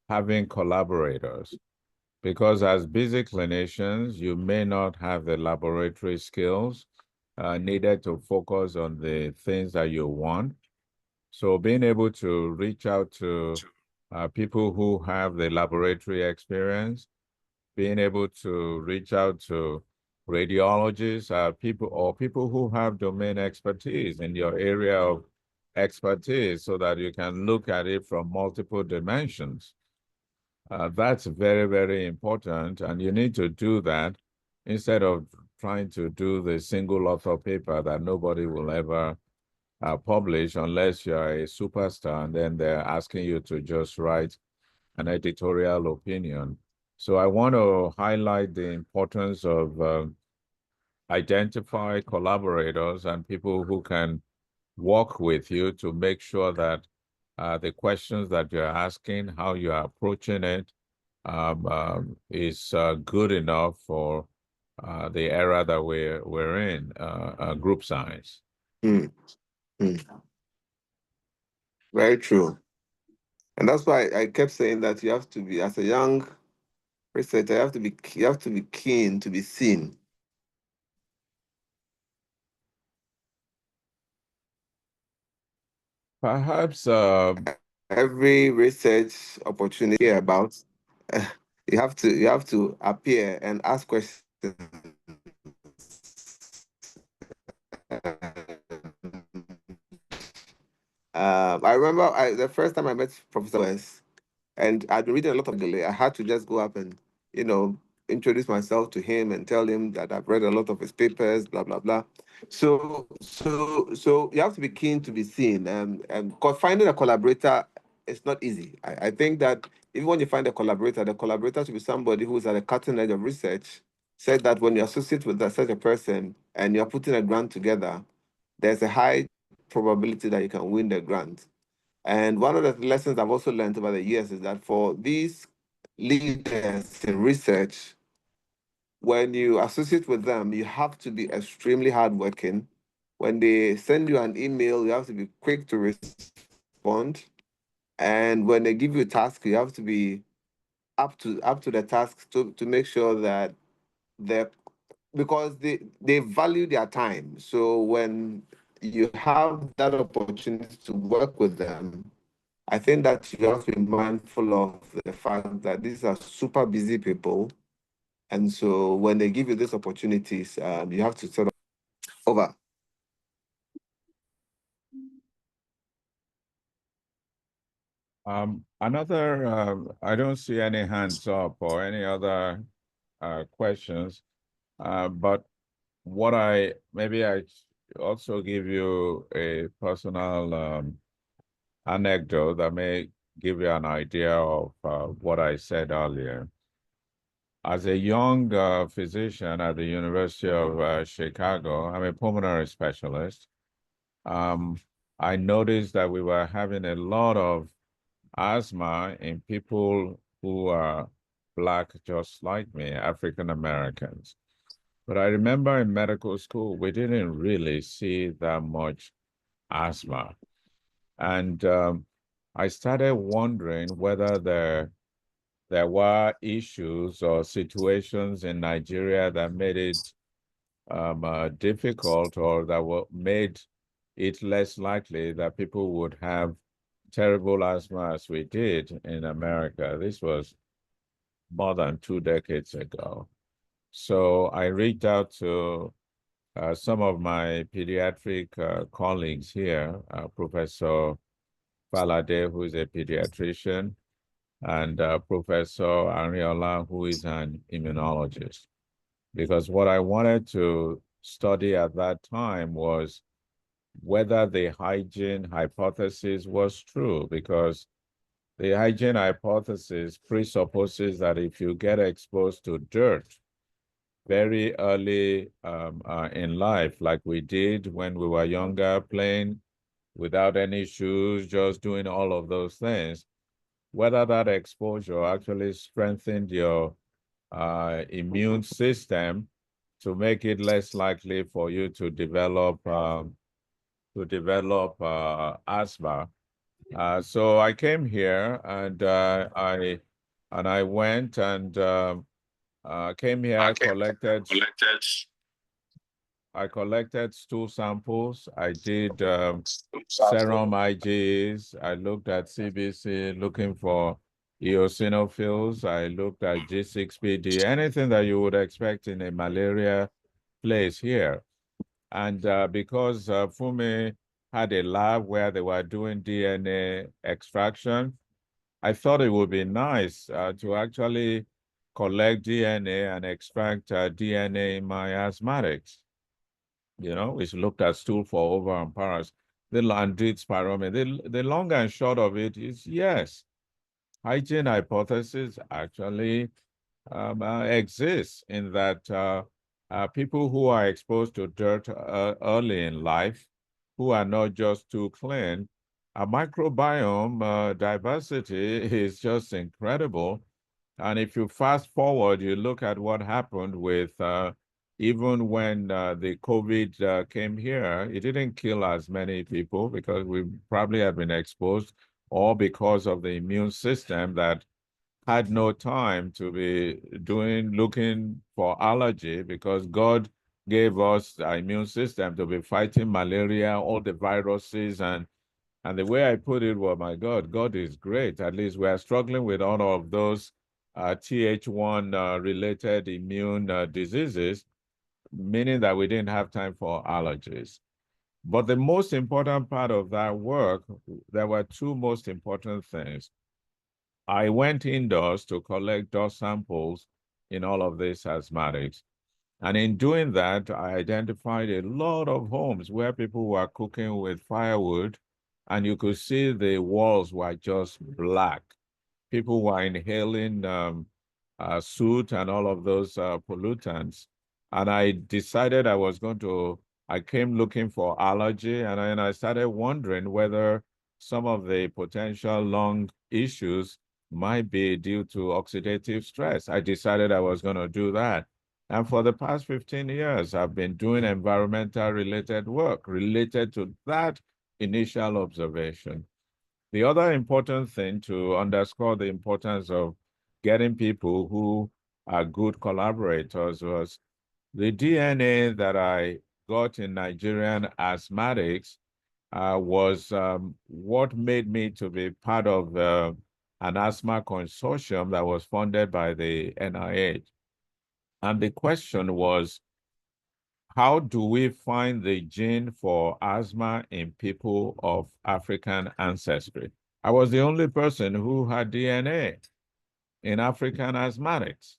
having collaborators, because as busy clinicians, you may not have the laboratory skills needed to focus on the things that you want. So being able to reach out to people who have the laboratory experience, being able to reach out to radiologists, people who have domain expertise in your area of expertise, so that you can look at it from multiple dimensions. That's very, very important, and you need to do that instead of trying to do the single author paper that nobody will ever publish unless you're a superstar, and then they're asking you to just write an editorial opinion. So I want to highlight the importance of identify collaborators and people who can work with you to make sure that the questions that you're asking, how you are approaching it, is good enough for the era that we're in, group science. Very true. And that's why I kept saying that you have to be, as a young researcher, you have to be keen to be seen. Perhaps every research opportunity about, you have to appear and ask questions. I remember the first time I met Professor West, and I'd been reading a lot of Gale. I had to just go up and, introduce myself to him and tell him that I've read a lot of his papers, blah, blah, blah. So you have to be keen to be seen. And because finding a collaborator is not easy. I think that even when you find the collaborator should be somebody who's at the cutting edge of research. Said that when you associate with such a person and you're putting a grant together, there's a high probability that you can win the grant. And one of the lessons I've also learned over the years is that for these leaders in research, when you associate with them, you have to be extremely hardworking. When they send you an email, you have to be quick to respond. And when they give you a task, you have to be up to the task to make sure that because they value their time. So when you have that opportunity to work with them, I think that you have to be mindful of the fact that these are super busy people. And so when they give you these opportunities, you have to sort of over. I don't see any hands up or any other questions, but maybe I also give you a personal anecdote that may give you an idea of what I said earlier. As a young physician at the University of Chicago, I'm a pulmonary specialist. I noticed that we were having a lot of asthma in people who are Black, just like me, African Americans. But I remember in medical school, we didn't really see that much asthma. And I started wondering whether there were issues or situations in Nigeria that made it difficult or that made it less likely that people would have terrible asthma as we did in America. This was more than 2 decades ago. So I reached out to some of my pediatric colleagues here, Professor Falade, who is a pediatrician, and Professor Ariola, who is an immunologist. Because what I wanted to study at that time was whether the hygiene hypothesis was true, because the hygiene hypothesis presupposes that if you get exposed to dirt very early in life, like we did when we were younger, playing without any shoes, just doing all of those things, whether that exposure actually strengthened your immune system to make it less likely for you to develop asthma. So I came here and I went and came here. I collected stool samples. I did serum IgEs. I looked at CBC, looking for eosinophils. I looked at G6PD, anything that you would expect in a malaria place here. And because FUMI had a lab where they were doing DNA extraction, I thought it would be nice to actually collect DNA and extract DNA in my asthmatics. You know, we looked at stool for over and paras, the Landrit spirometry. The long and short of it is, yes, hygiene hypothesis actually exists in that people who are exposed to dirt early in life, who are not just too clean, a microbiome diversity is just incredible. And if you fast forward, you look at what happened with even when the COVID came here, it didn't kill as many people because we probably had been exposed, or because of the immune system that had no time to be looking for allergy, because God gave us the immune system to be fighting malaria, all the viruses, and the way I put it was, my God, God is great. At least we are struggling with all of those Th1 related immune diseases, meaning that we didn't have time for allergies. But the most important part of that work, there were two most important things. I went indoors to collect dust samples in all of these asthmatics. And in doing that, I identified a lot of homes where people were cooking with firewood, and you could see the walls were just black. people were inhaling soot and all of those pollutants. And I decided I came looking for allergy, and then I started wondering whether some of the potential lung issues might be due to oxidative stress. I decided I was going to do that. And for the past 15 years, I've been doing environmental related work related to that initial observation. The other important thing to underscore the importance of getting people who are good collaborators was the DNA that I got in Nigerian asthmatics was what made me to be part of an asthma consortium that was funded by the NIH. And the question was, how do we find the gene for asthma in people of African ancestry? I was the only person who had DNA in African asthmatics.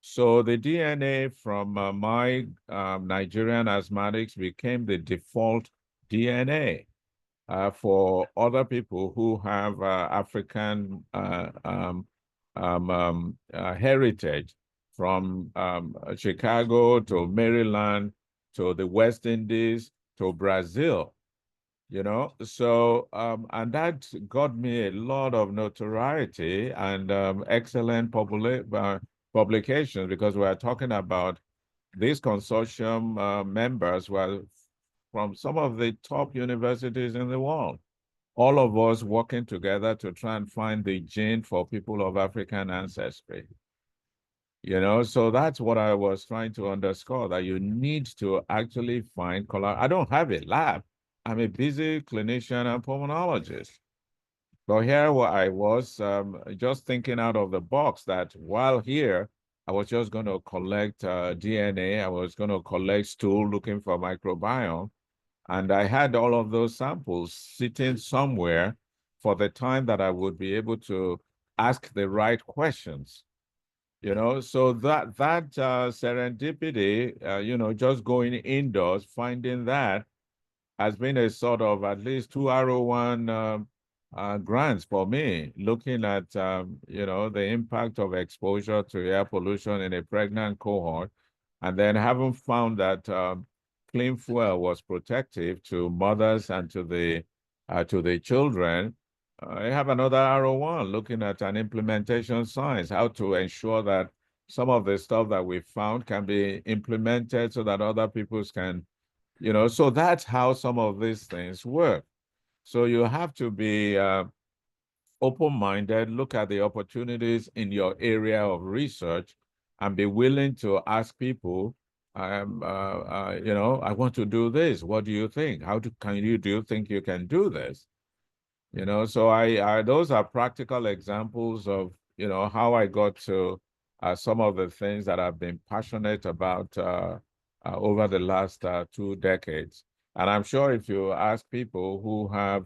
So the DNA from my Nigerian asthmatics became the default DNA for other people who have African heritage, from Chicago to Maryland to the West Indies to Brazil, you know. So, and that got me a lot of notoriety and excellent publications, because we're talking about these consortium members were from some of the top universities in the world. All of us working together to try and find the gene for people of African ancestry. You know, so that's what I was trying to underscore, that you need to actually find I don't have a lab. I'm a busy clinician and pulmonologist. But here I was just thinking out of the box that while here, I was just going to collect DNA. I was going to collect stool looking for microbiome. And I had all of those samples sitting somewhere for the time that I would be able to ask the right questions. You know, so that serendipity, you know, just going indoors, finding that has been a sort of at least 201 grants for me, looking at, you know, the impact of exposure to air pollution in a pregnant cohort, and then having found that clean fuel was protective to mothers and to the children. I have another R01 looking at an implementation science, how to ensure that some of the stuff that we found can be implemented so that other people can, you know, so that's how some of these things work. So you have to be open-minded, look at the opportunities in your area of research, and be willing to ask people, you know, I want to do this. What do you think? Do you think you can do this? You know, so those are practical examples of, you know, how I got to some of the things that I've been passionate about over the last 2 decades. And I'm sure if you ask people who have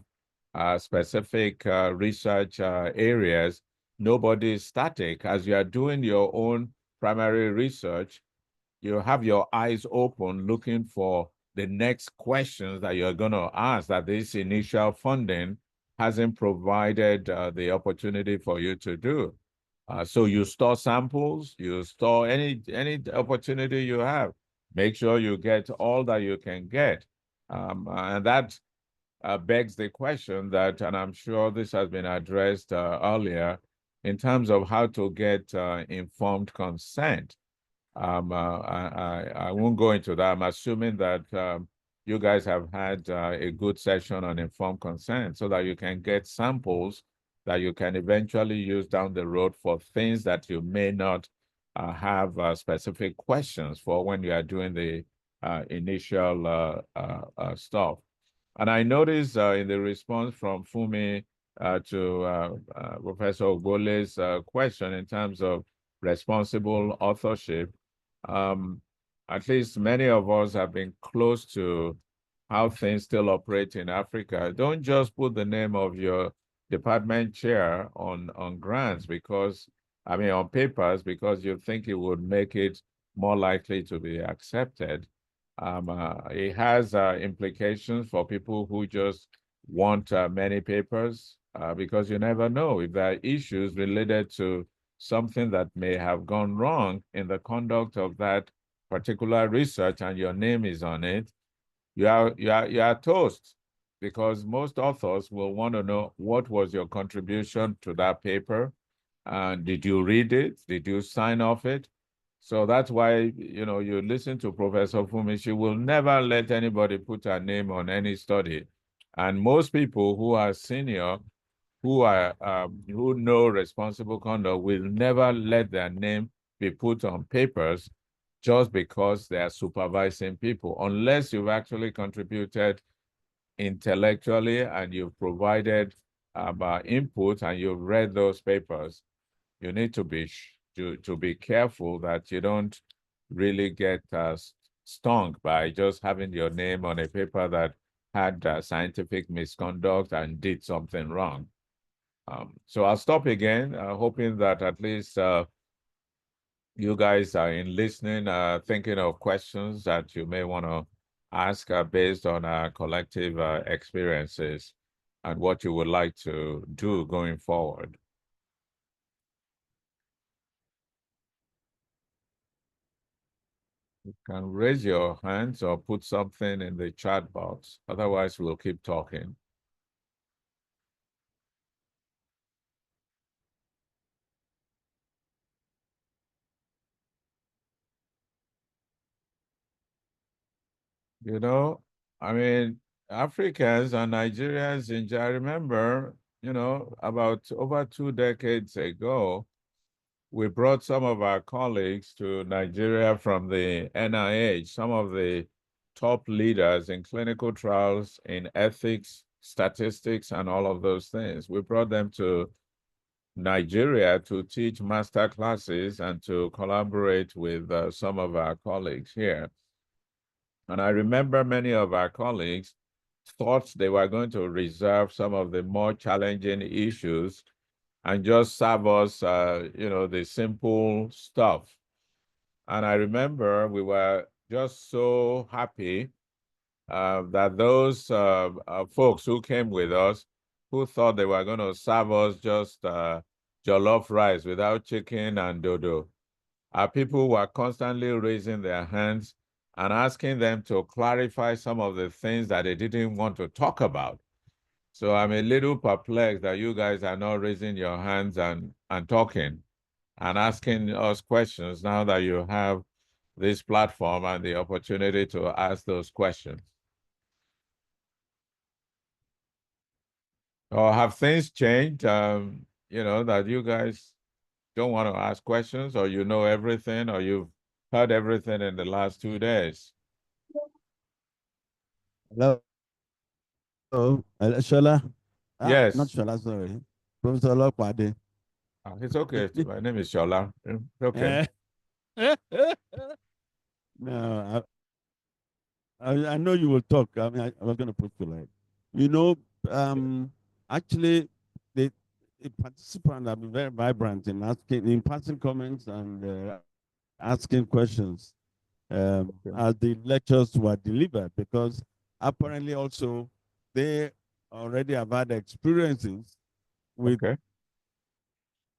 specific research areas, nobody is static. As you are doing your own primary research, you have your eyes open looking for the next questions that you're going to ask, that this initial funding hasn't provided the opportunity for you to do. So you store samples, you store any opportunity you have. Make sure you get all that you can get. And that begs the question that, and I'm sure this has been addressed earlier, in terms of how to get informed consent. I won't go into that. I'm assuming that you guys have had a good session on informed consent so that you can get samples that you can eventually use down the road for things that you may not have specific questions for when you are doing the initial stuff. And I noticed in the response from Fumi to Professor Ogbole's question in terms of responsible authorship, at least many of us have been close to how things still operate in Africa. Don't just put the name of your department chair on grants because, I mean, on papers, because you think it would make it more likely to be accepted. It has implications for people who just want many papers. because you never know if there are issues related to something that may have gone wrong in the conduct of that particular research and your name is on it, you are toast, because most authors will want to know what was your contribution to that paper. Did you read it? Did you sign off it? So that's why, you know, you listen to Professor Fumi, she will never let anybody put her name on any study. And most people who are senior, who know responsible conduct, will never let their name be put on papers just because they are supervising people, unless you've actually contributed intellectually and you've provided input and you've read those papers. You need to be careful that you don't really get stung by just having your name on a paper that had scientific misconduct and did something wrong. So I'll stop again, hoping that at least you guys are in listening, thinking of questions that you may want to ask based on our collective experiences and what you would like to do going forward. You can raise your hands or put something in the chat box. Otherwise, we'll keep talking. You know, I mean, Africans and Nigerians, I remember, you know, about over 2 decades ago, we brought some of our colleagues to Nigeria from the NIH, some of the top leaders in clinical trials, in ethics, statistics, and all of those things. We brought them to Nigeria to teach master classes and to collaborate with some of our colleagues here. And I remember many of our colleagues thought they were going to reserve some of the more challenging issues and just serve us, you know, the simple stuff. And I remember we were just so happy that those folks who came with us, who thought they were going to serve us just jollof rice without chicken and dodo, our people were constantly raising their hands and asking them to clarify some of the things that they didn't want to talk about. So I'm a little perplexed that you guys are not raising your hands and talking and asking us questions now that you have this platform and the opportunity to ask those questions. Or have things changed, you know, that you guys don't want to ask questions, or you know everything, or you've heard everything in the last 2 days? Hello. Oh, Shola. Yes. Not Shola, sorry. Professor Olopade. It's okay. My name is Shola. Okay. No, I know you will talk. I mean, I was going to put you like, you know, actually, the participants have been very vibrant in asking, in passing comments and asking questions as the lectures were delivered, because apparently also they already have had experiences with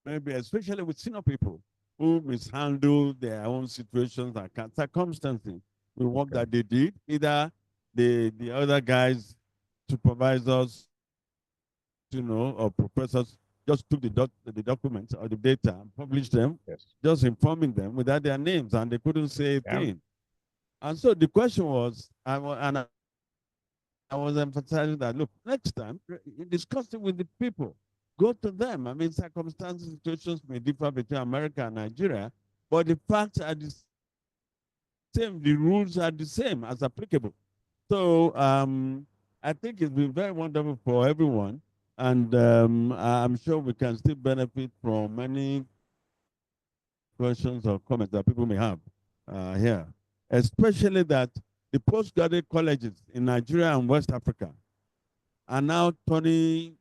maybe especially with senior people who mishandle their own situations and circumstances with work that they did. Either the other guys, supervisors, you know, or professors just took the documents or the data and published them, just informing them without their names, and they couldn't say a thing. And so the question was, I was emphasizing that, look, next time, discuss it with the people. Go to them. I mean, circumstances, situations may differ between America and Nigeria, but the facts are the same. The rules are the same as applicable. So I think it's been very wonderful for everyone. And I'm sure we can still benefit from many questions or comments that people may have here, especially that the postgraduate colleges in Nigeria and West Africa are now turning,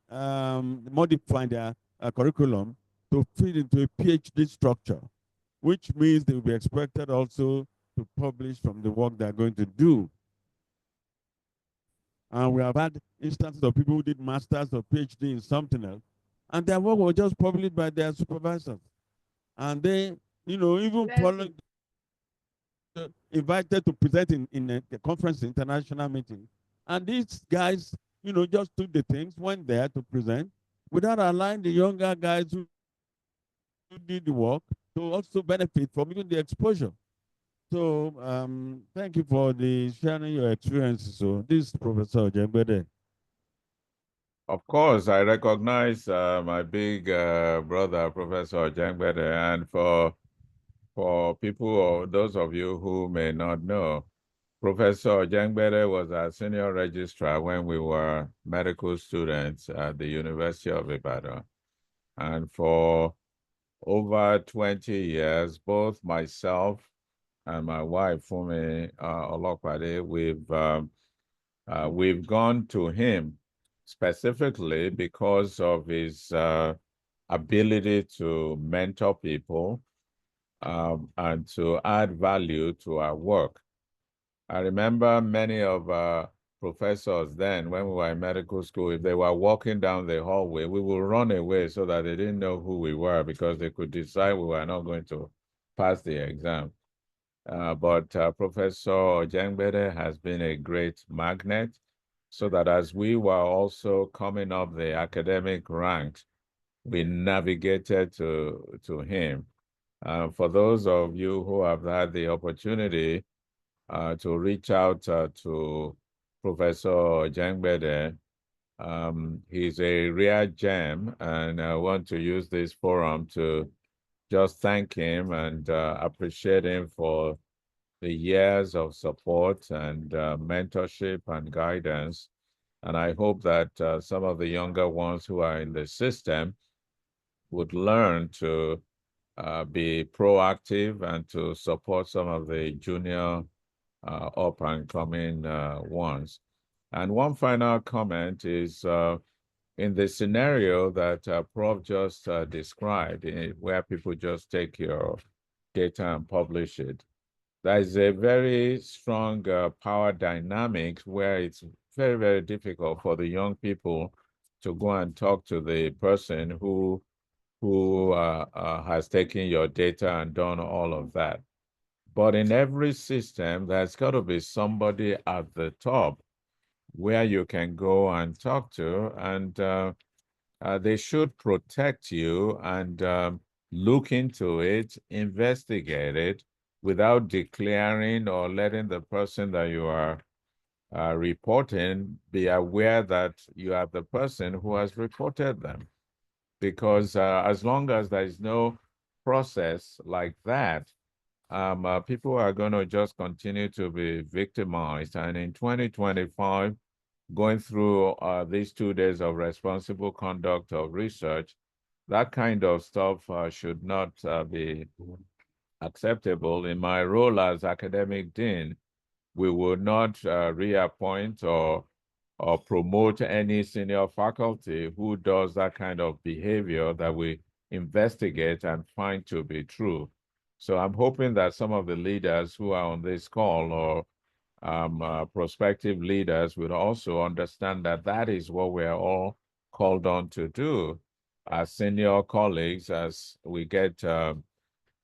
modifying their curriculum to fit into a PhD structure, which means they will be expected also to publish from the work they're going to do. And we have had instances of people who did masters or PhD in something else, and their work was just published by their supervisors. And they, even following, invited to present in a conference, international meeting. And these guys, just took the things, went there to present without allowing the younger guys who did the work to also benefit from even the exposure. So thank you for the sharing your experiences. So this is Professor Ojengbede. Of course, I recognize my big brother, Professor Ojengbede, and for people or those of you who may not know, Professor Ojengbede was our senior registrar when we were medical students at the University of Ibadan. And for over 20 years, both myself and my wife, Fumi Olokpade, we've gone to him specifically because of his ability to mentor people and to add value to our work. I remember many of our professors then, when we were in medical school, if they were walking down the hallway, we would run away so that they didn't know who we were because they could decide we were not going to pass the exam. But Professor Ojengbede has been a great magnet, so that as we were also coming up the academic ranks, we navigated to him. For those of you who have had the opportunity to reach out to Professor Ojengbede, he's a rare gem, and I want to use this forum to just thank him and appreciate him for the years of support and mentorship and guidance. And I hope that some of the younger ones who are in the system would learn to be proactive and to support some of the junior up and coming ones. And one final comment is in the scenario that Prof just described, where people just take your data and publish it, there is a very strong power dynamic where it's very, very difficult for the young people to go and talk to the person who has taken your data and done all of that. But in every system, there's got to be somebody at the top where you can go and talk to, and they should protect you and look into it, investigate it, without declaring or letting the person that you are reporting be aware that you are the person who has reported them. Because as long as there is no process like that, people are going to just continue to be victimized. And in 2025, going through these 2 days of responsible conduct of research, that kind of stuff should not be acceptable. In my role as academic dean, we would not reappoint or promote any senior faculty who does that kind of behavior that we investigate and find to be true. So I'm hoping that some of the leaders who are on this call or prospective leaders would also understand that that is what we're all called on to do as senior colleagues as we get higher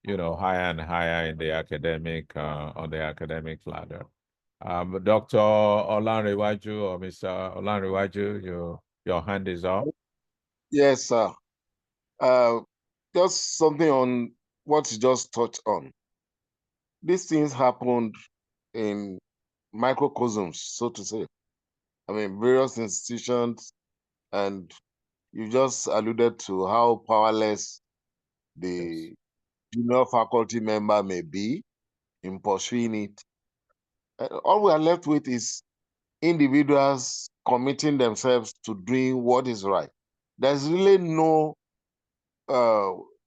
and higher in the academic, on the academic ladder. Dr. Olanrewaju or Mr. Olanrewaju, your hand is up. Yes, sir. Just something on what you just touched on. These things happened in microcosms, so to say. I mean, various institutions, and you just alluded to how powerless the junior faculty member may be in pursuing it. All we are left with is individuals committing themselves to doing what is right. There's really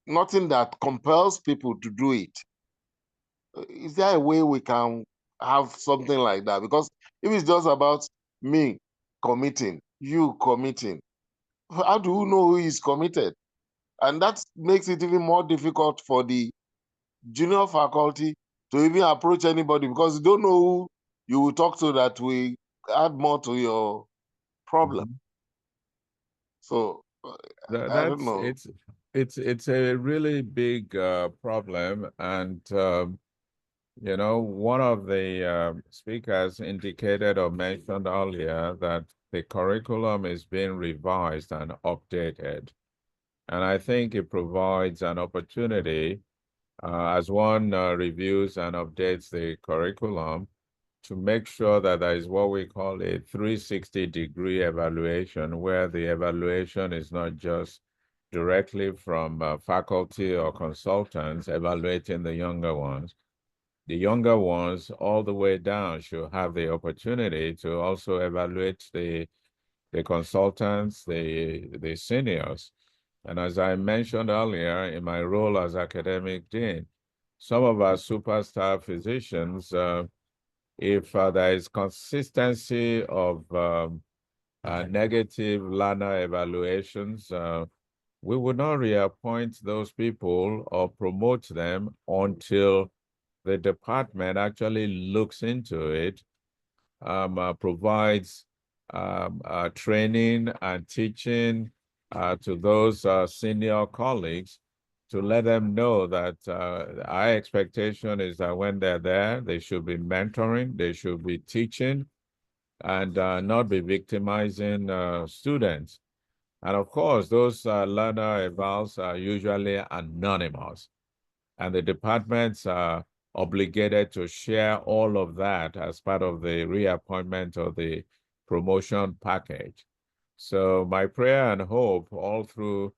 nothing that compels people to do it. Is there a way we can have something like that? Because if it's just about me committing, you committing, how do you know who is committed? And that makes it even more difficult for the junior faculty to even approach anybody, because you don't know who you will talk to that will add more to your problem. So I don't know. It's a really big problem, and you know, one of the speakers indicated or mentioned earlier that the curriculum is being revised and updated, and I think it provides an opportunity as one reviews and updates the curriculum to make sure that there is what we call a 360-degree evaluation, where the evaluation is not just directly from faculty or consultants evaluating the younger ones. The younger ones all the way down should have the opportunity to also evaluate the consultants, the seniors. And as I mentioned earlier, in my role as academic dean, some of our superstar physicians, if there is consistency of negative learner evaluations, we would not reappoint those people or promote them until the department actually looks into it, provides training and teaching to those senior colleagues to let them know that our expectation is that when they're there, they should be mentoring, they should be teaching, and not be victimizing students. And of course, those learner evals are usually anonymous, and the departments are obligated to share all of that as part of the reappointment or the promotion package. So my prayer and hope all through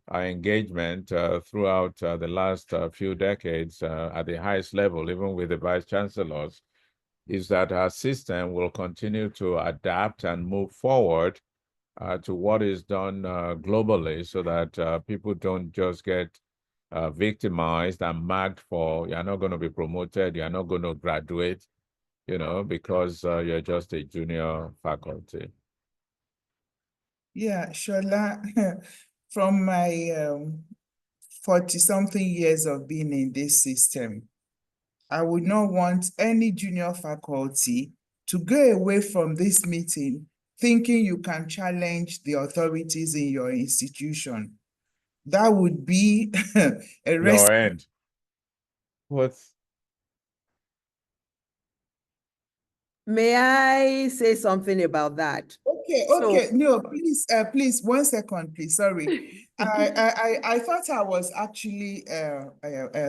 our engagement throughout the last few decades at the highest level, even with the vice chancellors, is that our system will continue to adapt and move forward to what is done globally, so that people don't just get victimized and marked for, you're not going to be promoted, you're not going to graduate, you know, because you're just a junior faculty. Yeah, Shola, from my 40-something years of being in this system, I would not want any junior faculty to go away from this meeting thinking you can challenge the authorities in your institution. That would be a risk. Your end. What's May I say something about that? Okay, So- okay, no, please, please, 1 second, please, sorry. I thought I was actually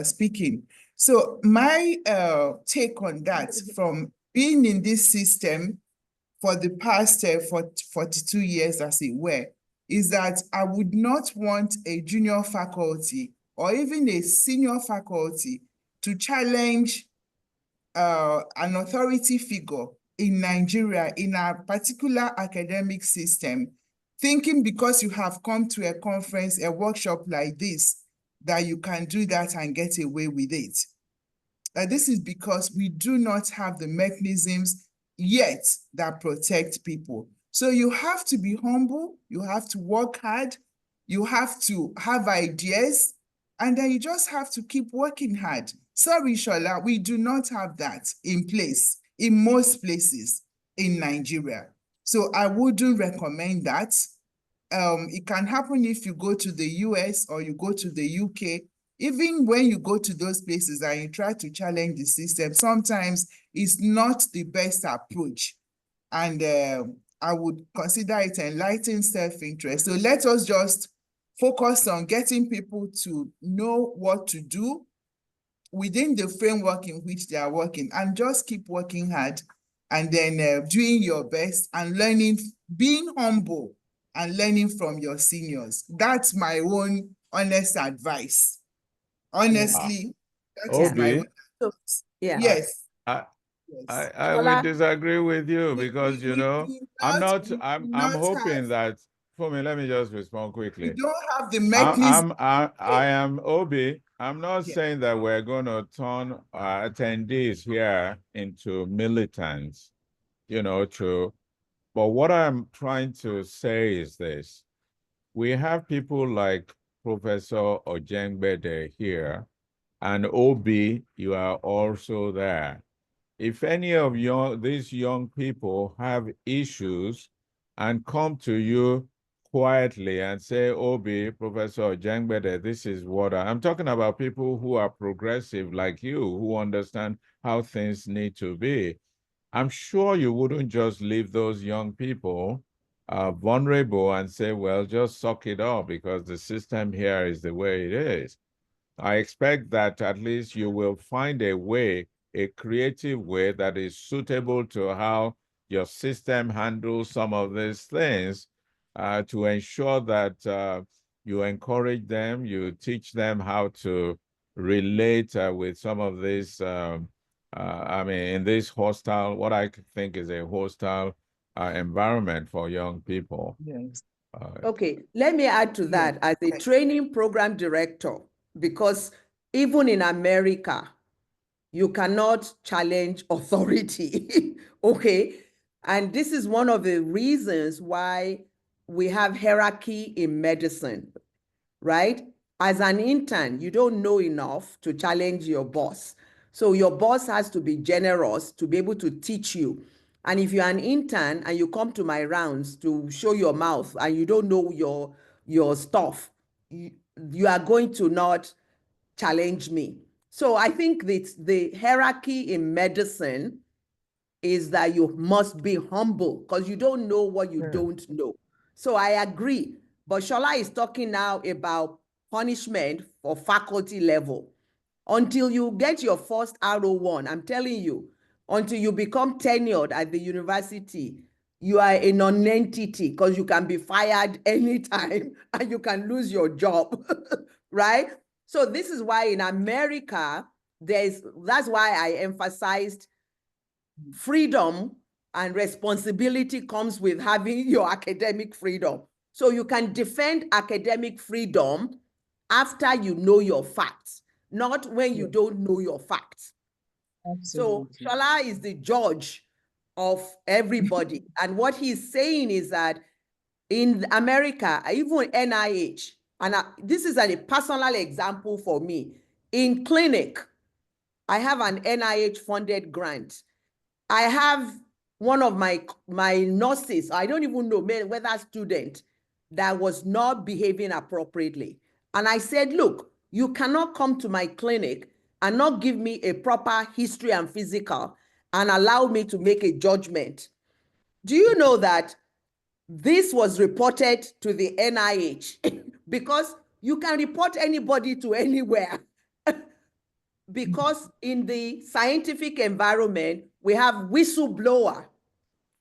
speaking. So my take on that, from being in this system for the past 42 years, as it were, is that I would not want a junior faculty or even a senior faculty to challenge an authority figure in Nigeria, in a particular academic system, thinking because you have come to a conference, a workshop like this, that you can do that and get away with it. This is because we do not have the mechanisms yet that protect people. So you have to be humble, you have to work hard, you have to have ideas, and then you just have to keep working hard. Sorry, Shola, we do not have that in place in most places in Nigeria. So I wouldn't recommend that. It can happen if you go to the US or you go to the UK. Even when you go to those places and you try to challenge the system, sometimes it's not the best approach. And I would consider it enlightened self-interest. So let us just focus on getting people to know what to do within the framework in which they are working, and just keep working hard, and then doing your best and learning, being humble and learning from your seniors. That's my own honest advice. Honestly, that is my Obi, own advice. Yeah. Yes. I would disagree with you, because you know, I'm not hoping that, for me, let me just respond quickly. You don't have the mechanism. I am Obi. I'm not saying that we're going to turn attendees here into militants, you know, but what I'm trying to say is this. We have people like Professor Ojengbede here, and Obi, you are also there. if any of these young people have issues and come to you quietly and say, Obi, Professor Jengbede, this is what I'm talking about, people who are progressive like you, who understand how things need to be. I'm sure you wouldn't just leave those young people vulnerable and say, well, just suck it up because the system here is the way it is. I expect that at least you will find a way, a creative way that is suitable to how your system handles some of these things to ensure that you encourage them, you teach them how to relate with some of these I mean, in this hostile, what I think is a hostile environment for young people. Yes. Okay, let me add to that as a training program director, because even in America, you cannot challenge authority, okay? And this is one of the reasons why we have hierarchy in medicine, right? As an intern, you don't know enough to challenge your boss. So your boss has to be generous to be able to teach you. And if you're an intern and you come to my rounds to show your mouth and you don't know your stuff, you are going to not challenge me. So I think that the hierarchy in medicine is that you must be humble because you don't know what you don't know. So I agree. But Shola is talking now about punishment for faculty level. Until you get your first R01, I'm telling you, until you become tenured at the university, you are a non-entity because you can be fired anytime and you can lose your job, right? So this is why in America, that's why I emphasized freedom and responsibility comes with having your academic freedom. So you can defend academic freedom after you know your facts, not when you don't know your facts. Absolutely. So Shola is the judge of everybody. And what he's saying is that in America, even NIH, and this is a personal example for me, in clinic, I have an NIH funded grant. I have one of my nurses, I don't even know whether student, that was not behaving appropriately. And I said, look, you cannot come to my clinic and not give me a proper history and physical and allow me to make a judgment. Do you know that this was reported to the NIH? Because you can report anybody to anywhere. Because in the scientific environment, we have whistleblower,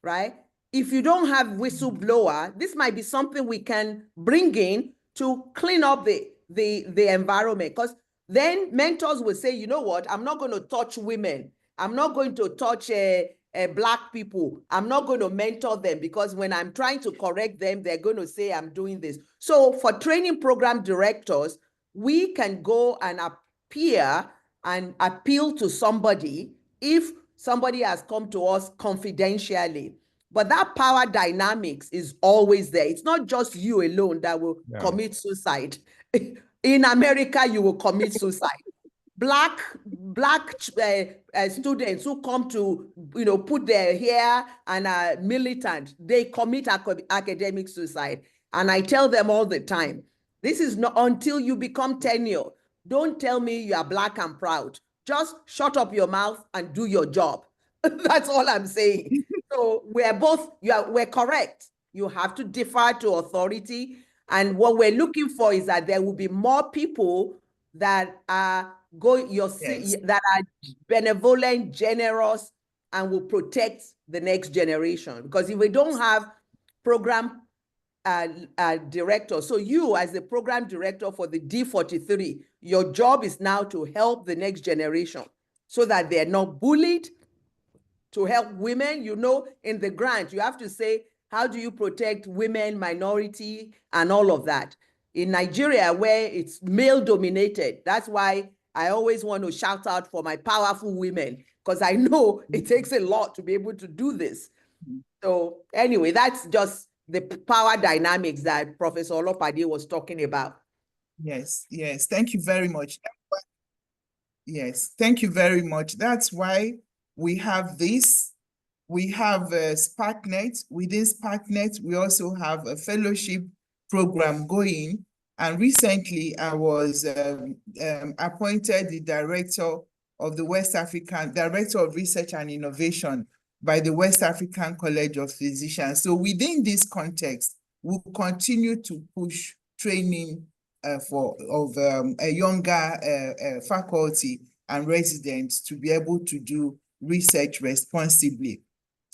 right? If you don't have whistleblower, this might be something we can bring in to clean up the environment. Because then mentors will say, you know what, I'm not going to touch women. I'm not going to touch Black people. I'm not going to mentor them because when I'm trying to correct them, they're going to say I'm doing this. So for training program directors, we can go and appear and appeal to somebody if somebody has come to us confidentially. But that power dynamics is always there. It's not just you alone that will commit suicide. In America, you will commit suicide. Black students who come to, put their hair and are militant, they commit academic suicide. And I tell them all the time, this is not until you become tenure. Don't tell me you are Black and proud. Just shut up your mouth and do your job. That's all I'm saying. So we're correct. You have to defer to authority. And what we're looking for is that there will be more people that are that are benevolent, generous, and will protect the next generation. Because if we don't have program director, so you as the program director for the D43, your job is now to help the next generation so that they're not bullied, to help women. In the grant, you have to say, how do you protect women, minority, and all of that? In Nigeria, where it's male dominated, that's why I always want to shout out for my powerful women, because I know it takes a lot to be able to do this. So anyway, that's just the power dynamics that Professor Olopade was talking about. Yes, yes. Thank you very much. Yes, thank you very much. That's why we have this. We have SparkNet. Within SparkNet, we also have a fellowship program going. And recently, I was appointed the director of the Director of Research and Innovation by the West African College of Physicians. So within this context, we'll continue to push training of a younger faculty and residents to be able to do research responsibly.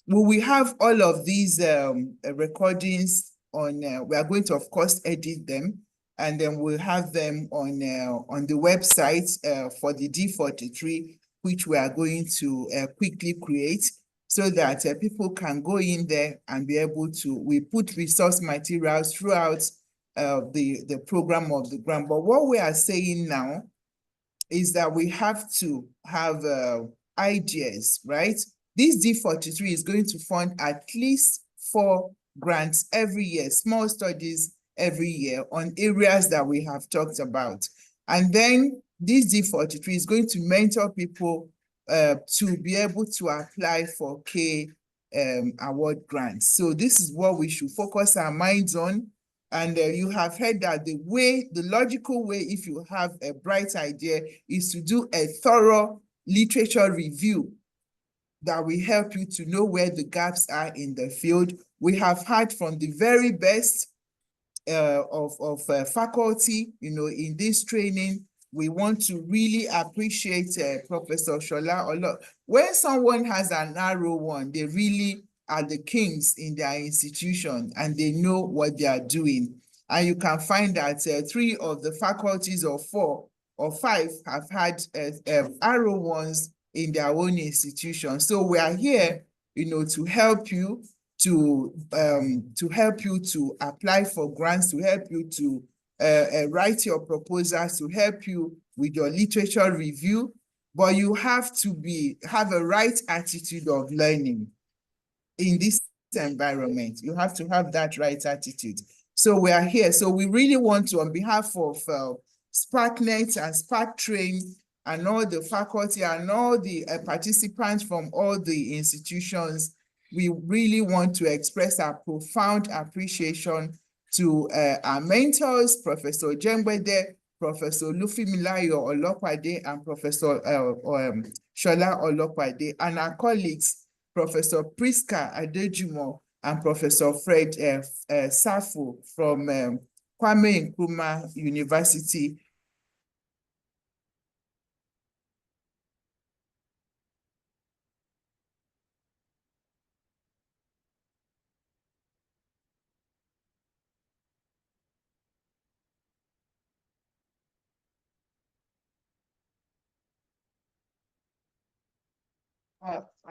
We will have all of these recordings on, we are going to, of course, edit them, and then we'll have them on the website for the D43, which we are going to quickly create so that people can go in there and be able to, we put resource materials throughout the program of the grant. But what we are saying now is that we have to have ideas, right? This D43 is going to fund at least 4 grants every year, small studies every year on areas that we have talked about. And then this D43 is going to mentor people to be able to apply for K award grants. So this is what we should focus our minds on. And you have heard that the logical way, if you have a bright idea, is to do a thorough literature review that will help you to know where the gaps are in the field. We have heard from the very best of faculty, in this training. We want to really appreciate Professor Shola. When someone has an R01, they really are the kings in their institution and they know what they are doing. And you can find that 3 of the faculties, or 4 or 5, have had R01s in their own institution. So we are here, to help you to apply for grants, to help you to write your proposals, to help you with your literature review. But you have to have a right attitude of learning in this environment. You have to have that right attitude. So we are here. So we really want to, on behalf of SparkNet and SparkTrain and all the faculty and all the participants from all the institutions, we really want to express our profound appreciation to our mentors, Professor Jembede, Professor Lufimilayo Olopade, and Professor Shola Olopade, and our colleagues, Professor Priska Adejumo and Professor Fred Safu from Kwame Nkrumah University.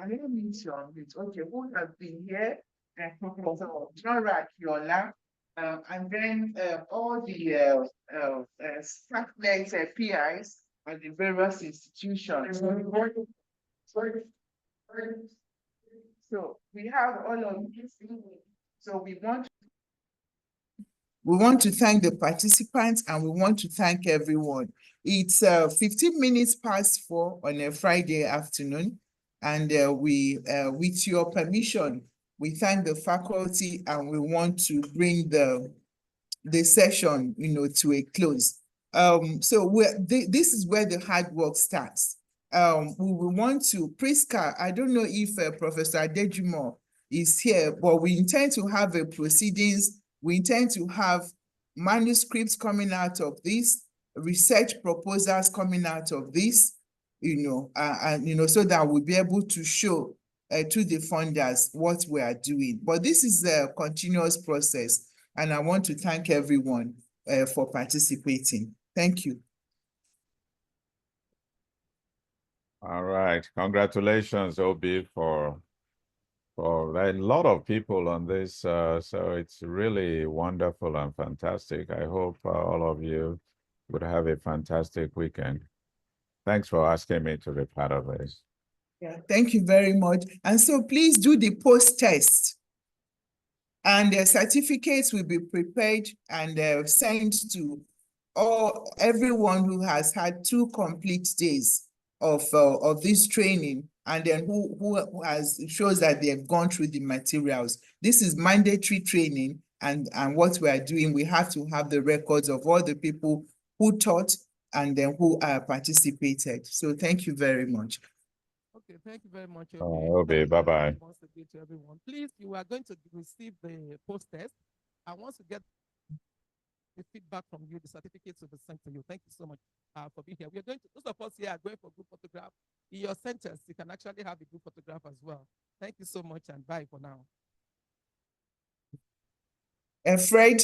I didn't mean to unmute. Okay, who has been here? Professor Nora Akiola, and then all the SparkNet PIs at the various institutions. So we have all of these. So we want to thank the participants and we want to thank everyone. It's 15 minutes past 4 on a Friday afternoon. And with your permission, we thank the faculty and we want to bring the session, to a close. So this is where the hard work starts. We will want to, Priska, I don't know if Professor Adejumo is here, but we intend to have a proceedings. We intend to have manuscripts coming out of this, research proposals coming out of this, so that we'll be able to show to the funders what we are doing. But this is a continuous process, and I want to thank everyone for participating. Thank you. All right, congratulations, Obi, for a lot of people on this. So it's really wonderful and fantastic. I hope all of you would have a fantastic weekend. Thanks for asking me to be part of this. Yeah, thank you very much. And so please do the post-test. And the certificates will be prepared and sent to everyone who has had 2 complete days of this training and then who has shows that they have gone through the materials. This is mandatory training, and what we are doing, we have to have the records of all the people who taught and then who participated. So thank you very much. Okay, thank you very much. Obi, bye-bye. Once again to everyone. Please, you are going to receive the post-test. I want to get the feedback from you. The certificates will be sent to you. Thank you so much for being here. We are going to, those of us here are going for group photograph. In your centers, you can actually have a group photograph as well. Thank you so much and bye for now. Fred?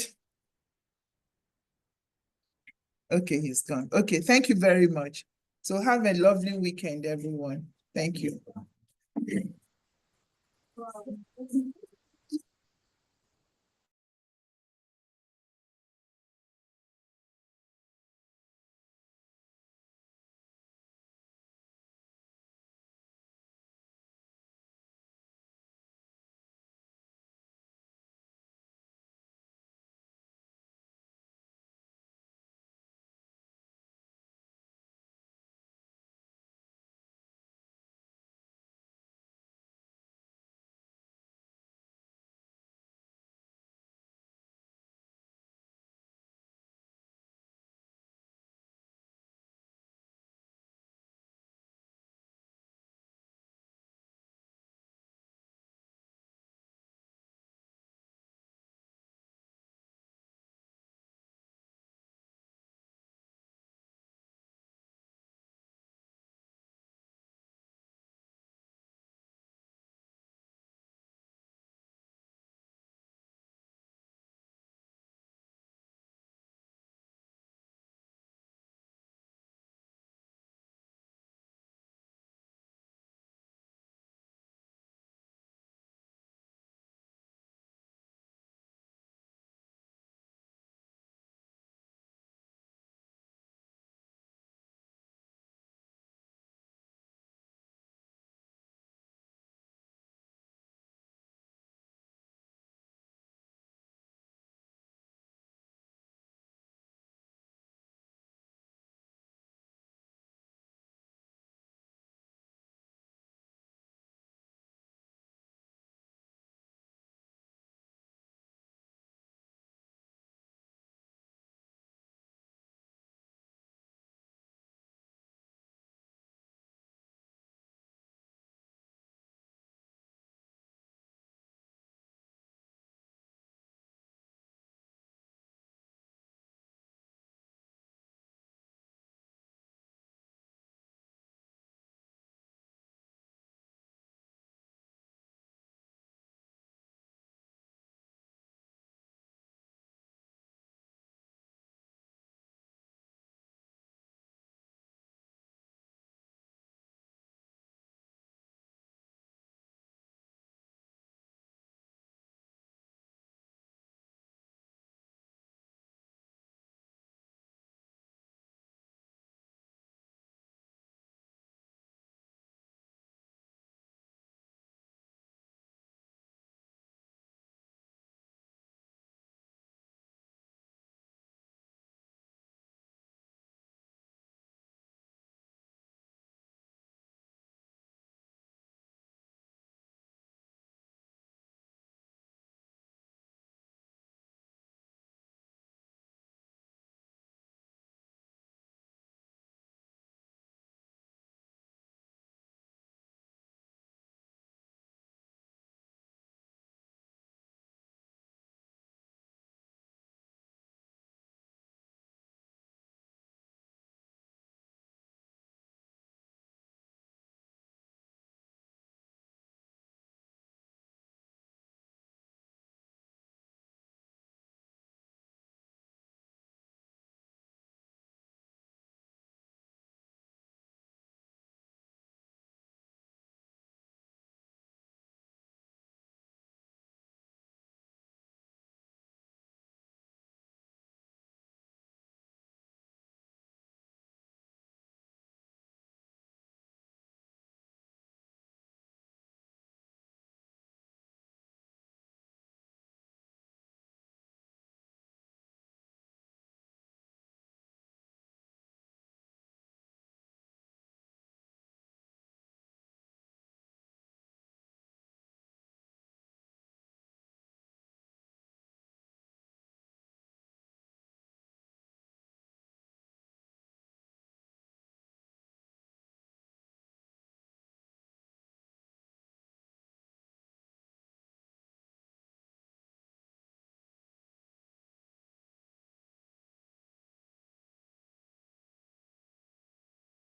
Okay, he's gone. Okay, thank you very much. So have a lovely weekend, everyone. Thank you.